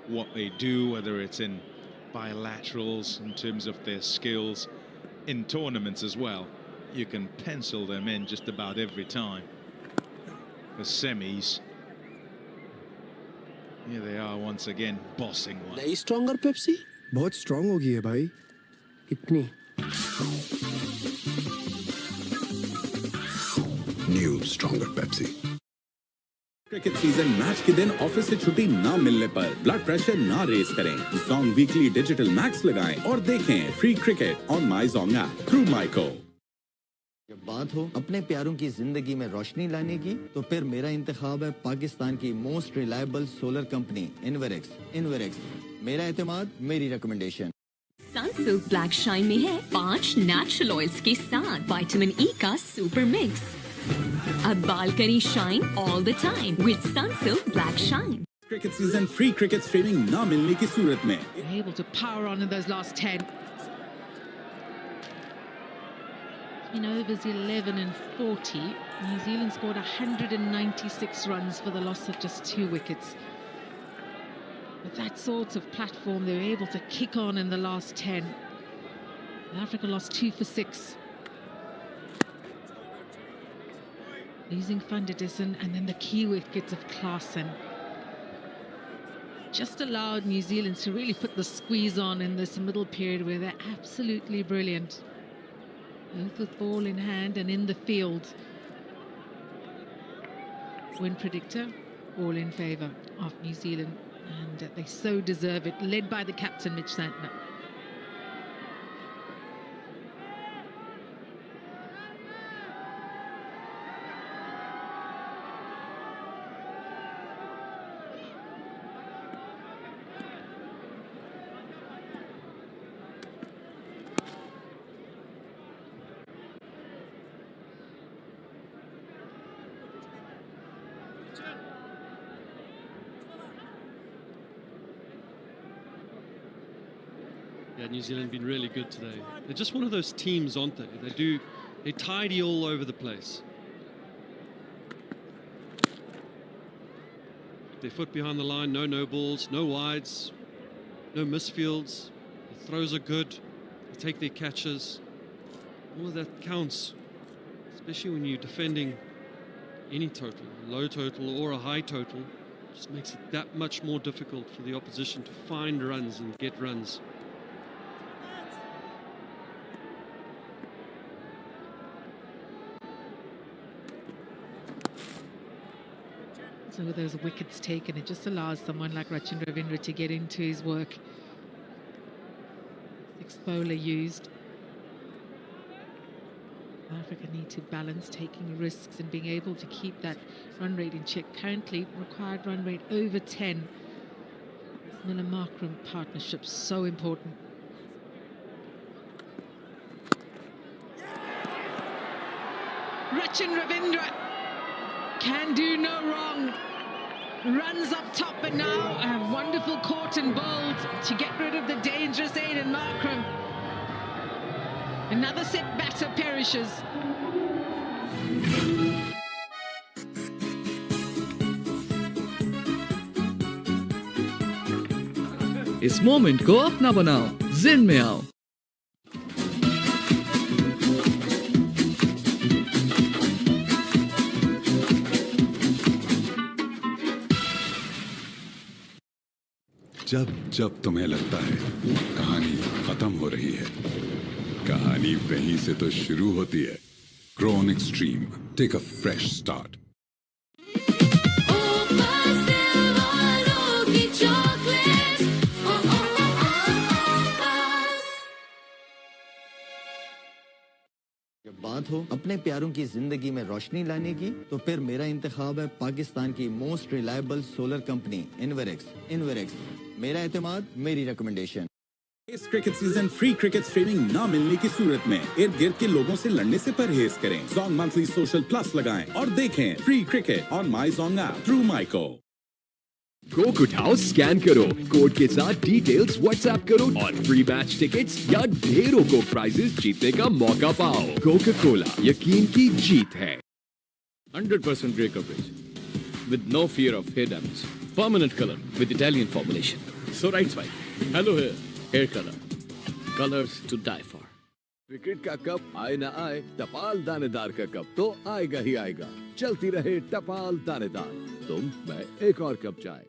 what they do, whether it's in bilaterals, in terms of their skills in tournaments as well. You can pencil them in just about every time. The semis. Here they are once again, bossing one. नई stronger Pepsi? बहुत strong हो गई है भाई. इतनी. New stronger Pepsi. Cricket season match के दिन office से छुट्टी ना मिलने पर ब्लड प्रेशर ना रेस करें. जोंग वीकली डिजिटल मैक्स लगाएं और देखें free cricket on my Jong app through Myco. जब बात हो अपने प्यारों की जिंदगी में रोशनी लाने की, तो फिर मेरा इंतखाब है पाकिस्तान की most reliable solar company Inverex. Inverex, मेरा एतमाद, मेरी रिकमेंडेशन. सनसिल्क ब्लैक शाइन में है 5 नेचुरल ऑयल्स के साथ विटामिन ई का सुपर मिक्स. अब balcony shine all the time with Sunsilk black shine. Cricket season free cricket streaming ना मिलने की सूरत में Able to power on in those last 10. In overs 11 and 40, New Zealand scored 196 runs for the loss of just 2 wickets. With that sort of platform, they were able to kick on in the last 10. South Africa lost 2 for 6. Losing Van der Dussen and then the key wickets of Klaasen. Just allowed New Zealand to really put the squeeze on in this middle period where they're absolutely brilliant. Both with ball in hand and in the field. Win predictor, all in favour of New Zealand. And they so deserve it, led by the captain, Mitch Santner. Yeah, New Zealand been really good today. They're just one of those teams, aren't they? They tidy all over the place. Their foot behind the line, no balls, no wides, no misfields. The throws are good. They take their catches. All of that counts, especially when you're defending any total, low total or a high total. It just makes it that much more difficult for the opposition to find runs and get runs. So with those wickets taken, it just allows someone like Rachin Ravindra to get into his work. Sixth bowler used. South Africa need to balance taking risks and being able to keep that run rate in check. Currently, required run rate over 10. This Miller-Markram partnership so important. Rachin Ravindra can do no wrong. Runs up top, but now a wonderful caught and bowled to get rid of the dangerous Aiden Markram. Another set batter perishes. इस moment को अपना बनाओ, जिन में आओ. जब जब तुम्हें लगता है कहानी खत्म हो रही है, कहानी वहीं से तो शुरू होती है. Grown Extreme. Take a fresh start. जब बात हो अपने प्यारों की जिंदगी में रोशनी लाने की, तो फिर मेरा इंतखाब है पाकिस्तान की most reliable solar company Inverex. Inverex, मेरा एतमाद, मेरी रिकमेंडेशन. इस cricket season free cricket streaming ना मिलने की सूरत में इर्द गिर्द के लोगों से लड़ने से परहेज करें. जोंग मंथली सोशल प्लस लगाएं और देखें free cricket on my Jong app through micro. Coke उठाओ, स्कैन करो, कोड के साथ डिटेल्स व्हाट्सएप करो और फ्री मैच टिकट्स या ढेरों को प्राइजेस जीतने का मौका पाओ. कोका कोला, यकीन की जीत है. 100% grey coverage with no fear of hair damage. Permanent color with Italian formulation. So right swipe. Hello here. Hair colour, colours to dye for. Cricket का कप आए ना आए, टपाल दानेदार का कप तो आएगा ही आएगा। चलती रहे टपाल दानेदार, तुम मैं एक और कप चाय।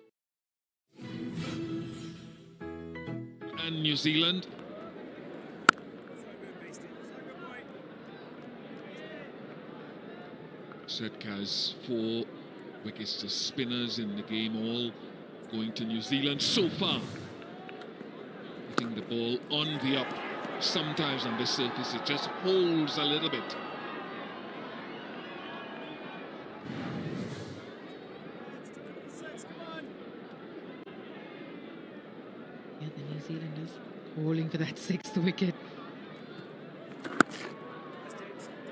And New Zealand. Setka's 4 wickets to spinners in the game, all going to New Zealand so far. Hitting the ball on the up. Sometimes on this surface it just holds a little bit. Yeah, the New Zealanders calling for that 6th wicket.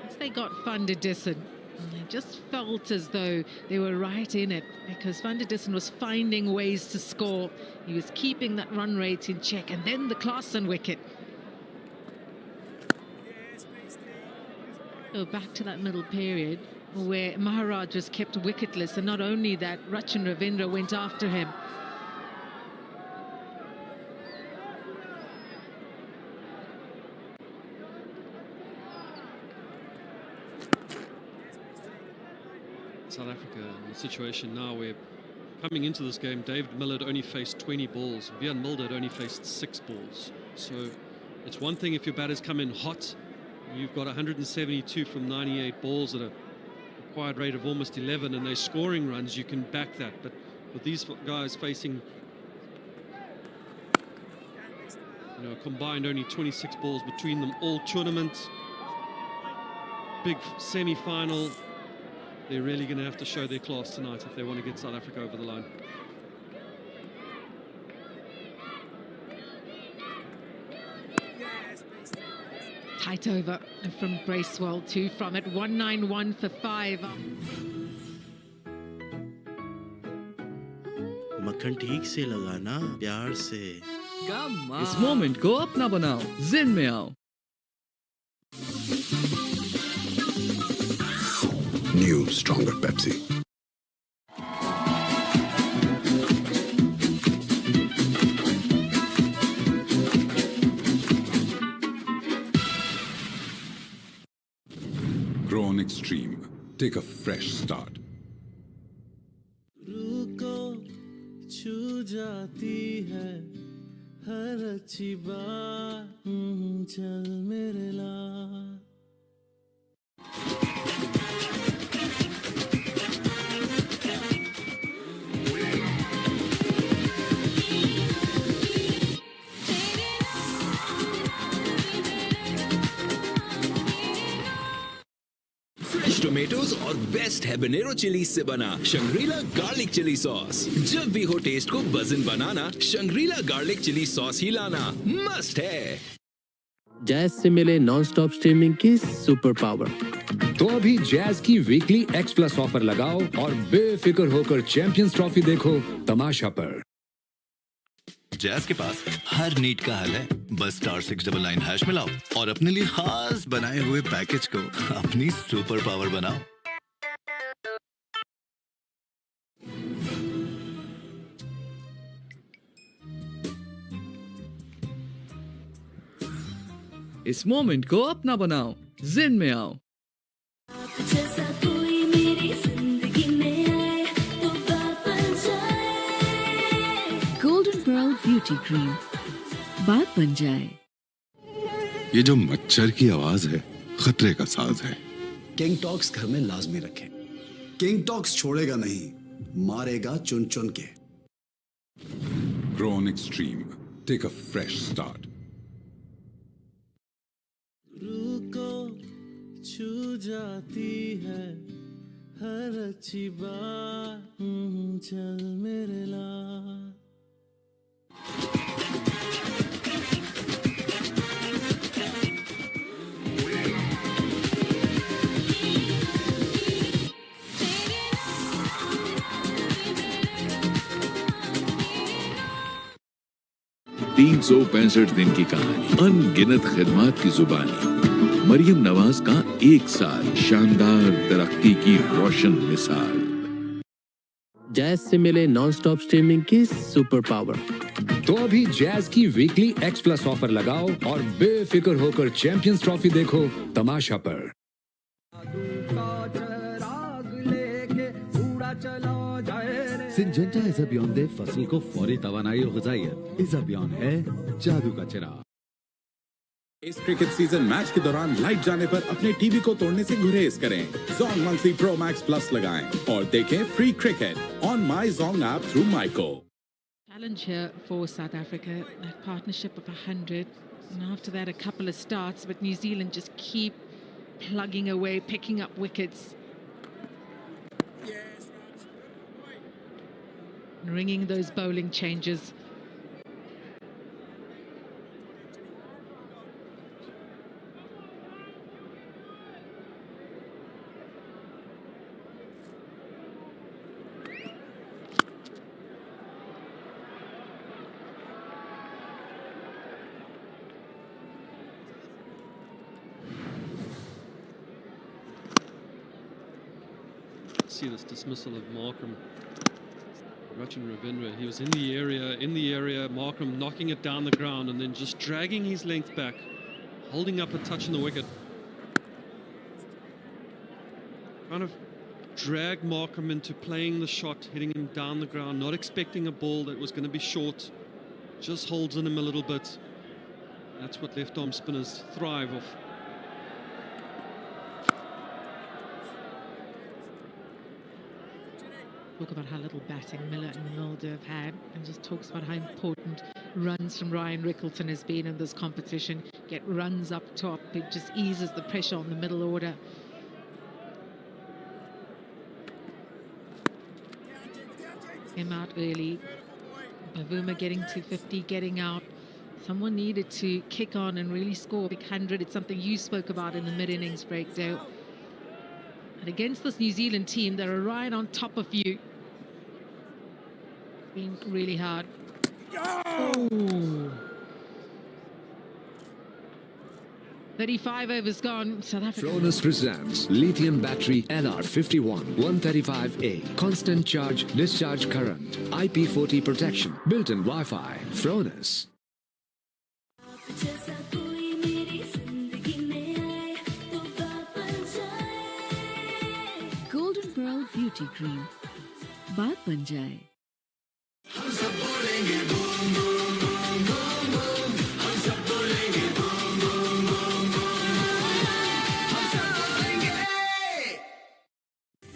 Once they got Van der Dussen, I just felt as though they were right in it, because Van der Dussen was finding ways to score. He was keeping that run rate in check, and then the Klaassen wicket. So back to that middle period where Maharaj was kept wicketless, and not only that, Rachin Ravindra went after him. South Africa in the situation now where, coming into this game, David Miller had only faced 20 balls. Vian Mulder had only faced 6 balls. So it's one thing if your batters come in hot. You've got 172 from 98 balls at a required rate of almost 11, and they're scoring runs. You can back that. But with these guys facing, combined only 26 balls between them all tournament, big semi-final. They're really going to have to show their class tonight if they want to get South Africa over the line. Tight over from Bracewell, 2 from it, 191 for 5. मक्खन ठीक से लगाना, प्यार से। इस moment को अपना बनाओ, जिन में आओ। New Stronger Pepsi. Grown Extreme. Take a fresh start. रुको, छू जाती है हर अच्छी बात, चल मेरे लाल। टोमेटोज और बेस्ट हैबनेरो चिली से बना शंग्रीला गार्लिक चिली सॉस। जब भी हो टेस्ट को बज़न बनाना, शंग्रीला गार्लिक चिली सॉस ही लाना मस्ट है। जैज से मिले नॉन स्टॉप स्ट्रीमिंग की सुपर पावर। तो अभी जैज की वीकली X+ ऑफर लगाओ और बेफिक्र होकर चैंपियंस ट्रॉफी देखो तमाशा पर। जैज के पास हर नीड का हल है, बस *699# मिलाओ और अपने लिए खास बनाए हुए पैकेज को अपनी सुपर पावर बनाओ। इस मोमेंट को अपना बनाओ, जिन में आओ। गोल्डन पर्ल ब्यूटी क्रीम, बात बन जाए। ये जो मच्छर की आवाज है, खतरे का साज है। किंग टॉक्स घर में लाजमी रखें। किंग टॉक्स छोड़ेगा नहीं, मारेगा चुन चुन के। Grown Extreme. Take a fresh start. रुको, छू जाती है हर अच्छी बात, चल मेरे लाल। तीन 365 दिन की कहानी, अनगिनत खिदमत की जुबानी। मरियम नवाज का 1 साल, शानदार तरक्की की रोशन मिसाल। जैज से मिले नॉन स्टॉप स्ट्रीमिंग की सुपर पावर। तो अभी जैज की वीकली X+ ऑफर लगाओ और बेफिक्र होकर चैंपियंस ट्रॉफी देखो तमाशा पर। सिंजेंटा इज़ाबियॉन दे फसल को फौरी तवानाई और ग़िज़ाइयत। इज़ाबियॉन है जादू का चिराग। इस क्रिकेट सीजन मैच के दौरान लाइट जाने पर अपने टीवी को तोड़ने से गुरेज करें। Zong monthly pro max plus लगाएं और देखें free cricket on my Jong app through माइको। Challenge here for South Africa, that partnership of 100, and after that a couple of starts, but New Zealand just keep plugging away, picking up wickets. And ringing those bowling changes. See this dismissal of Markram. Rachin Ravindra, he was in the area, Markram knocking it down the ground and then just dragging his length back, holding up a touch in the wicket. Kind of dragged Markram into playing the shot, hitting him down the ground, not expecting a ball that was going to be short, just holds in him a little bit. That's what left arm spinners thrive off. Talk about how little batting Miller and Mulder have had, and just talks about how important runs from Ryan Rickleton has been in this competition. Get runs up top, it just eases the pressure on the middle order. Came out early. Bavuma getting to 50, getting out. Someone needed to kick on and really score a big 100. It's something you spoke about in the mid-innings breakdown. And against this New Zealand team, they're right on top of you. It's been really hard. Oh. 35 overs gone. South Africa. Fronus presents lithium battery LR51 135A. Constant charge, discharge current. IP40 protection. Built-in Wi-Fi. Fronus. Golden Pearl Beauty Cream. बात बन जाए।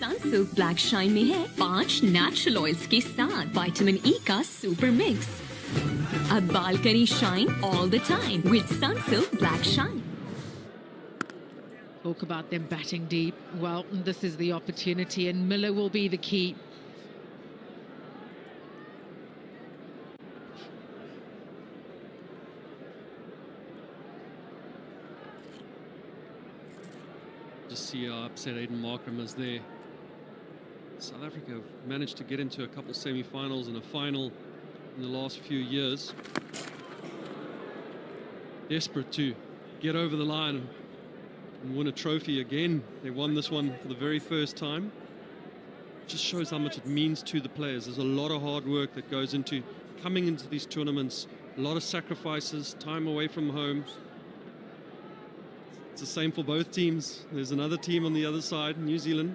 Sunsilk black shine में है 5 natural oils के साथ vitamin E का super mix. अब बाल करें shine all the time with Sunsilk black shine. Talk about them batting deep. Well, this is the opportunity, and Miller will be the key. Just see how upset Aiden Markram is there. South Africa have managed to get into a couple semi-finals and a final in the last few years. Desperate to get over the line and win a trophy again. They won this one for the very first time. Just shows how much it means to the players. There's a lot of hard work that goes into coming into these tournaments. A lot of sacrifices, time away from home. It's the same for both teams. There's another team on the other side, New Zealand,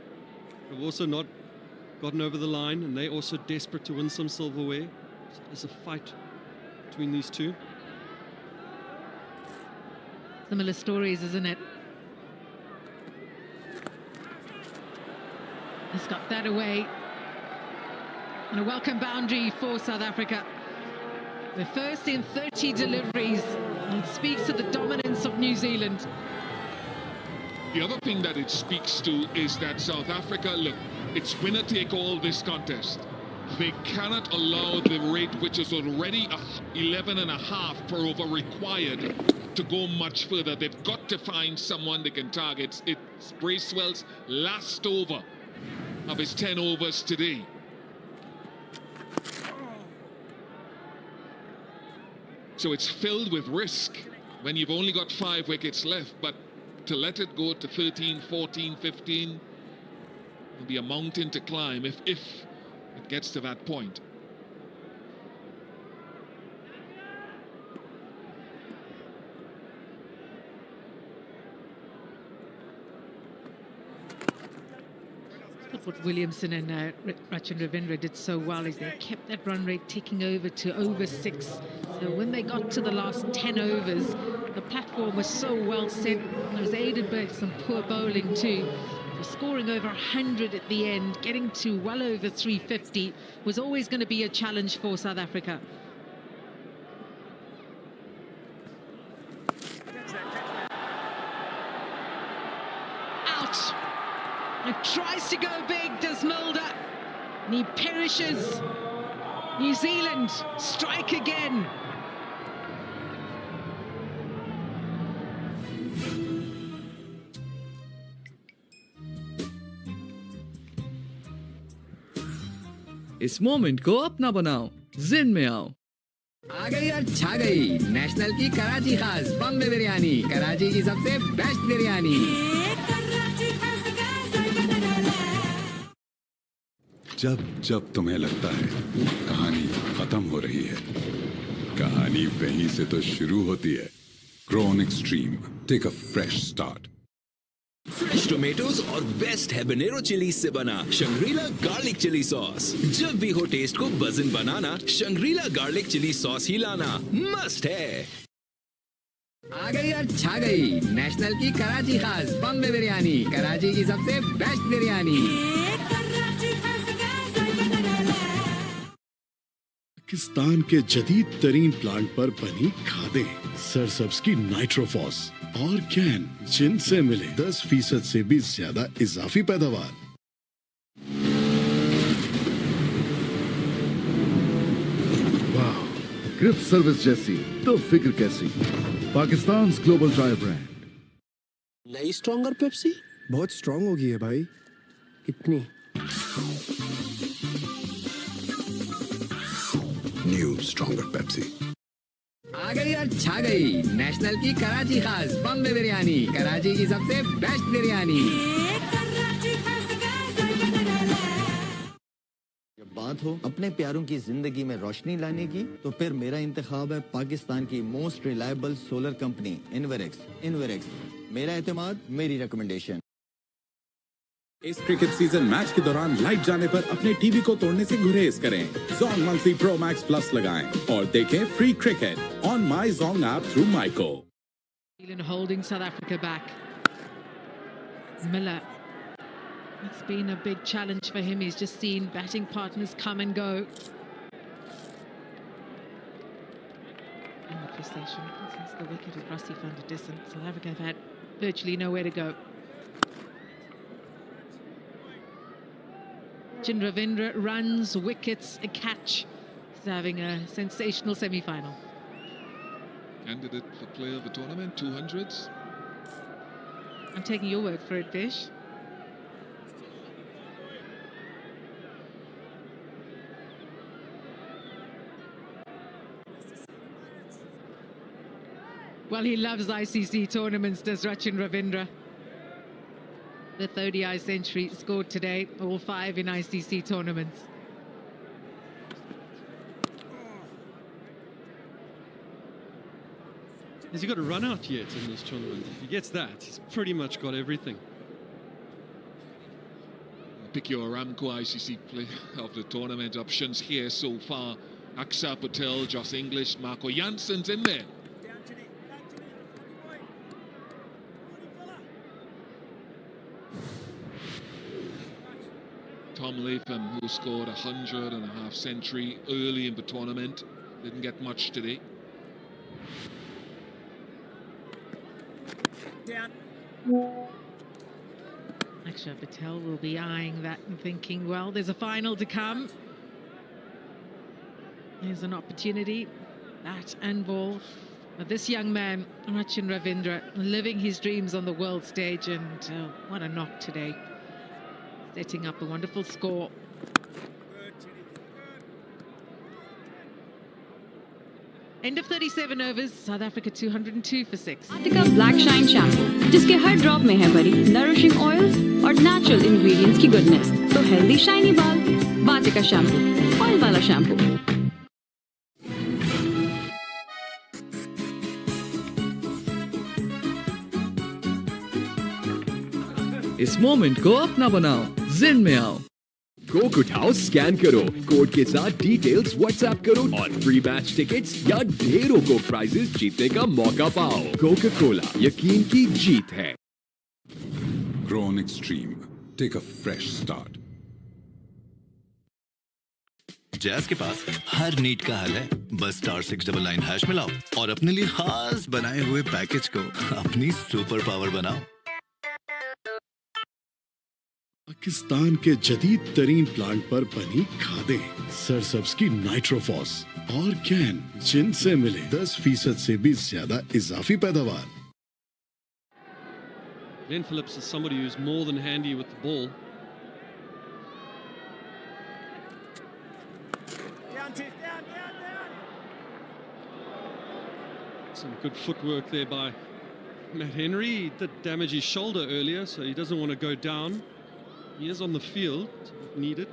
have also not gotten over the line, and they're also desperate to win some silverware. So there's a fight between these two. Similar stories, isn't it? He's got that away. And a welcome boundary for South Africa. The first in 30 deliveries. It speaks to the dominance of New Zealand. The other thing that it speaks to is that South Africa, look, it's winner take all this contest. They cannot allow the rate, which is already 11.5 per over required, to go much further. They've got to find someone they can target. It's Bracewell's last over of his 10 overs today. So it's filled with risk when you've only got 5 wickets left, but to let it go to 13, 14, 15 will be a mountain to climb if It gets to that point. What Williamson and Rachin Ravindra did so well is they kept that run rate ticking over to over 6. So when they got to the last 10 overs, the platform was so well set. It was aided by some poor bowling too. So scoring over 100 at the end, getting to well over 350 was always going to be a challenge for South Africa. Out! It tries to go big, does Mulder, and he perishes. New Zealand strike again. इस moment को अपना बनाओ, जिन में आओ। आ गई और छा गई नेशनल की कराची खास बम्बे बिरयानी, कराची की सबसे बेस्ट बिरयानी। जब जब तुम्हें लगता है कहानी खत्म हो रही है, कहानी वहीं से तो शुरू होती है। Grown Extreme, take a fresh start. Fresh tomatoes और बेस्ट हैबनेरो चिलीज से बना शंग्रीला गार्लिक चिली सॉस। जब भी हो टेस्ट को बज़न बनाना, शंग्रीला गार्लिक चिली सॉस ही लाना मस्ट है। आ गई और छा गई नेशनल की कराची खास बम्बे बिरयानी, कराची की सबसे बेस्ट बिरयानी। पाकिस्तान के जदीद तरीन प्लांट पर बनी खादें, सरसब्ज की नाइट्रोफॉस और कैन, जिनसे मिले 10% से भी ज्यादा इजाफी पैदावार। वाह, ग्रिप सर्विस जैसी तो फिक्र कैसी। Pakistan global dry brand. नई स्ट्रॉन्गर पेप्सी बहुत स्ट्रॉन्ग होगी है भाई। कितनी? New stronger Pepsi. आ गई और छा गई नेशनल की कराची खास बम्बे बिरयानी, कराची की सबसे बेस्ट बिरयानी। जब बात हो अपने प्यारों की जिंदगी में रोशनी लाने की, तो फिर मेरा इंतखाब है पाकिस्तान की most reliable solar company Inverex. मेरा एतमाद, मेरी रिकमेंडेशन। इस क्रिकेट सीजन मैच के दौरान लाइट जाने पर अपने टीवी को तोड़ने से गुरेज करें। Zong monthly pro max plus लगाएं और देखें free cricket on my Jong app through माइको। Zealand holding South Africa back. Miller. It's been a big challenge for him. He's just seen batting partners come and go. And the precision. Since the wicket of Rusty found a distance, South Africa have had virtually nowhere to go. Ravindra runs, wickets, a catch. He's having a sensational semi-final. Candidate for player of the tournament, 200s. I'm taking your word for it, Bish. Well, he loves ICC tournaments, does Rachin Ravindra. The 30-eye century scored today, all 5 in ICC tournaments. Has he got a run out yet in this tournament? If he gets that, he's pretty much got everything. Pick your Aramco ICC player of the tournament options here so far. Akshar Patel, Joss English, Marco Jansen's in there. Tom Latham, who scored 100 and a half century early in the tournament, didn't get much today. Akshar Patel will be eyeing that and thinking, well, there's a final to come. There's an opportunity, bat and ball. But this young man, Rachin Ravindra, living his dreams on the world stage, and what a knock today. Setting up a wonderful score. End of 37 overs, South Africa 202 for 6. Attica Black Shine Shampoo, जिसके हर drop में है भरी nourishing oils और natural ingredients की goodness, तो healthy shiny बाल। कराची का शैम्पू, ऑयल वाला शैम्पू। इस मोमेंट को अपना बनाओ, जिन में आओ। कोक उठाओ, स्कैन करो, कोड के साथ डिटेल्स व्हाट्सएप करो और फ्री मैच टिकट्स या ढेरों को प्राइजेस जीतने का मौका पाओ। कोका कोला, यकीन की जीत है। Grown Extreme. Take a fresh start. Jazz के पास हर नीड का हल है। बस *699# मिलाओ और अपने लिए खास बनाए हुए पैकेज को अपनी सुपर पावर बनाओ। पाकिस्तान के जदीद तरीन प्लांट पर बनी खादें, सरसब्ज की नाइट्रोफॉस और कैन, जिनसे मिले 10% से भी ज्यादा इजाफी पैदावार। Glenn Phillips is somebody who's more than handy with the ball. Some good footwork there by Matt Henry. He did damage his shoulder earlier, so he doesn't want to go down. He is on the field if needed.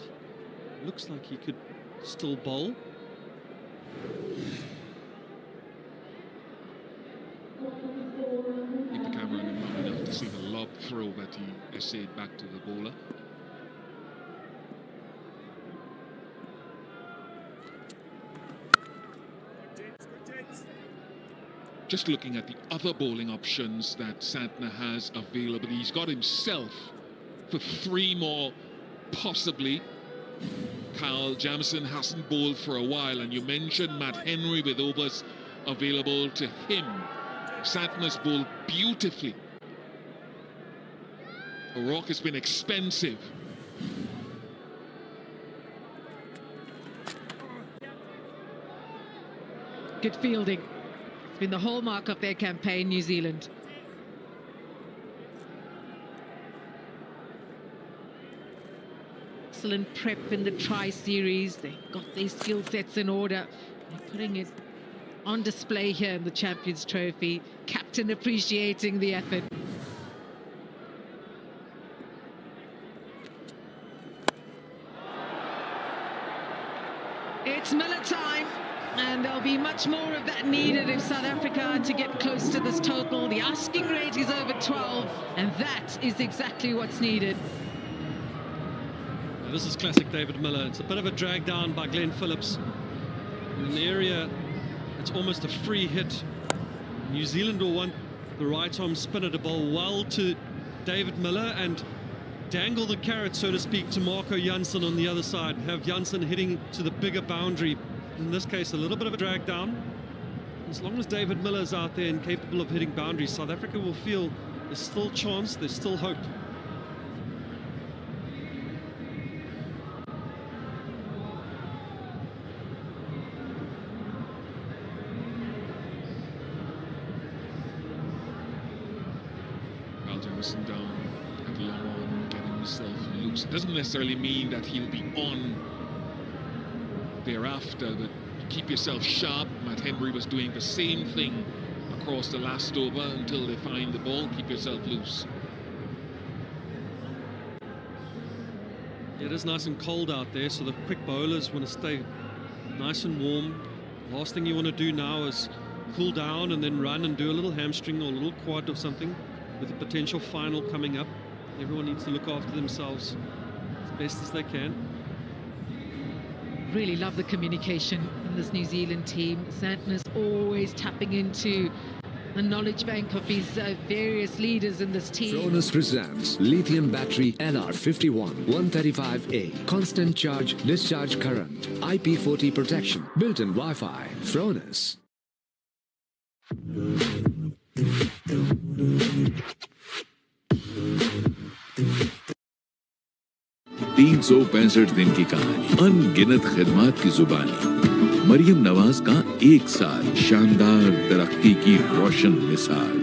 Looks like he could still bowl. Keep the camera on him long enough to see the lob throw that he essayed back to the bowler. Just looking at the other bowling options that Santner has available, he's got himself for 3 more, possibly. Kyle Jamieson hasn't bowled for a while, and you mentioned Matt Henry with overs available to him. Santner's bowled beautifully. The rock has been expensive. Good fielding. It's been the hallmark of their campaign, New Zealand. Excellent prep in the tri-series. They've got their skill sets in order. They're putting it on display here in the Champions Trophy. Captain appreciating the effort. It's Miller time, and there'll be much more of that needed if South Africa are to get close to this total. The asking rate is over 12, and that is exactly what's needed. Now, this is classic David Miller. It's a bit of a drag down by Glenn Phillips in an area that's almost a free hit. New Zealand will want the right-arm spinner to bowl well to David Miller and dangle the carrot, so to speak, to Marco Jansen on the other side. Have Jansen hitting to the bigger boundary. In this case, a little bit of a drag down. As long as David Miller is out there and capable of hitting boundaries, South Africa will feel there's still chance, there's still hope. Jamieson down at the long on, getting himself loose. It doesn't necessarily mean that he'll be on thereafter, but keep yourself sharp. Matt Henry was doing the same thing across the last over until they find the ball. Keep yourself loose. It is nice and cold out there, so the quick bowlers want to stay nice and warm. Last thing you want to do now is cool down and then run and do a little hamstring or a little quad or something with a potential final coming up. Everyone needs to look after themselves as best as they can. Really love the communication in this New Zealand team. Santner's always tapping into the knowledge bank of his various leaders in this team. Fronus presents lithium battery LR51 135A. Constant charge, discharge current. IP40 protection. Built-in Wi-Fi. Fronus. तीन 365 दिन की कहानी, अनगिनत खिदमत की जुबानी। मरियम नवाज का 1 साल, शानदार तरक्की की रोशन मिसाल।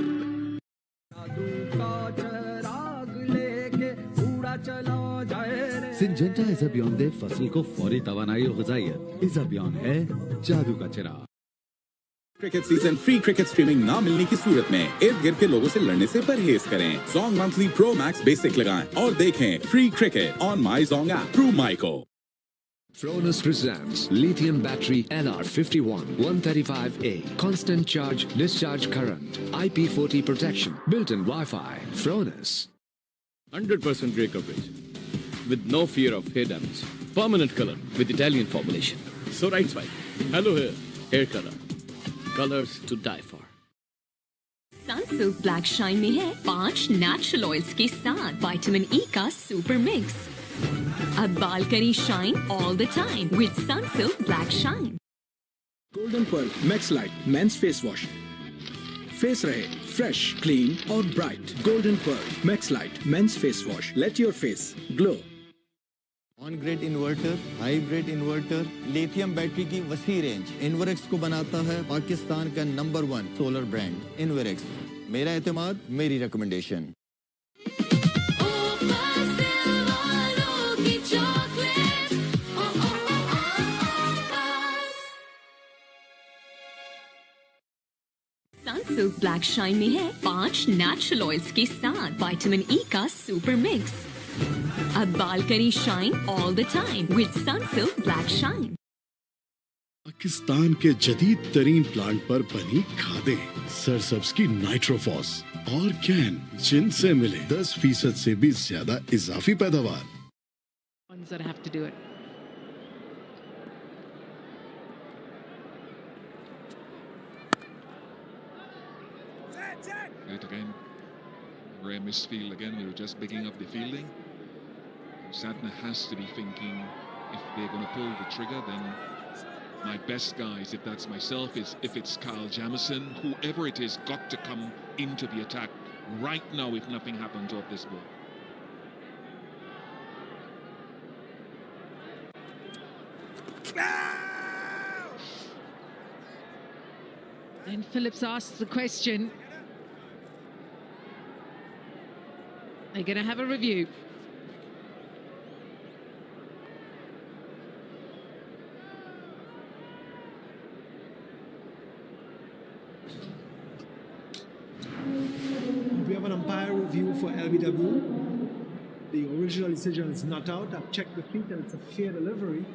सिंजेंटा इज़ाबियॉन दे फसल को फौरी तवानाई और ग़िज़ाइयत। इज़ाबियॉन है जादू का चिराग। Cricket season free cricket streaming ना मिलने की सूरत में इर्द गिर्द के लोगों से लड़ने से परहेज करें। Zong monthly pro max basic लगाएं और देखें free cricket on my Jong app through micro. Fronus presents lithium battery LR51 135A. Constant charge, discharge current, IP40 protection, built-in Wi-Fi. Fronus. 100% gray coverage with no fear of hair damage. Permanent color with Italian formulation. So right swipe. Hello hair color. Colors to die for. Sunsilk black shine में है 5 natural oils के साथ vitamin E का super mix. अब बाल करें shine all the time with Sunsilk black shine. Golden Perl max light men's face wash. Face रहे fresh, clean और bright. Golden pearl max light men's face wash. Let your face glow. On grid inverter, hybrid inverter, lithium battery की वसी range Inverex को बनाता है पाकिस्तान का number 1 solar brand Inverex. मेरा एतमाद, मेरी रिकमेंडेशन। सनसिल्क ब्लैक शाइन में है 5 नेचुरल ऑयल्स के साथ विटामिन ई का सुपर मिक्स। अब बाल करें shine all the time with Sunsilk black shine. Pakistan के जदीद तरीन प्लांट पर बनी खादें सरसब्ज की नाइट्रोफॉस और कैन, जिनसे मिले 10% से भी ज्यादा इजाफी पैदावार। Ones that have to do it. Right again, rare misfield again. We were just picking up the fielding. Sadna has to be thinking, if they're going to pull the trigger, then my best guys, if that's myself, is if it's Kyle Jamieson, whoever it is, got to come into the attack right now if nothing happens off this ball. Then Phillips asks the question. They're going to have a review. We have an umpire review for LBW. The original decision is not out. I've checked the feet and it's a fair delivery.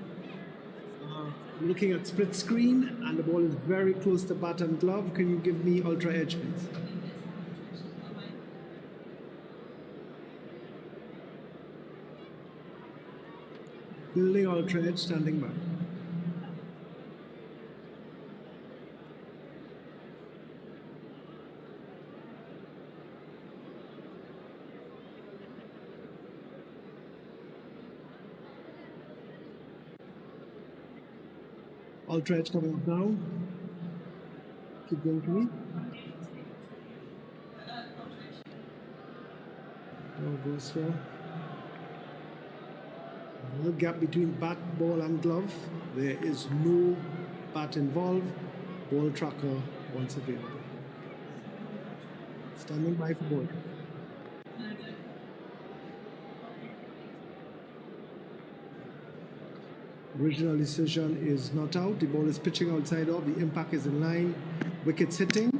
Looking at split screen and the ball is very close to bat and glove. Can you give me ultra edge, please? Building ultra edge, standing by. Ultra edge coming up now. Keep going for me. Now go slow. A little gap between bat, ball and glove. There is no bat involved. Ball tracker once available. Standing by for ball. Original decision is not out. The ball is pitching outside off. The impact is in line. Wickets hitting.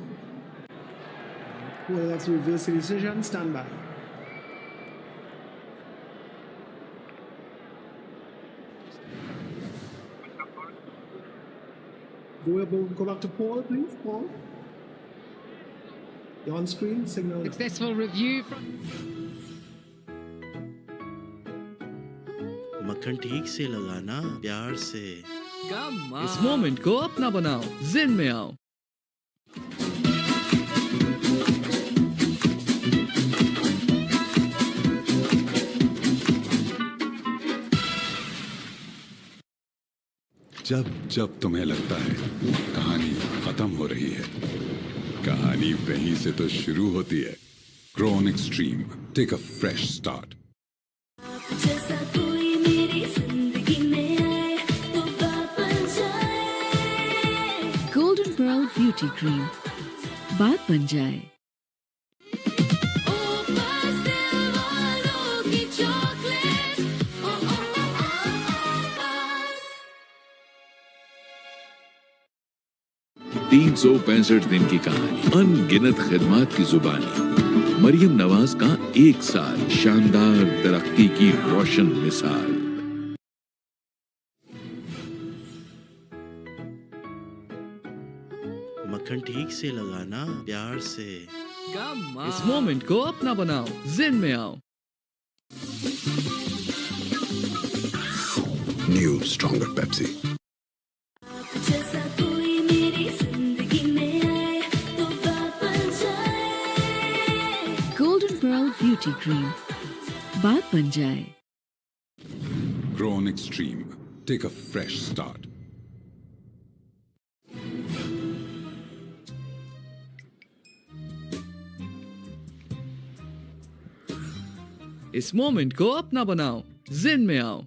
Well, that's a reverse decision. Stand by. Go back to Paul, please. Paul. You're on screen. Signal. Successful review from. मक्खन ठीक से लगाना, प्यार से। इस moment को अपना बनाओ, जिन में आओ। जब जब तुम्हें लगता है कहानी खत्म हो रही है, कहानी वहीं से तो शुरू होती है। Grown Extreme, take a fresh start. Golden Pearl Beauty Cream. बात बन जाए। तीन 365 दिन की कहानी, अनगिनत खिदमात की जुबानी, मरियम नवाज का 1 साल, शानदार तरक्की की रोशन मिसाल। मक्खन ठीक से लगाना प्यार से। इस मोमेंट को अपना बनाओ, जिन में आओ। New stronger Pepsi. Golden Pearl Beauty Cream. बात बन जाए। Grown Extreme. Take a fresh start. इस मोमेंट को अपना बनाओ, जिन में आओ।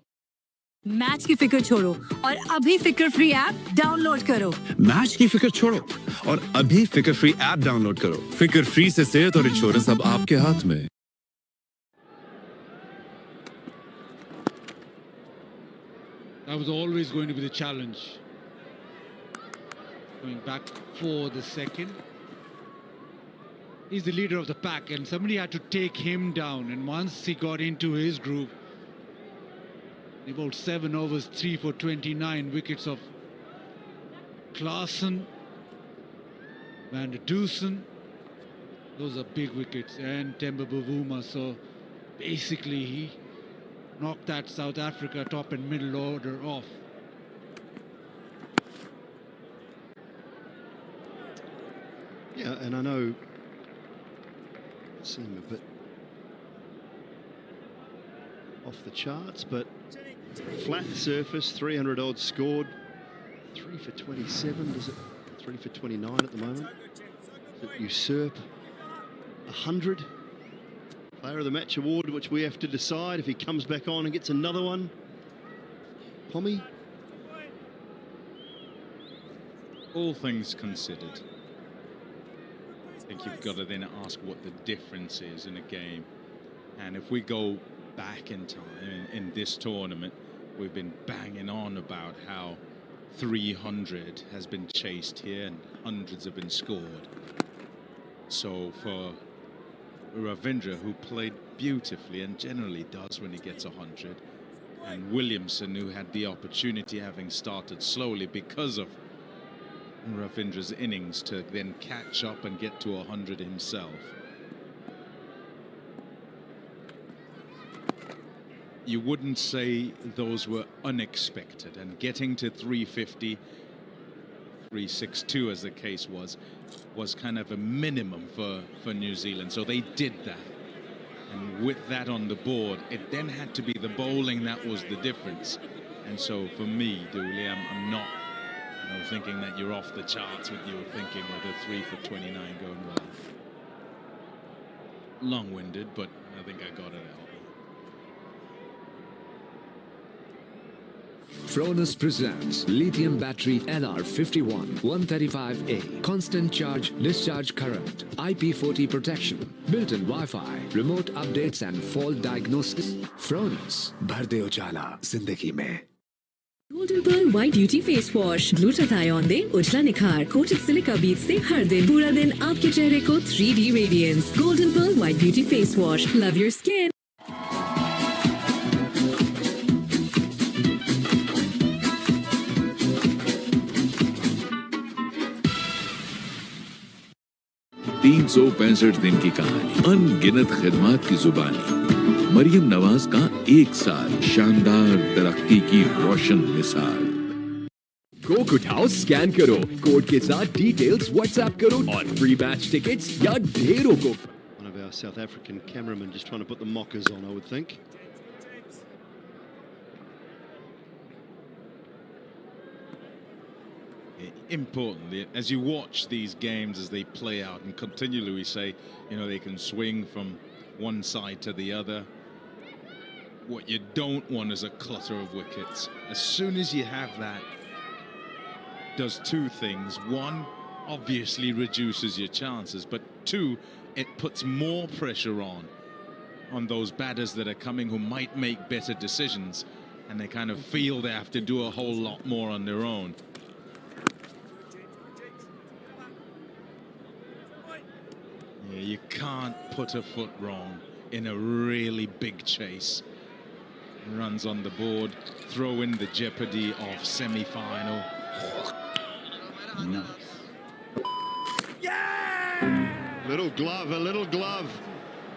मैच की फिक्र छोड़ो और अभी फिक्र फ्री ऐप डाउनलोड करो। मैच की फिक्र छोड़ो और अभी फिक्र फ्री ऐप डाउनलोड करो। फिक्र फ्री से सेहत और इंश्योरेंस अब आपके हाथ में। That was always going to be the challenge. Going back for the second. He's the leader of the pack and somebody had to take him down, and once he got into his groove, he bowled 7 overs, 3 for 29, wickets of Klaasen, Van der Dusen. Those are big wickets, and Temba Bavuma. So basically he knocked that South Africa top and middle order off. Yeah, and I know it seemed a bit off the charts, but flat surface, 300 odds scored, 3 for 27, does it? 3 for 29 at the moment. Does it usurp 100? Player of the Match award, which we have to decide if he comes back on and gets another one. Pommy? All things considered, I think you've got to then ask what the difference is in a game. And if we go back in time, in this tournament, we've been banging on about how 300 has been chased here and hundreds have been scored. So for Ravindra, who played beautifully and generally does when he gets 100, and Williamson, who had the opportunity, having started slowly because of Ravindra's innings, to then catch up and get to 100 himself. You wouldn't say those were unexpected, and getting to 350, 362 as the case was kind of a minimum for New Zealand. So they did that. And with that on the board, it then had to be the bowling that was the difference. And so for me, Dooley, I'm not thinking that you're off the charts with you thinking with a 3 for 29 going well. Long-winded, but I think I got it out. Fronus presents lithium battery LR51 135A. Constant charge, discharge current, IP40 protection, built-in Wi-Fi, remote updates and fault diagnosis. Fronus, भर दे उजाला जिंदगी में. Golden Pearl White Beauty Face Wash. Glutathione दे उजला निखार. Coated silica beads से हर दिन पूरा दिन आपके चेहरे को 3D radiance. Golden Pearl White Beauty Face Wash. Love your skin. तीन 365 दिन की कहानी, अनगिनत खिदमात की जुबानी, मरियम नवाज का 1 साल, शानदार तरक्की की रोशन मिसाल। कोक उठाओ, स्कैन करो, कोड के साथ डिटेल्स व्हाट्सएप करो और फ्री मैच टिकट्स या ढेरों को। One of our South African cameramen just trying to put the mockers on, I would think. Importantly, as you watch these games as they play out, and continually we say, they can swing from one side to the other. What you don't want is a clutter of wickets. As soon as you have that, does 2 things. 1, obviously reduces your chances, but 2, it puts more pressure on those batters that are coming who might make better decisions, and they kind of feel they have to do a whole lot more on their own. Yeah, you can't put a foot wrong in a really big chase. Runs on the board, throw in the jeopardy of semi-final. Nice. little glove.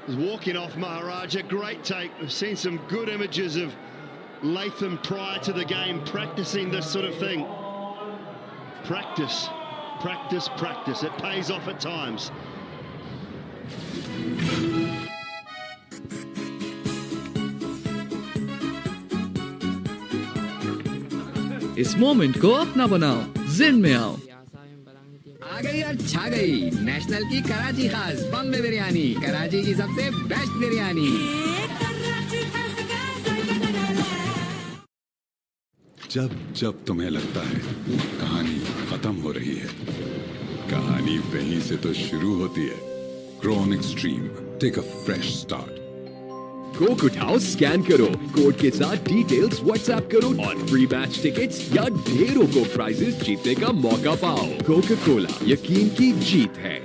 Was walking off Maharaja. Great take. We've seen some good images of Latham prior to the game practicing this sort of thing. Practice. It pays off at times. इस moment को अपना बनाओ, जिन में आओ। आ गई और छा गई नेशनल की कराची खास बम्बे बिरयानी, कराची की सबसे बेस्ट बिरयानी। जब जब तुम्हें लगता है कहानी खत्म हो रही है, कहानी वहीं से तो शुरू होती है। Grown Extreme, take a fresh start. Coke उठाओ, स्कैन करो, कोड के साथ डिटेल्स व्हाट्सएप करो और फ्री मैच टिकट्स या ढेरों को प्राइजेस जीतने का मौका पाओ। कोका कोला, यकीन की जीत है।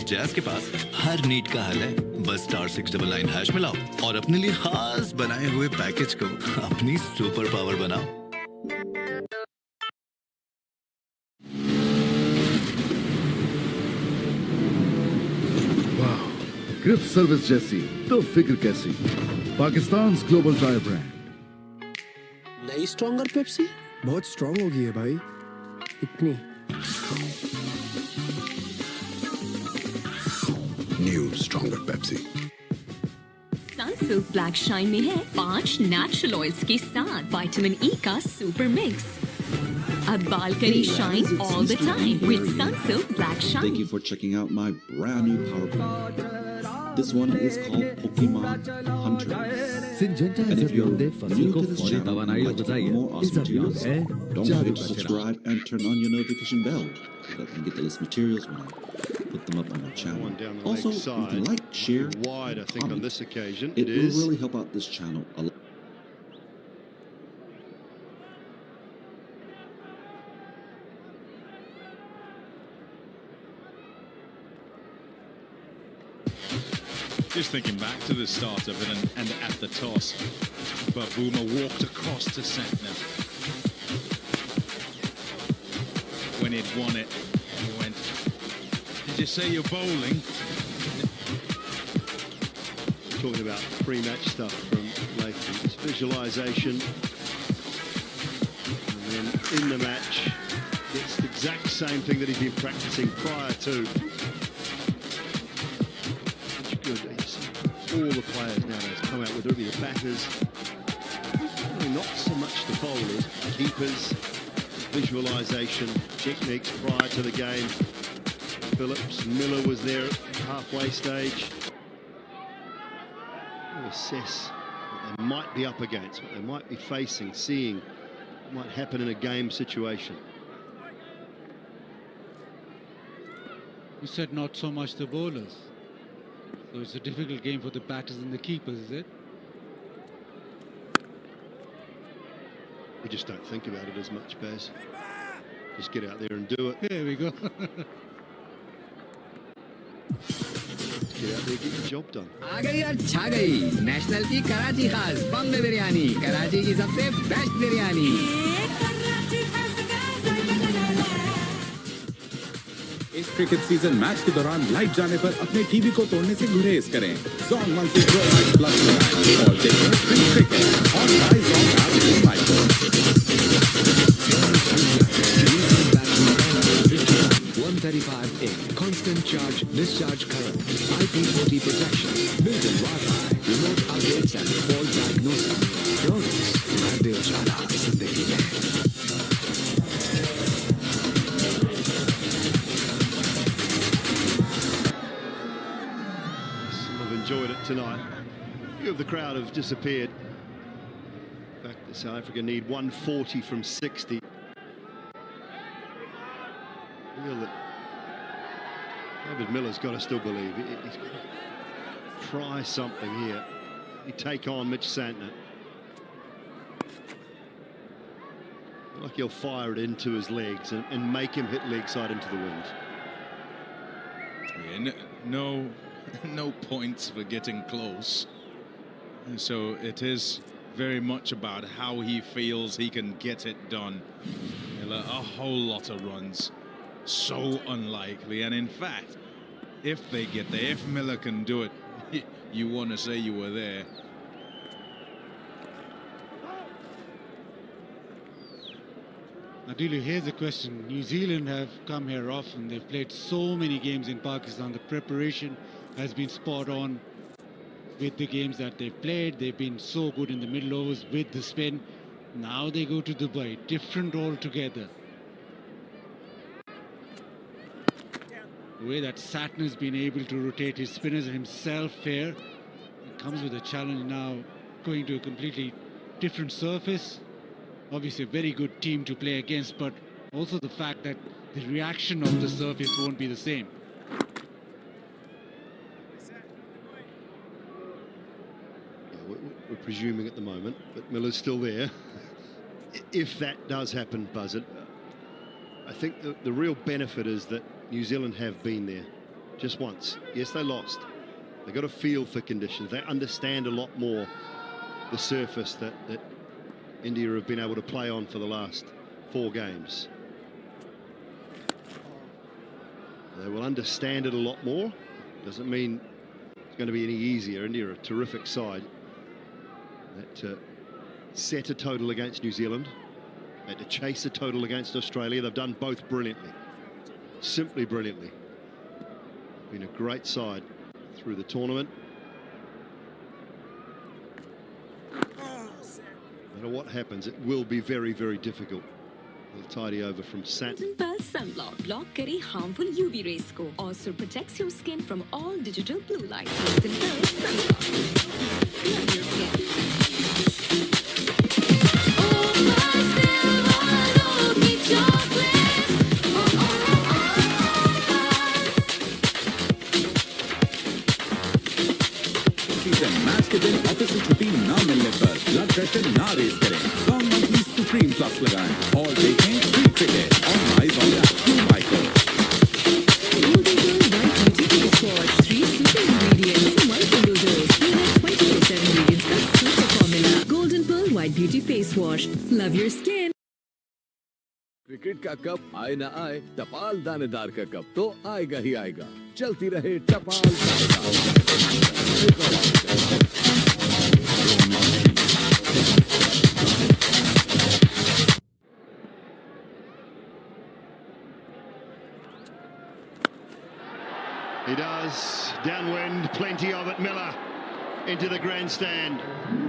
जैज़ के पास हर नीड का हल है। बस *699# मिलाओ और अपने लिए खास बनाए हुए पैकेज को अपनी सुपर पावर बनाओ। वाह, ग्रिप सर्विस जैसी तो फिक्र कैसी। Pakistan global tyre brand. नई स्ट्रॉन्गर पेप्सी बहुत स्ट्रॉन्ग हो गई है भाई। इतनी new stronger Pepsi. Sunsilk black shine में है 5 नेचुरल ऑयल्स के साथ विटामिन ई का सुपर मिक्स। अब बाल करें shine all the time with Sunsilk black shine. Thank you for checking out my brand new power brand. This one is called Pokemon Hunter. And if you're new to this channel and like to get more awesome materials, don't forget to subscribe and turn on your notification bell so that you can get the latest materials when I put them up on our channel. Also, you can like, share, wide, I think, on this occasion. It will really help out this channel a lot. Just thinking back to the start of it and at the toss, Babuma walked across to Santner. When he'd won it, he went, "Did you say you're bowling?" Talking about pre-match stuff from Latham. It's visualisation. And then in the match, it's the exact same thing that he's been practicing prior to. All the players nowadays come out with the batters, really not so much the bowlers, keepers, visualisation, techniques prior to the game. Phillips, Miller was there at the halfway stage. We'll assess what they might be up against, what they might be facing, seeing what might happen in a game situation. You said not so much the bowlers. So it's a difficult game for the batters and the keepers, is it? We just don't think about it as much, Baz. Just get out there and do it. There we go. Get out there, get your job done. आ गई और छा गई national की कराची खास बम्बे बिरयानी, कराची की सबसे best biryani. इस cricket season match के दौरान लाइट जाने पर अपने टीवी को तोड़ने से गुरेज करें। Zong Monthly Pro Max Plus लगाएं और देखें free cricket on my Zong app through माइको। 135A constant charge discharge current, IP40 protection, built-in Wi-Fi, remote updates and fault diagnosis. Pronix, भारतीय उजाला जिंदगी में। Enjoyed it tonight. Few of the crowd have disappeared. In fact, South Africa need 140 from 60. Feel that David Miller's got to still believe. He's got to try something here. He take on Mitch Santner. Like he'll fire it into his legs and make him hit leg side into the wind. Yeah, no points for getting close. So it is very much about how he feels he can get it done. A whole lot of runs. So unlikely. And in fact, if they get there, if Miller can do it, you want to say you were there. Now, Dilo, here's a question. New Zealand have come here often. They've played so many games in Pakistan. The preparation has been spot on with the games that they've played. They've been so good in the middle overs with the spin. Now they go to Dubai. Different altogether. The way that Satner's been able to rotate his spinners himself here, it comes with a challenge now, going to a completely different surface. Obviously a very good team to play against, but also the fact that the reaction of the surface won't be the same. Yeah, we're presuming at the moment that Miller's still there. If that does happen, Buzzard, I think the real benefit is that New Zealand have been there just once. Yes, they lost. They got a feel for conditions. They understand a lot more the surface that India have been able to play on for the last 4 games. They will understand it a lot more. Doesn't mean it's going to be any easier. India are a terrific side that set a total against New Zealand, had to chase a total against Australia. They've done both brilliantly, simply brilliantly. Been a great side through the tournament. No matter what happens, it will be very, very difficult. We'll tidy over from Sat. Pearl Sunblock block करे harmful UV rays को, also protects your skin from all digital blue light. Pearl Sunblock. Love your skin. Match के दिन office से छुट्टी ना मिलने पर blood pressure ना रेज करें, जॉन मंथली सुप्रीम प्लस लगाएं और देखें free cricket on my Zong app through micro. Golden Pearl White Beauty Face Wash. Love your skin. Cricket का कप आए ना आए, टपाल दानेदार का कप तो आएगा ही आएगा। चलती रहे टपाल He does. Downwind, plenty of it. Miller into the grandstand.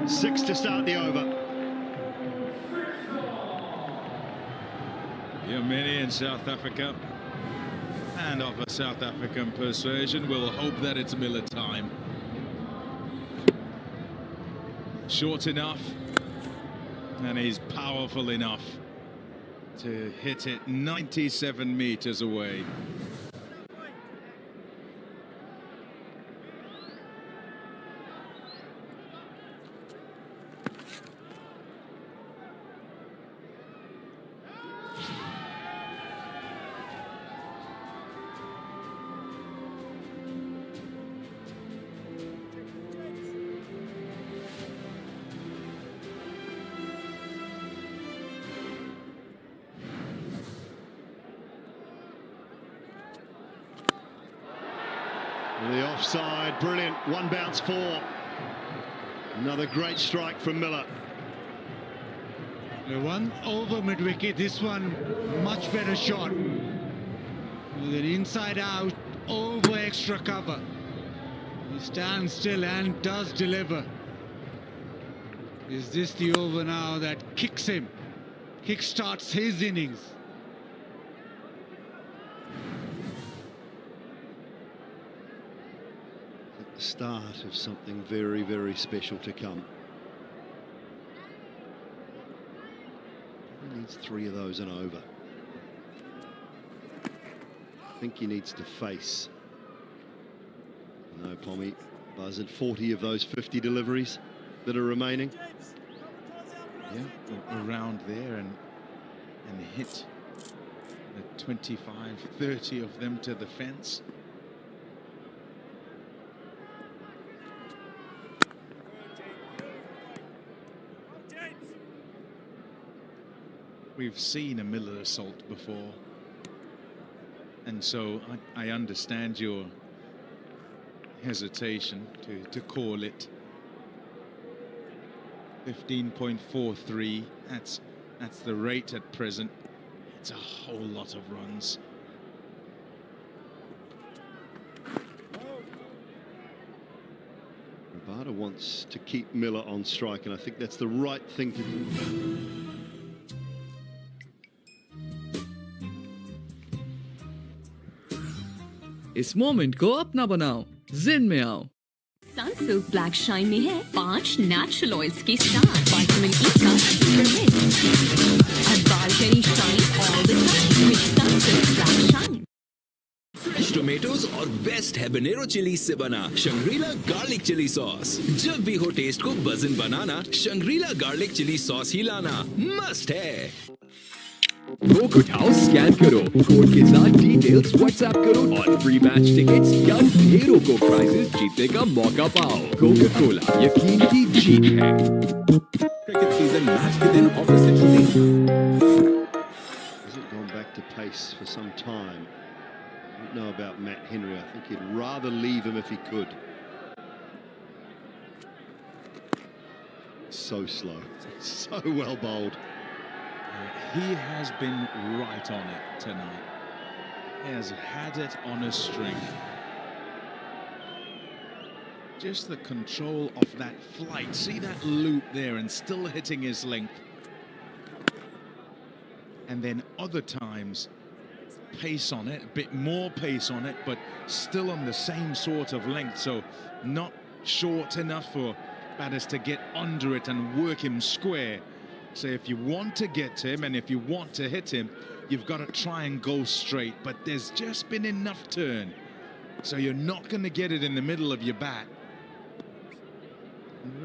6 to start the over. Yeah, many in South Africa and of a South African persuasion will hope that it's Miller time. Short enough, and he's powerful enough to hit it 97 meters away. The offside, brilliant. 1 bounce 4. Another great strike from Miller. The one over mid-wicket, this one much better shot. With an inside out, over extra cover. He stands still and does deliver. Is this the over now that kicks him, kick-starts his innings? The start of something very, very special to come. He needs 3 of those and over. I think he needs to face. No, Pommy, Buzzard, 40 of those 50 deliveries that are remaining. Yeah, around there, and hit the 25-30 of them to the fence. We've seen a Miller assault before, and so I understand your hesitation to call it. 15.43, that's the rate at present. It's a whole lot of runs. Rabada wants to keep Miller on strike, and I think that's the right thing to do. इस moment को अपना बनाओ, जिन में आओ। Sunsilk black shine में है 5 natural oils के साथ विटामिन ई का सुपर मिक्स। अब बाल करी shine all the time with Sunsilk black shine. Fresh tomatoes और बेस्ट हैबनेरो चिली से बना शंग्रीला गार्लिक चिली सॉस। जब भी हो टेस्ट को बज़न बनाना, शंग्रीला गार्लिक चिली सॉस ही लाना मस्ट है। कोक उठाओ, स्कैन करो, कोड के साथ डिटेल्स व्हाट्सएप करो और फ्री मैच टिकट्स या ढेरों को प्राइजेस जीतने का मौका पाओ। कोका कोला, यकीन की जीत है। क्रिकेट सीजन मैच के दिन ऑफिस से छुट्टी। Hasn't gone back to pace for some time. I don't know about Matt Henry. I think he'd rather leave him if he could. So slow, so well bowled. He has been right on it tonight. He has had it on a string. Just the control of that flight. See that loop there and still hitting his length. And then other times, pace on it, a bit more pace on it, but still on the same sort of length. So not short enough for batters to get under it and work him square. So if you want to get to him and if you want to hit him, you've got to try and go straight. But there's just been enough turn. So you're not going to get it in the middle of your bat.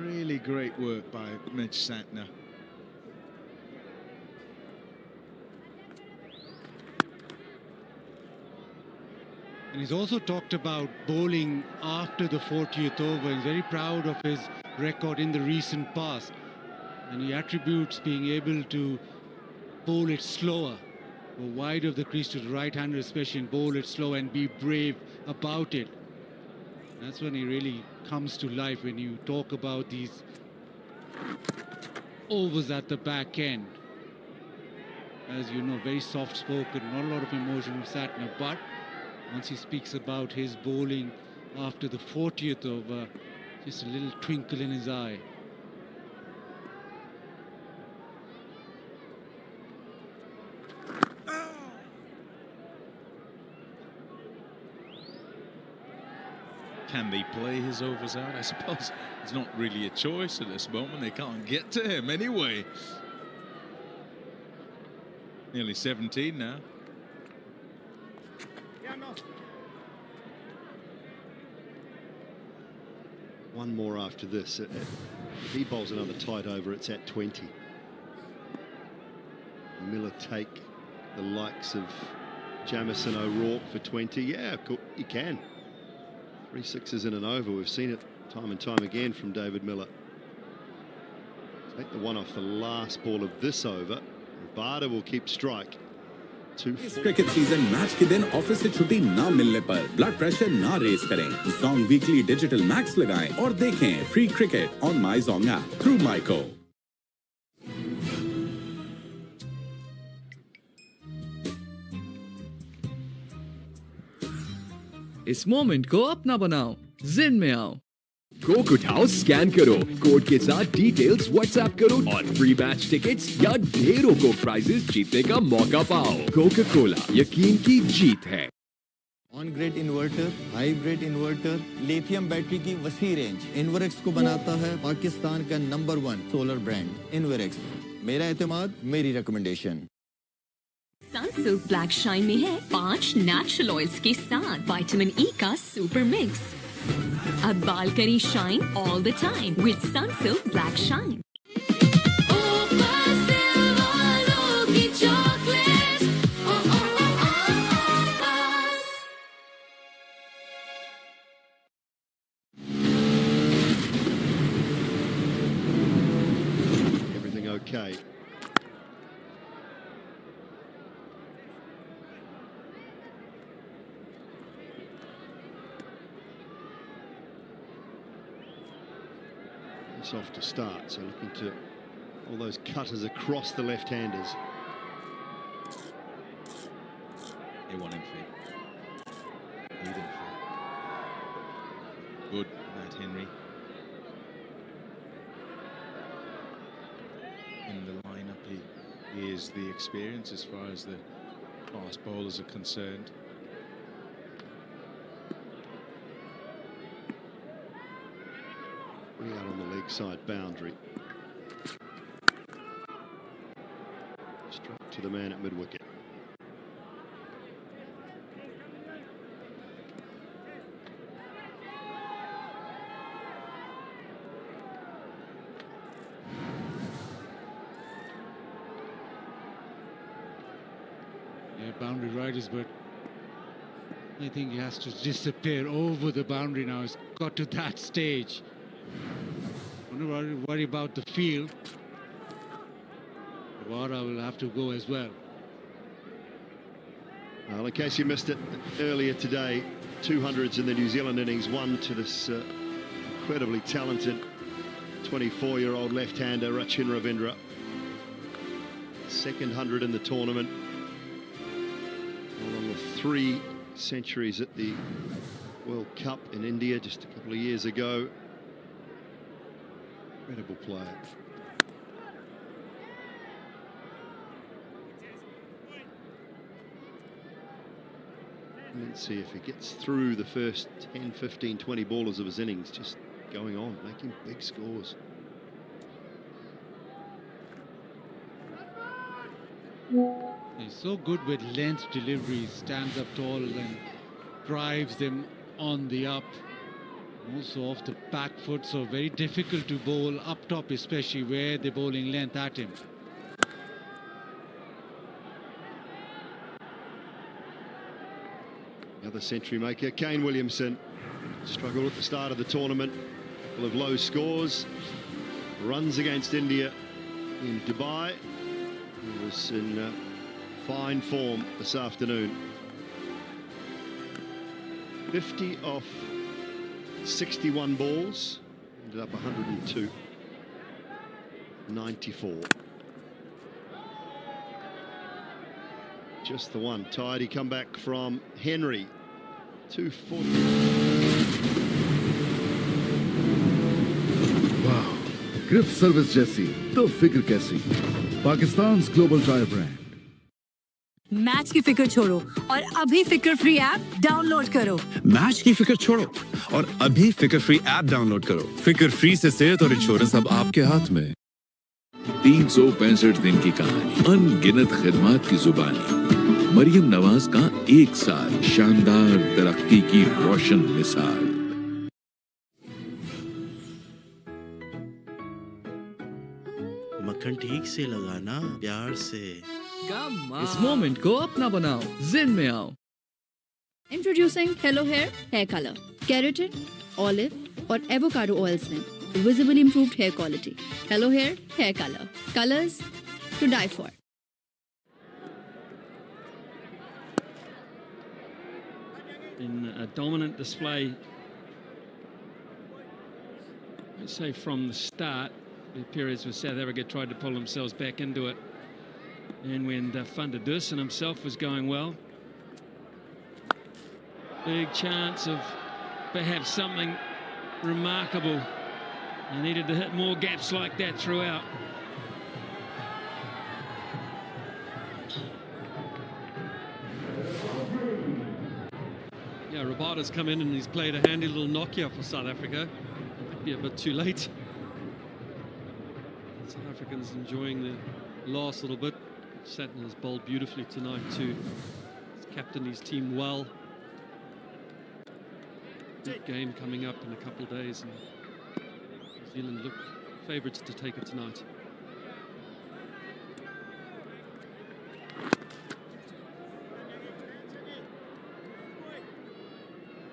Really great work by Mitch Santner. And he's also talked about bowling after the 40th over. He's very proud of his record in the recent past. And he attributes being able to bowl it slower, go wide of the crease to the right-hander especially, and bowl it slow and be brave about it. That's when he really comes to life, when you talk about these overs at the back end. As you know, very soft-spoken, not a lot of emotion from Santner, but once he speaks about his bowling after the 40th over, just a little twinkle in his eye. Can they play his overs out? I suppose it's not really a choice at this moment. They can't get to him anyway. Nearly 17 now. One more after this. If he bowls another tight over, it's at 20. Miller take the likes of Jamison O'Rourke for 20. Yeah, he can. 3 sixes in an over. We've seen it time and time again from David Miller. Take the one off the last ball of this over. Rabada will keep strike. इस cricket season match के दिन office से छुट्टी ना मिलने पर blood pressure ना raise करें। जोंग वीकली डिजिटल मैक्स लगाएं और देखें free cricket on my Jong app through micro. इस मोमेंट को अपना बनाओ, जिन में आओ। कोक उठाओ, स्कैन करो, कोड के साथ डिटेल्स व्हाट्सएप करो और फ्री मैच टिकट्स या ढेरों को प्राइजेस जीतने का मौका पाओ। कोका कोला, यकीन की जीत है। On grid inverter, hybrid inverter, lithium battery की वसी रेंज इन्वरेक्स को बनाता है पाकिस्तान का नंबर 1 सोलर ब्रांड इन्वरेक्स। मेरा एतमाद, मेरी रिकमेंडेशन। सनसिल्क ब्लैक शाइन में है 5 नेचुरल ऑयल्स के साथ विटामिन ई का सुपर मिक्स। अब बाल करी shine all the time with Sunsilk black shine. Chocolate softer start, so looking to all those cutters across the left-handers. They want him fit. Need him fit. Good, Matt Henry. In the lineup, he is the experience as far as the fast bowlers are concerned. Out on the leg side boundary. Struck to the man at mid-wicket. Yeah, boundary riders, but I think he has to disappear over the boundary now. It's got to that stage. Don't worry about the field. Vara will have to go as well. Well, in case you missed it earlier today, 200s in the New Zealand innings, one to this incredibly talented 24-year-old left-hander Rachin Ravindra. Second 100 in the tournament, along with 3 centuries at the World Cup in India just a couple of years ago. Incredible player. Let's see if he gets through the first 10, 15, 20 ballers of his innings, just going on, making big scores. He's so good with length delivery, stands up tall and drives them on the up. Also off the back foot, so very difficult to bowl up top, especially where they're bowling length at him. The other century maker, Kane Williamson, struggled at the start of the tournament. Couple of low scores. Runs against India in Dubai. He was in fine form this afternoon. 50 off 61 balls, ended up 102. 94. Just the one. Tidy comeback from Henry. 240. Wow. Grip service जैसी तो फिक्र कैसी? Pakistan global tyre brand. Match की फिक्र छोड़ो और अभी फिक्र फ्री ऐप डाउनलोड करो। मैच की फिक्र छोड़ो और अभी फिक्र फ्री ऐप डाउनलोड करो। फिक्र फ्री से सेहत और इंश्योरेंस अब आपके हाथ में। 365 दिन की कहानी, अनगिनत खिदमत की जुबानी। मरियम नवाज का 1 साल, शानदार तरक्की की रोशन मिसाल। मक्खन ठीक से लगाना, प्यार से। इस मोमेंट को अपना बनाओ, जिन में आओ। Introducing Hello Hair Hair Color. Keratin, olive और avocado oils में visibly improved hair quality. Hello Hair Hair Color. Colors to die for. In a dominant display, I'd say from the start, the periods where South Africa tried to pull themselves back into it. And when Van der Dussen himself was going well, big chance of perhaps something remarkable. They needed to hit more gaps like that throughout. Yeah, Rabada's come in and he's played a handy little Nokia for South Africa. Might be a bit too late. South Africans enjoying the last little bit. Sutton has bowled beautifully tonight too. He's captained his team well. Big game coming up in a couple of days, and New Zealand look favourites to take it tonight.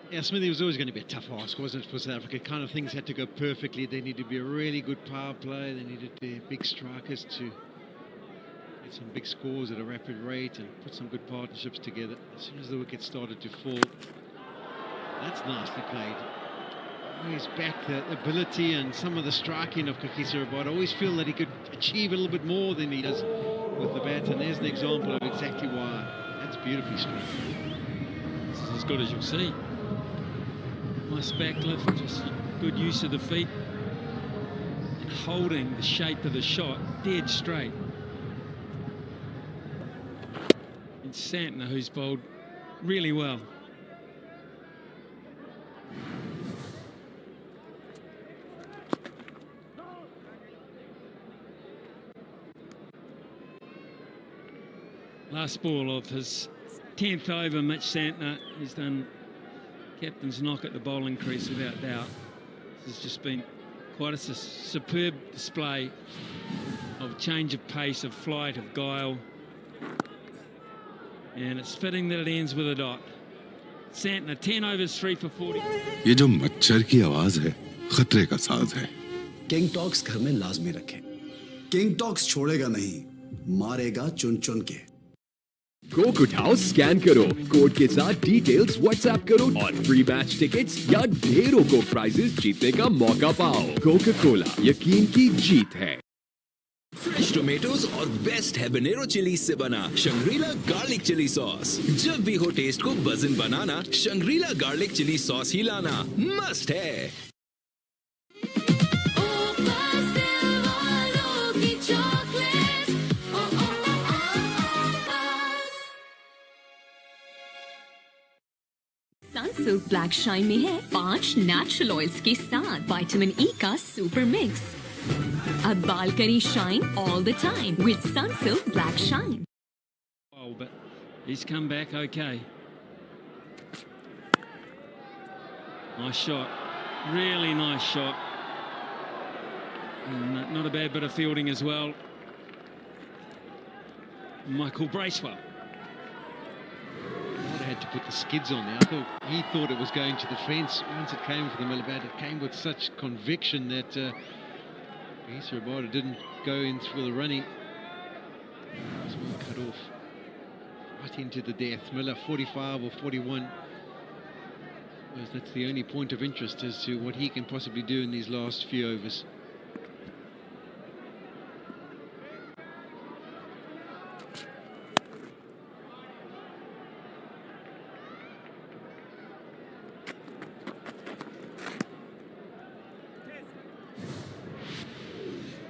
Yeah, Smithy, was always going to be a tough ask, wasn't it, for South Africa? Kind of things had to go perfectly. They needed to be a really good power play. They needed their big strikers to get some big scores at a rapid rate and put some good partnerships together. As soon as the wickets started to fall, that's nicely played. His back, the ability and some of the striking of Kakisa Rabada. I always feel that he could achieve a little bit more than he does with the bat, and there's an example of exactly why. That's beautifully struck. This is as good as you'll see. Nice back lift, just good use of the feet, and holding the shape of the shot dead straight. And Santner, who's bowled really well. Last ball of his 10th over, Mitch Santner. He's done captain's knock at the bowling crease without doubt. This has just been quite a superb display of change of pace, of flight, of guile. And it's fitting that it ends with a dot. Santner, 10 overs, 3 for 40. ये जो मच्छर की आवाज है, खतरे का साज है. किंग टॉक्स घर में लाजमी रखें. किंग टॉक्स छोड़ेगा नहीं, मारेगा चुन चुन के. कोक उठाओ, स्कैन करो, कोड के साथ डिटेल्स व्हाट्सएप करो और फ्री मैच टिकट्स या ढेरों को प्राइजेस जीतने का मौका पाओ. कोका कोला, यकीन की जीत है. फ्रेश टोमेटोज और बेस्ट हैबनेरो चिली से बना शंग्रीला गार्लिक चिली सॉस. जब भी हो टेस्ट को बज़न बनाना, शंग्रीला गार्लिक चिली सॉस ही लाना. मस्ट है. सनसिल्क ब्लैक शाइन में है 5 नेचुरल ऑयल्स के साथ विटामिन ई का सुपर मिक्स. अब बाल करी shine all the time with Sunsilk Black Shine. Oh, but he's come back okay. Nice shot. Really nice shot. And not a bad bit of fielding as well. Michael Bracewell. Had to put the skids on there. He thought it was going to the fence. Once it came for the middle bat, it came with such conviction that Kakisa Rabada didn't go in through the running. It was well cut off. Right into the death. Miller 45 or 41. Well, that's the only point of interest as to what he can possibly do in these last few overs.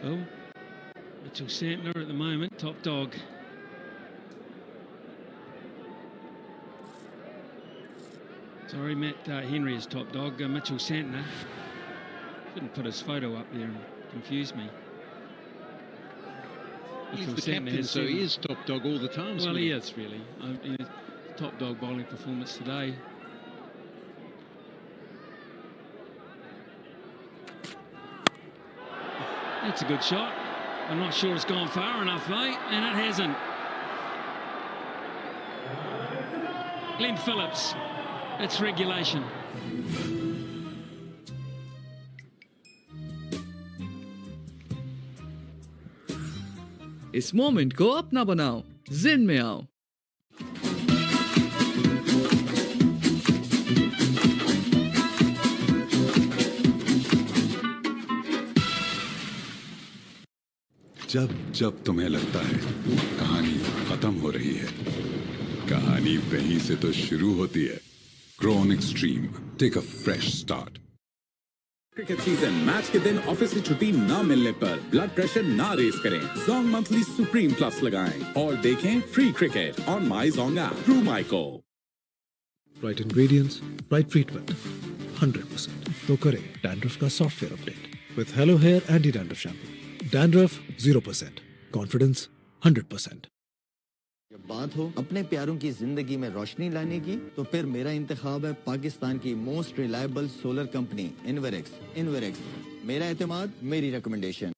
Well, Mitchell Santner at the moment, top dog. Sorry, Matt Henry is top dog. Mitchell Santner. Couldn't put his photo up there and confuse me. He's the captain, so he is top dog all the time. Well, he is really. Top dog bowling performance today. That's a good shot. I'm not sure it's gone far enough, though, and it hasn't. Glenn Phillips. It's regulation. इस moment को अपना बनाओ, जिन में आओ. जब जब तुम्हें लगता है कहानी खत्म हो रही है, कहानी वहीं से तो शुरू होती है. Grown Extreme. Take a fresh start. Cricket season match के दिन ऑफिस से छुट्टी ना मिलने पर ब्लड प्रेशर ना रेस करें. जोंग मंथली सुप्रीम प्लस लगाएं और देखें free cricket on my Jong app through माइको. Right ingredients, right treatment. 100%. तो करें डैंड्रफ का software update with Hello Hair Anti-Dandruff Shampoo. Dandruff 0%. Confidence 100%. जब बात हो अपने प्यारों की जिंदगी में रोशनी लाने की, तो फिर मेरा इंतखाब है पाकिस्तान की most reliable solar company Inverex. मेरा एतमाद, मेरी रिकमेंडेशन.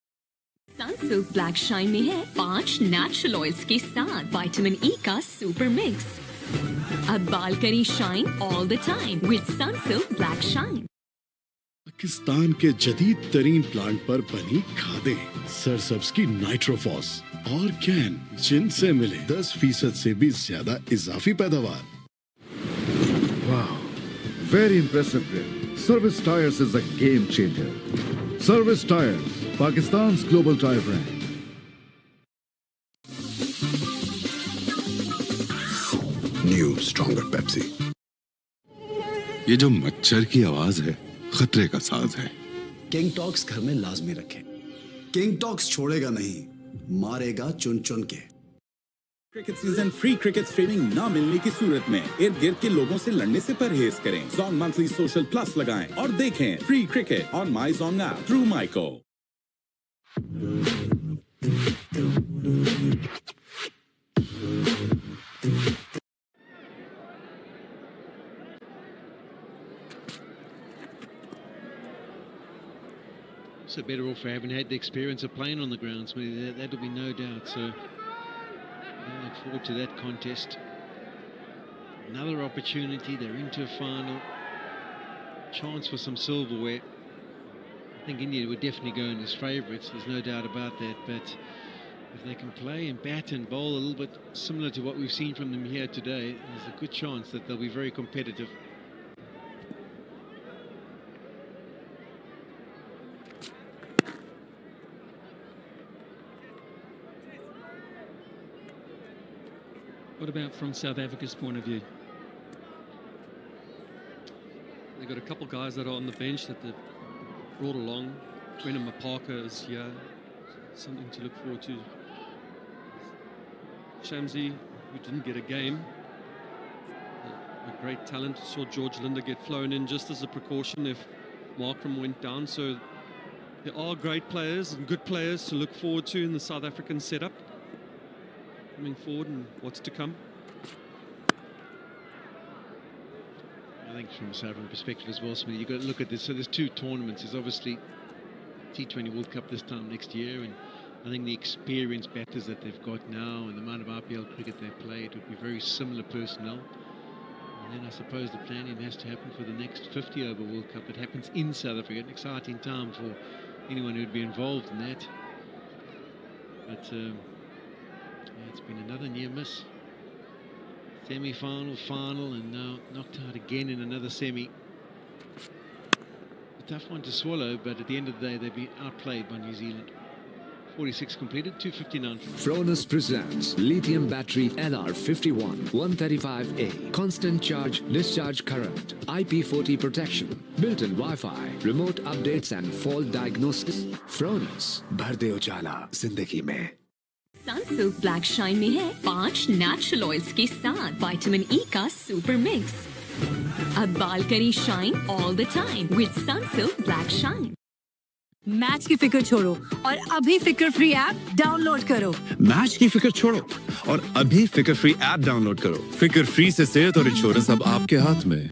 सनसिल्क ब्लैक शाइन में है 5 नेचुरल ऑयल्स के साथ विटामिन ई का सुपर मिक्स. अब बाल करी shine all the time with Sunsilk Black Shine. Pakistan के जदीद तरीन प्लांट पर बनी खादें, सरसब्ज की नाइट्रोफॉस और कैन, जिनसे मिले 10% से भी ज्यादा इजाफी पैदावार. Wow, very impressive. Service Tires is a game changer. Service Tires, Pakistan's global tire brand. New stronger Pepsi. ये जो मच्छर की आवाज है खतरे का साज है। किंग टॉक्स घर में लाजमी रखें। किंग टॉक्स छोड़ेगा नहीं, मारेगा चुन चुन के। Cricket season free cricket streaming ना मिलने की सूरत में इर्द गिर्द के लोगों से लड़ने से परहेज करें। Zong मंथली सोशल प्लस लगाएं और देखें free cricket on my Zong app through माइको। So better off for having had the experience of playing on the grounds. That'll be no doubt. So I look forward to that contest. Another opportunity. They're into a final. Chance for some silverware. I think India would definitely go in as favourites. There's no doubt about that. But if they can play and bat and bowl a little bit similar to what we've seen from them here today, there's a good chance that they'll be very competitive. What about from South Africa's point of view? They've got a couple of guys that are on the bench that they've brought along. Brennan Mapaka is here. Something to look forward to. Shamsi, who didn't get a game. A great talent. Saw George Linder get flown in just as a precaution if Markram went down. So there are great players and good players to look forward to in the South African setup. Coming forward and what's to come. I think from a South African perspective as well, Smith, you've got to look at this. So there's two tournaments. There's obviously T20 World Cup this time next year, and I think the experienced batters that they've got now and the amount of RPL cricket they play, it would be very similar personnel. And then I suppose the planning has to happen for the next 50 over World Cup. It happens in South Africa. An exciting time for anyone who'd be involved in that. But it's been another near miss. Semi-final, final, and now knocked out again in another semi. A tough one to swallow, but at the end of the day, they've been outplayed by New Zealand. 46 completed, 259. Fronus presents lithium battery LR51 135A. Constant charge, discharge current, IP40 protection, built-in Wi-Fi, remote updates and fault diagnosis. Fronus, भर दे उजाला जिंदगी में। Sunsilk black shine में है 5 natural oils के साथ vitamin E का super mix. अब बाल करी shine all the time with Sunsilk black shine. Match की फिक्र छोड़ो और अभी फिक्र फ्री ऐप डाउनलोड करो। मैच की फिक्र छोड़ो और अभी फिक्र फ्री ऐप डाउनलोड करो। फिक्र फ्री से सेहत और इंश्योरेंस अब आपके हाथ में।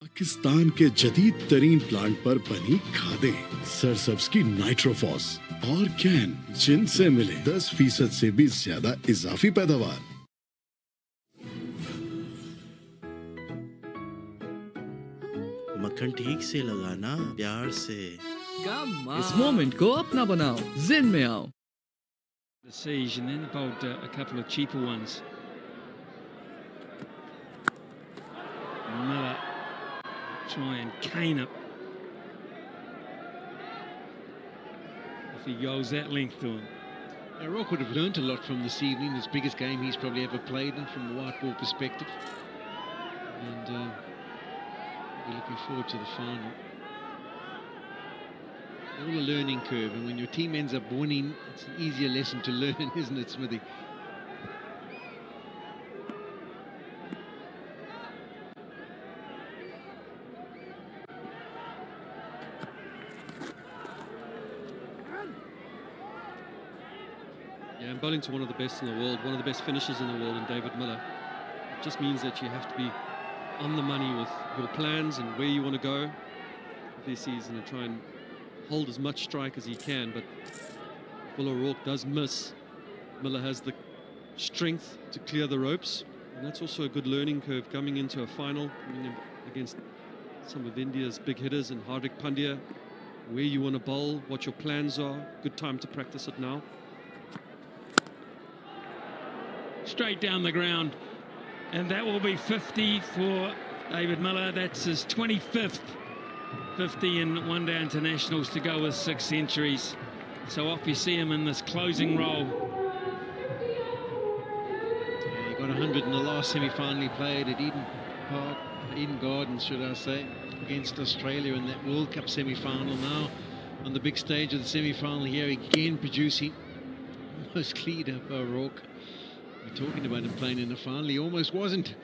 पाकिस्तान के जदीद तरीन प्लांट पर बनी खादें, सरसब्स की नाइट्रोफॉस और कैन, जिनसे मिले 10% से भी ज्यादा इजाफी पैदावार। मक्खन ठीक से लगाना, प्यार से। इस मोमेंट को अपना बनाओ, जिन में आओ। The siege, and then bowled a couple of cheaper ones. Miller try and cane up. If he goes that length to him. Now, Rock would have learnt a lot from this evening. His biggest game he's probably ever played in from a white ball perspective. And we're looking forward to the final. All a learning curve, and when your team ends up winning, it's an easier lesson to learn, isn't it, Smithy? Yeah, and bowling to one of the best in the world, one of the best finishers in the world, in David Miller. It just means that you have to be on the money with your plans and where you want to go. Obviously, he's going to try and hold as much strike as he can, but Will O'Rourke does miss. Miller has the strength to clear the ropes, and that's also a good learning curve coming into a final against some of India's big hitters and Hardik Pandya. Where you want to bowl, what your plans are, good time to practice it now. Straight down the ground, and that will be 50 for David Miller. That's his 25th 50 and one-day internationals to go with 6 centuries. So off you see him in this closing role. Yeah, he got 100 in the last semi-final he played at Eden Gardens, should I say, against Australia in that World Cup semi-final. Now on the big stage of the semi-final here, again producing, almost cleared up O'Rourke. We're talking about him playing in the final. He almost wasn't.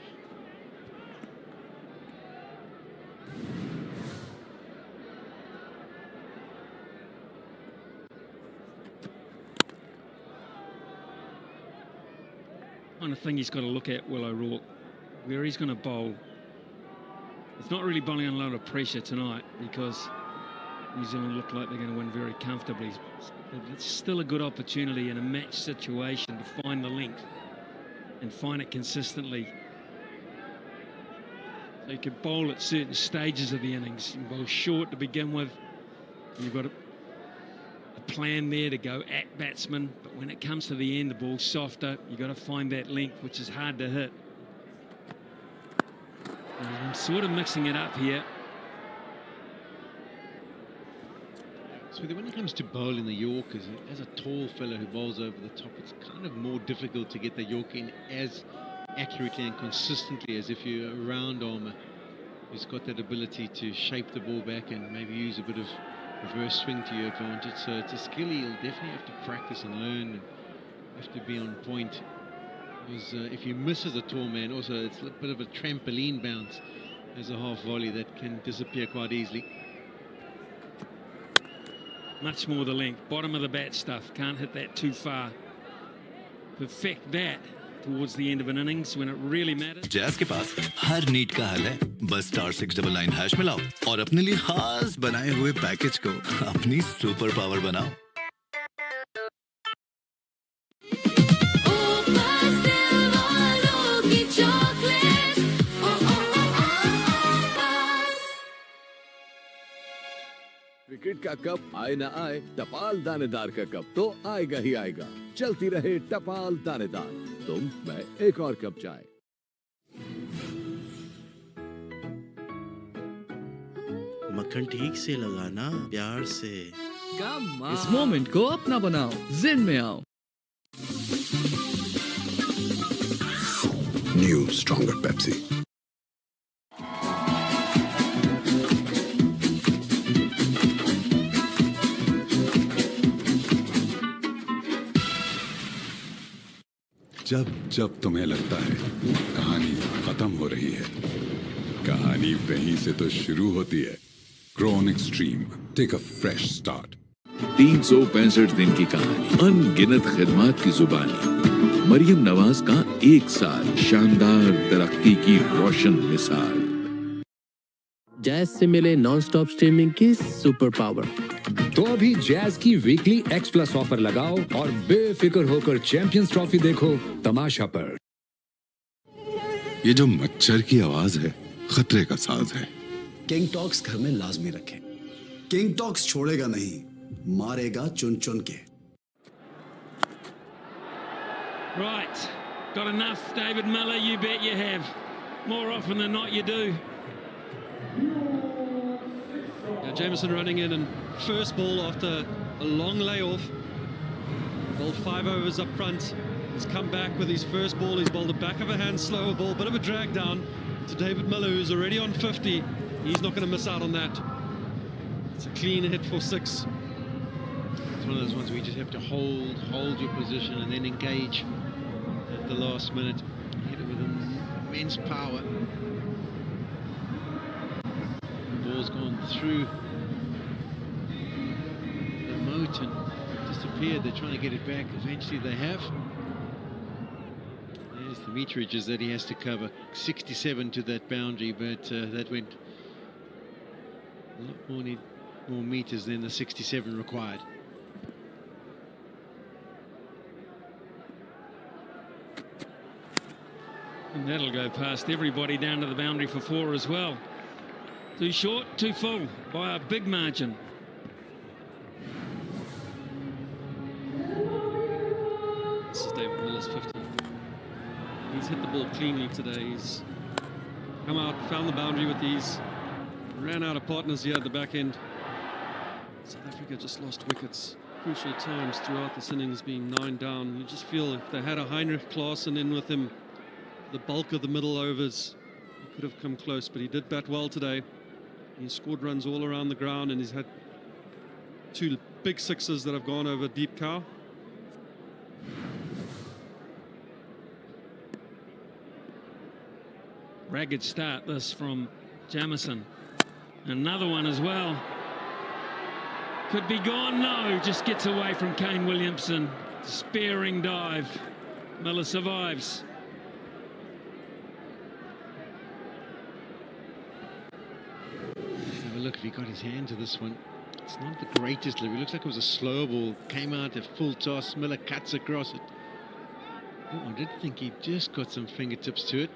Kind of thing he's got to look at, Will O'Rourke, where he's going to bowl. It's not really bowling under a lot of pressure tonight because New Zealand look like they're going to win very comfortably. But it's still a good opportunity in a match situation to find the length and find it consistently. So you can bowl at certain stages of the innings. You can bowl short to begin with. And you've got a plan there to go at batsmen, but when it comes to the end, the ball's softer. You've got to find that length, which is hard to hit. And I'm sort of mixing it up here. So when it comes to bowling the Yorkers, as a tall fellow who bowls over the top, it's kind of more difficult to get the York in as accurately and consistently as if you're a round armer who's got that ability to shape the ball back and maybe use a bit of reverse swing to your advantage. So it's a skill you'll definitely have to practice and learn, and have to be on point. Because if you miss as a tall man, also it's a bit of a trampoline bounce as a half volley that can disappear quite easily. Much more the length, bottom of the bat stuff, can't hit that too far. Perfect that towards the end of an innings when it really matters. Jazz के पास हर need का हल है, बस *699# मिलाओ और अपने लिए खास बनाए हुए पैकेज को अपनी सुपर पावर बनाओ। क्रिकेट का कप आए ना आए, टपाल दानेदार का कप तो आएगा ही आएगा। चलती रहे टपाल दानेदार, तुम मैं एक और कप चाय। मक्खन ठीक से लगाना, प्यार से। इस मोमेंट को अपना बनाओ, जिन में आओ। New stronger Pepsi. जब जब तुम्हें लगता है कहानी खत्म हो रही है, कहानी वहीं से तो शुरू होती है। Grown Extreme, take a fresh start. 365 दिन की कहानी, अनगिनत खिदमत की जुबानी, मरियम नवाज का 1 साल, शानदार तरक्की की रोशन मिसाल। जैज से मिले नॉन स्टॉप स्ट्रीमिंग की सुपर पावर। तो अभी जैज की वीकली X+ ऑफर लगाओ और बेफिक्र होकर चैंपियंस ट्रॉफी देखो तमाशा पर। ये जो मच्छर की आवाज है, खतरे का साज है। किंग टॉक्स घर में लाजमी रखें। किंग टॉक्स छोड़ेगा नहीं, मारेगा चुन चुन के। Right, got enough, David Miller? You bet you have. More often than not, you do. Now Jameson running in, and first ball after a long layoff. Bowled 5 overs up front. He's come back with his first ball. He's bowled a back of a hand slower ball, bit of a drag down to David Miller, who's already on 50. He's not going to miss out on that. It's a clean hit for 6. It's one of those ones where you just have to hold your position and then engage at the last minute. Hit it with immense power. The ball's gone through the moat and disappeared. They're trying to get it back. Eventually they have. There's the meterages that he has to cover. 67 to that boundary, but that went a lot more meters than the 67 required. And that'll go past everybody down to the boundary for 4 as well. Too short, too full by a big margin. This is David Miller's 50. He's hit the ball cleanly today. He's come out, found the boundary with these Ran out of partners here at the back end. South Africa just lost wickets. Crucial times throughout this innings, being 9 down. You just feel if they had a Heinrich Klaasen in with him, the bulk of the middle overs, he could have come close, but he did bat well today. He scored runs all around the ground, and he's had 2 big sixes that have gone over deep cow. Ragged start this from Jamieson. Another one as well. Could be gone, no, just gets away from Kane Williamson. Spearing dive. Miller survives. Let's have a look if he got his hand to this one. It's not the greatest delivery. It looks like it was a slow ball. Came out at full toss. Miller cuts across it. Oh, I did think he just got some fingertips to it.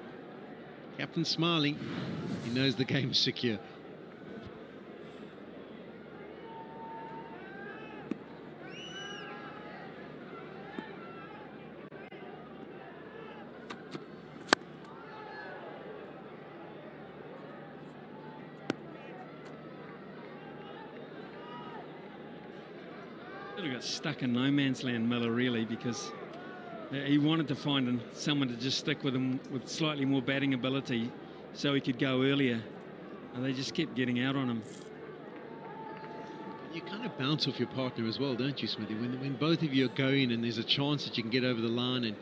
Captain smiling. He knows the game's secure. Sort of got stuck in no man's land, Miller, really, because he wanted to find someone to just stick with him with slightly more batting ability so he could go earlier. And they just kept getting out on him. You kind of bounce off your partner as well, don't you, Smithy? When both of you are going and there's a chance that you can get over the line and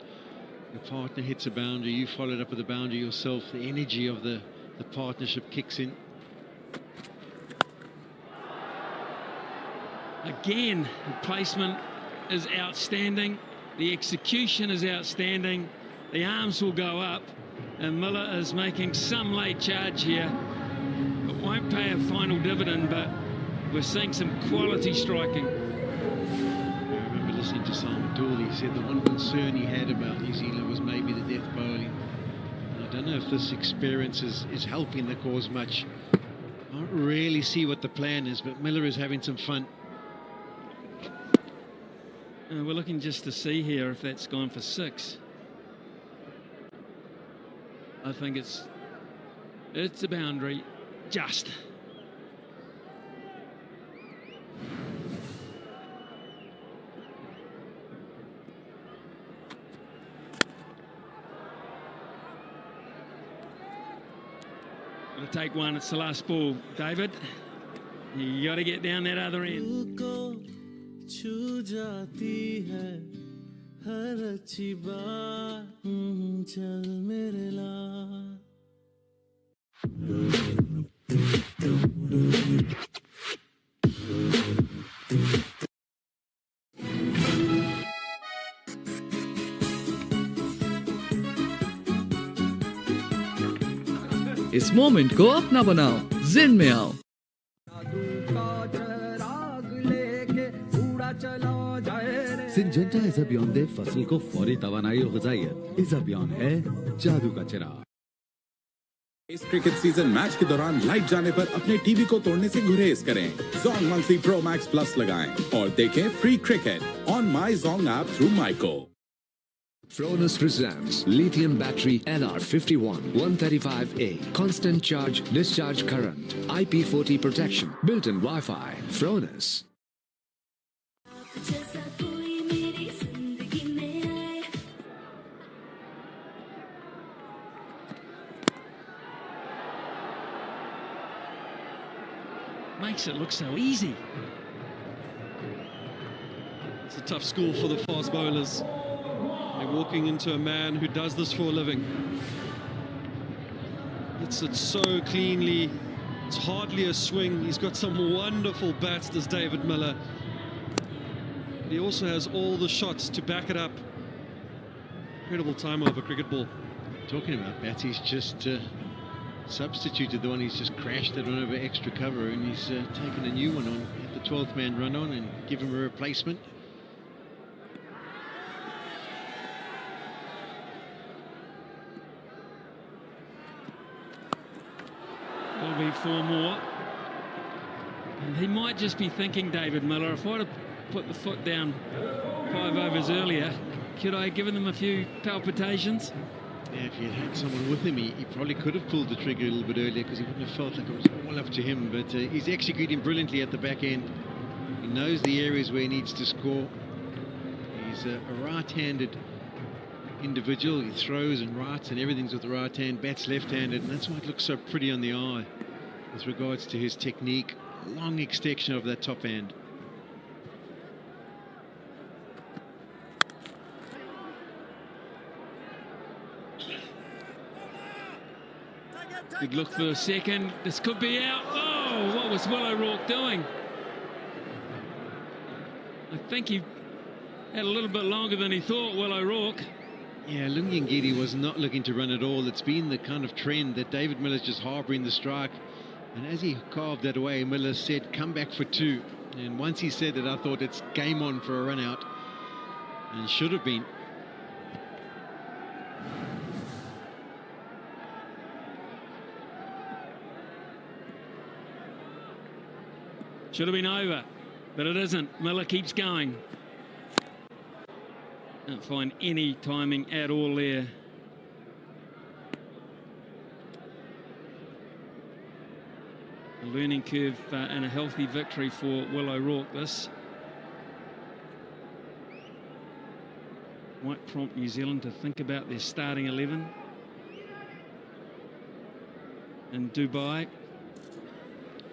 your partner hits a boundary, you followed up with a boundary yourself, the energy of the partnership kicks in. Again, the placement is outstanding. The execution is outstanding. The arms will go up. And Miller is making some late charge here. It won't pay a final dividend, but we're seeing some quality striking. I remember listening to Simon Dooley. He said the one concern he had about New Zealand was maybe the death bowling. And I don't know if this experience is helping the cause much. I don't really see what the plan is, but Miller is having some fun. We're looking just to see here if that's gone for 6. I think it's a boundary, just. Gonna take one, it's the last ball. David, you gotta get down that other end. छू जाती है हर अच्छी बात चल मेरे लाल इस moment को अपना बनाओ, जिन में आओ। सिंजेंटा इस अभियान दे फसल को फौरी तवानाई और ग़िज़ाइयत। इस अभियान है जादू का चिराग। इस क्रिकेट सीजन मैच के दौरान लाइट जाने पर अपने टीवी को तोड़ने से गुरेज करें। Zong monthly pro max plus लगाएं और देखें free cricket on my Jong app through micro. Fronus presents lithium battery LR51 135A. Constant charge, discharge current, IP40 protection, built-in Wi-Fi. Fronus. Makes it look so easy. It's a tough school for the fast bowlers. They're walking into a man who does this for a living. Hits it so cleanly. It's hardly a swing. He's got some wonderful bats, this David Miller. But he also has all the shots to back it up. Incredible time over cricket ball. Talking about bats, he's just substituted the one he's just crashed it on over extra cover, and he's taken a new one on at the 12th man run on and give him a replacement. There'll be 4 more. And he might just be thinking, David Miller, if I'd have put the foot down 5 overs earlier, could I have given them a few palpitations? Yeah, if he had had someone with him, he probably could have pulled the trigger a little bit earlier because he wouldn't have felt like it was all up to him. But he's executing brilliantly at the back end. He knows the areas where he needs to score. He's a right-handed individual. He throws and rights and everything's with the right hand, bats left-handed, and that's why it looks so pretty on the eye with regards to his technique. Long extension of that top hand. Good look for a second. This could be out. Oh, what was Will O'Rourke doing? I think he had a little bit longer than he thought, Will O'Rourke. Yeah, Lungiangidi was not looking to run at all. It's been the kind of trend that David Miller's just harbouring the strike. And as he carved that away, Miller said, come back for two. And once he said it, I thought it's game on for a run out. And should have been. Should have been over, but it isn't. Miller keeps going. Don't find any timing at all there. A learning curve and a healthy victory for Will O'Rourke, this. Might prompt New Zealand to think about their starting 11. In Dubai.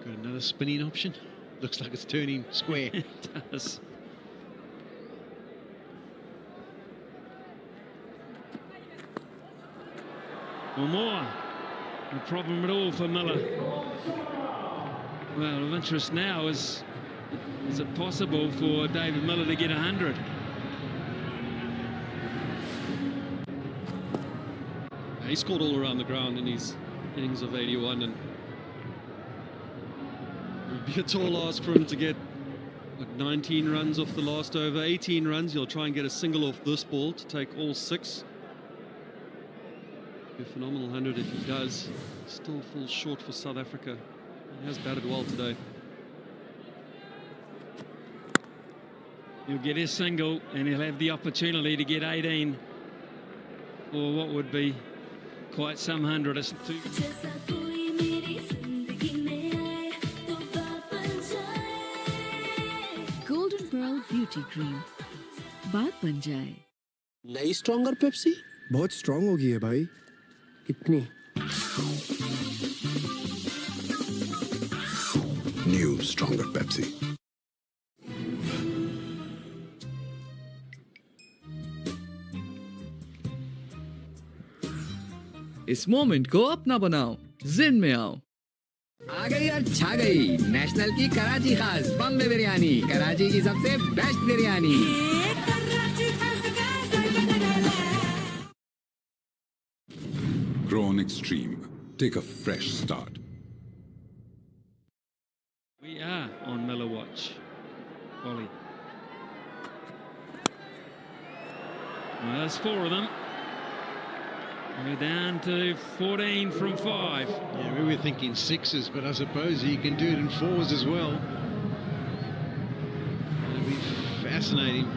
Got another spinning option. Looks like it's turning square. It does. Or more. No problem at all for Miller. Well, of interest now is it possible for David Miller to get 100? He scored all around the ground in his innings of 81, and it would be a tall ask for him to get 19 runs off the last over. 18 runs, he'll try and get a single off this ball to take all 6. A phenomenal 100 if he does. Still falls short for South Africa. He has batted well today. He'll get his single and he'll have the opportunity to get 18 for what would be quite some 100. It's too... Golden Pearl Beauty Cream. बात बन जाए. नई stronger Pepsi बहुत strong हो गई है भाई. कितनी? New stronger Pepsi. इस मोमेंट को अपना बनाओ, जिन में आओ. आ गई और छा गई नेशनल की कराची खास बॉम्बे बिरयानी. कराची की सबसे best biryani. Grown Extreme. Take a fresh start. We are on Miller watch. Ollie. Well, there's 4 of them. We're down to 14 from 5. Yeah, we were thinking 6s, but I suppose he can do it in 4s as well. It'll be fascinating.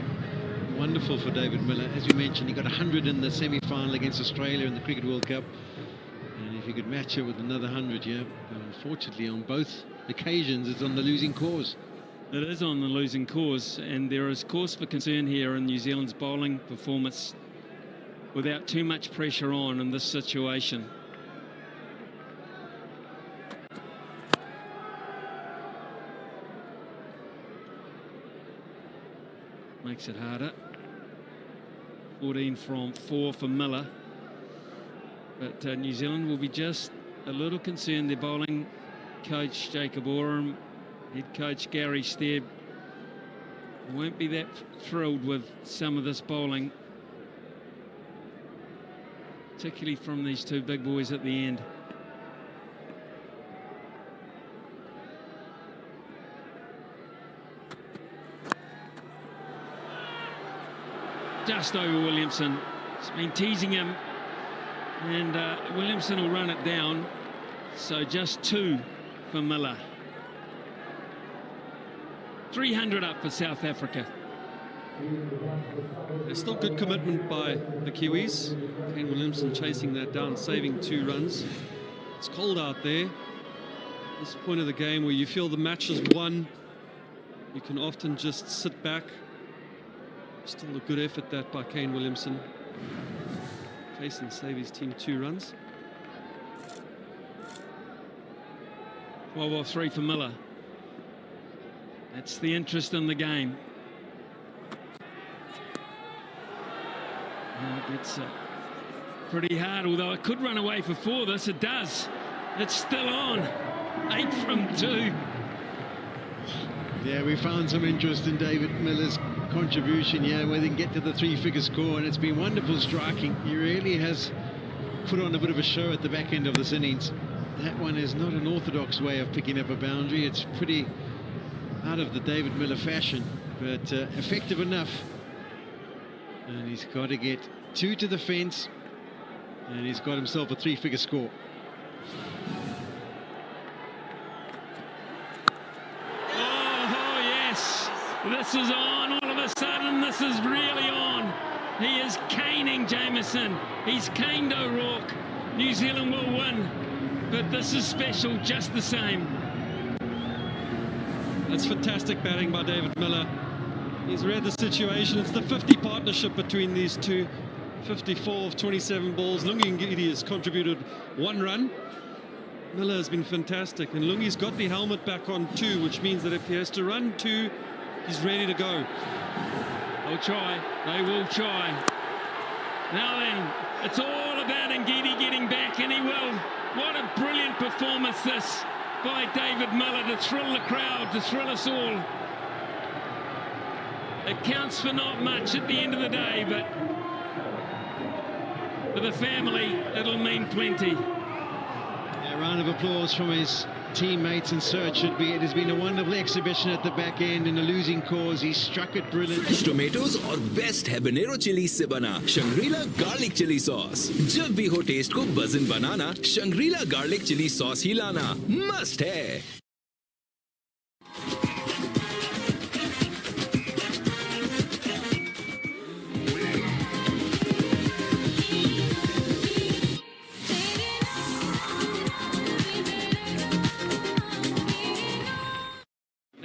Wonderful for David Miller. As you mentioned, he got 100 in the semi-final against Australia in the Cricket World Cup. And if he could match it with another 100, yeah. But unfortunately, on both occasions, it's on the losing cause. It is on the losing cause, and there is cause for concern here in New Zealand's bowling performance without too much pressure on in this situation. Makes it harder. 14 from 4 for Miller. But New Zealand will be just a little concerned. Their bowling coach, Jacob Oram, head coach, Gary Stebb, won't be that thrilled with some of this bowling, particularly from these 2 big boys at the end. Just over Williamson. It's been teasing him, and Williamson will run it down. So just 2 for Miller. 300 up for South Africa. There's still good commitment by the Kiwis. Kane Williamson chasing that down, saving 2 runs. It's cold out there. This point of the game where you feel the match is won, you can often just sit back. Still a good effort that by Kane Williamson. Chase and save his team 2 runs. 12 off 3 for Miller. That's the interest in the game. It's pretty hard, although it could run away for 4. This it does. It's still on. 8 from 2. Yeah, we found some interest in David Miller's contribution here, where they can get to the 3-figure score, and it's been wonderful striking. He really has put on a bit of a show at the back end of this innings. That one is not an orthodox way of picking up a boundary. It's pretty out of the David Miller fashion, but effective enough. And he's got to get 2 to the fence, and he's got himself a 3-figure score. Oh, yes. This is on. All of a sudden, this is really on. He is caning Jamieson. He's caned O'Rourke. New Zealand will win, but this is special just the same. That's fantastic batting by David Miller. He's read the situation. It's the 50 partnership between these two. 54 of 27 balls. Lungi Ngidi has contributed 1 run. Miller has been fantastic, and Lungi's got the helmet back on 2, which means that if he has to run 2, he's ready to go. They'll try. They will try. Now then, it's all about Ngidi getting back, and he will. What a brilliant performance this by David Miller to thrill the crowd, to thrill us all. It counts for not much at the end of the day, but for the family, it'll mean plenty. A round of applause from his teammates, and so it should be. It has been a wonderful exhibition at the back end in a losing cause. He struck it brilliantly. Fresh tomatoes और best habanero chilies से बना Shangri-La garlic chili sauce. जब भी हो taste को बज़न बनाना, Shangri-La garlic chili sauce ही लाना must है.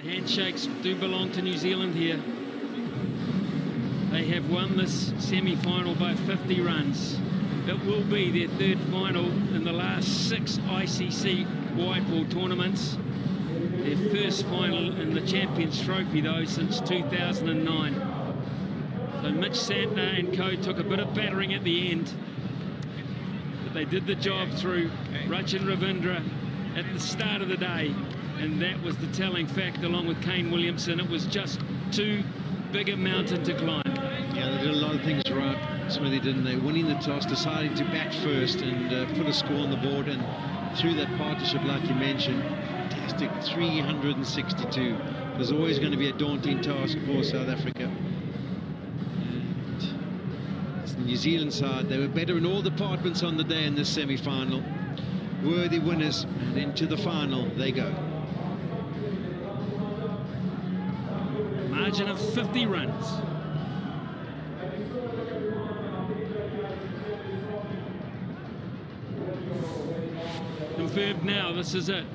Handshakes do belong to New Zealand here. They have won this semi-final by 50 runs. It will be their 3rd final in the last 6 ICC white ball tournaments. Their first final in the Champions Trophy, though, since 2009. So Mitch Santner and co took a bit of battering at the end, but they did the job through Rachin Ravindra at the start of the day. And that was the telling fact, along with Kane Williamson. It was just too big a mountain to climb. Yeah, they did a lot of things right, Smithy, didn't they? Winning the toss, deciding to bat first and put a score on the board, and through that partnership, like you mentioned, fantastic 362. It was always going to be a daunting task for South Africa. And it's the New Zealand side. They were better in all departments on the day in this semi-final. Worthy winners, and into the final they go. Margin of 50 runs. Confirmed now, this is it.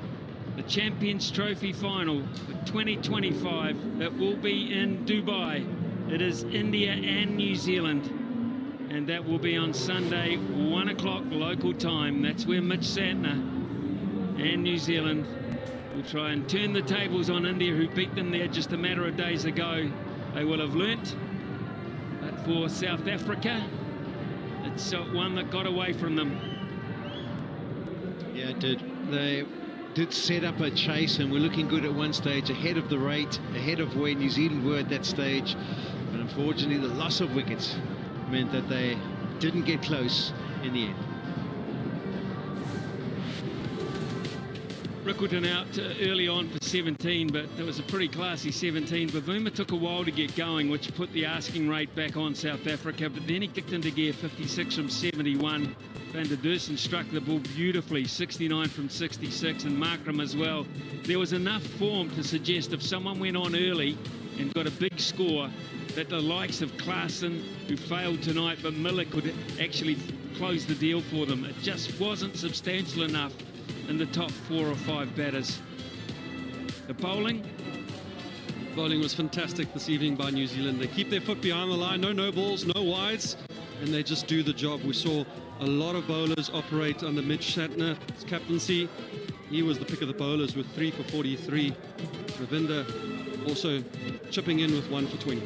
The Champions Trophy final for 2025. It will be in Dubai. It is India and New Zealand. And that will be on Sunday, 1 o'clock local time. That's where Mitch Santner and New Zealand will try and turn the tables on India, who beat them there just a matter of days ago. They will have learnt. But for South Africa, it's one that got away from them. Yeah, it did. They did set up a chase and were looking good at one stage, ahead of the rate, ahead of where New Zealand were at that stage. But unfortunately, the loss of wickets meant that they didn't get close in the end. Rickleton out early on for 17, but it was a pretty classy 17. Bavuma took a while to get going, which put the asking rate back on South Africa, but then he kicked into gear 56 from 71. Van der Dussen struck the ball beautifully, 69 from 66, and Markram as well. There was enough form to suggest if someone went on early and got a big score, that the likes of Klaasen, who failed tonight, but Miller could actually close the deal for them. It just wasn't substantial enough in the top 4 or 5 batters. The bowling was fantastic this evening by New Zealand. They keep their foot behind the line, no balls, no wides, and they just do the job. We saw a lot of bowlers operate under Mitch Santner's captaincy. He was the pick of the bowlers with 3 for 43. Ravindra also chipping in with 1 for 20.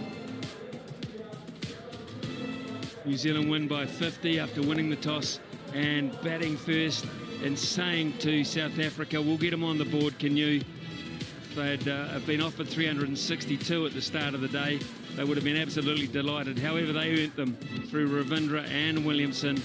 New Zealand win by 50 after winning the toss and batting first and saying to South Africa, we'll get them on the board, can you? If they'd have been offered 362 at the start of the day, they would have been absolutely delighted. However, they earned them through Ravindra and Williamson,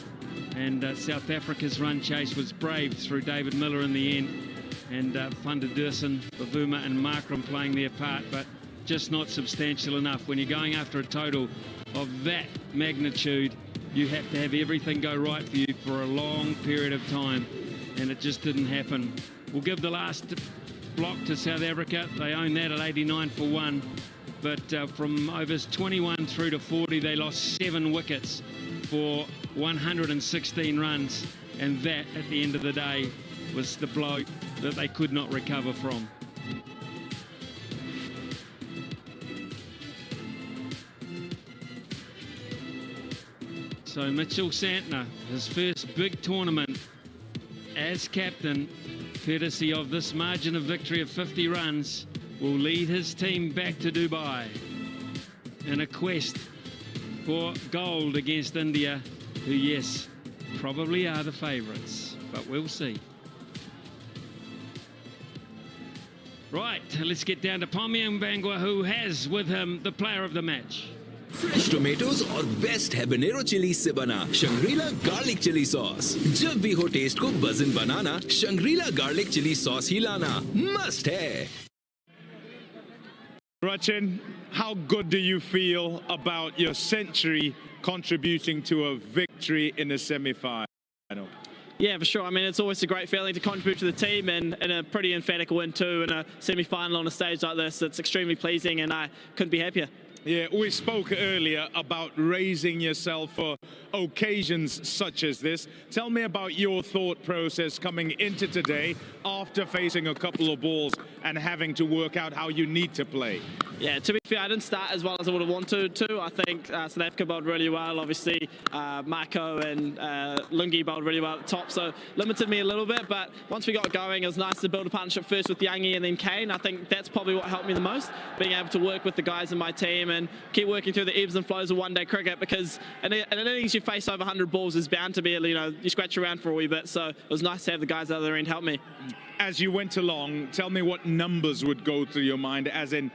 and South Africa's run chase was brave through David Miller in the end, and Van der Dussen, Bavuma and Markram playing their part, but just not substantial enough. When you're going after a total of that magnitude, you have to have everything go right for you for a long period of time, and it just didn't happen. We'll give the last block to South Africa. They own that at 89 for 1, but from overs 21 through to 40, they lost 7 wickets for 116 runs, and that at the end of the day was the blow that they could not recover from. So Mitchell Santner, his first big tournament as captain, courtesy of this margin of victory of 50 runs, will lead his team back to Dubai in a quest for gold against India, who, yes, probably are the favourites, but we'll see. Right, let's get down to Pommy Bangwa, who has with him the player of the match. Fresh tomatoes और best habanero chilli से बना Shangrila garlic chilli sauce. जब भी हो taste को बज़न बनाना, Shangrila garlic chilli sauce ही लाना must है। Rachin, how good do you feel about your century contributing to a victory in the semi-final? Yeah, for sure. I mean, it's always a great feeling to contribute to the team, and a pretty emphatic win too in a semi-final on a stage like this. It's extremely pleasing, and I couldn't be happier. Yeah, we spoke earlier about raising yourself for occasions such as this. Tell me about your thought process coming into today after facing a couple of balls and having to work out how you need to play. Yeah, to be fair, I didn't start as well as I would have wanted to. I think South Africa bowled really well. Obviously, Marco and Lungi bowled really well at the top, so limited me a little bit. But once we got going, it was nice to build a partnership first with Youngie and then Kane. I think that's probably what helped me the most, being able to work with the guys in my team and keep working through the ebbs and flows of one-day cricket, because in an innings you face over 100 balls is bound to be, you scratch around for a wee bit. So it was nice to have the guys out there and help me. As you went along, tell me what numbers would go through your mind, as in,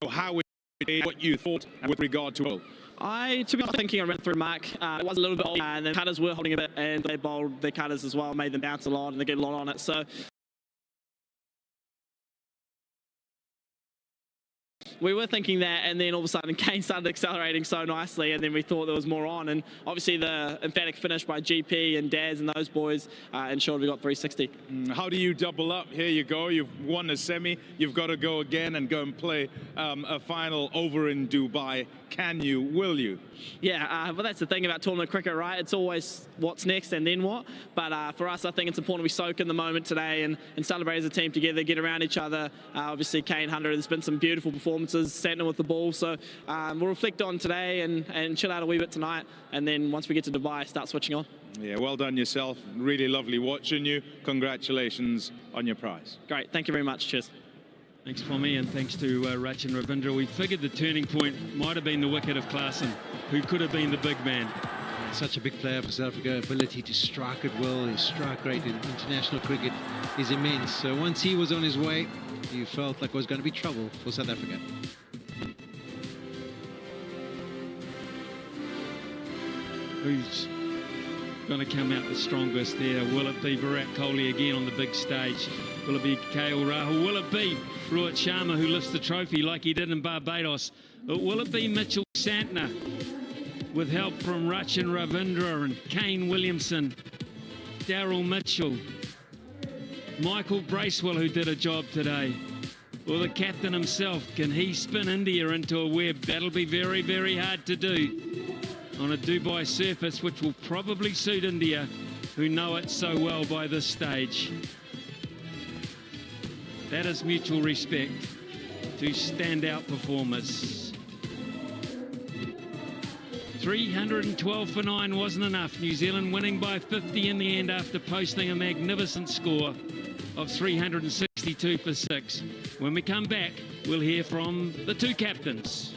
how it, what you thought with regard to all. To be honest, thinking I ran through Mark, it was a little bit old, and the cutters were holding a bit, and they bowled their cutters as well, made them bounce a lot, and they get a lot on it. So we were thinking that, and then all of a sudden Kane started accelerating so nicely, and then we thought there was more on, and obviously the emphatic finish by GP and Daz and those boys ensured we got 360. How do you double up? Here you go, you've won a semi, you've got to go again and go and play a final over in Dubai. Can you? Will you? Yeah, well, that's the thing about tournament cricket, right? It's always what's next and then what. But for us, I think it's important we soak in the moment today and celebrate as a team together, get around each other. Obviously, Kane, Hunter, there's been some beautiful performances, Santner with the ball. So we'll reflect on today and chill out a wee bit tonight. And then once we get to Dubai, start switching on. Yeah, well done yourself. Really lovely watching you. Congratulations on your prize. Great. Thank you very much. Cheers. Thanks, Pommy, and thanks to Rachin Ravindra. We figured the turning point might have been the wicket of Klaasen, who could have been the big man. Such a big player for South Africa, ability to strike it well. His strike rate in international cricket is immense. So once he was on his way, you felt like it was going to be trouble for South Africa. Who's going to come out the strongest there? Will it be Virat Kohli again on the big stage? Will it be KL Rahul? Will it be Rohit Sharma, who lifts the trophy like he did in Barbados? Or will it be Mitchell Santner with help from Rachin Ravindra and Kane Williamson, Daryl Mitchell, Michael Bracewell, who did a job today? or the captain himself? Can he spin India into a web? That'll be very, very hard to do on a Dubai surface, which will probably suit India, who know it so well by this stage. That is mutual respect. Two standout performers. 312 for 9 wasn't enough. New Zealand winning by 50 in the end after posting a magnificent score of 362 for 6. When we come back, we'll hear from the two captains.